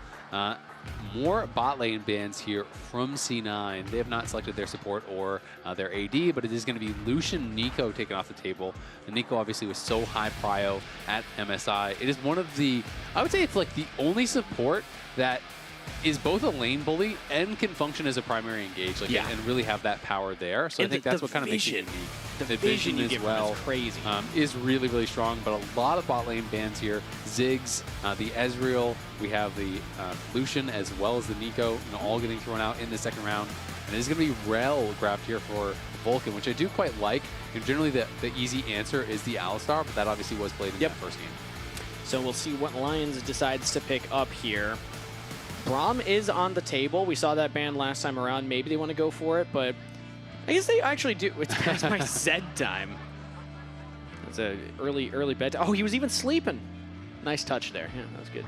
more bot lane bans here from C9. They have not selected their support or their AD, but it is going to be Lucian Nico taken off the table. And Nico obviously was so high prio at MSI. It is one of the, I would say it's like the only support that is both a lane bully and can function as a primary engage, and really have that power there. So I think that's what kind of makes it unique. The vision as well is crazy. Is really, really strong, but a lot of bot lane bans here. Ziggs, the Ezreal, we have the Lucian as well as the Nico, all getting thrown out in the second round. And it is going to be Rel grabbed here for Vulcan, which I do quite like. And generally the easy answer is the Alistar, but that obviously was played in that first game. So we'll see what Lions decides to pick up here. Braum is on the table. We saw that ban last time around. Maybe they want to go for it, but I guess they actually do. It's past my Zed time. That's an early bet. Oh, he was even sleeping. Nice touch there. Yeah, that was good.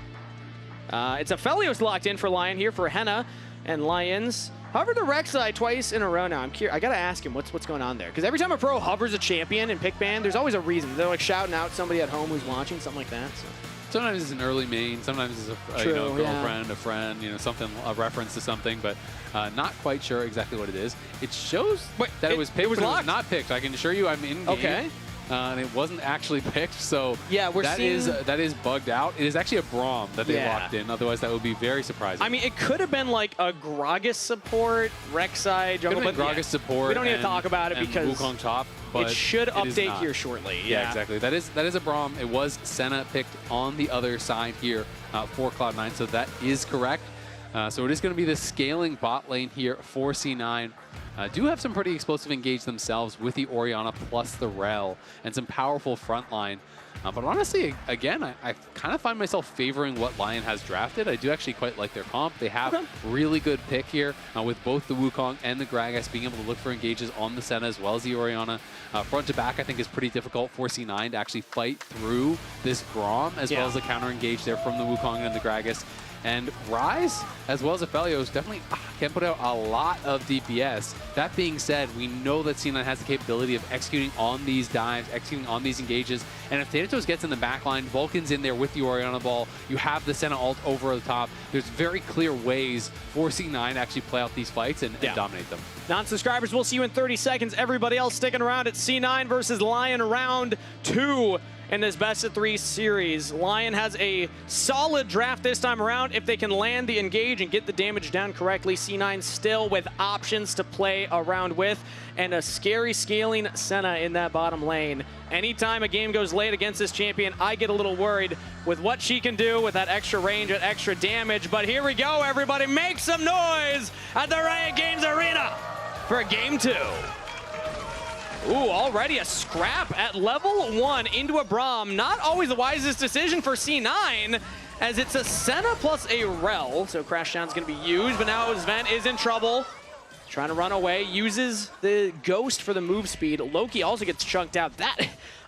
It's a Felios locked in for Lyon here for Henna and Lions. Hover the Rek'Sai twice in a row now. I'm curious. I got to ask him what's going on there. Because every time a pro hovers a champion in pick ban, there's always a reason. They're like shouting out somebody at home who's watching, something like that. So. Sometimes it's an early main, sometimes it's a girlfriend, a friend, something, a reference to something, but not quite sure exactly what it is. It shows that it was picked, but it was not picked. I can assure you I'm in game. Okay. And it wasn't actually picked, so yeah, that is bugged out. It is actually a Braum that they locked in, otherwise that would be very surprising. I mean, it could have been like a Gragas support, Rek'Sai, jungle, but Gragas support. We don't need to talk about it because Wukong top. But it should update here shortly. Yeah, exactly. That is a Braum. It was Senna picked on the other side here for Cloud9, so that is correct. So it is going to be the scaling bot lane here for C9. Do have some pretty explosive engage themselves with the Orianna plus the Rel and some powerful front line. But honestly, again, I kind of find myself favoring what Lyon has drafted. I do actually quite like their comp. They have really good pick here with both the Wukong and the Gragas being able to look for engages on the Senna as well as the Orianna. Front to back, I think, is pretty difficult for C9 to actually fight through this Braum as well as the counter engage there from the Wukong and the Gragas. And Rise, as well as Aphelios, definitely can put out a lot of DPS. That being said, we know that C9 has the capability of executing on these dives, executing on these engages. And if Thanatos gets in the backline, Vulcan's in there with the Orianna ball, you have the Senna ult over the top. There's very clear ways for C9 to actually play out these fights and dominate them. Non-subscribers, we'll see you in 30 seconds. Everybody else sticking around at C9 versus Lyon round 2. In this best-of-3 series. Lyon has a solid draft this time around. If they can land the engage and get the damage down correctly, C9 still with options to play around with, and a scary scaling Senna in that bottom lane. Anytime a game goes late against this champion, I get a little worried with what she can do with that extra range and extra damage. But here we go, everybody. Make some noise at the Riot Games Arena for Game 2. Ooh, already a scrap at level 1 into a Braum. Not always the wisest decision for C9, as it's a Senna plus a Rel. So Crashdown's going to be used, but now Sven is in trouble. Trying to run away, uses the Ghost for the move speed. Loki also gets chunked out. That,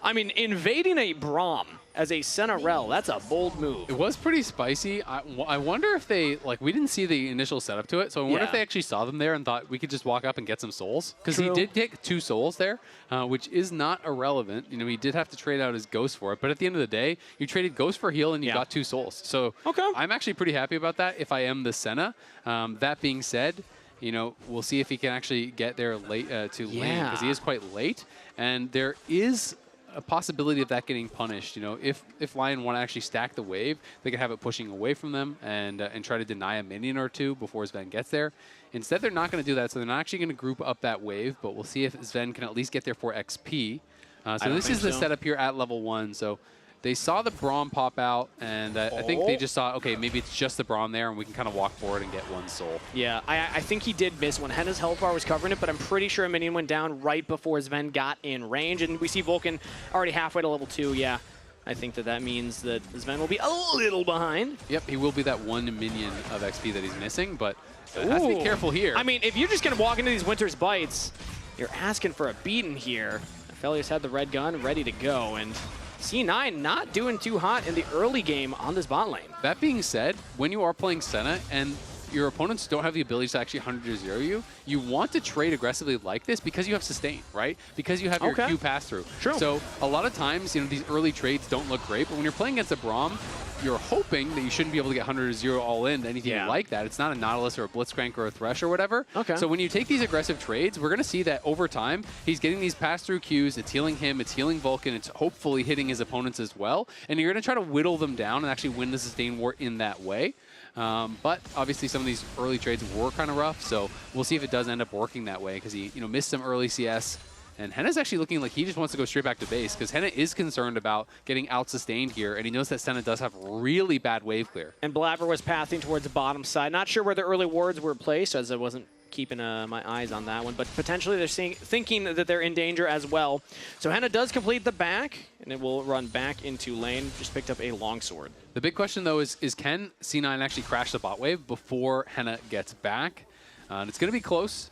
I mean, invading a Braum as a Senna Rel. That's a bold move. It was pretty spicy. I wonder if they, like, we didn't see the initial setup to it, so I wonder if they actually saw them there and thought we could just walk up and get some souls. Because he did take 2 souls there, which is not irrelevant. You know, he did have to trade out his Ghost for it, but at the end of the day, you traded Ghost for heal and you got 2 souls. So I'm actually pretty happy about that if I am the Senna. That being said, you know, we'll see if he can actually get there late to lane, because he is quite late. And there is a possibility of that getting punished. You know, if Lyon want to actually stack the wave, they can have it pushing away from them and try to deny a minion or 2 before Sven gets there. Instead, they're not going to do that, so they're not actually going to group up that wave, but we'll see if Sven can at least get there for XP. So this is the setup here at level 1. So they saw the Braum pop out, and I think they just saw, okay, maybe it's just the Braum there, and we can kind of walk forward and get 1 soul. Yeah, I think he did miss when Henna's health bar was covering it, but I'm pretty sure a minion went down right before Sven got in range, and we see Vulcan already halfway to level 2. Yeah, I think that means that Sven will be a little behind. Yep, he will be that 1 minion of XP that he's missing, but has to be careful here. I mean, if you're just going to walk into these Winter's Bites, you're asking for a beating here. Aphelios had the red gun ready to go, and C9 not doing too hot in the early game on this bot lane. That being said, when you are playing Senna and your opponents don't have the ability to actually 100-0 you, you want to trade aggressively like this because you have sustain, right? Because you have your Q pass-through. True. So a lot of times, you know, these early trades don't look great, but when you're playing against a Braum, you're hoping that you shouldn't be able to get 100-0 all in, anything like that. It's not a Nautilus or a Blitzcrank or a Thresh or whatever. So when you take these aggressive trades, we're going to see that over time, he's getting these pass-through Qs, it's healing him, it's healing Vulcan, it's hopefully hitting his opponents as well, and you're going to try to whittle them down and actually win the sustain war in that way. But obviously some of these early trades were kind of rough, so we'll see if it does end up working that way, because he missed some early CS. And Henna's actually looking like he just wants to go straight back to base, because Henna is concerned about getting out-sustained here, and he knows that Senna does have really bad wave clear. And Blabber was pathing towards the bottom side. Not sure where the early wards were placed, as I wasn't keeping my eyes on that one, but potentially they're thinking that they're in danger as well. So Henna does complete the back, and it will run back into lane. Just picked up a longsword. The big question, though, is can C9 actually crash the bot wave before Henna gets back? And it's going to be close.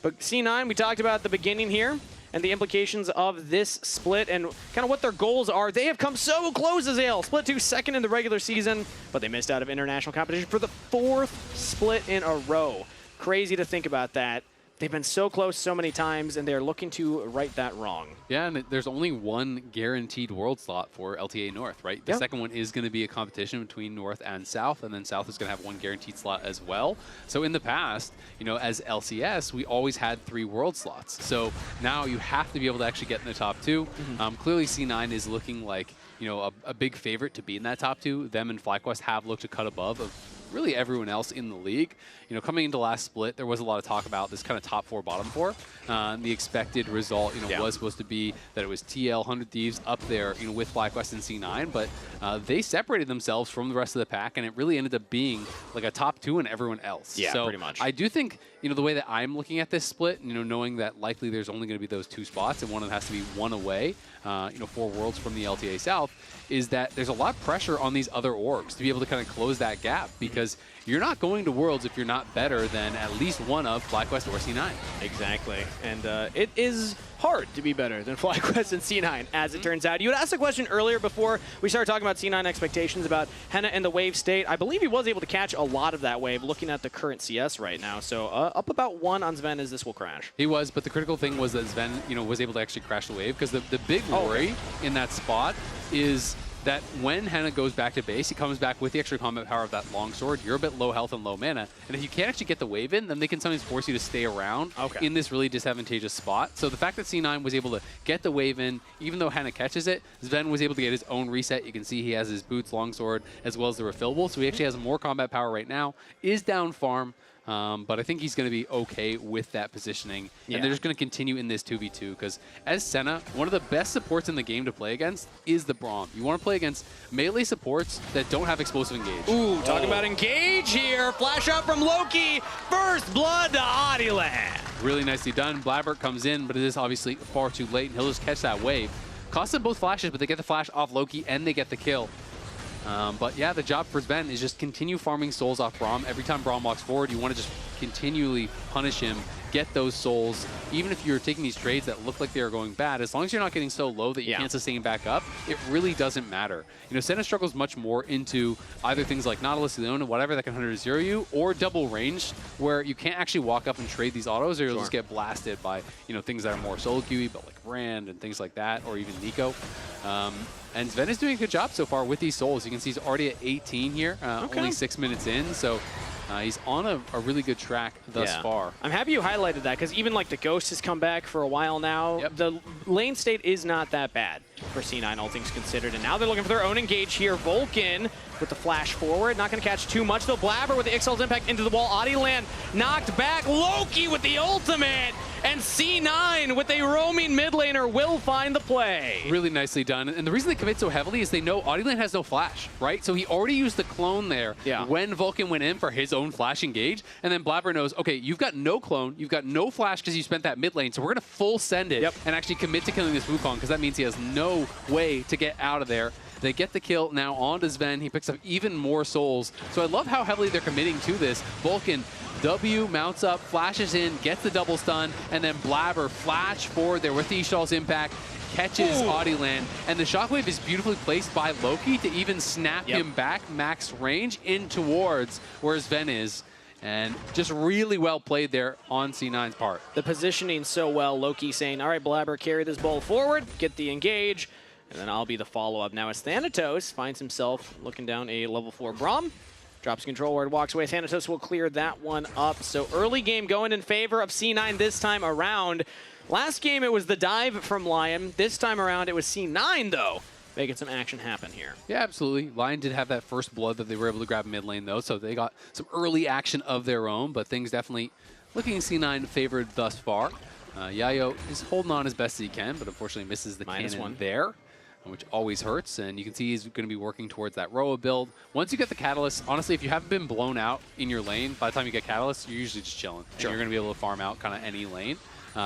But C9, we talked about at the beginning here, and the implications of this split and kind of what their goals are. They have come so close, Azael. Split 2 second in the regular season, but they missed out of international competition for the 4th split in a row. Crazy to think about that. They've been so close so many times, and they're looking to right that wrong. Yeah, and there's only 1 guaranteed world slot for LTA North, right? The second one is going to be a competition between North and South, and then South is going to have 1 guaranteed slot as well. So in the past, you know, as LCS, we always had 3 world slots. So now you have to be able to actually get in the top 2. Clearly, C9 is looking like, you know, a big favorite to be in that top 2. Them and FlyQuest have looked a cut above of really everyone else in the league. You know, coming into last split, there was a lot of talk about this kind of top 4, bottom 4. The expected result, you know, was supposed to be that it was TL, 100 Thieves up there, you know, with FlyQuest and C9, but they separated themselves from the rest of the pack, and it really ended up being like a top 2 and everyone else. Yeah, so pretty much. I do think, you know, the way that I'm looking at this split, you know, knowing that likely there's only going to be those 2 spots and one that has to be 1 away, you know, 4 worlds from the LTA South, is that there's a lot of pressure on these other orgs to be able to kind of close that gap, because you're not going to Worlds if you're not better than at least one of FlyQuest or C9. Exactly. And it is hard to be better than FlyQuest and C9, as it turns out. You had asked a question earlier before we started talking about C9 expectations about Henna and the wave state. I believe he was able to catch a lot of that wave looking at the current CS right now. So up about 1 on Sven as this will crash. He was, but the critical thing was that Sven, you know, was able to actually crash the wave, because the big worry in that spot is that when Henna goes back to base, he comes back with the extra combat power of that longsword. You're a bit low health and low mana, and if you can't actually get the wave in, then they can sometimes force you to stay around in this really disadvantageous spot. So the fact that C9 was able to get the wave in, even though Henna catches it, Sven was able to get his own reset. You can see he has his boots, longsword, as well as the refillable, so he actually has more combat power right now, is down farm. But I think he's going to be okay with that positioning. And they're just going to continue in this 2v2, because as Senna, one of the best supports in the game to play against is the Braum. You want to play against melee supports that don't have explosive engage. Ooh, talk about engage here. Flash out from Loki. First blood to Adilan. Really nicely done. Blabber comes in, but it is obviously far too late, and he'll just catch that wave. Costs them both flashes, but they get the flash off Loki, and they get the kill. But yeah, the job for Sven is just continue farming souls off Braum. Every time Braum walks forward, you want to just continually punish him get those souls. Even if you're taking these trades that look like they're going bad, as long as you're not getting so low that you can't sustain back up, it really doesn't matter. You know, Senna struggles much more into either things like Nautilus, Leon, whatever that can 100-0 you, or double ranged, where you can't actually walk up and trade these autos, or you'll just get blasted by, you know, things that are more solo queuey, but like Rand and things like that, or even Nico. And Sven is doing a good job so far with these souls. You can see he's already at 18 here, only 6 minutes in, so he's on a really good track thus far. I'm happy you highlighted that, because even like the Ghost has come back for a while now. The lane state is not that bad for C9, all things considered. And now they're looking for their own engage here. Vulcan with the flash forward, not going to catch too much though. Blabber with the Ixal's impact into the wall. Audieland knocked back. Loki with the ultimate. And C9 with a roaming mid laner will find the play. Really nicely done. And the reason they commit so heavily is they know Audieland has no flash, right? So he already used the clone there when Vulcan went in for his own flash engage. And then Blabber knows, okay, you've got no clone, you've got no flash because you spent that mid lane. So we're going to full send it and actually commit to killing this Wukong, because that means he has no way to get out of there. They get the kill now onto Sven. He picks up even more souls. So I love how heavily they're committing to this. Vulcan, W, mounts up, flashes in, gets the double stun, and then Blabber flash forward there with the Ishal's impact, catches Audieland, and the shockwave is beautifully placed by Loki to even snap him back max range in towards where Sven is. And just really well played there on C9's part. The positioning so well. Loki saying, all right, Blabber, carry this ball forward, get the engage, and then I'll be the follow-up. Now as Thanatos finds himself looking down a level 4 Braum. Drops control where it walks away. Thanatos will clear that one up. So early game going in favor of C9 this time around. Last game it was the dive from Lyon. This time around it was C9 though, making some action happen here. Yeah, absolutely. Lyon did have that first blood that they were able to grab mid lane though, so they got some early action of their own, but things definitely looking C9 favored thus far. Yayo is holding on as best as he can, but unfortunately misses the cannon there, which always hurts, and you can see he's going to be working towards that Roa build. Once you get the Catalyst, honestly, if you haven't been blown out in your lane, by the time you get Catalyst, you're usually just chilling. And you're going to be able to farm out kind of any lane.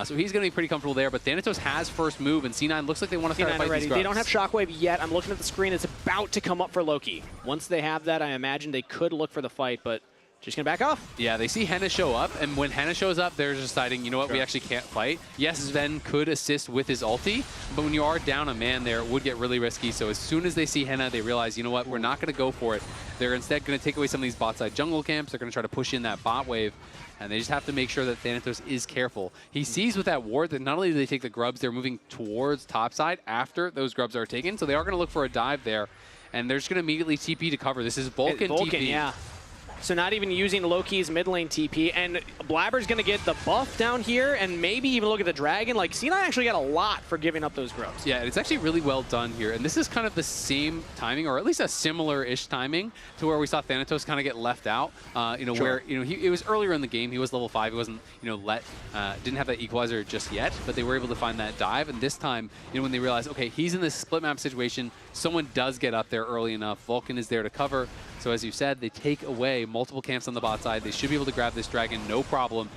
So he's going to be pretty comfortable there, but Thanatos has first move, and C9 looks like they want to start fighting these grubs. They don't have Shockwave yet. I'm looking at the screen. It's about to come up for Loki. Once they have that, I imagine they could look for the fight, but just going to back off. Yeah, they see Henna show up, and when Henna shows up, they're deciding, you know what, we actually can't fight. Yes, Sven could assist with his ulti, but when you are down a man there, it would get really risky. So as soon as they see Henna, they realize, you know what, we're not going to go for it. They're instead going to take away some of these bot side jungle camps. They're going to try to push in that bot wave, and they just have to make sure that Thanatos is careful. He sees with that ward that not only do they take the grubs, they're moving towards topside after those grubs are taken, so they are going to look for a dive there, and they're just going to immediately TP to cover. This is Vulcan TP. Yeah. So not even using Loki's mid lane TP, and Blabber's going to get the buff down here, and maybe even look at the dragon. Like, C9 actually got a lot for giving up those grubs. Yeah, it's actually really well done here, and this is kind of the same timing, or at least a similar-ish timing to where we saw Thanatos kind of get left out. Where it was earlier in the game. He was level 5. He wasn't didn't have that equalizer just yet, but they were able to find that dive. And this time, when they realized, okay, he's in this split map situation, someone does get up there early enough. Vulcan is there to cover. So as you said, they take away multiple camps on the bot side. They should be able to grab this dragon, no problem.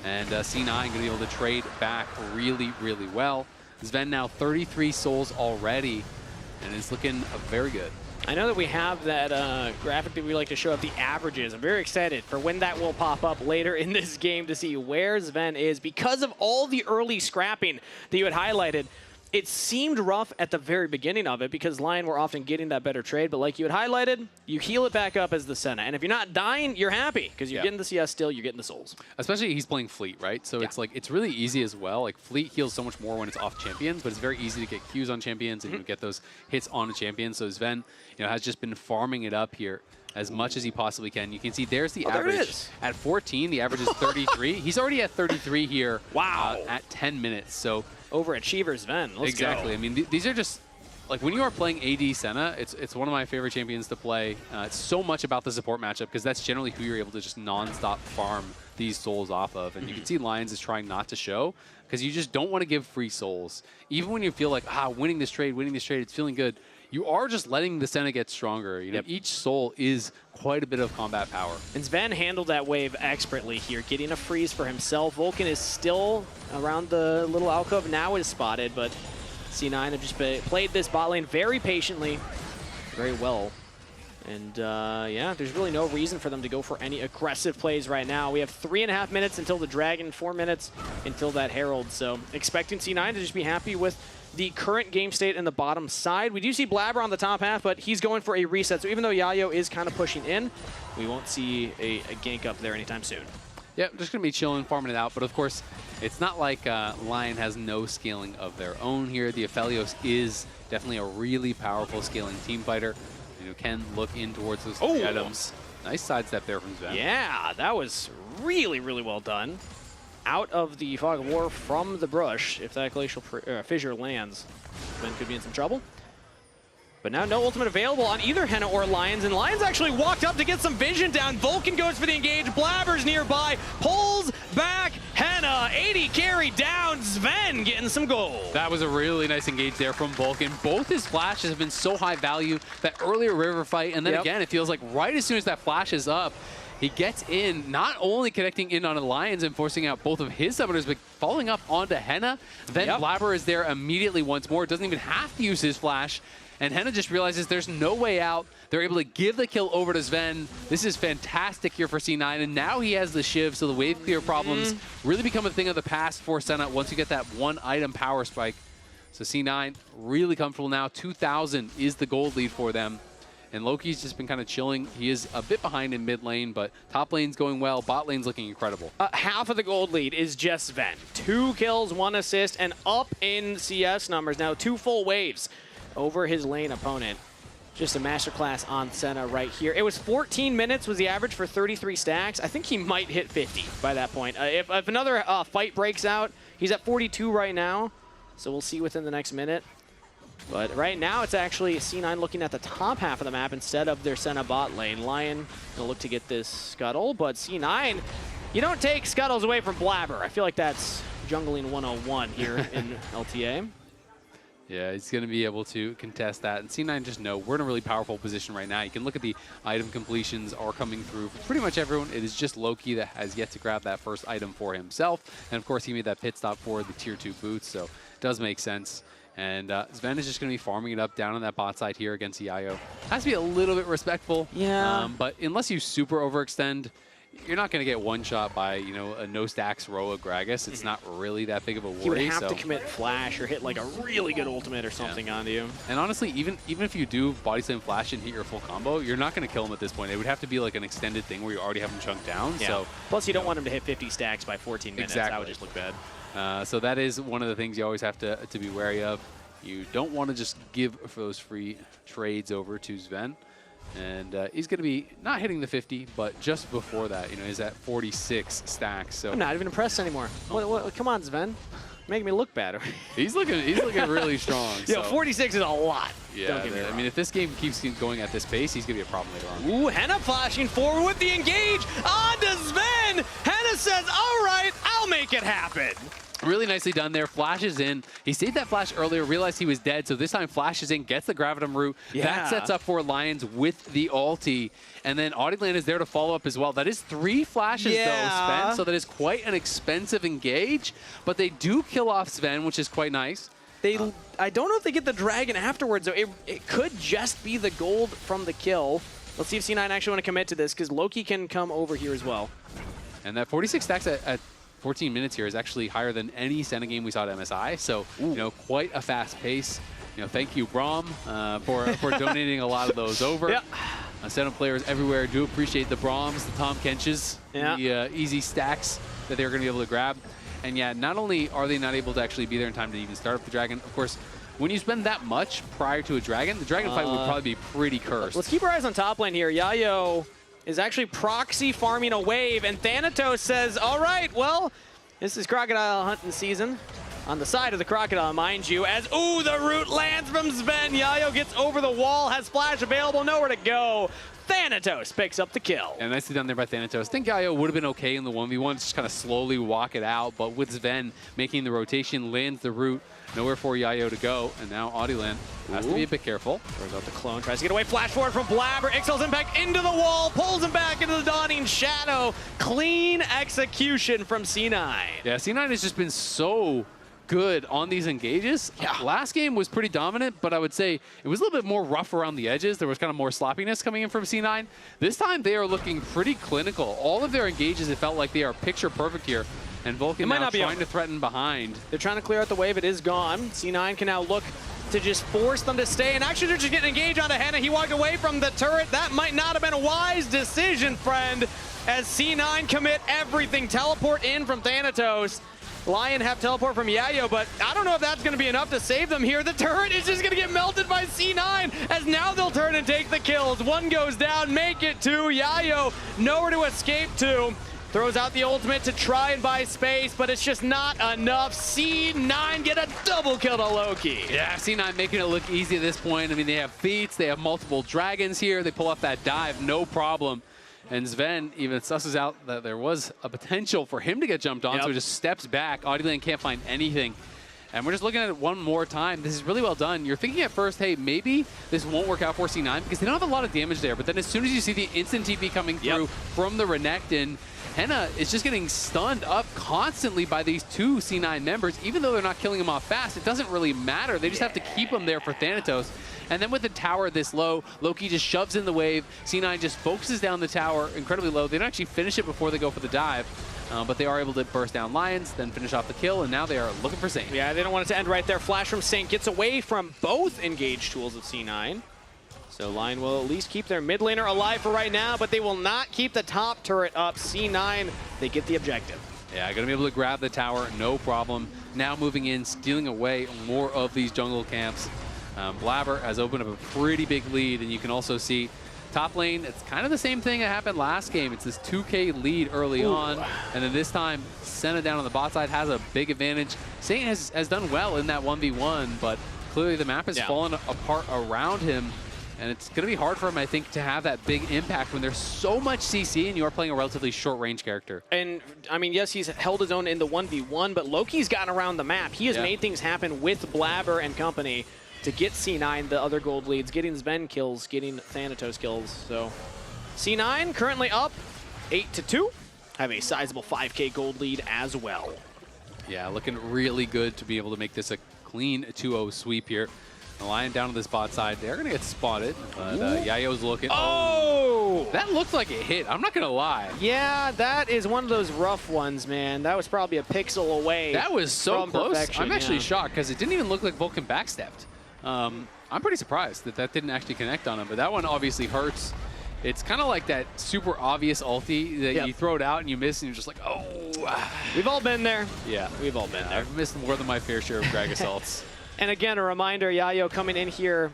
And C9 going to be able to trade back really, really well. Sven now 33 souls already, and is looking very good. I know that we have that graphic that we like to show up the averages. I'm very excited for when that will pop up later in this game to see where Sven is. Because of all the early scrapping that you had highlighted, it seemed rough at the very beginning of it because Lyon were often getting that better trade, but like you had highlighted, you heal it back up as the Senna. And if you're not dying, you're happy because you're getting the CS still, you're getting the souls. Especially he's playing Fleet, right? So it's like, it's really easy as well. Like Fleet heals so much more when it's off champions, but it's very easy to get Qs on champions and you get those hits on a champion. So Sven, has just been farming it up here as much as he possibly can. You can see there's the average. At 14, the average is 33. He's already at 33 here at 10 minutes. So overachievers, Sven. Let's go. I mean, these are just, like, when you are playing AD Senna, it's one of my favorite champions to play. It's so much about the support matchup because that's generally who you're able to just non-stop farm these souls off of. And you can see Lions is trying not to show because you just don't want to give free souls. Even when you feel like, winning this trade, it's feeling good. You are just letting the Senna get stronger. Each soul is quite a bit of combat power. And Sven handled that wave expertly here, getting a freeze for himself. Vulcan is still around the little alcove, now is spotted, but C9 have just played this bot lane very patiently, very well. And yeah, there's really no reason for them to go for any aggressive plays right now. We have 3.5 minutes until the Dragon, 4 minutes until that Herald. So expecting C9 to just be happy with the current game state in the bottom side. We do see Blabber on the top half, but he's going for a reset. So even though Yayo is kind of pushing in, we won't see a gank up there anytime soon. Yeah, just going to be chilling, farming it out. But of course, it's not like Lyon has no scaling of their own here. The Aphelios is definitely a really powerful scaling team fighter. You know, can look in towards those items. Nice sidestep there from Sven. Yeah, that was really, really well done. Out of the Fog of War from the brush. If that Glacial Fissure lands, Sven could be in some trouble. But now no ultimate available on either Henna or Lions, and Lions actually walked up to get some vision down. Vulcan goes for the engage, Blabber's nearby, pulls back Henna, 80 carry down, Sven getting some gold. That was a really nice engage there from Vulcan. Both his flashes have been so high value, that earlier river fight, and then again, it feels like right as soon as that flash is up, he gets in, not only connecting in on the Lions and forcing out both of his summoners, but following up onto Henna. Then Blabber is there immediately once more, doesn't even have to use his flash. And Henna just realizes there's no way out. They're able to give the kill over to Sven. This is fantastic here for C9, and now he has the Shiv, so the wave clear problems really become a thing of the past for Senna once you get that one item power spike. So C9 really comfortable now. 2,000 is the gold lead for them. And Loki's just been kind of chilling. He is a bit behind in mid lane, but top lane's going well. Bot lane's looking incredible. Half of the gold lead is just Sven. 2 kills, 1 assist, and up in CS numbers now. 2 full waves over his lane opponent. Just a masterclass on Senna right here. It was 14 minutes was the average for 33 stacks. I think he might hit 50 by that point. If another fight breaks out, he's at 42 right now. So we'll see within the next minute. But right now, it's actually C9 looking at the top half of the map instead of their Senna bot lane. Lion gonna look to get this scuttle, but C9, you don't take scuttles away from Blabber. I feel like that's jungling 101 here in LTA. Yeah, he's going to be able to contest that. And C9 just know we're in a really powerful position right now. You can look at the item completions are coming through for pretty much everyone. It is just Loki that has yet to grab that first item for himself. And of course, he made that pit stop for the tier 2 boots, so it does make sense. And Sven is just going to be farming it up down on that bot side here against Yayo. Has to be a little bit respectful. Yeah. But unless you super overextend, you're not going to get one shot by, you know, a no stacks Roa Gragas. It's not really that big of a worry. He would have to commit flash or hit like a really good ultimate or something onto you. And honestly, even if you do body slam flash and hit your full combo, you're not going to kill him at this point. It would have to be like an extended thing where you already have him chunked down. Yeah. So plus, you don't want him to hit 50 stacks by 14 minutes. Exactly. That would just look bad. So that is one of the things you always have to be wary of. You don't want to just give those free trades over to Sven. And he's going to be not hitting the 50, but just before that, you know, he's at 46 stacks. So I'm not even impressed anymore. What, come on, Sven. Making me look bad. He's looking really strong. Yeah, 46 is a lot. Yeah, I mean, if this game keeps going at this pace, he's going to be a problem later on. Ooh, Henna flashing forward with the engage onto Sven. Henna says, all right, I'll make it happen. Really nicely done there. Flashes in. He saved that flash earlier, realized he was dead, so this time flashes in, gets the Gravitum root. Yeah. That sets up for Lions with the ulti. And then Audieland is there to follow up as well. That is 3 flashes, though, Sven, so that is quite an expensive engage. But they do kill off Sven, which is quite nice. I don't know if they get the dragon afterwards, though. It could just be the gold from the kill. Let's see if C9 actually want to commit to this, because Loki can come over here as well. And that 46 stacks at 14 minutes here is actually higher than any Senna game we saw at MSI. So, you know, quite a fast pace. You know, thank you, Braum, for donating a lot of those over. Yeah. Senna players everywhere do appreciate the Brahms, the Tom Kenches, the easy stacks that they're going to be able to grab. And yeah, not only are they not able to actually be there in time to even start up the dragon, of course, when you spend that much prior to a dragon, the dragon fight would probably be pretty cursed. Let's keep our eyes on top lane here. Yayo is actually proxy farming a wave, and Thanatos says, all right, well, this is crocodile hunting season. On the side of the crocodile, mind you, as, ooh, the root lands from Sven. Yayo gets over the wall, has flash available, nowhere to go. Thanatos picks up the kill. And nicely done there by Thanatos. I think Yayo would have been okay in the 1v1, just kind of slowly walk it out, but with Sven making the rotation, lands the root, nowhere for Yayo to go, and now Audieland has to be a bit careful. Throws out the clone, tries to get away, flash forward from Blabber, Ixal's impact into the wall, pulls him back into the dawning shadow. Clean execution from C9. Yeah, C9 has just been so good on these engages. Last game was pretty dominant, but I would say it was a little bit more rough around the edges. There was kind of more sloppiness coming in from C9. This time they are looking pretty clinical. All of their engages, it felt like they are picture perfect here. And Vulcan now trying to threaten behind. They're trying to clear out the wave. It is gone. C9 can now look to just force them to stay. And actually, they're just getting engaged onto Henna. He walked away from the turret. That might not have been a wise decision, friend, as C9 commit everything. Teleport in from Thanatos. Lyon have teleport from Yayo, but I don't know if that's going to be enough to save them here. The turret is just going to get melted by C9, as now they'll turn and take the kills. One goes down, make it two. Yayo nowhere to escape to. Throws out the ultimate to try and buy space, but it's just not enough. C9 get a double kill to Loki. Yeah, C9 making it look easy at this point. I mean, they have feats, they have multiple dragons here. They pull off that dive, no problem. And Sven even susses out that there was a potential for him to get jumped on, so he just steps back. Audilane can't find anything. And we're just looking at it one more time. This is really well done. You're thinking at first, hey, maybe this won't work out for C9 because they don't have a lot of damage there. But then as soon as you see the instant TP coming through from the Renekton, Henna is just getting stunned up constantly by these two C9 members. Even though they're not killing him off fast, it doesn't really matter. They just have to keep him there for Thanatos. And then with the tower this low, Loki just shoves in the wave. C9 just focuses down the tower incredibly low. They don't actually finish it before they go for the dive. But they are able to burst down Lions, then finish off the kill, and now they are looking for Saint. Yeah, they don't want it to end right there. Flash from Saint gets away from both engaged tools of C9. So Lion will at least keep their mid laner alive for right now, but they will not keep the top turret up. C9, they get the objective. Yeah, gonna be able to grab the tower, no problem. Now moving in, stealing away more of these jungle camps. Blabber has opened up a pretty big lead, and you can also see top lane, it's kind of the same thing that happened last game. It's this 2K lead early on, and then this time, Senna down on the bot side has a big advantage. Saint has done well in that 1v1, but clearly the map has fallen apart around him, and it's going to be hard for him, I think, to have that big impact when there's so much CC and you are playing a relatively short-range character. And, I mean, yes, he's held his own in the 1v1, but Loki's gotten around the map. He has made things happen with Blabber and company to get C9 the other gold leads, getting Sven kills, getting Thanatos kills. So C9 currently up 8-2, have a sizable 5K gold lead as well. Yeah, looking really good to be able to make this a clean 2-0 sweep here. The Lion down to this bot side. They're going to get spotted, but Yayo's looking. Oh! That looked like it hit. I'm not going to lie. Yeah, that is one of those rough ones, man. That was probably a pixel away. That was so close. Perfection. I'm actually shocked because it didn't even look like Vulcan backstepped. I'm pretty surprised that that didn't actually connect on him, but that one obviously hurts. It's kind of like that super obvious ulti that you throw it out and you miss and you're just like, oh. We've all been there. Yeah. We've all been there. I've missed more than my fair share of drag assaults. And again, a reminder, Yayo coming in here,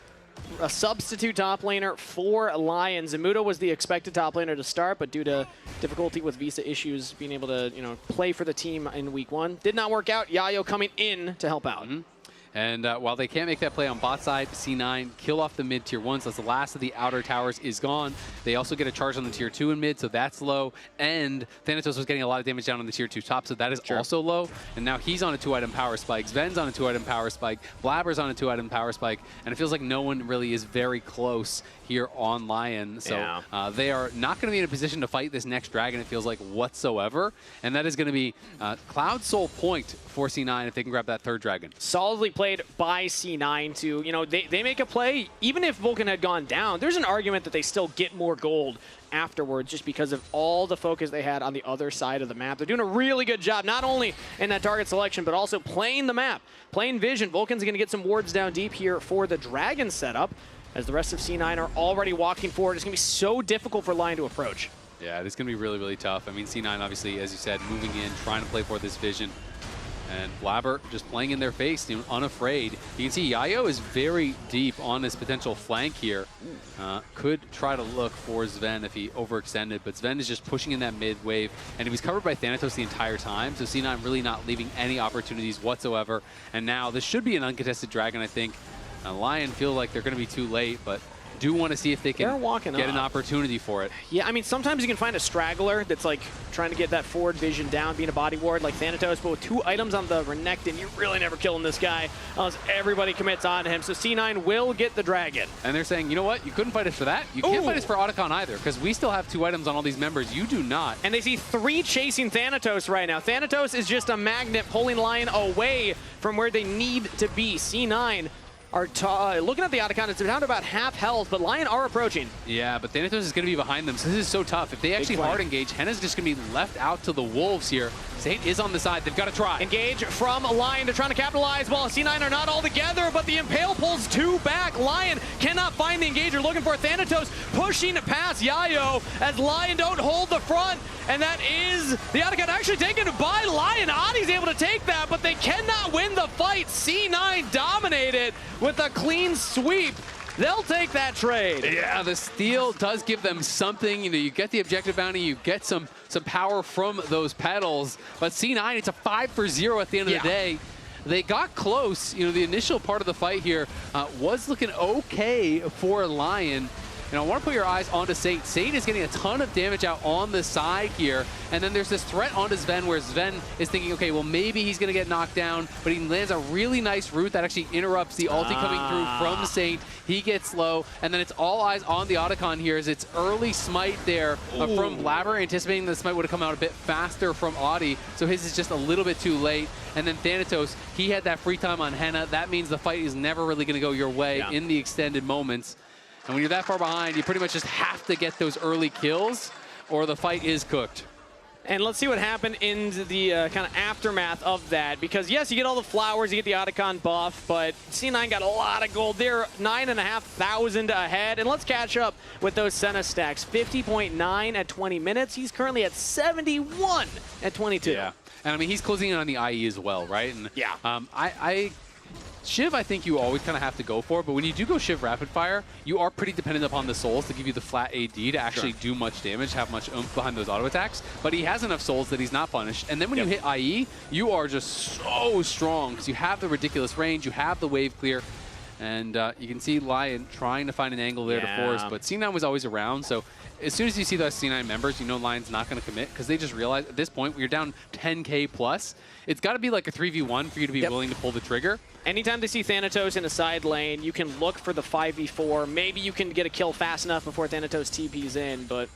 a substitute top laner for Lion. Zamuda was the expected top laner to start, but due to difficulty with visa issues, being able to play for the team in week 1, did not work out. Yayo coming in to help out. And while they can't make that play on bot side, C9 kill off the mid tier 1, so the last of the outer towers is gone. They also get a charge on the tier 2 in mid, so that's low. And Thanatos was getting a lot of damage down on the tier 2 top, so that is also low. And now he's on a 2-item power spike. Sven's on a 2-item power spike. Blabber's on a 2-item power spike. And it feels like no one really is very close here on Lion. So they are not going to be in a position to fight this next dragon, it feels like, whatsoever. And that is going to be Cloud Soul point for C9 if they can grab that third dragon. Solidly played by C9 to, they make a play. Even if Vulcan had gone down, there's an argument that they still get more gold afterwards just because of all the focus they had on the other side of the map. They're doing a really good job, not only in that target selection, but also playing the map, playing vision. Vulcan's going to get some wards down deep here for the dragon setup, as the rest of C9 are already walking forward. It's going to be so difficult for Lion to approach. Yeah, it's going to be really, really tough. I mean, C9 obviously, as you said, moving in, trying to play for this vision. And Blabber just playing in their face, unafraid. You can see Yayo is very deep on this potential flank here. Could try to look for Sven if he overextended, but Sven is just pushing in that mid wave, and he was covered by Thanatos the entire time, so C9 really not leaving any opportunities whatsoever. And now this should be an uncontested dragon, I think. Lion feel like they're going to be too late, but do want to see if they can They're walking get up. an opportunity for it. Yeah, I mean, sometimes you can find a straggler that's like trying to get that forward vision down, being a body ward like Thanatos, but with 2 items on the Renekton, you're really never killing this guy unless everybody commits on him. So C9 will get the dragon. And they're saying, you know what? You couldn't fight us for that. You can't fight us for Otacon either, because we still have 2 items on all these members. You do not. And they see 3 chasing Thanatos right now. Thanatos is just a magnet pulling Lyon away from where they need to be. C9 are looking at the Otacon. It's down to about half health, but Lyon are approaching. Yeah, but Thanatos is going to be behind them, so this is so tough. If they actually hard engage, Henna's just going to be left out to the wolves here. Saint is on the side. They've got to try. Engage from Lyon. They're trying to capitalize while C9 are not all together, but the Impale pulls 2 back. Lyon cannot find the engager. Looking for Thanatos, pushing past Yayo as Lyon don't hold the front, and that is the Otacon actually taken by Lyon. Adi's able to take that, but they cannot win the fight. C9 dominated with a clean sweep. They'll take that trade. Yeah, the steal does give them something. You know, you get the objective bounty, you get some power from those pedals. But C9, it's a 5-for-0 at the end of the day. They got close. You know, the initial part of the fight here was looking okay for Lyon. And I want to put your eyes onto Saint. Saint is getting a ton of damage out on the side here. And then there's this threat onto Sven where Sven is thinking, okay, well, maybe he's going to get knocked down. But he lands a really nice route that actually interrupts the ulti coming through from Saint. He gets low. And then it's all eyes on the Otacon here as it's early smite there from Blabber, anticipating the smite would have come out a bit faster from Adi. So his is just a little bit too late. And then Thanatos, he had that free time on Henna. That means the fight is never really going to go your way in the extended moments. And when you're that far behind, you pretty much just have to get those early kills or the fight is cooked. And let's see what happened in the kind of aftermath of that. Because, yes, you get all the flowers, you get the Otacon buff, but C9 got a lot of gold. They're 9,500 ahead. And let's catch up with those Senna stacks. 50.9 at 20 minutes. He's currently at 71 at 22. Yeah. And, I mean, he's closing in on the IE as well, right? And, Shiv, I think you always kind of have to go for, but when you do go Shiv Rapid Fire, you are pretty dependent upon the souls to give you the flat AD to actually do much damage, have much oomph behind those auto attacks. But he has enough souls that he's not punished. And then when you hit IE, you are just so strong because you have the ridiculous range, you have the wave clear. And you can see Lyon trying to find an angle there to force, but C9 was always around. So as soon as you see those C9 members, you know Lyon's not going to commit because they just realize at this point, when you're down 10K plus, it's got to be like a 3v1 for you to be willing to pull the trigger. Anytime they see Thanatos in a side lane, you can look for the 5v4. Maybe you can get a kill fast enough before Thanatos TP's in, but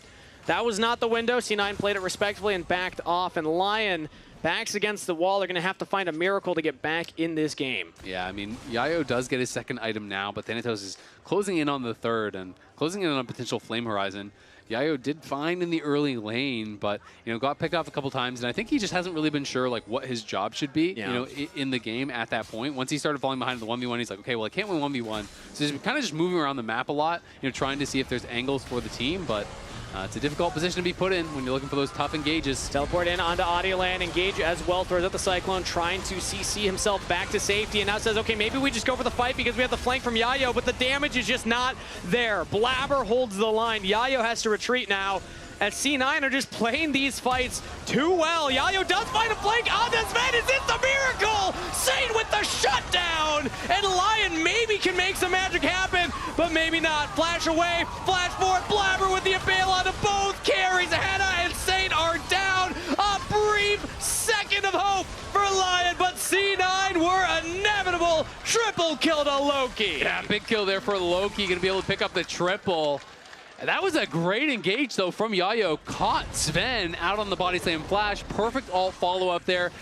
that was not the window. C9 played it respectfully and backed off, and Lyon backs against the wall. They're going to have to find a miracle to get back in this game. Yeah, I mean, Yayo does get his second item now, but Thanatos is closing in on the third and closing in on a potential Flame Horizon. Yayo did fine in the early lane, but, you know, got picked off a couple times, and I think he just hasn't really been sure, like, what his job should be, you know, in the game at that point. Once he started falling behind the 1v1, he's like, okay, well, I can't win 1v1. So he's kind of just moving around the map a lot, you know, trying to see if there's angles for the team, but it's a difficult position to be put in when you're looking for those tough engages. Teleport in onto Audioland, engage as well, throws out the Cyclone, trying to CC himself back to safety, and now says, okay, maybe we just go for the fight because we have the flank from Yayo, but the damage is just not there. Blabber holds the line. Yayo has to retreat now, as C9 are just playing these fights too well. Yayo does find a flank on this man. Is this the miracle? Saint with the shutdown, and Lyon maybe can make some magic happen, but maybe not. Flash away, flash forward, Blabber with the Impale onto both carries. Henna and Saint are down. A brief second of hope for Lyon, but C9 were inevitable. Triple kill to Loki. Yeah, big kill there for Loki. Gonna be able to pick up the triple. That was a great engage, though, from Yayo. Caught Sven out on the body slam flash. Perfect alt follow-up there.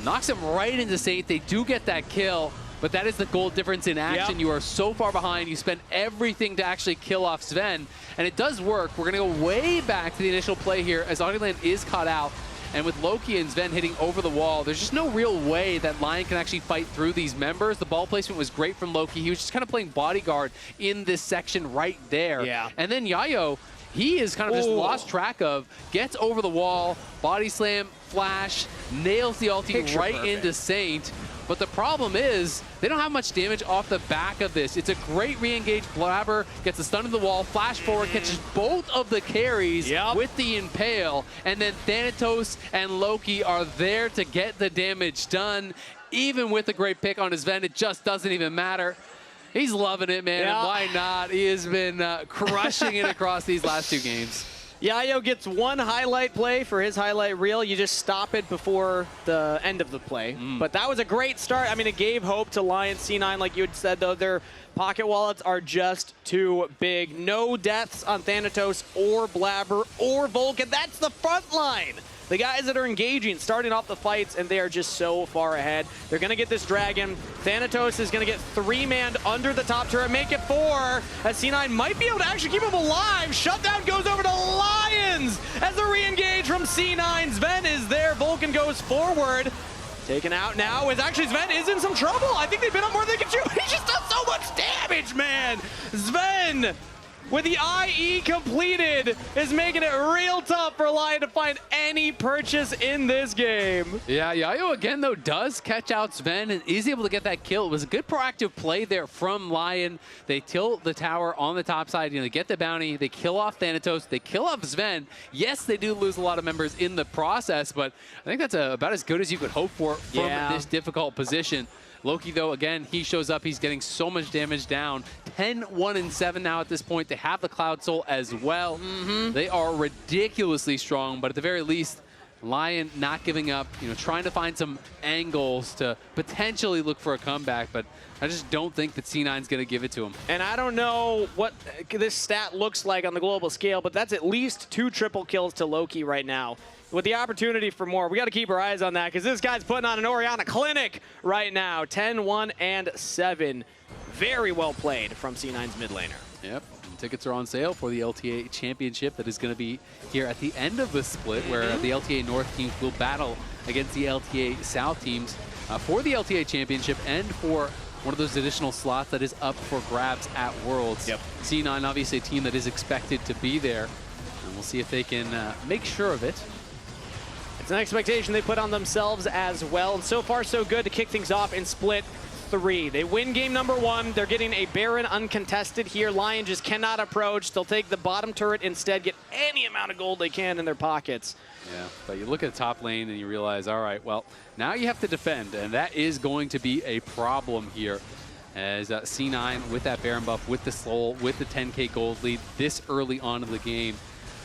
Knocks him right into Saint. They do get that kill, but that is the goal difference in action. Yep. You are so far behind. You spend everything to actually kill off Sven, and it does work. We're going to go way back to the initial play here as Audioland is caught out. And with Loki and Sven hitting over the wall, there's just no real way that Lyon can actually fight through these members. The ball placement was great from Loki. He was just kind of playing bodyguard in this section right there. Yeah. And then Yayo, he is kind of just lost track of, gets over the wall, body slam, flash, nails the ulti right into Saint. But the problem is, they don't have much damage off the back of this. It's a great re-engage. Blabber gets a stun to the wall, flash forward, catches both of the carries with the Impale, and then Thanatos and Loki are there to get the damage done. Even with a great pick on his Sven, it just doesn't even matter. He's loving it, man. Yeah. Why not? He has been crushing it across these last 2 games. Yayo gets one highlight play for his highlight reel. You just stop it before the end of the play. But that was a great start. I mean, it gave hope to Lyon C9, like you had said, though. Their pocket wallets are just too big. No deaths on Thanatos or Blabber or Vulcan. That's the front line. The guys that are engaging, starting off the fights, and they are just so far ahead. They're going to get this dragon. Thanatos is going to get 3-manned under the top turret, make it 4, as C9 might be able to actually keep him alive. Shutdown goes over to Lions as a re-engage from C9. Sven is there. Vulcan goes forward. Taken out now is actually Sven is in some trouble. I think they've been up more than they can chew. He just does so much damage, man. Sven, with the IE completed, is making it real tough for Lyon to find any purchase in this game. Yeah, Yayo again, though, does catch out Sven and is able to get that kill. It was a good proactive play there from Lyon. They tilt the tower on the top side. You know, they get the bounty. They kill off Thanatos. They kill off Sven. Yes, they do lose a lot of members in the process, but I think that's about as good as you could hope for from this difficult position. Loki, though, again, he shows up. He's getting so much damage down. 10, 1, and 7 now at this point. They have the Cloud Soul as well. They are ridiculously strong, but at the very least, Lyon not giving up, you know, trying to find some angles to potentially look for a comeback, but I just don't think that C9's going to give it to him. And I don't know what this stat looks like on the global scale, but that's at least 2 triple kills to Loki right now. With the opportunity for more, we got to keep our eyes on that because this guy's putting on an Orianna clinic right now. 10, 1, and 7. Very well played from C9's mid laner. Yep. Tickets are on sale for the LTA Championship that is going to be here at the end of the split, where the LTA North teams will battle against the LTA South teams for the LTA Championship and for one of those additional slots that is up for grabs at Worlds. C9, obviously a team that is expected to be there, and we'll see if they can make sure of it. It's an expectation they put on themselves as well, and so far so good to kick things off in split 3. They win game number 1. They're getting a Baron uncontested here. Lyon just cannot approach. They'll take the bottom turret instead, get any amount of gold they can in their pockets. Yeah, but you look at the top lane and you realize, all right, well, now you have to defend, and that is going to be a problem here. As C9 with that Baron buff, with the Soul, with the 10k gold lead this early on in the game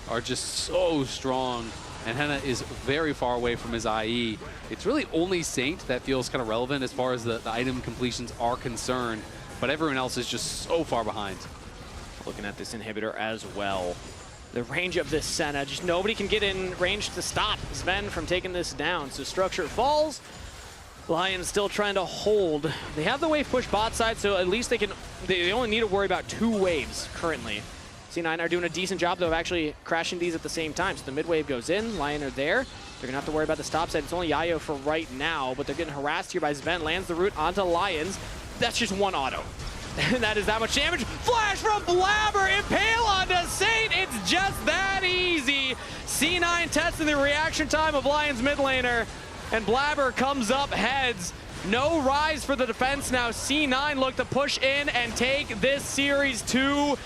are just so strong. And Henna is very far away from his IE. It's really only Saint that feels kind of relevant as far as the item completions are concerned, but everyone else is just so far behind. Looking at this inhibitor as well. The range of this Senna, just nobody can get in range to stop Sven from taking this down. So structure falls. Lion's still trying to hold. They have the wave push bot side, so at least they only need to worry about 2 waves currently. C9 are doing a decent job, though, of actually crashing these at the same time. So the mid wave goes in, Lyon are there. They're going to have to worry about the stop side. It's only Yayo for right now, but they're getting harassed here by Sven. Lands the root onto Lions. That's just 1 auto. And that is that much damage. Flash from Blabber, impale onto Saint. It's just that easy. C9 testing the reaction time of Lion's mid laner, and Blabber comes up heads. No rise for the defense now. C9 look to push in and take this series 2-0.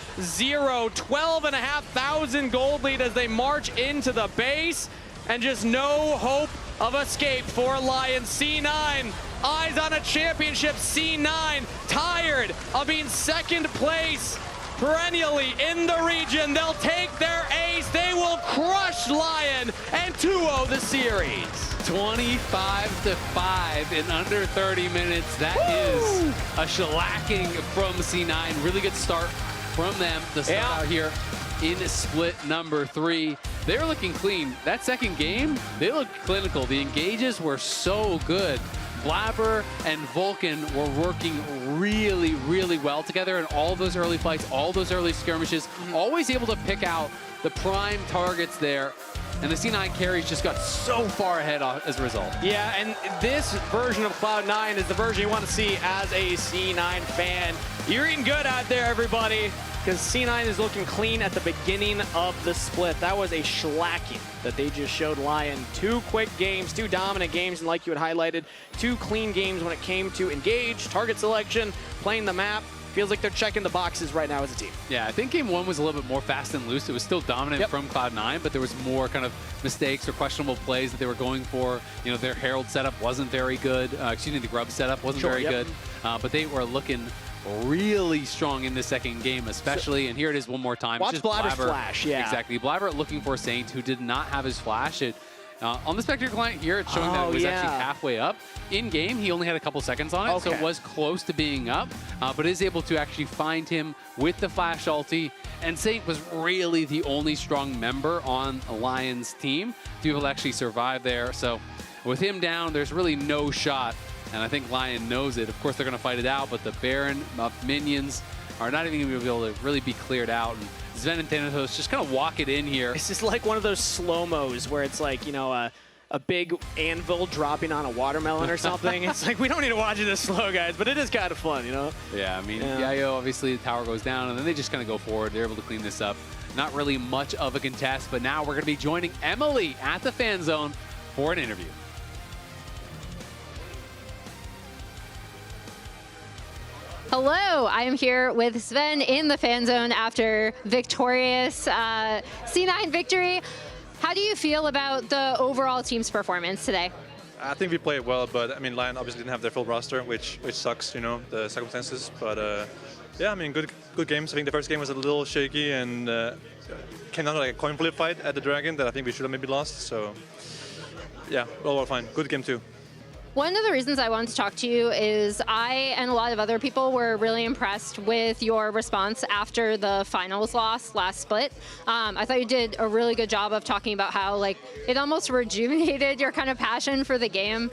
12,500 gold lead as they march into the base, and just no hope of escape for Lions. C9, eyes on a championship. C9, tired of being second place perennially in the region. They'll take their ace. They will crush Lyon and 2-0 the series. 25-5 in under 30 minutes. That is a shellacking from C9. Really good start from them to start out here in split number 3. They're looking clean. That second game, they looked clinical. The engages were so good. Blabber and Vulcan were working really, really well together in all those early fights, all those early skirmishes, always able to pick out the prime targets there. And the C9 carries just got so far ahead as a result. Yeah, and this version of Cloud9 is the version you want to see as a C9 fan. You're eating good out there, everybody, because C9 is looking clean at the beginning of the split. That was a shellacking that they just showed Lyon. 2 quick games, 2 dominant games, and like you had highlighted, 2 clean games when it came to engage, target selection, playing the map. Feels like they're checking the boxes right now as a team. Yeah, I think game 1 was a little bit more fast and loose. It was still dominant from Cloud9, but there was more kind of mistakes or questionable plays that they were going for. You know, their Herald setup wasn't very good. The Grub setup wasn't very good. But they were looking really strong in the second game, especially. And here it is one more time. Watch It's just Blabber's Blabber. flash, yeah. Exactly. Blabber looking for Saint, who did not have his flash. On the Spectre client here, it's showing that it was actually halfway up. In game, he only had a couple seconds on it, so it was close to being up, but is able to actually find him with the flash ulti. And Saint was really the only strong member on Lion's team to be able to actually survive there. So with him down, there's really no shot, and I think Lion knows it. Of course, they're going to fight it out, but the Baron minions are not even going to be able to really be cleared out. And Sven and Thanatos just kind of walk it in here. It's just like one of those slow-mos where it's like, you know, a big anvil dropping on a watermelon or something. It's like, we don't need to watch it this slow, guys, but it is kind of fun, you know? Yeah, I mean, Yayo, obviously the tower goes down, and then they just kind of go forward. They're able to clean this up. Not really much of a contest, but now we're going to be joining Emily at the fan zone for an interview. Hello, I am here with Sven in the fan zone after victorious C9 victory. How do you feel about the overall team's performance today? I think we played well, but I mean, Lyon obviously didn't have their full roster, which sucks, you know, the circumstances. But yeah, I mean, good games. I think the first game was a little shaky and came down to like a coin flip fight at the Dragon that I think we should have maybe lost. So yeah, well, fine. Good game too. One of the reasons I wanted to talk to you is I and a lot of other people were really impressed with your response after the finals loss last split. I thought you did a really good job of talking about how like it almost rejuvenated your kind of passion for the game.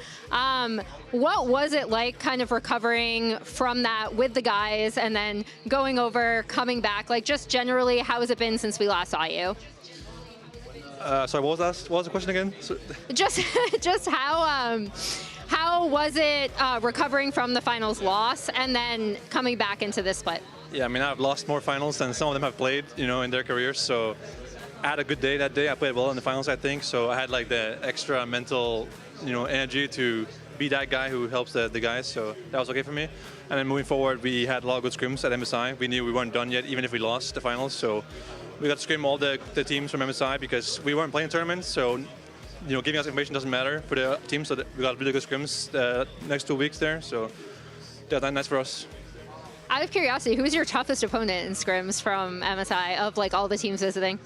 What was it like kind of recovering from that with the guys and then going over, coming back? Like just generally, how has it been since we last saw you? Sorry, what was the question again? Just how was it recovering from the finals loss and then coming back into this split? Yeah, I mean, I've lost more finals than some of them have played, you know, in their careers. So I had a good day that day. I played well in the finals, I think. So I had like the extra mental, you know, energy to be that guy who helps the guys. So that was okay for me. And then moving forward, we had a lot of good scrims at MSI. We knew we weren't done yet, even if we lost the finals. So we got to scrim all the teams from MSI because we weren't playing tournaments. So you know, giving us information doesn't matter for the team, so we got really good scrims the next 2 weeks there, so that's nice for us. Out of curiosity, who's your toughest opponent in scrims from MSI of like all the teams visiting?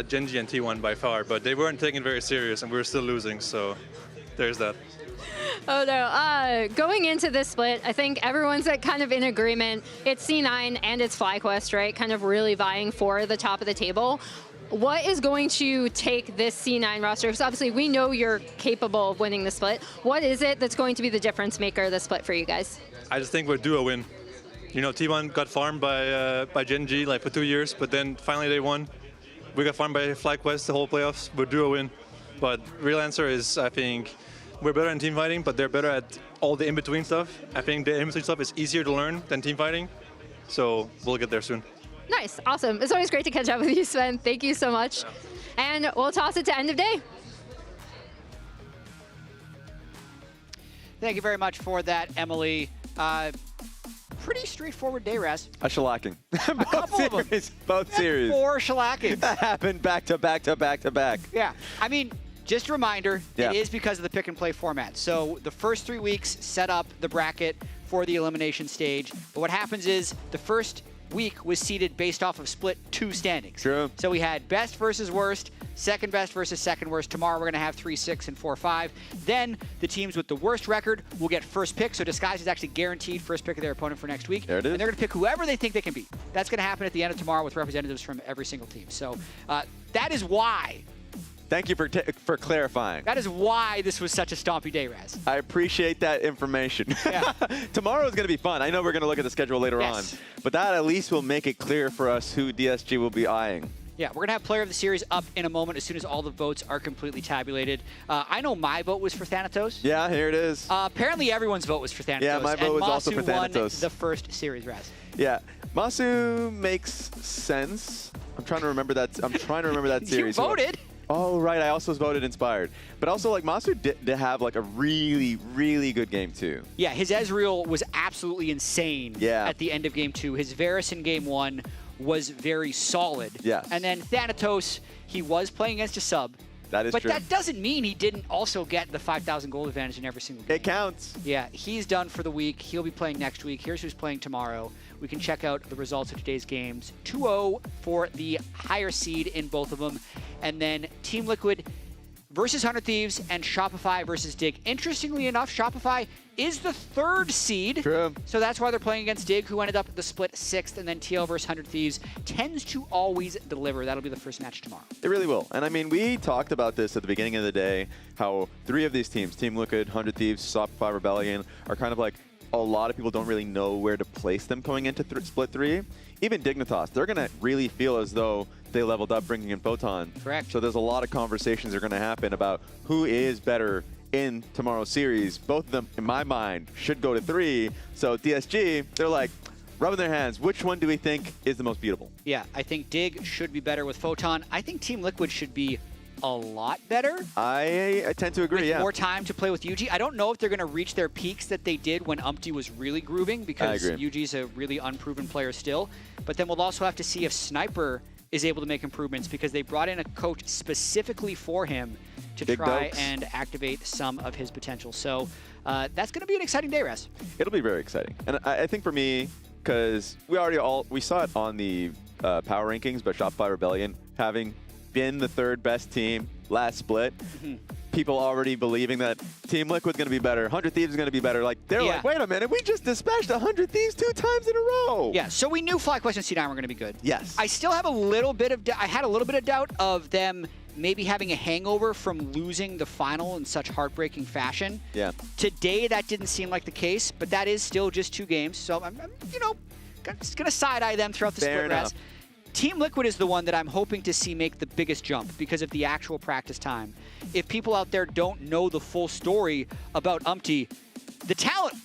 Genji and T1 by far, but they weren't taking it very serious and we were still losing, so there's that. Oh no, going into this split, I think everyone's like kind of in agreement. It's C9 and it's FlyQuest, right? Kind of really vying for the top of the table. What is going to take this C9 roster? Because obviously we know you're capable of winning the split. What is it that's going to be the difference maker of the split for you guys? I just think we're due a win. You know, T1 got farmed by Genji like for 2 years, but then finally they won. We got farmed by FlyQuest the whole playoffs. We're due a win. But real answer is I think we're better in team fighting, but they're better at all the in-between stuff. I think the in-between stuff is easier to learn than team fighting. So we'll get there soon. Nice, awesome. It's always great to catch up with you, Sven. Thank you so much. And we'll toss it to end of day. Thank you very much for that, Emily. Pretty straightforward day, Raz. A shellacking. A couple of them. Both series. 4 shellackings. That happened back to back to back to back. Yeah, I mean, just a reminder, it is because of the pick and play format. So the first 3 weeks set up the bracket for the elimination stage. But what happens is the first week was seeded based off of split 2 standings. True. So we had best versus worst, second best versus second worst. Tomorrow we're going to have 3-6 and 4-5. Then the teams with the worst record will get first pick. So Disguise is actually guaranteed first pick of their opponent for next week. There it is. And they're going to pick whoever they think they can beat. That's going to happen at the end of tomorrow with representatives from every single team. So that is why. Thank you for clarifying. That is why this was such a stompy day, Raz. I appreciate that information. Yeah. Tomorrow is going to be fun. I know we're going to look at the schedule later on, but that at least will make it clear for us who DSG will be eyeing. Yeah, we're going to have Player of the Series up in a moment as soon as all the votes are completely tabulated. I know my vote was for Thanatos. Yeah, here it is. Apparently everyone's vote was for Thanatos. Yeah, my vote was also for Thanatos. Won the first series, Raz. Yeah, Masu makes sense. I'm trying to remember that series. You voted. Oh, right. I also voted Inspired. But also, like, Masu did have, like, a really, really good game, too. Yeah, his Ezreal was absolutely insane at the end of Game 2. His Varus in Game 1 was very solid. Yes. And then Thanatos, he was playing against a sub. That is but true. that doesn't mean he didn't also get the 5,000 gold advantage in every single game. It counts. Yeah, he's done for the week. He'll be playing next week. Here's who's playing tomorrow. We can check out the results of today's games. 2-0 for the higher seed in both of them. And then Team Liquid versus 100 Thieves and Shopify versus Dig. Interestingly enough, Shopify is the 3rd seed. True. So that's why they're playing against Dig, who ended up the split 6th. And then TL versus 100 Thieves tends to always deliver. That'll be the first match tomorrow. It really will. And I mean, we talked about this at the beginning of the day, how 3 of these teams, Team Liquid, 100 Thieves, Shopify Rebellion, are kind of like a lot of people don't really know where to place them going into split 3. Even Dignitas, they're going to really feel as though they leveled up bringing in Photon. Correct. So there's a lot of conversations that are going to happen about who is better in tomorrow's series. Both of them, in my mind, should go to 3. So DSG, they're like rubbing their hands. Which one do we think is the most beautiful? Yeah, I think Dig should be better with Photon. I think Team Liquid should be a lot better. I tend to agree, with more time to play with Yuji. I don't know if they're going to reach their peaks that they did when Umpty was really grooving, because Yuji's a really unproven player still. But then we'll also have to see if Sniper is able to make improvements, because they brought in a coach specifically for him to try and activate some of his potential. So that's going to be an exciting day, Raz. It'll be very exciting. And I think for me, because we saw it on the power rankings, but Shopify Rebellion having been the 3rd best team last split, people already believing that Team Liquid's going to be better, 100 Thieves is going to be better. Like, they're like, wait a minute, we just dispatched 100 Thieves 2 times in a row. Yeah, so we knew FlyQuest and C9 were going to be good. Yes. I still have a little bit of I had a little bit of doubt of them maybe having a hangover from losing the final in such heartbreaking fashion. Yeah. Today, that didn't seem like the case, but that is still just 2 games. So I'm just going to side-eye them throughout the split, Raz. Team Liquid is the one that I'm hoping to see make the biggest jump because of the actual practice time. If people out there don't know the full story about Umpty, the talent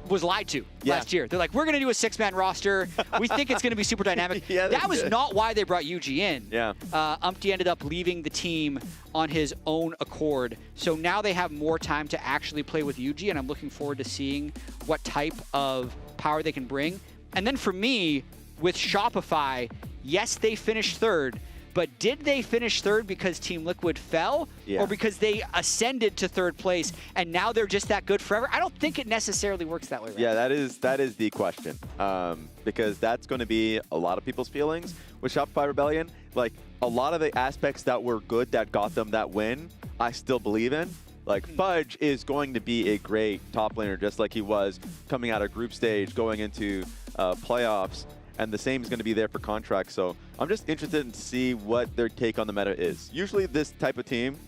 was lied to last year. They're like, we're going to do a 6-man roster. We think it's going to be super dynamic. That was not why they brought Yuji in. Yeah. Umpty ended up leaving the team on his own accord. So now they have more time to actually play with Yuji, and I'm looking forward to seeing what type of power they can bring. And then for me, with Shopify, yes, they finished 3rd, but did they finish 3rd because Team Liquid fell, or because they ascended to 3rd place and now they're just that good forever? I don't think it necessarily works that way. Right? Yeah, that is the question, because that's going to be a lot of people's feelings with Shopify Rebellion. Like, a lot of the aspects that were good that got them that win, I still believe in. Like, Fudge is going to be a great top laner, just like he was coming out of group stage, going into playoffs. And the same is going to be there for contracts. So I'm just interested in to see what their take on the meta is. Usually this type of team,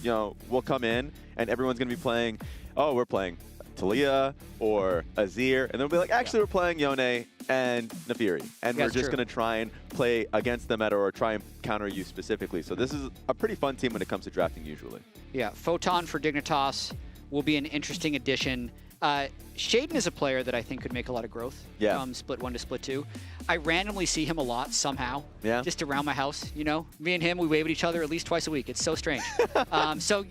will come in and everyone's going to be playing, we're playing Talia or Azir. And they'll be like, actually, we're playing Yone and Nafiri. And we're just going to try and play against the meta or try and counter you specifically. So this is a pretty fun team when it comes to drafting usually. Yeah, Photon for Dignitas will be an interesting addition. Shaden is a player that I think could make a lot of growth from split 1 to split 2. I randomly see him a lot somehow, just around my house. Me and him, we wave at each other at least twice a week. It's so strange. So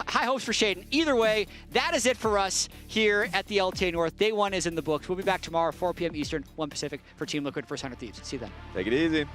high hopes for Shaden. Either way, that is it for us here at the LTA North. Day 1 is in the books. We'll be back tomorrow, 4 p.m. Eastern, 1 Pacific for Team Liquid versus 100 Thieves. See you then. Take it easy.